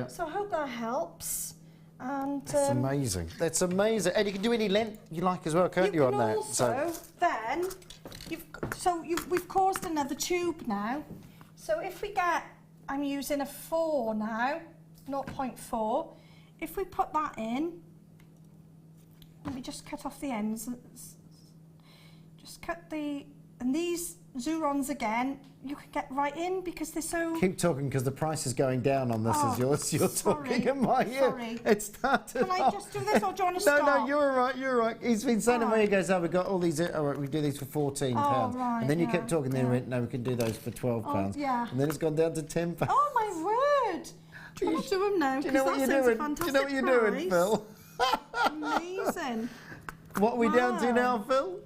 So I hope that helps. And That's amazing. That's amazing. And you can do any length you like as well, can't you, on that? Also, then we've caused another tube now. So if we get, I'm using a 4 now, 0.4. If we put that in, let me just cut off the ends. Just cut and these Zurons again, you can get right in because they're so... Keep talking because the price is going down on this as you're talking in my ear. Sorry. It started Can I just do this or do you want to stop? No, you're right. He's been saying to me, he goes, oh, we've got all these, all right, we do these for £14. right, and then you kept talking, then you went, no, we can do those for £12. Yeah. And then it's gone down to £10. Oh, my word. I'm not doing them now. Do you know what you're doing? Do you know what you're doing, Phil? Amazing. What are we down to now, Phil?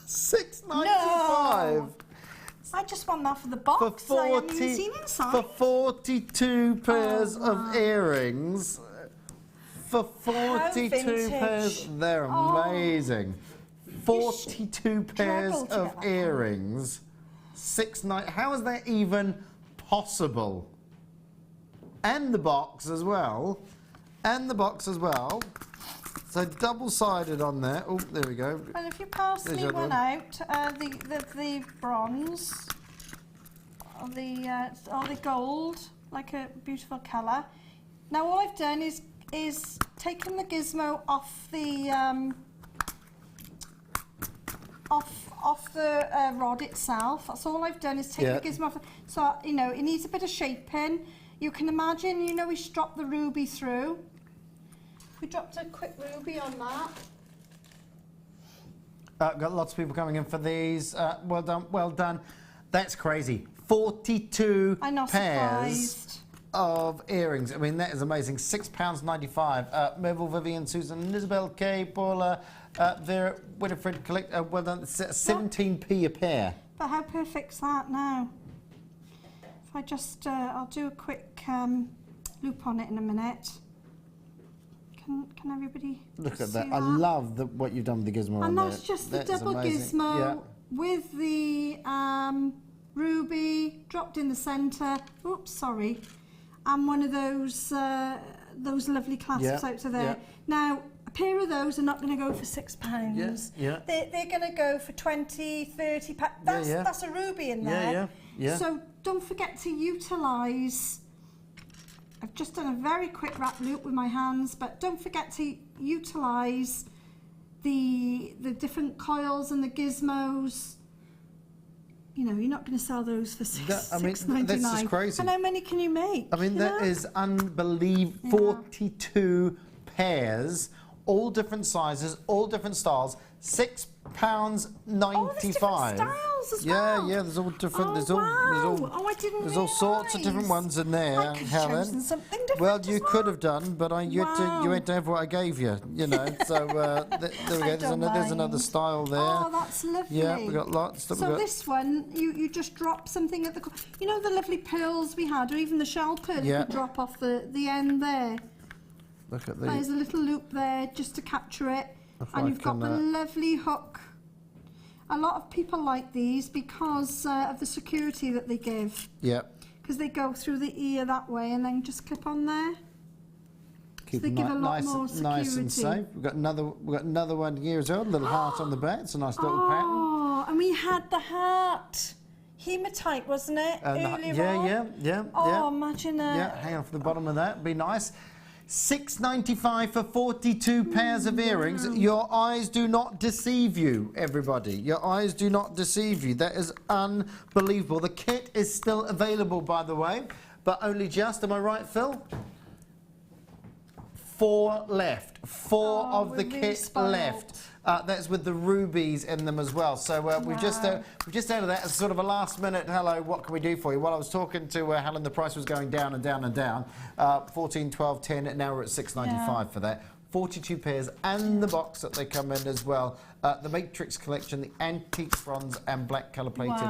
£6.95. No. I just want that for the box. For I haven't even seen inside. For 42 pairs of earrings. For 42 pairs. They're amazing. 42 pairs of earrings. How is that even possible? And the box as well. So double-sided on there. Oh, there we go. Well, if you pass me one out, the bronze, or the gold, like a beautiful colour. Now all I've done is taken the gizmo off the rod itself. That's all I've done is take the gizmo off. So you know it needs a bit of shaping. You can imagine, you know, we dropped the ruby through. We dropped a quick ruby on that. Got lots of people coming in for these. Well done. That's crazy. 42 pairs of earrings. I mean, that is amazing. £6.95. Merville, Vivian, Susan, Isabel, Kay, Paula, Vera, Winifred, well done. 17p a pair. But how perfect's that now? If I just, I'll do a quick loop on it in a minute. Can everybody Look at see that. I love what you've done with the gizmo on And there. that's just the That is double amazing. gizmo Yeah. with the ruby dropped in the centre. Oops, sorry. And one of those lovely clasps out to there. Yeah. Now, a pair of those are not going to go for £6. Yes, yeah. They're going to go for 20, 30 pounds. That's a ruby in there. Yeah. So don't forget to utilise. I've just done a very quick wrap loop with my hands, but don't forget to utilise the different coils and the gizmos. You know, you're not going to sell those for $6.99. That's just crazy. And how many can you make? I mean, that is unbelievable. 42 pairs, all different sizes, all different styles. £6.95. Oh, there's different styles as well. Yeah, there's all different. Oh, there's wow. I didn't There's all sorts of different realise. ones in there, I could have chosen something different. Well, as you could have done, but you had to have what I gave you. You know, so there we go. There's another style there. Oh, that's lovely. Yeah, we got lots. So this one, you just drop something at the. You know the lovely pearls we had, or even the shell pearl you could drop off the end there. Look at There's these. a little loop there just to capture it, and you've got the lovely hook. A lot of people like these because of the security that they give. Yeah. Because they go through the ear that way and then just clip on there. Keep they them give a lot nice, more nice and security. safe. We've got another one here as well. A little heart on the back. It's a nice little pattern. Oh, and we had the heart. Hematite, wasn't it? Earlier on? Yeah. Oh, imagine that. Yeah, hang on for the bottom of that. Be nice. $6.95 for 42 pairs of earrings. Your eyes do not deceive you, everybody. Your eyes do not deceive you. That is unbelievable. The kit is still available, by the way, but only just, am I right, Phil? 4 left. 4 of the kit left. That's with the rubies in them as well. So we've just added that as sort of a last minute, hello, what can we do for you? While I was talking to Helen, the price was going down and down and down. 14, 12, 10, and now we're at $6.95 for that. 42 pairs and the box that they come in as well. The Matrix collection, the antique bronze and black colour plated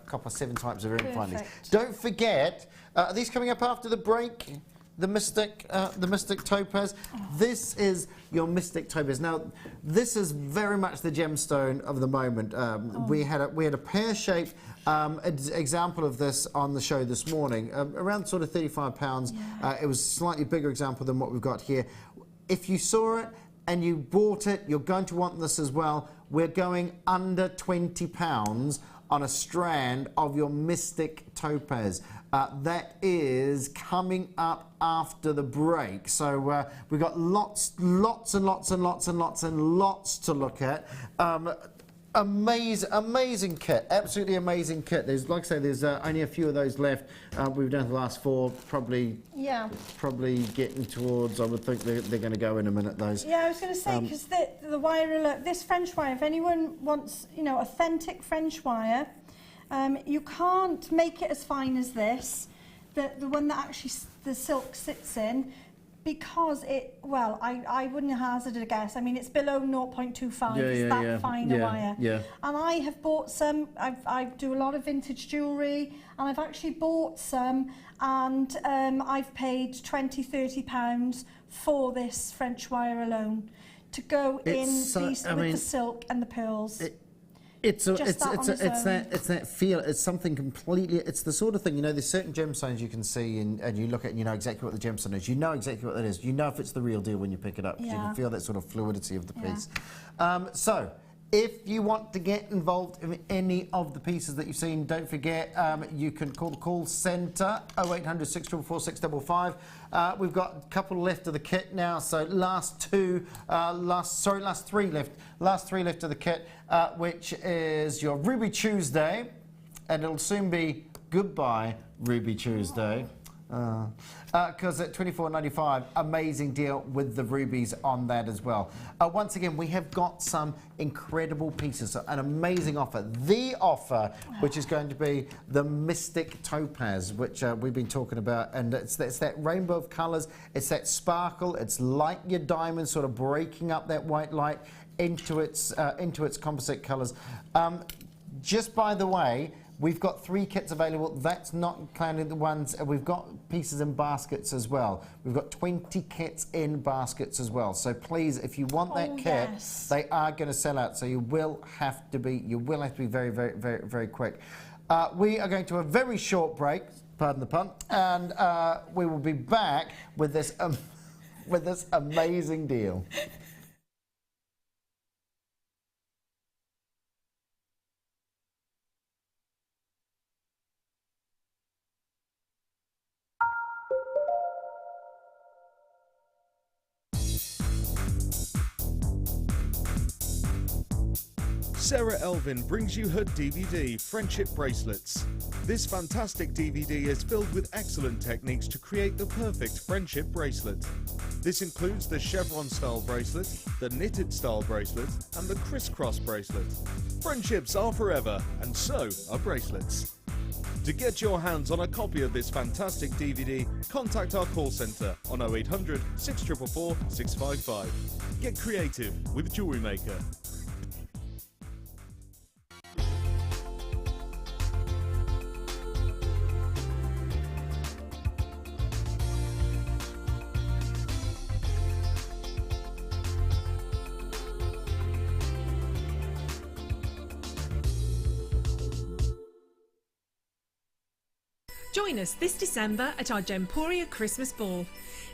copper, 7 types of earring findings. Don't forget, are these coming up after the break? The Mystic Topaz. This is your Mystic Topaz. Now, this is very much the gemstone of the moment. We had a pear-shaped example of this on the show this morning, around sort of £35. It was a slightly bigger example than what we've got here. If you saw it and you bought it, you're going to want this as well. We're going under £20 on a strand of your Mystic Topaz. That is coming up after the break. So we've got lots and lots to look at. Amazing kit, absolutely amazing kit. There's, like I say, there's only a few of those left. We've done the last 4, probably getting towards, I would think they're going to go in a minute, those. Yeah, I was going to say, because the wire alert, this French wire, if anyone wants, you know, authentic French wire, you can't make it as fine as this, the one that actually the silk sits in, because it, well, I wouldn't hazard a guess. I mean, it's below 0.25. It's that fine a wire. And I have bought some. I do a lot of vintage jewellery, and I've actually bought some, and I've paid £20–30 for this French wire alone to go with the silk and the pearls. It's that feel. It's something completely. It's the sort of thing, you know. There's certain gemstones you can see and you look at and you know exactly what the gemstone is. You know exactly what that is. You know if it's the real deal when you pick it up. You can feel that sort of fluidity of the piece. So, if you want to get involved in any of the pieces that you've seen, don't forget you can call the call centre 0800 644 655. We've got a couple left of the kit now, so last 3 left. Last 3 left of the kit, which is your Ruby Tuesday, and it'll soon be goodbye Ruby Tuesday. Because at $24.95, amazing deal with the rubies on that as well. Once again, we have got some incredible pieces, an amazing offer. The offer, which is going to be the Mystic Topaz, which we've been talking about, and it's that rainbow of colours, it's that sparkle, it's like your diamond, sort of breaking up that white light into its composite colours. Just by the way, We've got 3 kits available. That's not including the ones. We've got pieces in baskets as well. We've got 20 kits in baskets as well. So please, if you want that kit, they are going to sell out. So you will have to be very, very, very, very quick. We are going to a very short break. Pardon the pun. And we will be back with this amazing deal. Sarah Elvin brings you her DVD, Friendship Bracelets. This fantastic DVD is filled with excellent techniques to create the perfect friendship bracelet. This includes the chevron style bracelet, the knitted style bracelet, and the crisscross bracelet. Friendships are forever, and so are bracelets. To get your hands on a copy of this fantastic DVD, contact our call centre on 0800 644 655. Get creative with Jewellery Maker. Join us this December at our Gemporia Christmas Ball.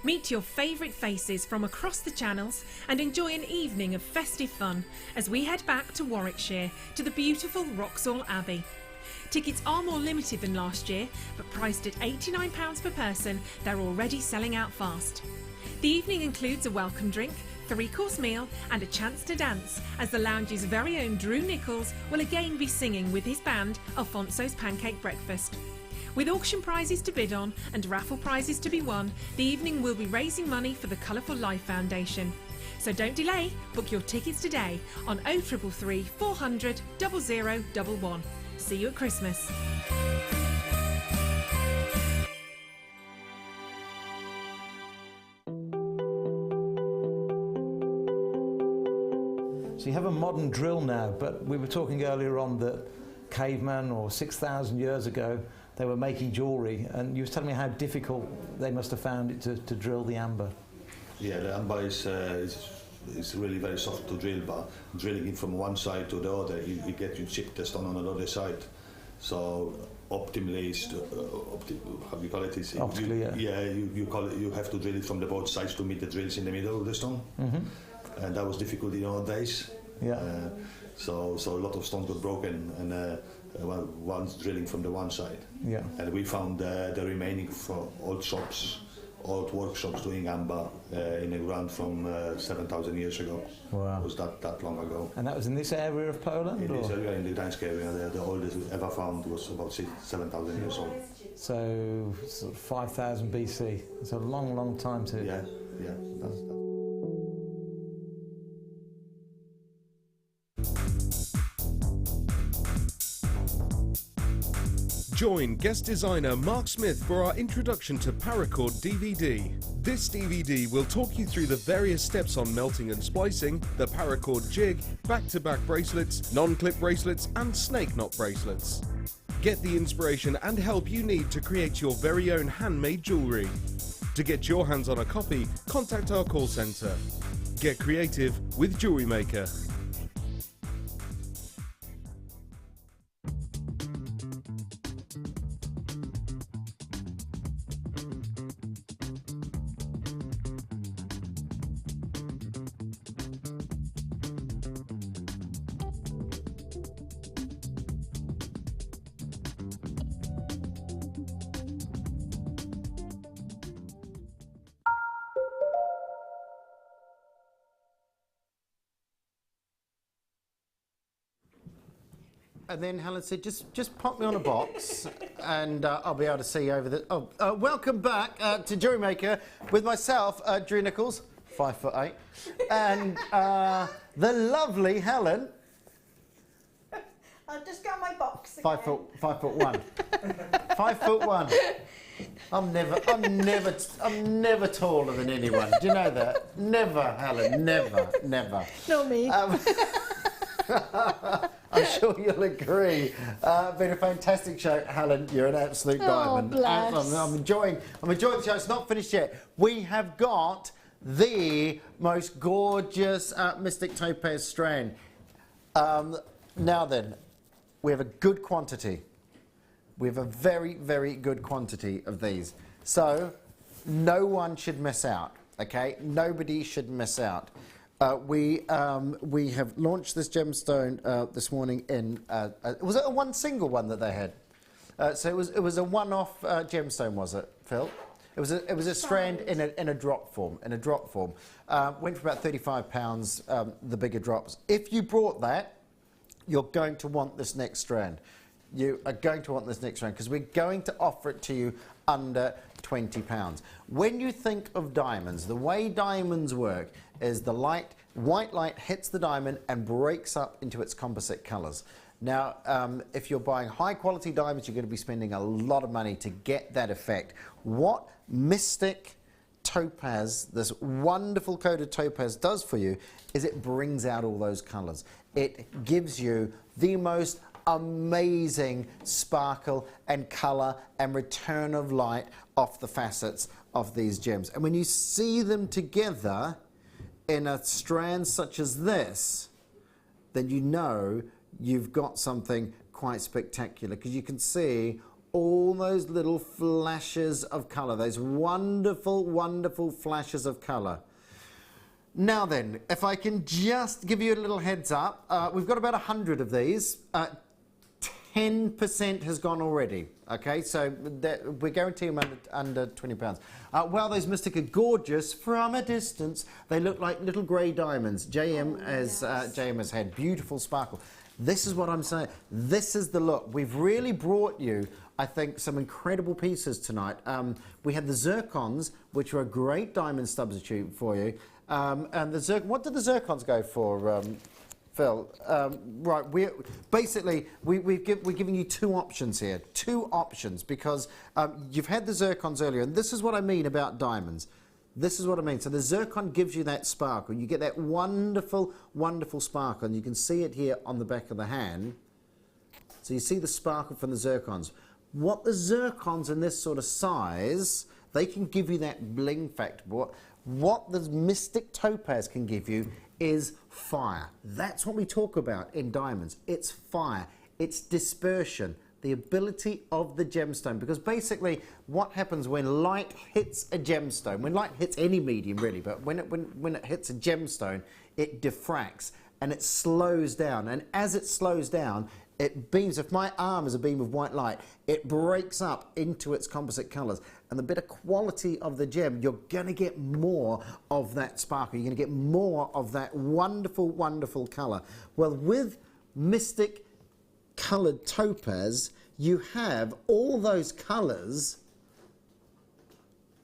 Meet your favourite faces from across the channels and enjoy an evening of festive fun as we head back to Warwickshire to the beautiful Wroxall Abbey. Tickets are more limited than last year, but priced at £89 per person, they're already selling out fast. The evening includes a welcome drink, 3-course meal and a chance to dance as the lounge's very own Drew Nichols will again be singing with his band Alfonso's Pancake Breakfast. With auction prizes to bid on and raffle prizes to be won, the evening will be raising money for the Colourful Life Foundation. So don't delay, book your tickets today on 0333 400 0011. See you at Christmas. So you have a modern drill now, but we were talking earlier on that caveman or 6,000 years ago they were making jewellery, and you were telling me how difficult they must have found it to drill the amber. Yeah, the amber is really very soft to drill, but drilling it from one side to the other, you get you chip the stone on the other side. So optimally, how you call it? Optically, you have to drill it from the both sides to meet the drills in the middle of the stone, and that was difficult in our days. Yeah. So a lot of stones got broken, and one's drilling from the one side. Yeah. And we found the remaining from old workshops doing amber in the ground from 7,000 years ago. Wow. It was that long ago. And that was in this area of Poland? In this area, in the Gdańsk area, the oldest ever found was about 7,000 years old. So sort of 5,000 BC. It's a long, long time to... Yeah. That's Join guest designer Mark Smith for our introduction to paracord DVD. This DVD will talk you through the various steps on melting and splicing, the paracord jig, back-to-back bracelets, non-clip bracelets and snake knot bracelets. Get the inspiration and help you need to create your very own handmade jewellery. To get your hands on a copy, contact our call centre. Get creative with Jewellery Maker. And then Helen said, just pop me on a box and I'll be able to see over the... welcome back to Jewellery Maker with myself, Drew Nichols, 5'8", and the lovely Helen. I'll just get my box again. 5'1". 5'1". I'm never taller than anyone. Do you know that? Never, Helen, never. Not me. I'm sure you'll agree. Been a fantastic show, Helen. You're an absolute diamond. Bless. I'm enjoying the show. It's not finished yet. We have got the most gorgeous Mystic Topaz strand. Now then, we have a good quantity. We have a very, very good quantity of these. So no one should miss out, okay? Nobody should miss out. We have launched this gemstone this morning in, was it a one single one that they had? So it was a one-off gemstone, was it, Phil? It was a strand in a drop form. Went for about £35, the bigger drops. If you brought that, you're going to want this next strand. You are going to want this next strand because we're going to offer it to you under £20. When you think of diamonds, the way diamonds work is the white light hits the diamond and breaks up into its composite colours. Now, if you're buying high quality diamonds, you're going to be spending a lot of money to get that effect. What Mystic Topaz, this wonderful coated topaz, does for you is it brings out all those colours. It gives you the most amazing sparkle and colour and return of light off the facets of these gems. And when you see them together in a strand such as this, then you know you've got something quite spectacular, because you can see all those little flashes of colour, those wonderful, wonderful flashes of colour. Now then, if I can just give you a little heads up, we've got about 100 of these. 10% has gone already, okay? So we guarantee them under £20. While those Mystic are gorgeous from a distance, they look like little grey diamonds. JM has had beautiful sparkle. This is what I'm saying. This is the look. We've really brought you, I think, some incredible pieces tonight. We had the zircons, which are a great diamond substitute for you. And the what did the zircons go for, Phil? Right, we're giving you two options here. Two options, because you've had the zircons earlier, and this is what I mean about diamonds. This is what I mean. So the zircon gives you that sparkle. You get that wonderful, wonderful sparkle, and you can see it here on the back of the hand. So you see the sparkle from the zircons. What the zircons in this sort of size, they can give you that bling factor. What the Mystic Topaz can give you is fire. That's what we talk about in diamonds. It's fire. It's dispersion. The ability of the gemstone, because basically what happens when light hits a gemstone, when light hits any medium really, but when it hits a gemstone, it diffracts and it slows down, and as it slows down, it beams. If my arm is a beam of white light, it breaks up into its composite colours, and the better quality of the gem, you're going to get more of that sparkle, you're going to get more of that wonderful, wonderful colour. Well, with Mystic coloured topaz, you have all those colours,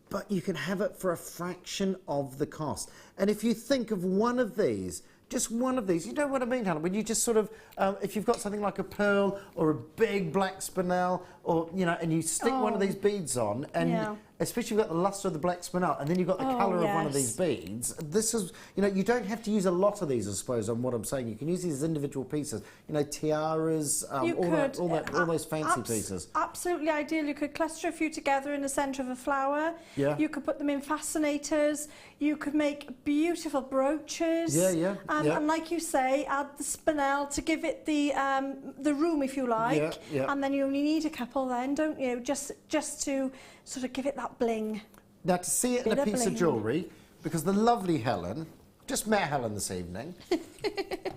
but you can have it for a fraction of the cost. And if you think of one of these, just one of these, you know what I mean, Helen? When you just sort of, if you've got something like a pearl or a big black spinel, or, you know, and you stick one of these beads on, and especially if you've got the lustre of the black spinel, and then you've got the colour of one of these beads, this is, you know, you don't have to use a lot of these, I suppose, on what I'm saying. You can use these as individual pieces, you know, tiaras, all those fancy pieces. Absolutely ideal. You could cluster a few together in the centre of a flower. Yeah. You could put them in fascinators. You could make beautiful brooches. And like you say, add the spinel to give it the room, if you like. And then you only need a couple then, don't you? Just to sort of give it that bling. Now, to see it in a piece of jewellery, because the lovely Helen, just met Helen this evening.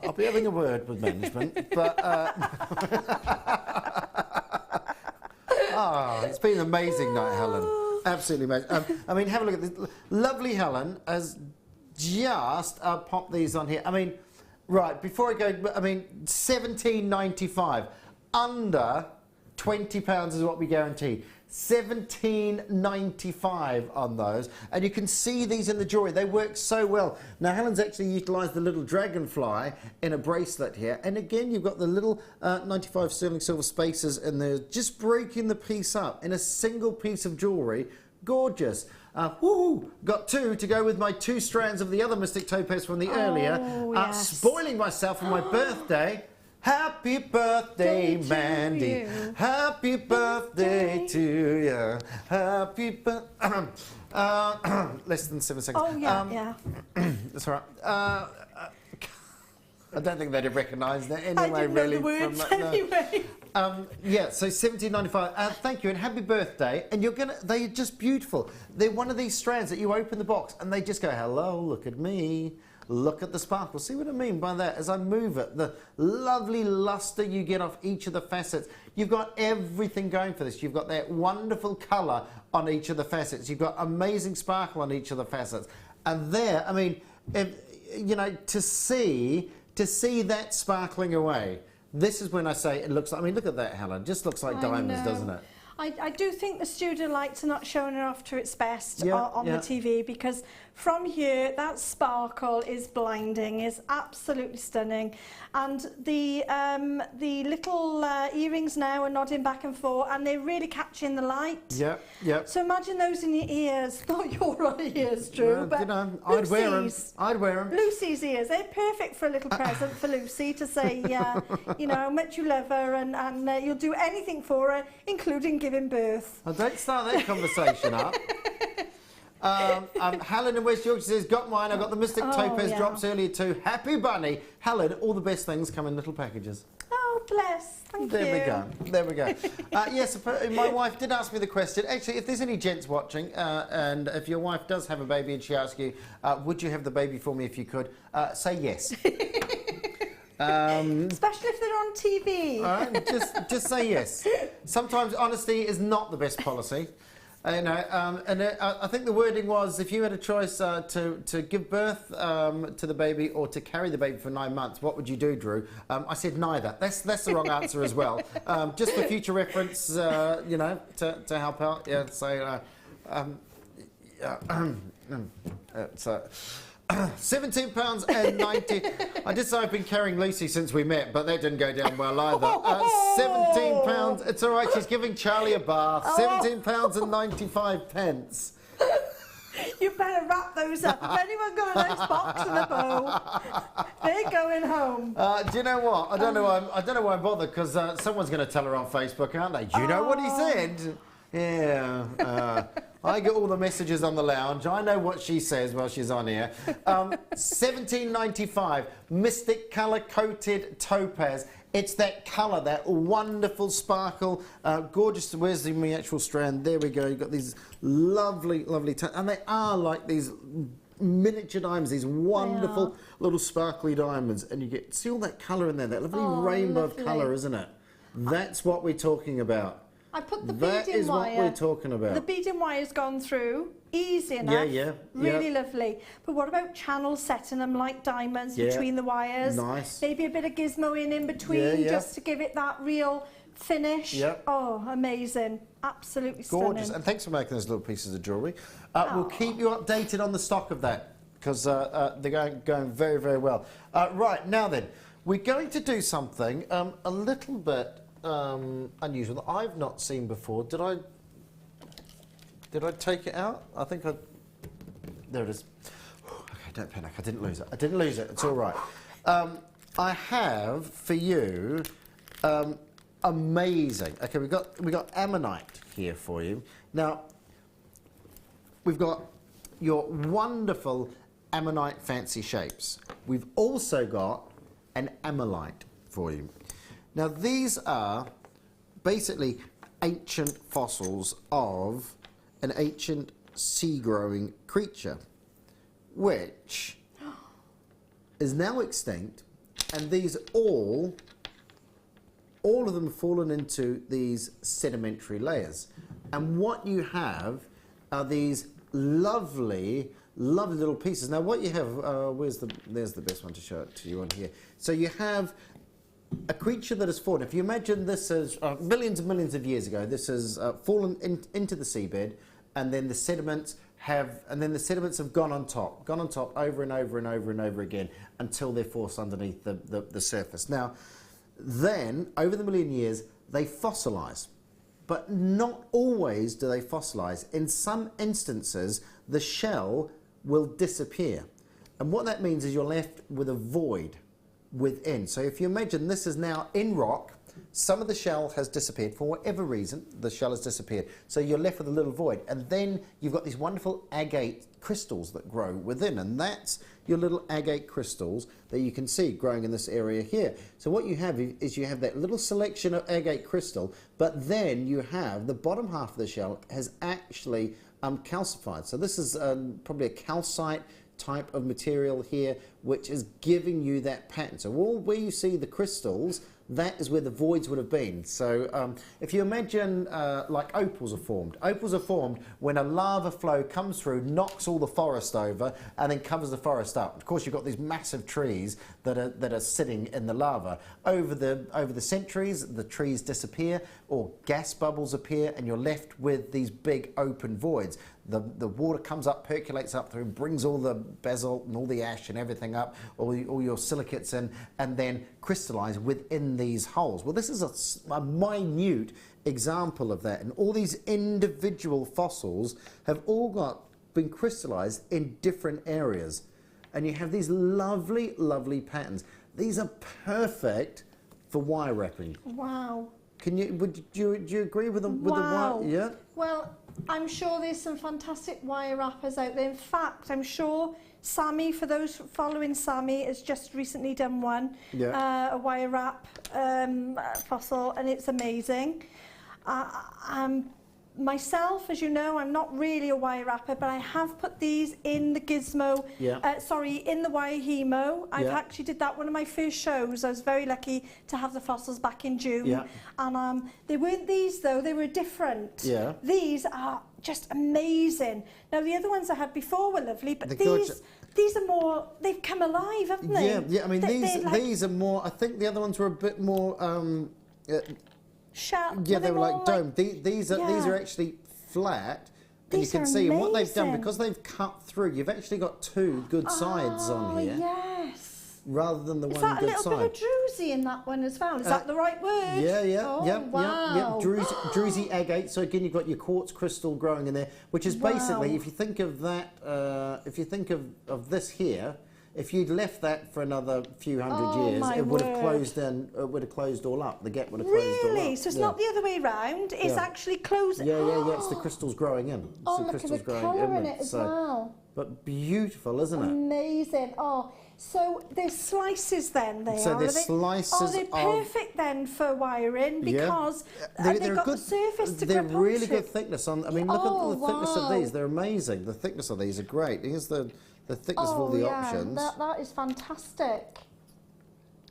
I'll be having a word with management, but it's been an amazing night, Helen. Absolutely amazing. I mean, have a look at this. Lovely Helen has just popped these on here. I mean, right, before I go, I mean, £17.95. Under £20 is what we guarantee. £17.95 on those, and you can see these in the jewellery. They work so well. Now, Helen's actually utilised the little dragonfly in a bracelet here, and again you've got the little 95 sterling silver spaces in there, just breaking the piece up in a single piece of jewellery. Gorgeous. Got two to go with my two strands of the other Mystic Topaz from the earlier. Spoiling myself for my birthday. Happy birthday, to Mandy. you. Happy birthday to you. Happy birthday. Less than 7 seconds. Oh, yeah, yeah. That's all right. I don't think they'd have recognised that anyway, I didn't know really. the words from that, no. anyway. Yeah, so 17.95. Thank you and happy birthday. And they're just beautiful. They're one of these strands that you open the box and they just go, hello, look at me. Look at the sparkle. See what I mean by that? As I move it, the lovely luster you get off each of the facets. You've got everything going for this. You've got that wonderful colour on each of the facets. You've got amazing sparkle on each of the facets. And there, I mean, to see that sparkling away, this is when I say it looks like, I mean, look at that, Helen. Just looks like diamonds, doesn't it? I do think the studio lights are not showing it off to its best Yeah, on the TV, because from here that sparkle is blinding, is absolutely stunning, and the little earrings now are nodding back and forth, and they're really catching the light. Yep, yep. So imagine those in your ears, not your ears, Drew, Well, but you know, I'd wear them. Lucy's. I'd wear them. Lucy's ears, they're perfect for a little present for Lucy to say, you know, how much you love her, and you'll do anything for her, including giving birth. Well, don't start that conversation up. Helen in West Yorkshire says, got mine. I got the Mystic Topaz drops earlier too. Happy bunny. Helen, all the best things come in little packages. Oh, bless. Thank you. There we go. There we go. Yes, my wife did ask me the question. Actually, if there's any gents watching, and if your wife does have a baby and she asks you, would you have the baby for me if you could, say yes. Especially if they're on TV. All right, just say yes. Sometimes honesty is not the best policy. I think the wording was, if you had a choice to give birth to the baby or to carry the baby for 9 months, what would you do, Drew? I said neither. That's the wrong answer as well. Just for future reference, to help out. Yeah. So. £17.90. I did say I've been carrying Lucy since we met, but that didn't go down well either. £17. It's all right. She's giving Charlie a bath. £17.95. You better wrap those up. If anyone got a nice box and a bow, they're going home. Do you know what? I don't know why I'm bothered, because someone's going to tell her on Facebook, aren't they? Do you know what he said? Yeah. I get all the messages on the lounge. I know what she says while she's on here. £17.95, Mystic Colour Coated Topaz. It's that colour, that wonderful sparkle, gorgeous. Where's the actual strand? There we go. You've got these lovely, lovely, and they are like these miniature diamonds, these wonderful little sparkly diamonds, and you see all that colour in there, that lovely rainbow of colour, isn't it? That's what we're talking about. I put the beading wire. That is what we're talking about. The beading wire's gone through, easy enough. Yeah. Really lovely. But what about channel setting them like diamonds between the wires? Nice. Maybe a bit of gizmoing in between just to give it that real finish. Yep. Oh, amazing. Absolutely stunning. Gorgeous. And thanks for making those little pieces of jewellery. We'll keep you updated on the stock of that, because they're going very, very well. Right, now then, we're going to do something a little bit unusual that I've not seen before. Did I take it out? I think there it is. Okay, don't panic. I didn't lose it. It's all right. I have for you amazing. Okay, we got ammonite here for you. Now we've got your wonderful ammonite fancy shapes. We've also got an ammonite for you. Now, these are basically ancient fossils of an ancient sea-growing creature, which is now extinct, and these all of them have fallen into these sedimentary layers. And what you have are these lovely, lovely little pieces. Now, what you have, there's the best one to show it to you on here. So you have a creature that has fallen. If you imagine this as millions and millions of years ago, this has fallen into the seabed, and then the sediments have gone on top over and over and over and over again until they're forced underneath the surface. Now, then over the million years they fossilise, but not always do they fossilise. In some instances, the shell will disappear, and what that means is you're left with a void. within. So if you imagine this is now in rock, some of the shell has disappeared for whatever reason. The shell has disappeared, so you're left with a little void, and then you've got these wonderful agate crystals that grow within, and that's your little agate crystals that you can see growing in this area here. So what you have is you have that little selection of agate crystal, but then you have the bottom half of the shell has actually calcified. So this is probably a calcite type of material here, which is giving you that pattern. So where you see the crystals, that is where the voids would have been. So if you imagine like opals are formed. Opals are formed when a lava flow comes through, knocks all the forest over, and then covers the forest up. Of course, you've got these massive trees that are sitting in the lava. Over the centuries, the trees disappear, or gas bubbles appear, and you're left with these big open voids. The water comes up, percolates up through, brings all the basalt and all the ash and everything up, all your silicates in, and then crystallize within these holes. Well, this is a minute example of that, and all these individual fossils have all been crystallized in different areas, and you have these lovely, lovely patterns. These are perfect for wire wrapping. Wow. Do you agree with the Wow. wire? Yeah. Well, I'm sure there's some fantastic wire wrappers out there. In fact, I'm sure Sammy, for those following Sammy, has just recently done one, a wire wrap fossil, and it's amazing. Myself, as you know, I'm not really a wire wrapper, but I have put these in the gizmo, in the wire hemo. I've actually did that one of my first shows. I was very lucky to have the fossils back in June. And they weren't these though, they were different. These are just amazing. Now the other ones I had before were lovely, but these are more, they've come alive, haven't they? Yeah, I mean, these are more, I think the other ones were a bit more sharp. Yeah, they were like domed. These are actually flat, and you can see what they've done, because they've cut through. You've actually got two good sides on here. Yes. Rather than the one good side. Is that a little bit of druzy in that one as well? Is that the right word? Yeah. Druzy agate. So again, you've got your quartz crystal growing in there, which is basically, if you think of that, if you think of this here. If you'd left that for another few hundred years, it would have closed in. It would have closed all up. The gap would have closed all up. Really? So it's not the other way round. It's actually closing. Yeah. It's the crystals growing in. Look at the colour in it as well. But beautiful, isn't it? Amazing. Oh, so there's slices then. Slices. Are they perfect then for wiring because they've got the surface to grip onto? They're really good thickness on. I mean, look at the thickness of these. They're amazing. The thickness of these are great. Here's the thickness of all the options. That is fantastic.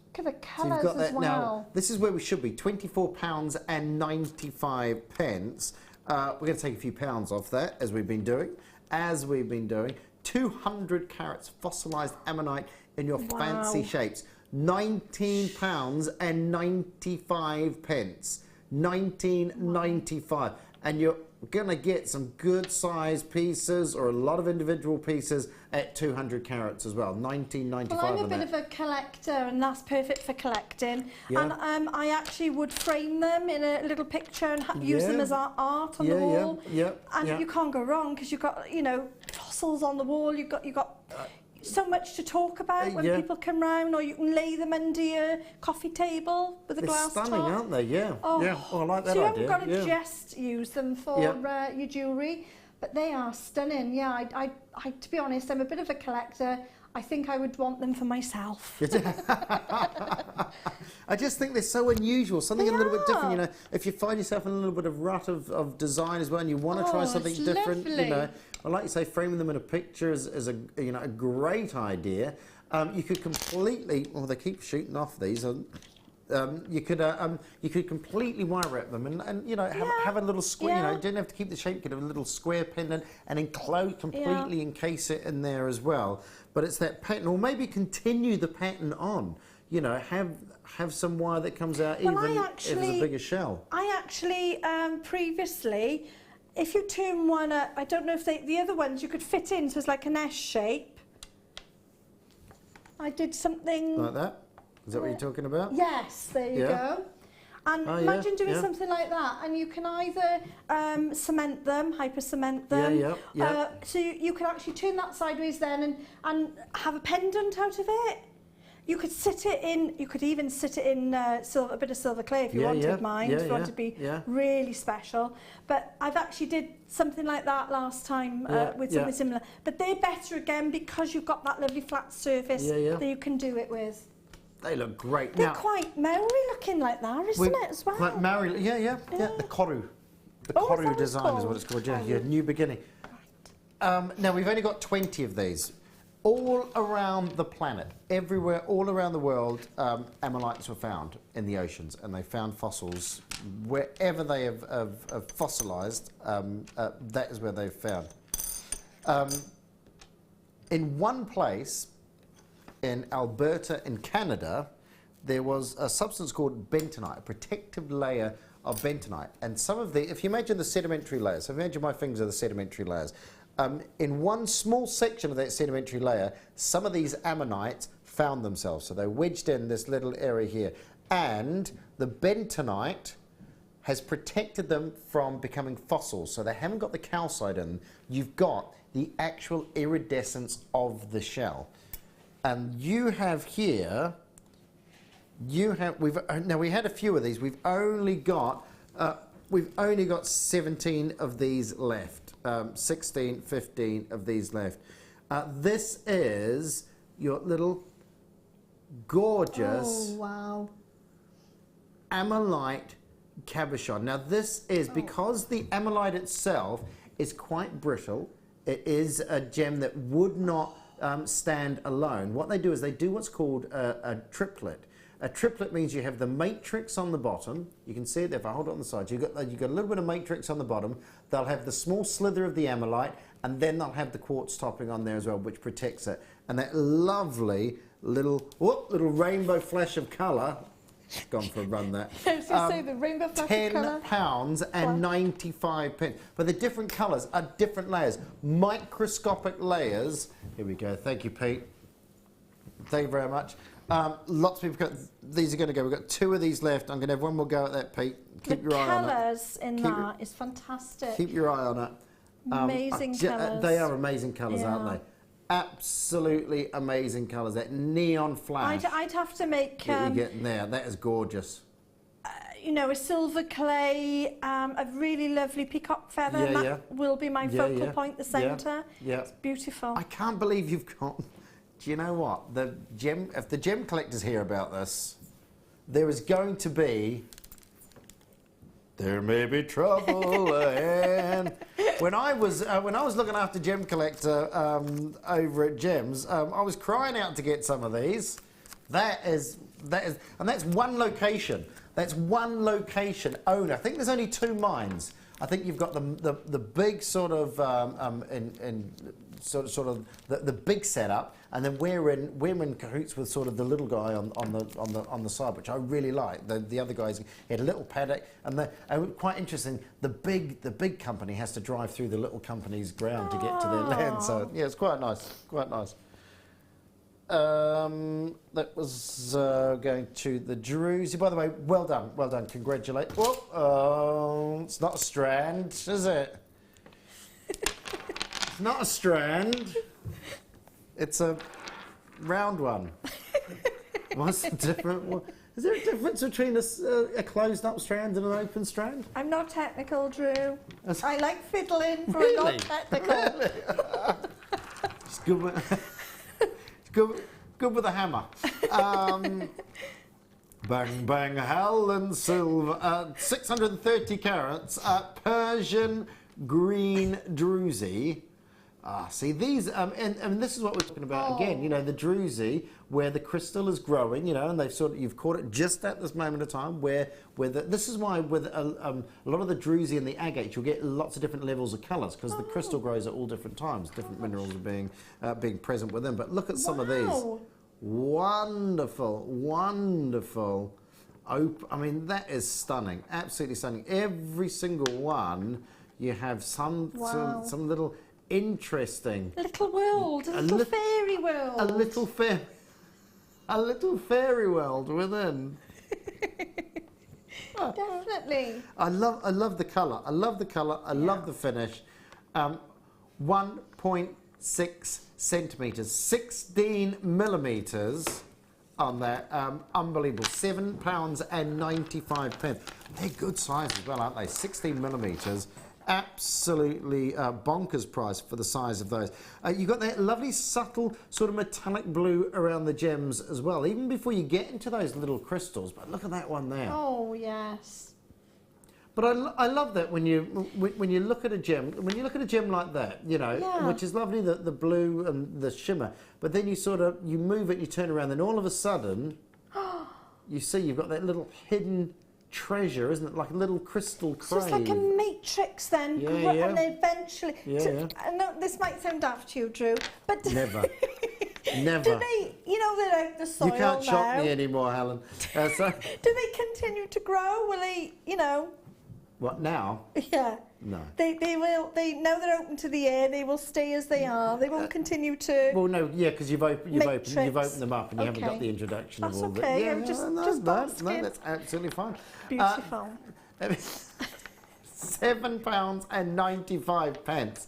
Look at the colours so you've got that as well. Now, this is where we should be, £24.95. We're going to take a few pounds off that, as we've been doing. 200 carats fossilised ammonite in your fancy shapes. £19.95. £19.95. And you're going to get some good sized pieces or a lot of individual pieces at 200 carats as well. £19.95. Well, I'm a bit of a collector, and that's perfect for collecting. And I actually would frame them in a little picture and use them as art on the wall. And you can't go wrong because you've got, you know, fossils on the wall. You've got so much to talk about when people come round, or you can lay them under your coffee table with a glass top. They're stunning, aren't they? Yeah. Oh, I like that idea. So you haven't got to just use them for your jewellery, but they are stunning. Yeah, I to be honest, I'm a bit of a collector. I think I would want them for myself. I just think they're so unusual, something a little bit different. You know, if you find yourself in a little bit of rut of design as well, and you want to try something different, you know, well, like you say, framing them in a picture is a great idea. You could completely, they keep shooting off these. You could completely wire wrap them and you know have a little square. You know, you don't have to keep the shape. You could have a little square pendant and completely encase it in there as well. But it's that pattern, or maybe continue the pattern on. You know, have some wire that comes out if it's a bigger shell. I actually previously, if you turn one up, I don't know if the other ones you could fit in, so it's like an S shape. I did something like that. Is that what you're talking about? Yes, there you go. And imagine doing something like that, and you can either cement them, hyper-cement them. So you can actually turn that sideways then and have a pendant out of it. You could sit it in. You could even sit it in a bit of silver clay if you wanted mine. If you wanted to be really special. But I've actually did something like that last time with something similar. But they're better again because you've got that lovely flat surface that you can do it with. They look great. They're now, quite Maori looking like that, isn't it, as well? Quite Maori, yeah. The koru. The koru design is what it's called, your new beginning. Now, we've only got 20 of these. All around the planet, everywhere, all around the world, ammonites were found in the oceans, and they found fossils. Wherever they have fossilised, that is where they've found. In one place, in Alberta, in Canada, there was a substance called bentonite, a protective layer of bentonite. And some of the, if you imagine the sedimentary layers, so imagine my fingers are the sedimentary layers. In one small section of that sedimentary layer, some of these ammonites found themselves. So they're wedged in this little area here. And the bentonite has protected them from becoming fossils. So they haven't got the calcite in. You've got the actual iridescence of the shell. And you have here, now we had a few of these. We've only got 17 of these left. 16, 15 of these left. This is your little gorgeous amylite cabochon. Now this is, because the amylite itself is quite brittle, it is a gem that would not stand alone. What they do is they do what's called a triplet. A triplet means you have the matrix on the bottom. You can see it there if I hold it on the side. You've got a little bit of matrix on the bottom. They'll have the small slither of the amylite, and then they'll have the quartz topping on there as well, which protects it. And that lovely little rainbow flash of colour. Gone for a run there. I was going to say the rainbow flash of colour. £10 and 95 pence. But the different colours are different layers. Microscopic layers. Here we go. Thank you, Pete. Thank you very much. Lots of people these are going to go. We've got 2 of these left. I'm going to have one more go at that, Pete. Keep your eye on it. The colours in that is fantastic. Keep your eye on it. Amazing colours. They are amazing colours, aren't they? Absolutely amazing colours. That neon flash. I'd have to make. That you're getting there. That is gorgeous. You know, a silver clay, a really lovely peacock feather. Yeah, and that will be my focal point, the centre. Yeah. It's beautiful. I can't believe you've got. Do you know what? If the gem collectors hear about this, there is going to be. There may be trouble ahead. When I was looking after Gem Collector over at Gems, I was crying out to get some of these. That is, and that's one location. That's one location only. I think there's only 2 mines. I think you've got the big sort of sort of the big setup, and then we're in cahoots with sort of the little guy on the side, which I really like. The other guys, he had a little paddock, and quite interesting. The big company has to drive through the little company's ground to get to their land. So yeah, it's quite nice. Quite nice. That was going to the Druzy. By the way, well done, congratulate. Oh, it's not a strand, is it? It's not a strand. It's a round one. What's the difference? Is there a difference between a closed-up strand and an open strand? I'm not technical, Drew. I like fiddling, but Really? I'm not technical. Really? It's good with, good with a hammer. Bang, bang, hell and silver. 630 carats. Persian green druzy. See, these, and this is what we're talking about again, you know, the druzy, where the crystal is growing, you know, and you've caught it just at this moment of time, this is why with a lot of the druzy and the agate, you'll get lots of different levels of colours, because the crystal grows at all different times, different minerals are being present within. But look at some of these. Wonderful, wonderful. I mean, that is stunning, absolutely stunning. Every single one, you have some little interesting Little world, a little fairy world. A little fairy world within. Definitely. I love the colour. I love the colour. I love the finish. 1.6 centimetres, 16 millimetres on that. Unbelievable. £7.95. They're good size as well, aren't they? 16 millimetres. Absolutely bonkers price for the size of those. You've got that lovely subtle sort of metallic blue around the gems as well, even before you get into those little crystals. But look at that one there. Oh, yes. But I love that when you look at a gem, like that, you know, which is lovely, the blue and the shimmer. But then you move it, you turn around, then all of a sudden, you see you've got that little hidden treasure, isn't it? Like a little crystal crane. So it's like a matrix then. And eventually... I know this might sound daft to you, Drew, but... Never. Never. Do they, you know, they're out the soil now. You can't shock me anymore, Helen. Do they continue to grow? Will they, you know... What, now? Yeah. No. They will, now they're open to the air, they will stay as they are. They won't continue to... Well, no, yeah, because you've opened them up and you haven't got the introduction of all that. That's okay, Yeah, just no, that's absolutely fine. Beautiful. £7.95.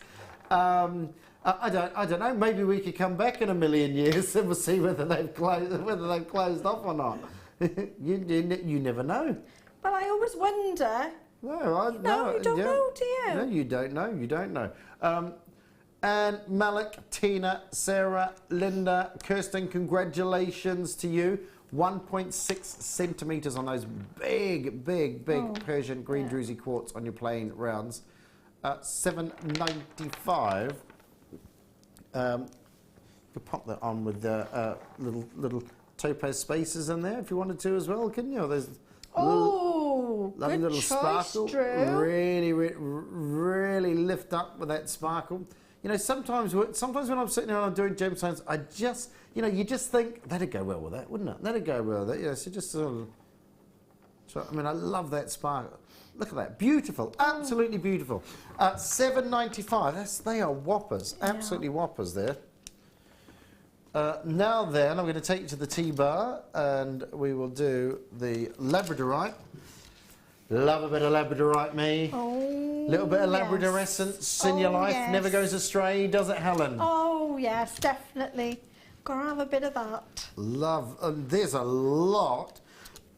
I don't know. Maybe we could come back in a million years and we'll see whether they've closed off or not. You never know. But I always wonder. No, you don't know, do you? No, you don't know. You don't know. And Malik, Tina, Sarah, Linda, Kirsten, congratulations to you. 1.6 centimetres on those big Persian green druzy quartz on your plain rounds. $7.95. You could pop that on with the little topaz spaces in there if you wanted to as well, couldn't you? There's lovely little sparkle. Drew. Really lift up with that sparkle. You know, sometimes when I'm sitting there and I'm doing gemstones, I just, you just think that'd go well with that, wouldn't it? That'd go well with it. Yeah, so just sort of. So I mean, I love that sparkle. Look at that, beautiful, absolutely beautiful. $7.95. They are whoppers, absolutely whoppers there. Now then, I'm going to take you to the T-bar and we will do the labradorite. Love a bit of labradorite, me. Little bit of labrador essence in your life. Never goes astray, does it, Helen? Oh, yes, definitely. Gotta have a bit of that. Love. There's a lot,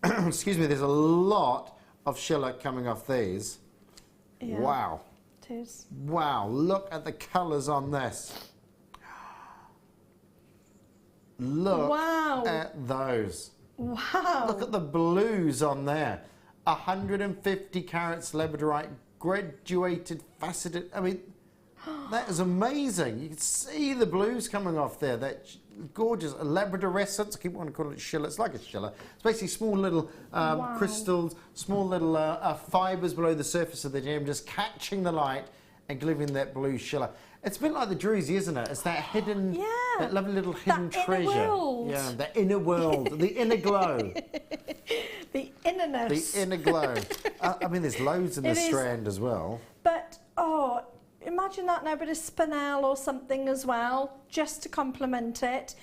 excuse me, there's a lot of schiller coming off these. Yeah, wow. It is. Wow, look at the colours on this. Look at those. Wow. Look at the blues on there. 150 carats labradorite, graduated, faceted. I mean, that is amazing. You can see the blues coming off there. That gorgeous labradorescence. I keep wanting to call it schiller. It's like a schiller. It's basically small little crystals, small little fibres below the surface of the gem, just catching the light and giving that blue schiller. It's a bit like the druzy, isn't it? It's that hidden, that lovely little hidden treasure. Inner world. Yeah, the inner world, the inner glow. The innerness. The inner glow. I mean, there's loads in the strand as well. But, imagine that now, a bit of spinel or something as well, just to complement it,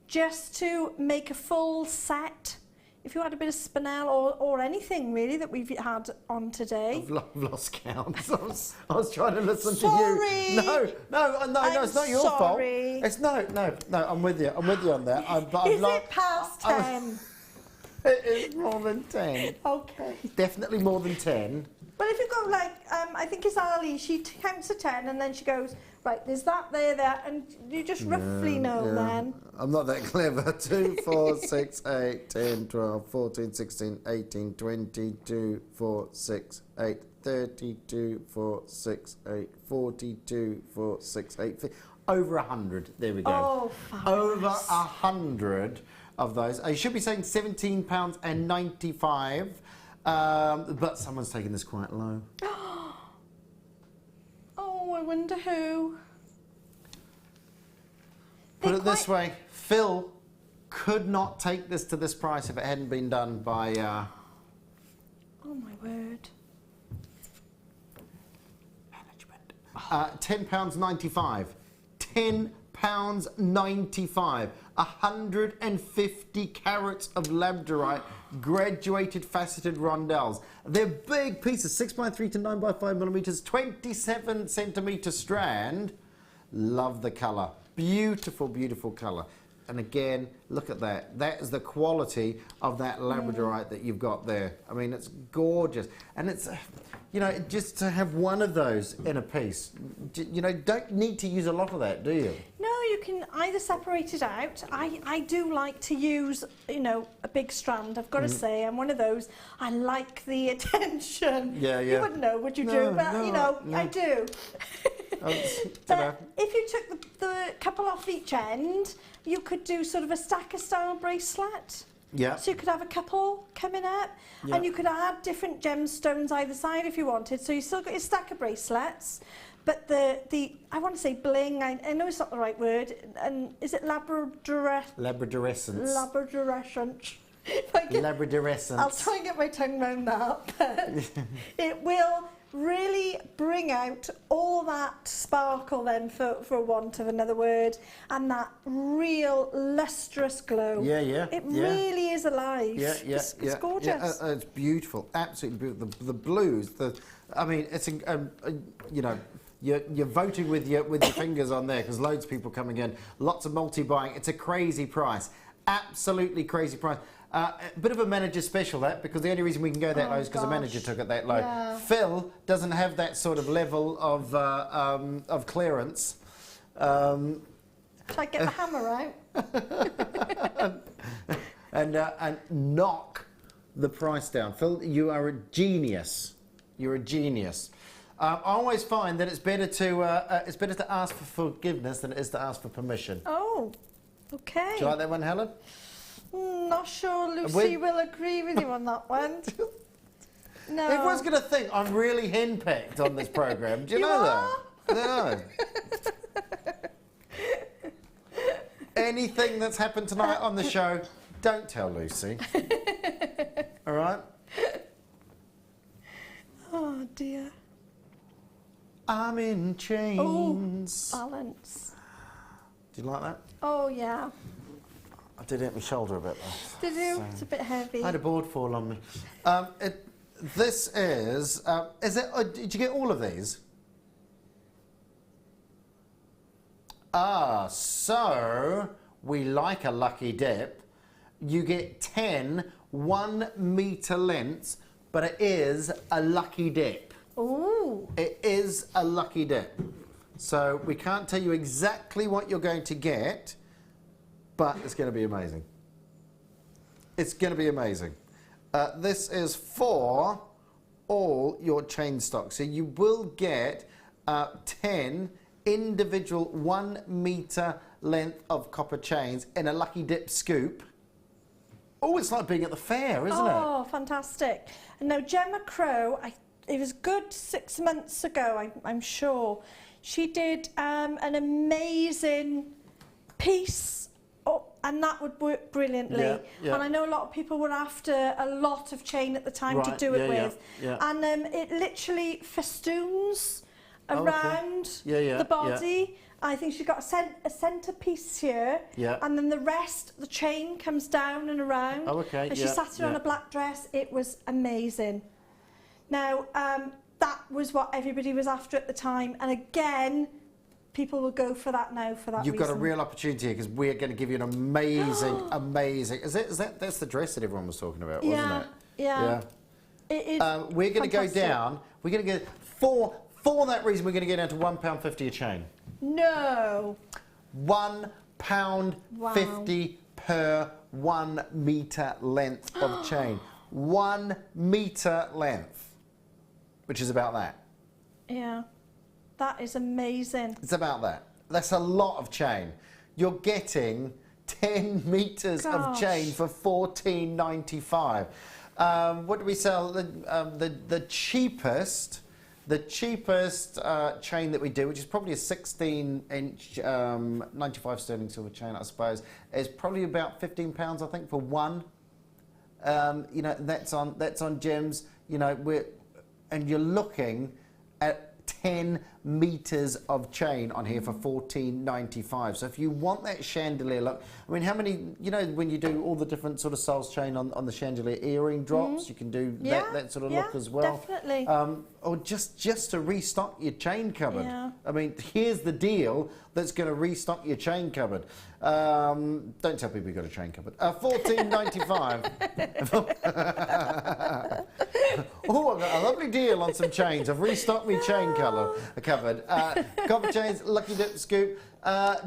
just to make a full set. If you had a bit of spinel or anything really that we've had on today. I've lost count. I was trying to listen to you. No, it's not your fault. It's no, I'm with you. I'm with you on that. Is it past 10? It is more than 10. Okay. Definitely more than 10. But if you go like, I think it's Ali, she counts to 10 and then she goes, right, there's that, there, and you just roughly know then. I'm not that clever. 2, 4, 6, 8, 10, 12, 14, 16, 18, 22, 4, 6, 8, 32, 4, 6, 8, 42, 4, 6, 8, 50. Over 100. There we go. Oh, fabulous. Over 100 of those. You should be saying £17.95. But someone's taking this quite low. Oh, I wonder who. Put it this way, Phil could not take this to this price if it hadn't been done by... Oh, my word. Management. £10.95. £10.95. 150 carats of labradorite, graduated faceted rondelles. They're big pieces, 6x3 to 9x5 millimetres, 27 centimetre strand. Love the colour. Beautiful, beautiful colour. And again, look at that. That is the quality of that labradorite that you've got there. I mean, it's gorgeous. And it's, you know, just to have one of those in a piece, you know, don't need to use a lot of that, do you? No, you can either separate it out. I do like to use, you know, a big strand. I've got to say, I'm one of those. I like the attention. Yeah, yeah. You wouldn't know, would you, No, Drew? But, no, you know, no. I do. But if you took the couple off each end, you could do sort of a stacker style bracelet. yeah. So you could have a couple coming up, Yeah. and you could add different gemstones either side if you wanted. So you still got your stack of bracelets, but the I want to say bling. I know it's not the right word. And is it Labradorescence. Labradorescence. Labradorescence. I'll try and get my tongue around that. But it will really bring out all that sparkle then, for want of another word, and that real lustrous glow. Yeah, yeah. It yeah. really is alive. Yeah, yeah, It's yeah. gorgeous. Yeah, it's beautiful, absolutely beautiful. The blues, I mean, it's you know, you're voting with your fingers on there because loads of people coming in, lots of multi-buying. It's a crazy price, absolutely crazy price. A bit of a manager special, that, because the only reason we can go that low is because the manager took it that low. Yeah. Phil doesn't have that sort of level of clearance. Shall I get the hammer out? and knock the price down. Phil, you are a genius. You're a genius. I always find that it's better to ask for forgiveness than it is to ask for permission. Oh, okay. Do you like that one, Helen? Not sure Lucy will agree with you on that one. No. Everyone's going to think I'm really henpecked on this programme. Do you know that? No. Anything that's happened tonight on the show, don't tell Lucy. All right? Oh, dear. I'm in chains. Oh, balance. Do you like that? Oh, yeah. I did hit my shoulder a bit though. Did you? It's a bit heavy. I had a board fall on me. This is it? Did you get all of these? So we like a lucky dip. You get 10 1 metre lengths, but it is a lucky dip. Ooh. It is a lucky dip. So we can't tell you exactly what you're going to get, but it's going to be amazing. It's going to be amazing. This is for all your chain stock. So you will get 10 individual 1 metre length of copper chains in a lucky dip scoop. Oh, it's like being at the fair, isn't it? Oh, fantastic. And now Gemma Crow, it was good 6 months ago, I'm sure. She did an amazing piece. Oh, and that would work brilliantly. Yeah, yeah. And I know a lot of people were after a lot of chain at the time to do it with. Yeah. And it literally festoons around the body. I think she got a centerpiece here. Yeah. And then the rest, the chain comes down and around. Oh, okay. And she sat it on a black dress. It was amazing. Now, that was what everybody was after at the time. And again, people will go for that now for that You've reason. got a real opportunity here because we're going to give you an amazing, amazing. That's the dress that everyone was talking about, wasn't it? Yeah. It is. We're going to go fantastic. down. We're going to get for that reason. We're going to go down to £1.50 a chain. No. £1.50 per 1 metre length of chain. 1 metre length, which is about that. Yeah. That is amazing. It's about that. That's a lot of chain. You're getting 10 metres of chain for £14.95. What do we sell? The cheapest chain that we do, which is probably a 16-inch 95 sterling silver chain, I suppose, is probably about £15, I think, for one. You know, that's on gems. You know, and you're looking at 10 metres of chain on here for £14.95. So if you want that chandelier look, I mean, how many, you know, when you do all the different sort of styles chain on the chandelier earring drops, you can do that sort of look as well. Definitely. Or just to restock your chain cupboard. Yeah. I mean, here's the deal that's going to restock your chain cupboard. Don't tell people you've got a chain cupboard. 14.95. Oh, I've got a lovely deal on some chains. I've restocked my chain cupboard. Copper chains, Lucky Dip Scoop.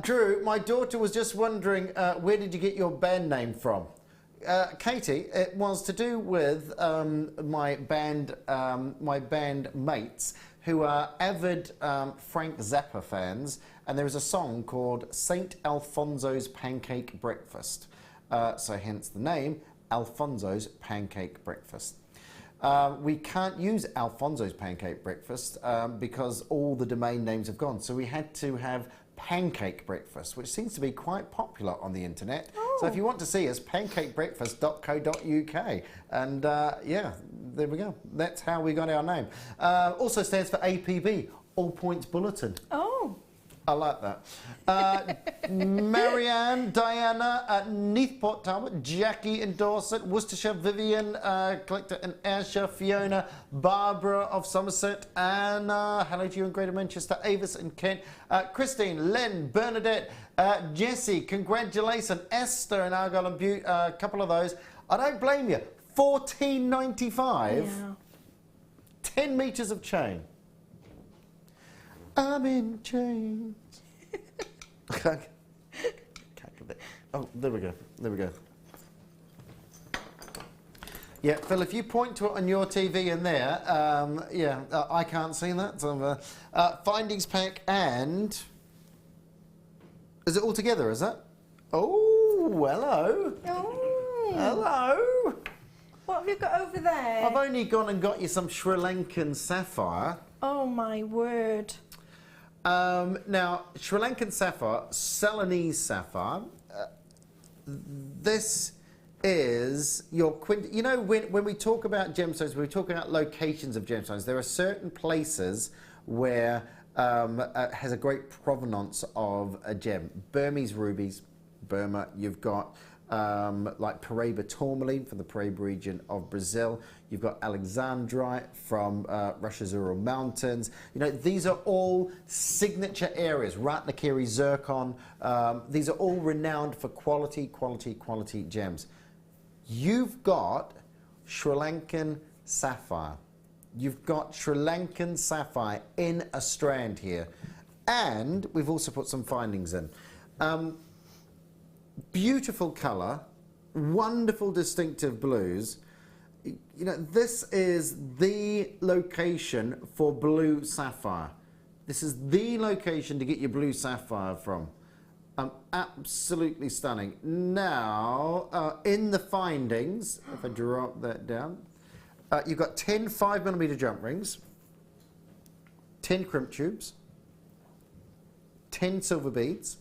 Drew, my daughter was just wondering, where did you get your band name from? Katie, it was to do with my band mates who are avid Frank Zappa fans, and there is a song called St. Alfonso's Pancake Breakfast. So hence the name, Alfonso's Pancake Breakfast. We can't use Alfonso's Pancake Breakfast because all the domain names have gone, so we had to have Pancake Breakfast, which seems to be quite popular on the internet. Oh. So if you want to see us, pancakebreakfast.co.uk. And yeah, there we go. That's how we got our name. Also stands for APB, All Points Bulletin. Oh. I like that. Marianne, Diana, Neathport Talbot, Jackie in Dorset, Worcestershire, Vivian, Collector in Ayrshire, Fiona, Barbara of Somerset, Anna, hello to you in Greater Manchester, Avis in Kent, Christine, Len, Bernadette, Jessie, congratulations, Esther in Argyle and Butte, a couple of those. I don't blame you. $14.95, yeah. 10 metres of chain. I'm in chains. Oh, there we go. There we go. Yeah, Phil, if you point to it on your TV in there, yeah, I can't see that. So, findings pack and... Is it all together, is that? Oh, hello. Oh. Hello. What have you got over there? I've only gone and got you some Sri Lankan sapphire. Oh, my word. Now, Sri Lankan sapphire, Ceylonese sapphire, this is your you know, when we talk about gemstones, we talk about locations of gemstones. There are certain places where has a great provenance of a gem. Burmese rubies, Burma. You've got like Paraíba tourmaline from the Paraíba region of Brazil. You've got Alexandrite from Russia's Ural Mountains. You know, these are all signature areas. Ratnakiri zircon. These are all renowned for quality gems. You've got Sri Lankan sapphire. You've got Sri Lankan sapphire in a strand here. And we've also put some findings in. Beautiful colour, wonderful distinctive blues. You know, this is the location for blue sapphire. This is the location to get your blue sapphire from. Absolutely stunning. Now, in the findings, if I drop that down, you've got 10 5mm jump rings, 10 crimp tubes, 10 silver beads,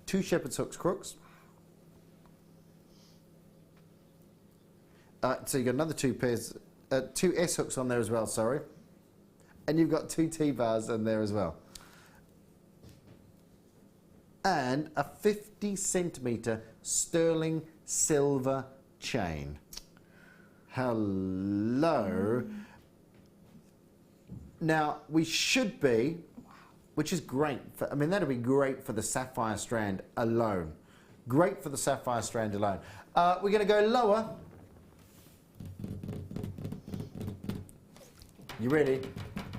2 shepherd's hooks crooks. So you've got another 2 pairs, 2 S hooks on there as well, sorry. And you've got 2 T-bars in there as well. And a 50cm sterling silver chain. Hello. Now, we should be, which is great. I mean, that'd be great for the sapphire strand alone. Great for the sapphire strand alone. We're going to go lower. You ready?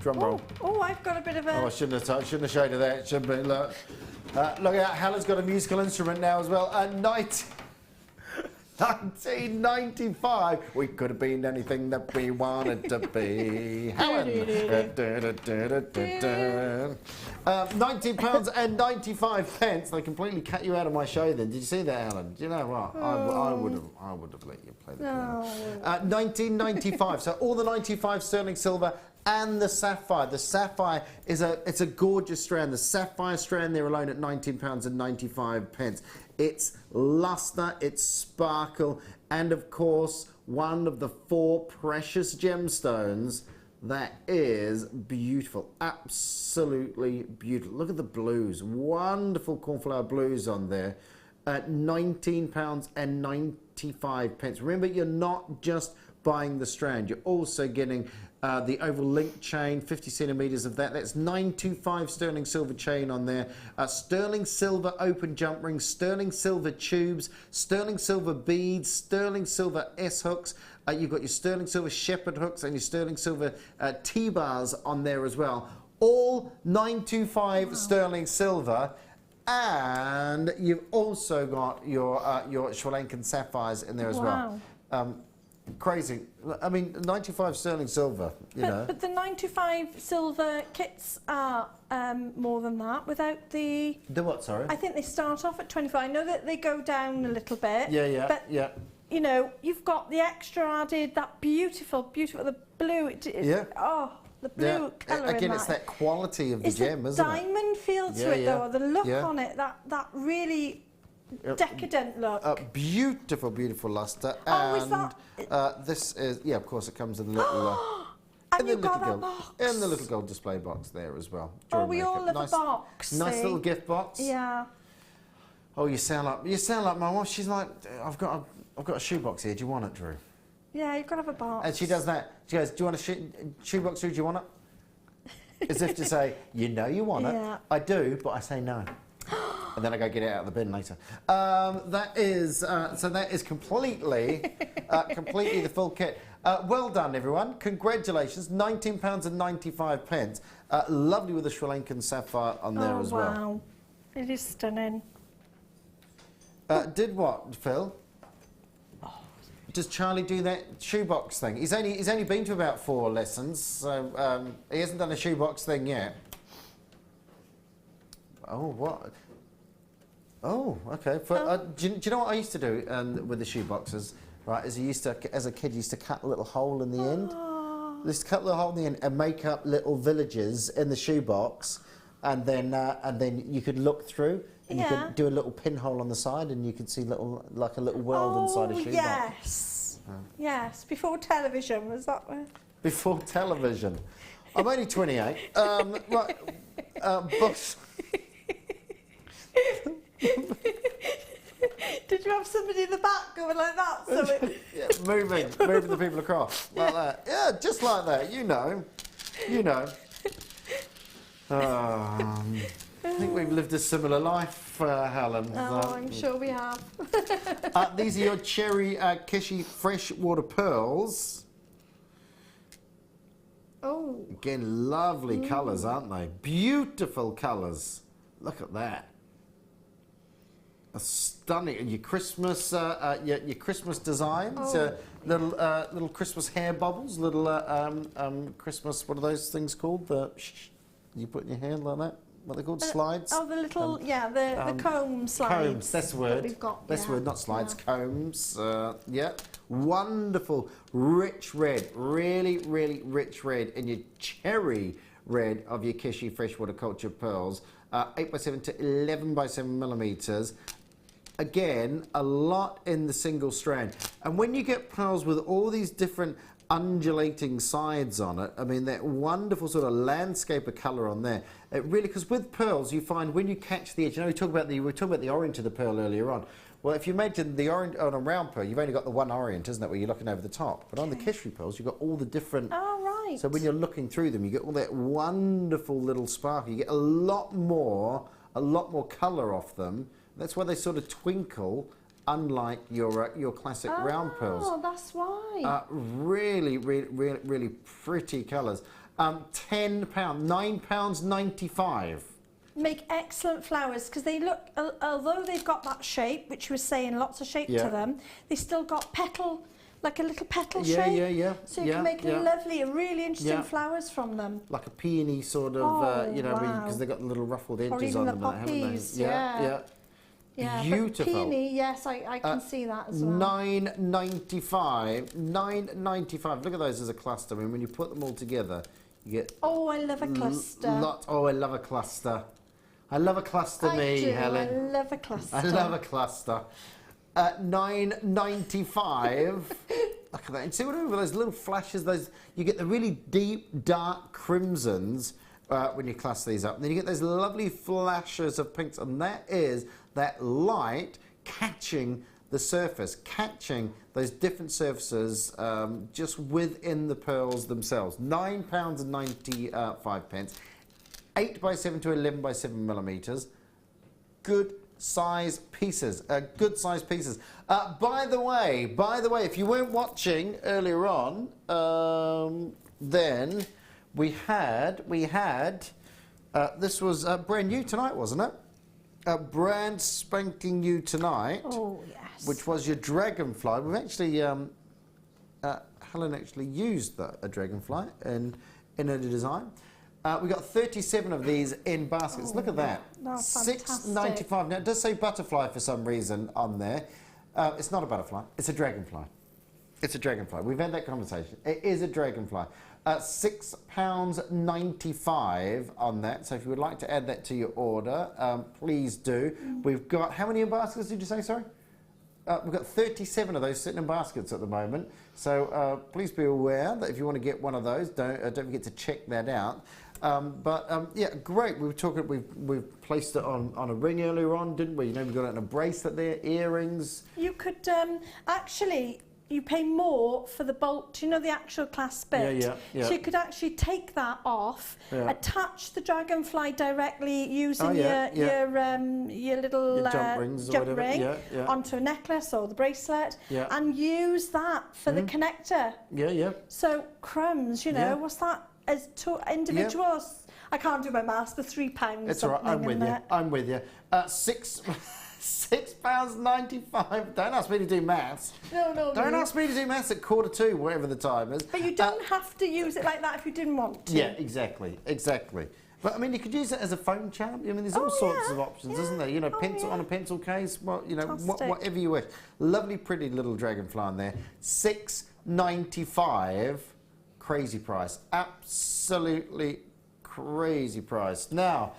Drum roll. Oh, I've got a bit of a... Oh, I shouldn't have showed you that. Should be, look. Look out, Helen's got a musical instrument now as well. 1995. We could have been anything that we wanted to be. Helen. £19.95. They completely cut you out of my show then. Did you see that, Helen? Do you know what? I would have let you play the piano. 1995. So all the 95 sterling silver and the sapphire. The sapphire is it's a gorgeous strand. The sapphire strand there alone at £19.95. It's luster, it's sparkle, and of course, one of the 4 precious gemstones that is beautiful, absolutely beautiful. Look at the blues, wonderful cornflower blues on there at £19.95. Remember, you're not just buying the strand, you're also getting The oval link chain, 50 centimetres of that. That's 925 sterling silver chain on there. Sterling silver open jump rings, sterling silver tubes, sterling silver beads, sterling silver S-hooks. You've got your sterling silver shepherd hooks and your sterling silver T-bars on there as well. All 925 sterling silver. And you've also got your Sri Lankan sapphires in there as well. Crazy. I mean, 95 sterling silver, you know. But the 925 silver kits are more than that without the... The what, sorry? I think they start off at 25. I know that they go down a little bit. Yeah, but, you know, you've got the extra added, that beautiful, the blue. Oh, the blue colour in again, that. it's that quality of the gem, isn't it? It's a diamond feel to it, though. The look on it, that really... decadent look. Beautiful, beautiful lustre. Oh, and is that... this is, yeah, of course, it comes in the little... and you've got that box. In the little gold display box there as well. Oh, we all love a box. Nice little gift box. Yeah. Oh, you sound like my wife. She's like, I've got a shoebox here. Do you want it, Drew? Yeah, you've got to have a box. And she does that. She goes, do you want a shoebox, Drew? Do you want it? As if to say, you know you want it. I do, but I say no. And then I go get it out of the bin later. That is completely, completely the full kit. Well done, everyone. Congratulations. £19.95. Lovely with the Sri Lankan sapphire on there as well. Wow. It is stunning. Did what, Phil? Does Charlie do that shoebox thing? He's only been to about 4 lessons, so he hasn't done a shoebox thing yet. Oh, what? Oh, okay. Do you know what I used to do with the shoe boxes? Right, is as a kid, used to cut a little hole in the end. Just cut a little hole in the end and make up little villages in the shoe box, and then you could look through and you could do a little pinhole on the side, and you could see like a little world inside a shoe box. Yes. Before television, was that where? Before television. I'm only 28. Right, but. Did you have somebody in the back going like that? So moving the people across like that. Yeah, just like that. You know. I think we've lived a similar life, Helen. Oh, I'm sure we have. These are your cherry Kishi freshwater pearls. Oh. Again, lovely colours, aren't they? Beautiful colours. Look at that. Stunning, and your Christmas, your Christmas designs, little Christmas hair bubbles, little Christmas. What are those things called? You put in your hand like that. What are they called? Slides. Oh, the little, the comb slides. Combs. That's the word. We've got. That's the word, not slides. Combs. Wonderful, rich red. Really, really rich red, and your cherry red of your Kishi freshwater culture pearls. 8x7 to 11x7 millimetres. Again, a lot in the single strand. And when you get pearls with all these different undulating sides on it, I mean, that wonderful sort of landscape of colour on there. It really, because with pearls, you find when you catch the edge, you know, we were talking about the orient of the pearl earlier on. Well, if you imagine the orient on a round pearl, you've only got the one orient, isn't it, where you're looking over the top. But on the Kishi pearls, you've got all the different... Oh, right. So when you're looking through them, you get all that wonderful little sparkle. You get a lot more colour off them. That's why they sort of twinkle, unlike your classic round pearls. Oh, that's why. Really, really, really, really pretty colours. £10, £9.95. Make excellent flowers because they look, although they've got that shape, which you were saying, lots of shape to them, they still got petal, like a little petal shape. Yeah. So you can make lovely, really interesting flowers from them. Like a peony sort of, you know, because they've got the little ruffled edges on them, haven't they? Yeah. Beautiful. Peony, yes, I can see that as well. £9.95. £9.95. Look at those as a cluster. I mean, when you put them all together, you get... Oh, I love a cluster. I love a cluster. I love a cluster, Helen. I love a cluster. I love a cluster. £9.95. Look at that. And see what I mean with those little flashes? You get the really deep, dark crimsons when you cluster these up. And then you get those lovely flashes of pinks. And that is that light catching the surface, catching those different surfaces just within the pearls themselves. £9.95. 8x7 to 11x7 millimetres. Good size pieces. Good size pieces. By the way, if you weren't watching earlier on, then we had this was brand new tonight, wasn't it? Brand spanking new tonight. Oh yes. Which was your dragonfly. We've actually Helen actually used a dragonfly in her design. We got 37 of these in baskets. Look at that. That's $6.95. Now it does say butterfly for some reason on there. It's not a butterfly. It's a dragonfly. It's a dragonfly. We've had that conversation. It is a dragonfly. £6.95 on that. So if you would like to add that to your order, please do. We've got, how many in baskets did you say, sorry? We've got 37 of those sitting in baskets at the moment. So please be aware that if you want to get one of those, don't forget to check that out. Yeah, great. We've placed it on a ring earlier on, didn't we? You know, we got it in a bracelet there, earrings. You could actually, you pay more for the bolt, you know, the actual clasp bit. Yeah. So you could actually take that off, attach the dragonfly directly using your little jump rings jump ring onto a necklace or the bracelet, and use that for the connector. Yeah. So crumbs, you know, what's that as two individuals? I can't do my maths, but £3. It's all right. I'm with you. I'm with you. £6.95. Don't ask me to do maths. No. Don't ask me to do maths at 1:45, whatever the time is. But you don't have to use it like that if you didn't want to. Yeah, exactly. But I mean, you could use it as a phone charm. I mean, there's all sorts of options, isn't there? You know, pencil on a pencil case. Well, you know, whatever you wish. Lovely, pretty little dragonfly on there. $6.95. Crazy price. Absolutely crazy price. Now.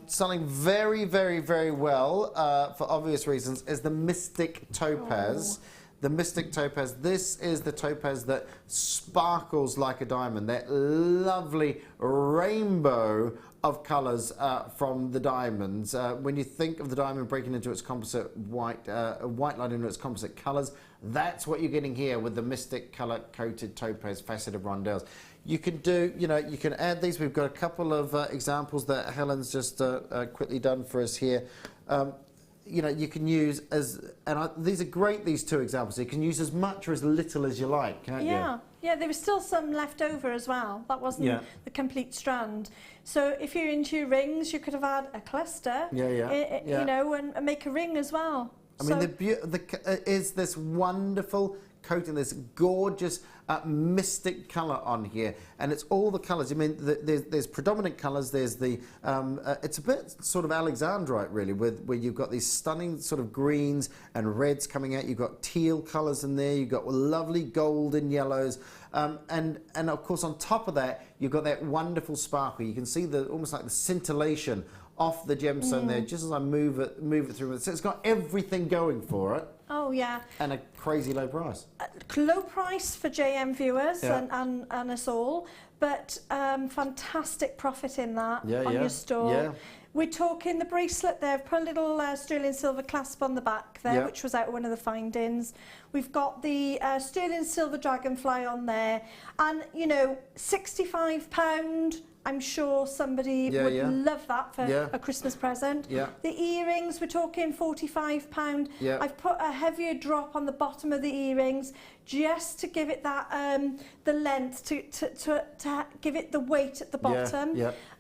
Selling very, very, very well, for obvious reasons, is the Mystic Topaz. The Mystic Topaz. This is the topaz that sparkles like a diamond. That lovely rainbow of colours from the diamonds. When you think of the diamond breaking into its composite white light into its composite colours, that's what you're getting here with the Mystic colour-coated topaz faceted rondelles. You can do, you know, you can add these. We've got a couple of examples that Helen's just quickly done for us here. You know, you can use these are great, these two examples. You can use as much or as little as you like, can't you? Yeah, there was still some left over as well. That wasn't the complete strand. So if you're into your rings, you could have had a cluster, you know, and make a ring as well. I mean, is this wonderful coating, this gorgeous mystic colour on here, and it's all the colours. I mean, there's predominant colours. There's the it's a bit sort of Alexandrite, really, where you've got these stunning sort of greens and reds coming out. You've got teal colours in there. You've got lovely golden yellows, and of course on top of that you've got that wonderful sparkle. You can see almost like the scintillation off the gemstone there, just as I move it through. So it's got everything going for it. Oh yeah. And a crazy low price. Low price for JM viewers and us all, but fantastic profit in that on your store. Yeah. We're talking the bracelet there. I've put a little sterling silver clasp on the back there, which was out of one of the findings. We've got the sterling silver dragonfly on there, and you know, £65. I'm sure somebody would love that for a Christmas present. The earrings, we're talking £45. I've put a heavier drop on the bottom of the earrings just to give it that the length to give it the weight at the bottom.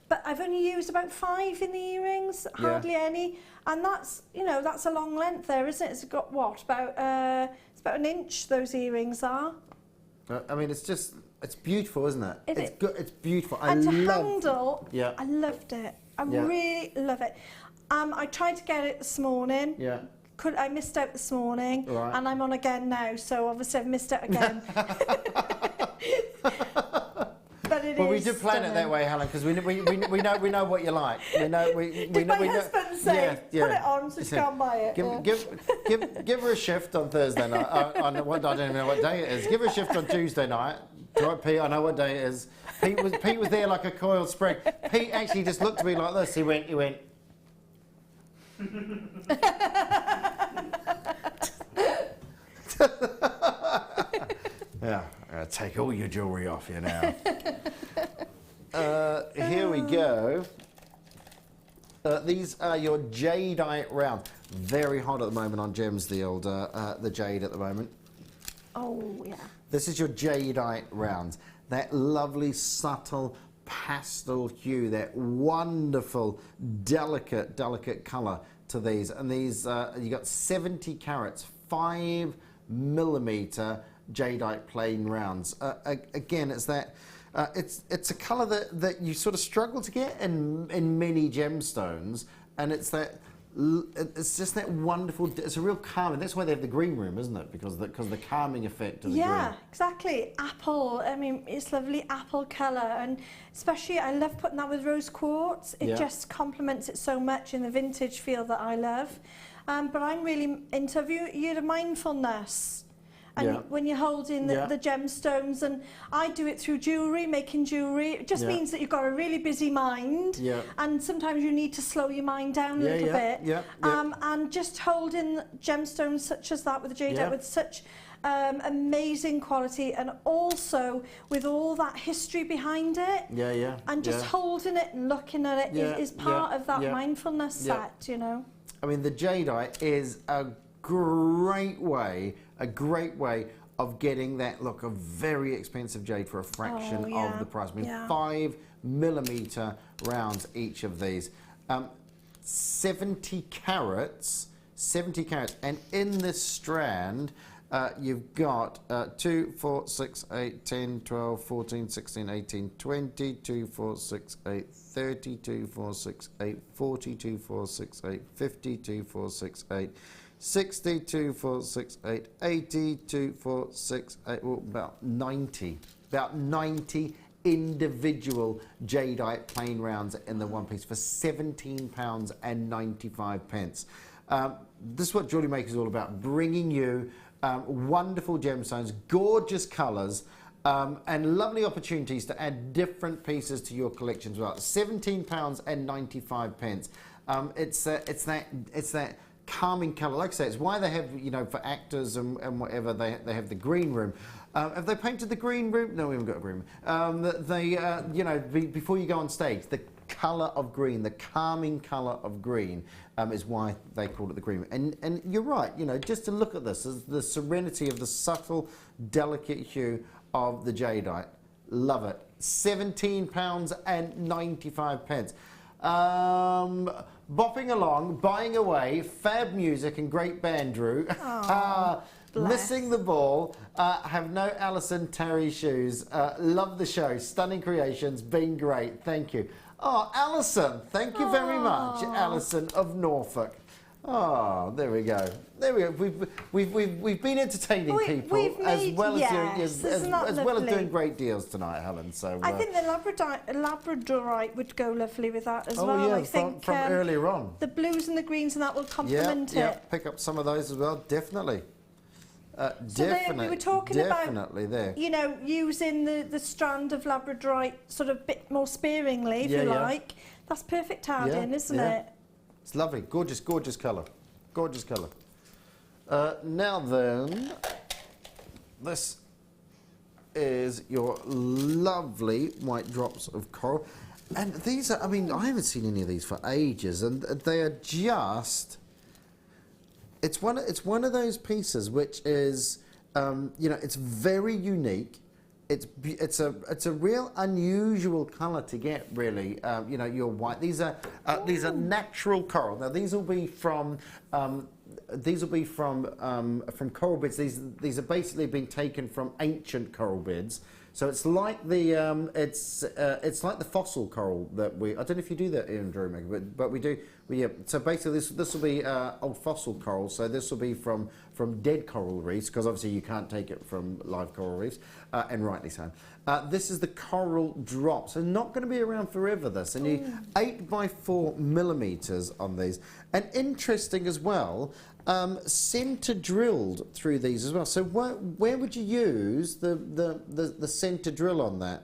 But I've only used about 5 in the earrings, hardly any, and that's, you know, that's a long length there, isn't it? It's got what, about it's about an inch. Those earrings are. I mean, it's just. It's beautiful, isn't it? It's good. It's beautiful. And to handle, I loved it. I really love it. I tried to get it this morning. I missed out this morning, and I'm on again now. So obviously I've missed out again. But it we did plan it that way, Helen, because we know what you like. Did my husband say, put it on so she can't buy it? Give her a shift on Thursday night. I don't even know what day it is. Give her a shift on Tuesday night. Right, Pete, I know what day it is. Pete was there like a coiled spring. Pete actually just looked at me like this. He went. Yeah, take all your jewellery off you now. Here we go. These are your jadeite round. Very hot at the moment on gems, the jade at the moment. Oh, yeah. This is your jadeite rounds. That lovely, subtle pastel hue, that wonderful, delicate colour to these. And these, you got 70 carats, 5mm jadeite plain rounds. Again, it's that. It's a colour that you sort of struggle to get in many gemstones, and it's that. It's just that wonderful. It's a real calming. That's why they have the green room, isn't it? Because of the calming effect of the green. Yeah, exactly. Apple. I mean, it's lovely apple colour, and especially I love putting that with rose quartz. It just complements it so much in the vintage feel that I love. But I'm really into your mindfulness. And when you're holding the gemstones, and I do it through jewellery, making jewellery. It just means that you've got a really busy mind, and sometimes you need to slow your mind down a little bit. And just holding gemstones such as that with the jadeite with such amazing quality, and also with all that history behind it. And just holding it and looking at it is part of that mindfulness set, you know. I mean, the jadeite is a great way of getting that look of very expensive jade for a fraction of the price. I mean, 5mm rounds each of these. 70 carats, and in this strand, you've got 2, 4, 6, 8, 10, 12, 14, 16, 18, 20, 2, 4, 6, 8, 30, 2, 4, 6, 8, 40, 2, 4, 6, 8, 50, 2, 4, 6, 8, 60, 2, 4, 6, 8, 80, 2, 4, 6, 8, well, about 90 individual jadeite plain rounds in the one piece for £17.95. This is what Jewellery Maker is all about, bringing you wonderful gemstones, gorgeous colours, and lovely opportunities to add different pieces to your collection as well. £17.95. It's that calming colour. Like I say, it's why they have, you know, for actors and whatever, they have the green room. Have they painted the green room? No, we haven't got a green room. You know, before you go on stage, the colour of green, the calming colour of green is why they call it the green room. And you're right, you know, just to look at this, the serenity of the subtle, delicate hue of the jadeite. Love it. £17.95. Bopping along, buying away, fab music and great band, Drew. Missing the ball, have no Alison Terry shoes. Love the show, stunning creations, been great, thank you. Oh, Alison, thank you very much, Alison of Norfolk. Oh, there we go. There we go. We've been entertaining people as well as doing great deals tonight, Helen. So I think the Labradorite would go lovely with that as well. Oh yeah, I think from earlier on. The blues and the greens and that will complement it. Yeah, pick up some of those as well. Definitely. So we were talking about, there. You know, using the strand of Labradorite sort of bit more sparingly, if you like. That's perfect add-in, isn't it? It's lovely, gorgeous, gorgeous colour, gorgeous colour. Now then, this is your lovely white drops of coral, and these are, I mean, I haven't seen any of these for ages, and they are just. It's one of those pieces which is, you know, it's very unique. It's a real unusual colour to get, really. You know, your white. These are natural coral. Now these will be from coral beds. These are basically being taken from ancient coral beds. So it's like the it's like the fossil coral that I don't know if you do that in Jewellery Maker, but we do. So basically this will be old fossil coral. So this will be from dead coral reefs, because obviously you can't take it from live coral reefs, and rightly so. This is the coral drop, so not going to be around forever. This, and you 8 by 4 millimeters on these, and interesting as well. Centre drilled through these as well. So where would you use the centre drill on that?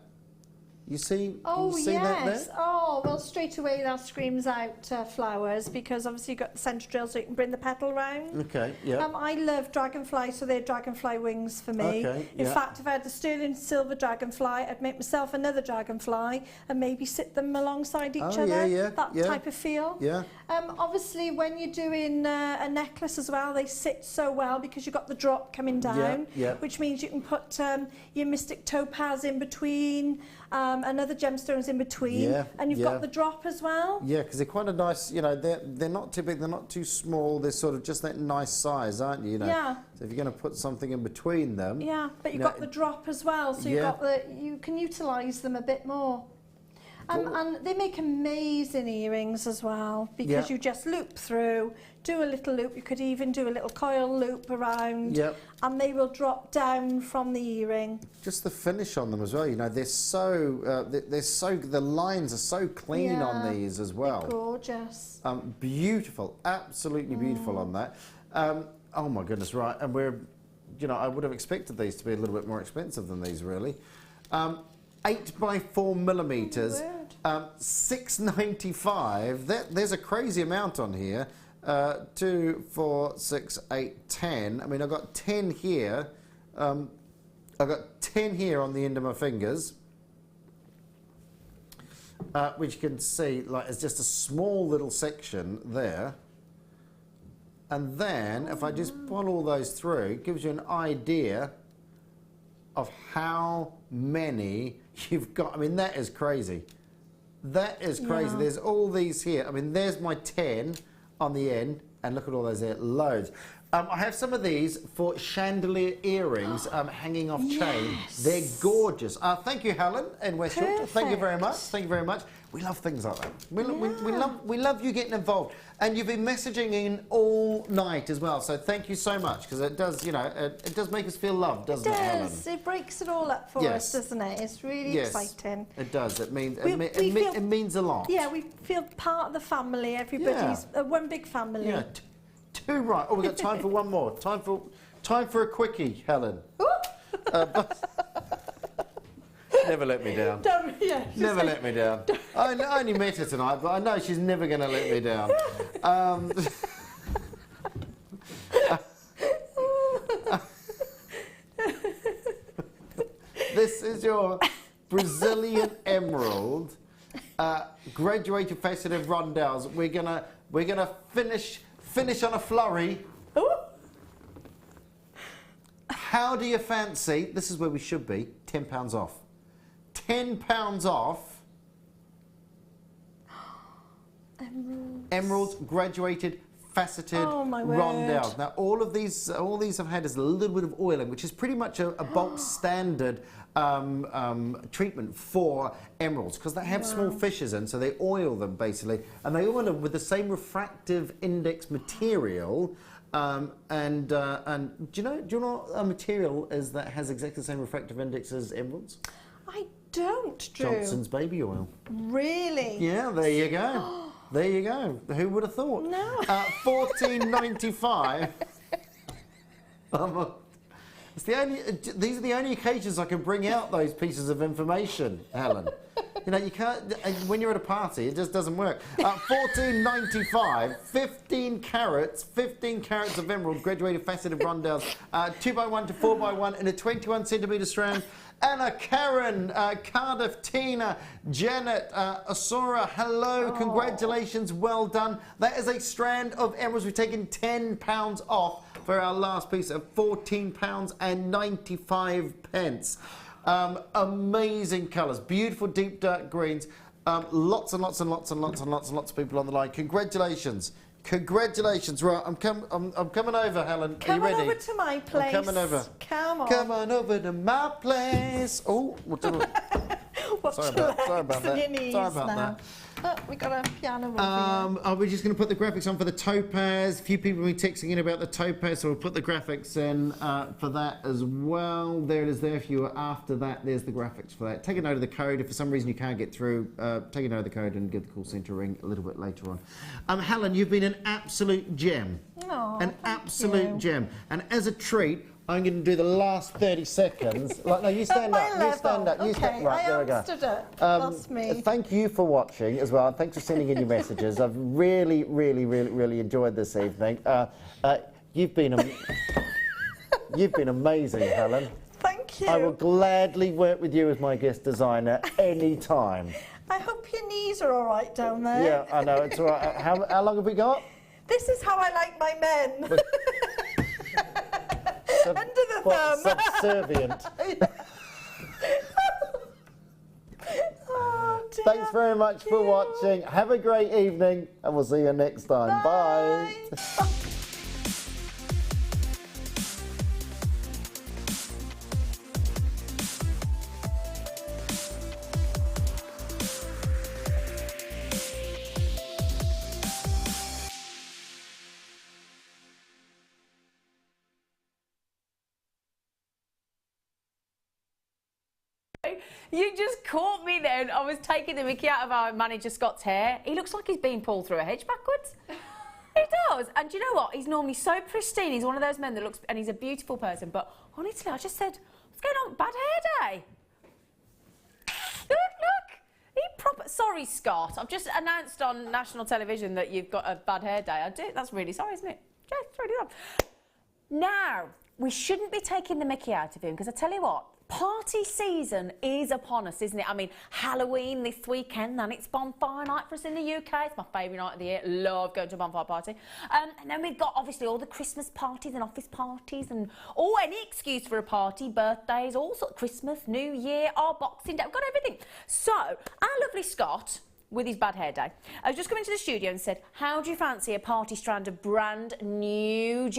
You see, Oh, you see that yes. there? Oh, well, straight away that screams out flowers, because obviously you've got the centre drill so you can bring the petal round. Okay, yeah. I love dragonfly, so they're dragonfly wings for me. Okay, In yeah. fact, if I had the sterling silver dragonfly, I'd make myself another dragonfly and maybe sit them alongside each Oh, other. yeah, yeah, That yeah. type of feel. Yeah. Obviously, when you're doing a necklace as well, they sit so well because you've got the drop coming down, yeah. which means you can put your mystic topaz in between, and other gemstones in between, Yeah, and you've yeah. got the drop as well. Yeah, because they're quite a nice, you know, they're not too big, they're not too small, they're sort of just that nice size, aren't you? You know? Yeah. So if you're going to put something in between them. Yeah, but you've you know, got the drop as well, so you've Yeah. got you can utilise them a bit more. And they make amazing earrings as well, because Yeah. you just loop through, do a little loop, you could even do a little coil loop around, Yep. and they will drop down from the earring. Just the finish on them as well, you know, they're so, the lines are so clean on Yeah, these as well. Gorgeous. Beautiful, absolutely beautiful on that. Oh my goodness, right, and we're, you know, I would have expected these to be a little bit more expensive than these really. 8 by 4 millimeters, $6.95. There's a crazy amount on here. 2, 4, 6, 8, 10. I mean, I've got 10 here. I've got 10 here on the end of my fingers, which you can see, like, it's just a small little section there. And then, if I just pull all those through, it gives you an idea of how many you've got. I mean, that is crazy. That is crazy. Yeah. There's all these here. I mean, there's my 10 on the end, and look at all those there, loads. I have some of these for chandelier earrings hanging off chain. They're gorgeous. Thank you, Helen in West Yorkshire. Thank you very much. Thank you very much. We love things like that. We love you getting involved. And you've been messaging in all night as well. So thank you so much, because it does, you know, it does make us feel loved, doesn't it, Helen? It breaks it all up for us, doesn't it? It's really exciting. It does. It means it means a lot. Yeah, we feel part of the family. Everybody's one big family. Yeah. Two right. Oh, we've got time for one more. Time for a quickie, Helen. Never let me down. Never let me down. I only met her tonight, but I know she's never going to let me down. This is your Brazilian emerald, graduated faceted rondelles. We're gonna finish on a flurry. Ooh. How do you fancy? This is where we should be. £10 off. £10 off. Emeralds, graduated, faceted rondelles. Now, all these have had is a little bit of oiling, which is pretty much a bulk standard treatment for emeralds, because they have small fissures in, so they oil them basically, and they oil them with the same refractive index material. And do you know what a material is that has exactly the same refractive index as emeralds? I don't, Drew. Johnson's baby oil. Really? Yeah, there you go. There you go. Who would have thought? No. $14.95. It's the only. These are the only occasions I can bring out those pieces of information, Helen. You know, you can't. When you're at a party, it just doesn't work. $14.95, 15 carats of emerald, graduated faceted rondelles, 2x1 to 4x1 in a 21 centimetre strand. Anna, Karen, Cardiff, Tina, Janet, Asura, hello, congratulations, well done. That is a strand of emeralds. We've taken £10 off for our last piece of £14.95. Amazing colours, beautiful deep dark greens. Lots and lots of people on the line. Congratulations. Congratulations. Right, I'm coming over, Helen. Come Are you ready? on over to my place. I'm coming over. Come on. Come on over to my place. Oh, sorry about that. Sorry about that. Oh, we got a piano over Are we just going to put the graphics on for the topaz? A few people have been texting in about the topaz, so we'll put the graphics in for that as well. There it is there. If you were after that, there's the graphics for that. Take a note of the code. If for some reason you can't get through, take a note of the code and give the call centre a ring a little bit later on. Helen, you've been an absolute gem. Oh, an absolute gem. And as a treat, I'm going to do the last 30 seconds. Like, no, you stand up. You stand up. You stand. Right, there we go. Stood up. That's me. Thank you for watching as well. Thanks for sending in your messages. I've really, really, really, really enjoyed this evening. You've been amazing, Helen. Thank you. I will gladly work with you as my guest designer any time. I hope your knees are all right down there. Yeah, I know, it's all right. How long have we got? This is how I like my men. Under the thumb. Subservient. Oh, dear. Thanks very much for watching. Have a great evening, and we'll see you next time. Bye. You just caught me then. I was taking the mickey out of our manager Scott's hair. He looks like he's been pulled through a hedge backwards. He does. And do you know what? He's normally so pristine. He's one of those men that looks, and he's a beautiful person. But honestly, I just said, what's going on? Bad hair day. Look. He proper. Sorry, Scott. I've just announced on national television that you've got a bad hair day. I do. That's really sorry, isn't it? Yeah, it's really wrong. Now, we shouldn't be taking the mickey out of him, because I tell you what, party season is upon us, isn't it? I mean, Halloween this weekend, then it's bonfire night for us in the UK. It's my favourite night of the year. Love going to a bonfire party. And then we've got, obviously, all the Christmas parties and office parties and any excuse for a party, birthdays, all sorts, Christmas, New Year, our Boxing Day. We've got everything. So, our lovely Scott, with his bad hair day, I was just come into the studio and said, how do you fancy a party strand of brand new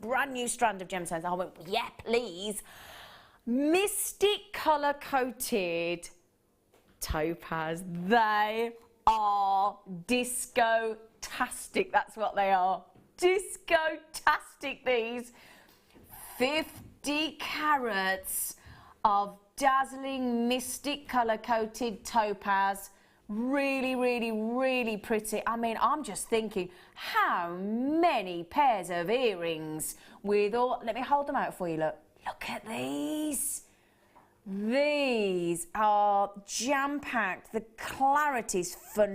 brand new strand of gemstones? I went, yeah, please. Mystic colour coated topaz. They are disco-tastic. That's what they are. Disco-tastic, these. 50 carats of dazzling mystic colour coated topaz. Really, really, really pretty. I mean, I'm just thinking, how many pairs of earrings with all... Let me hold them out for you, look. Look at these. These are jam-packed. The clarity's phenomenal.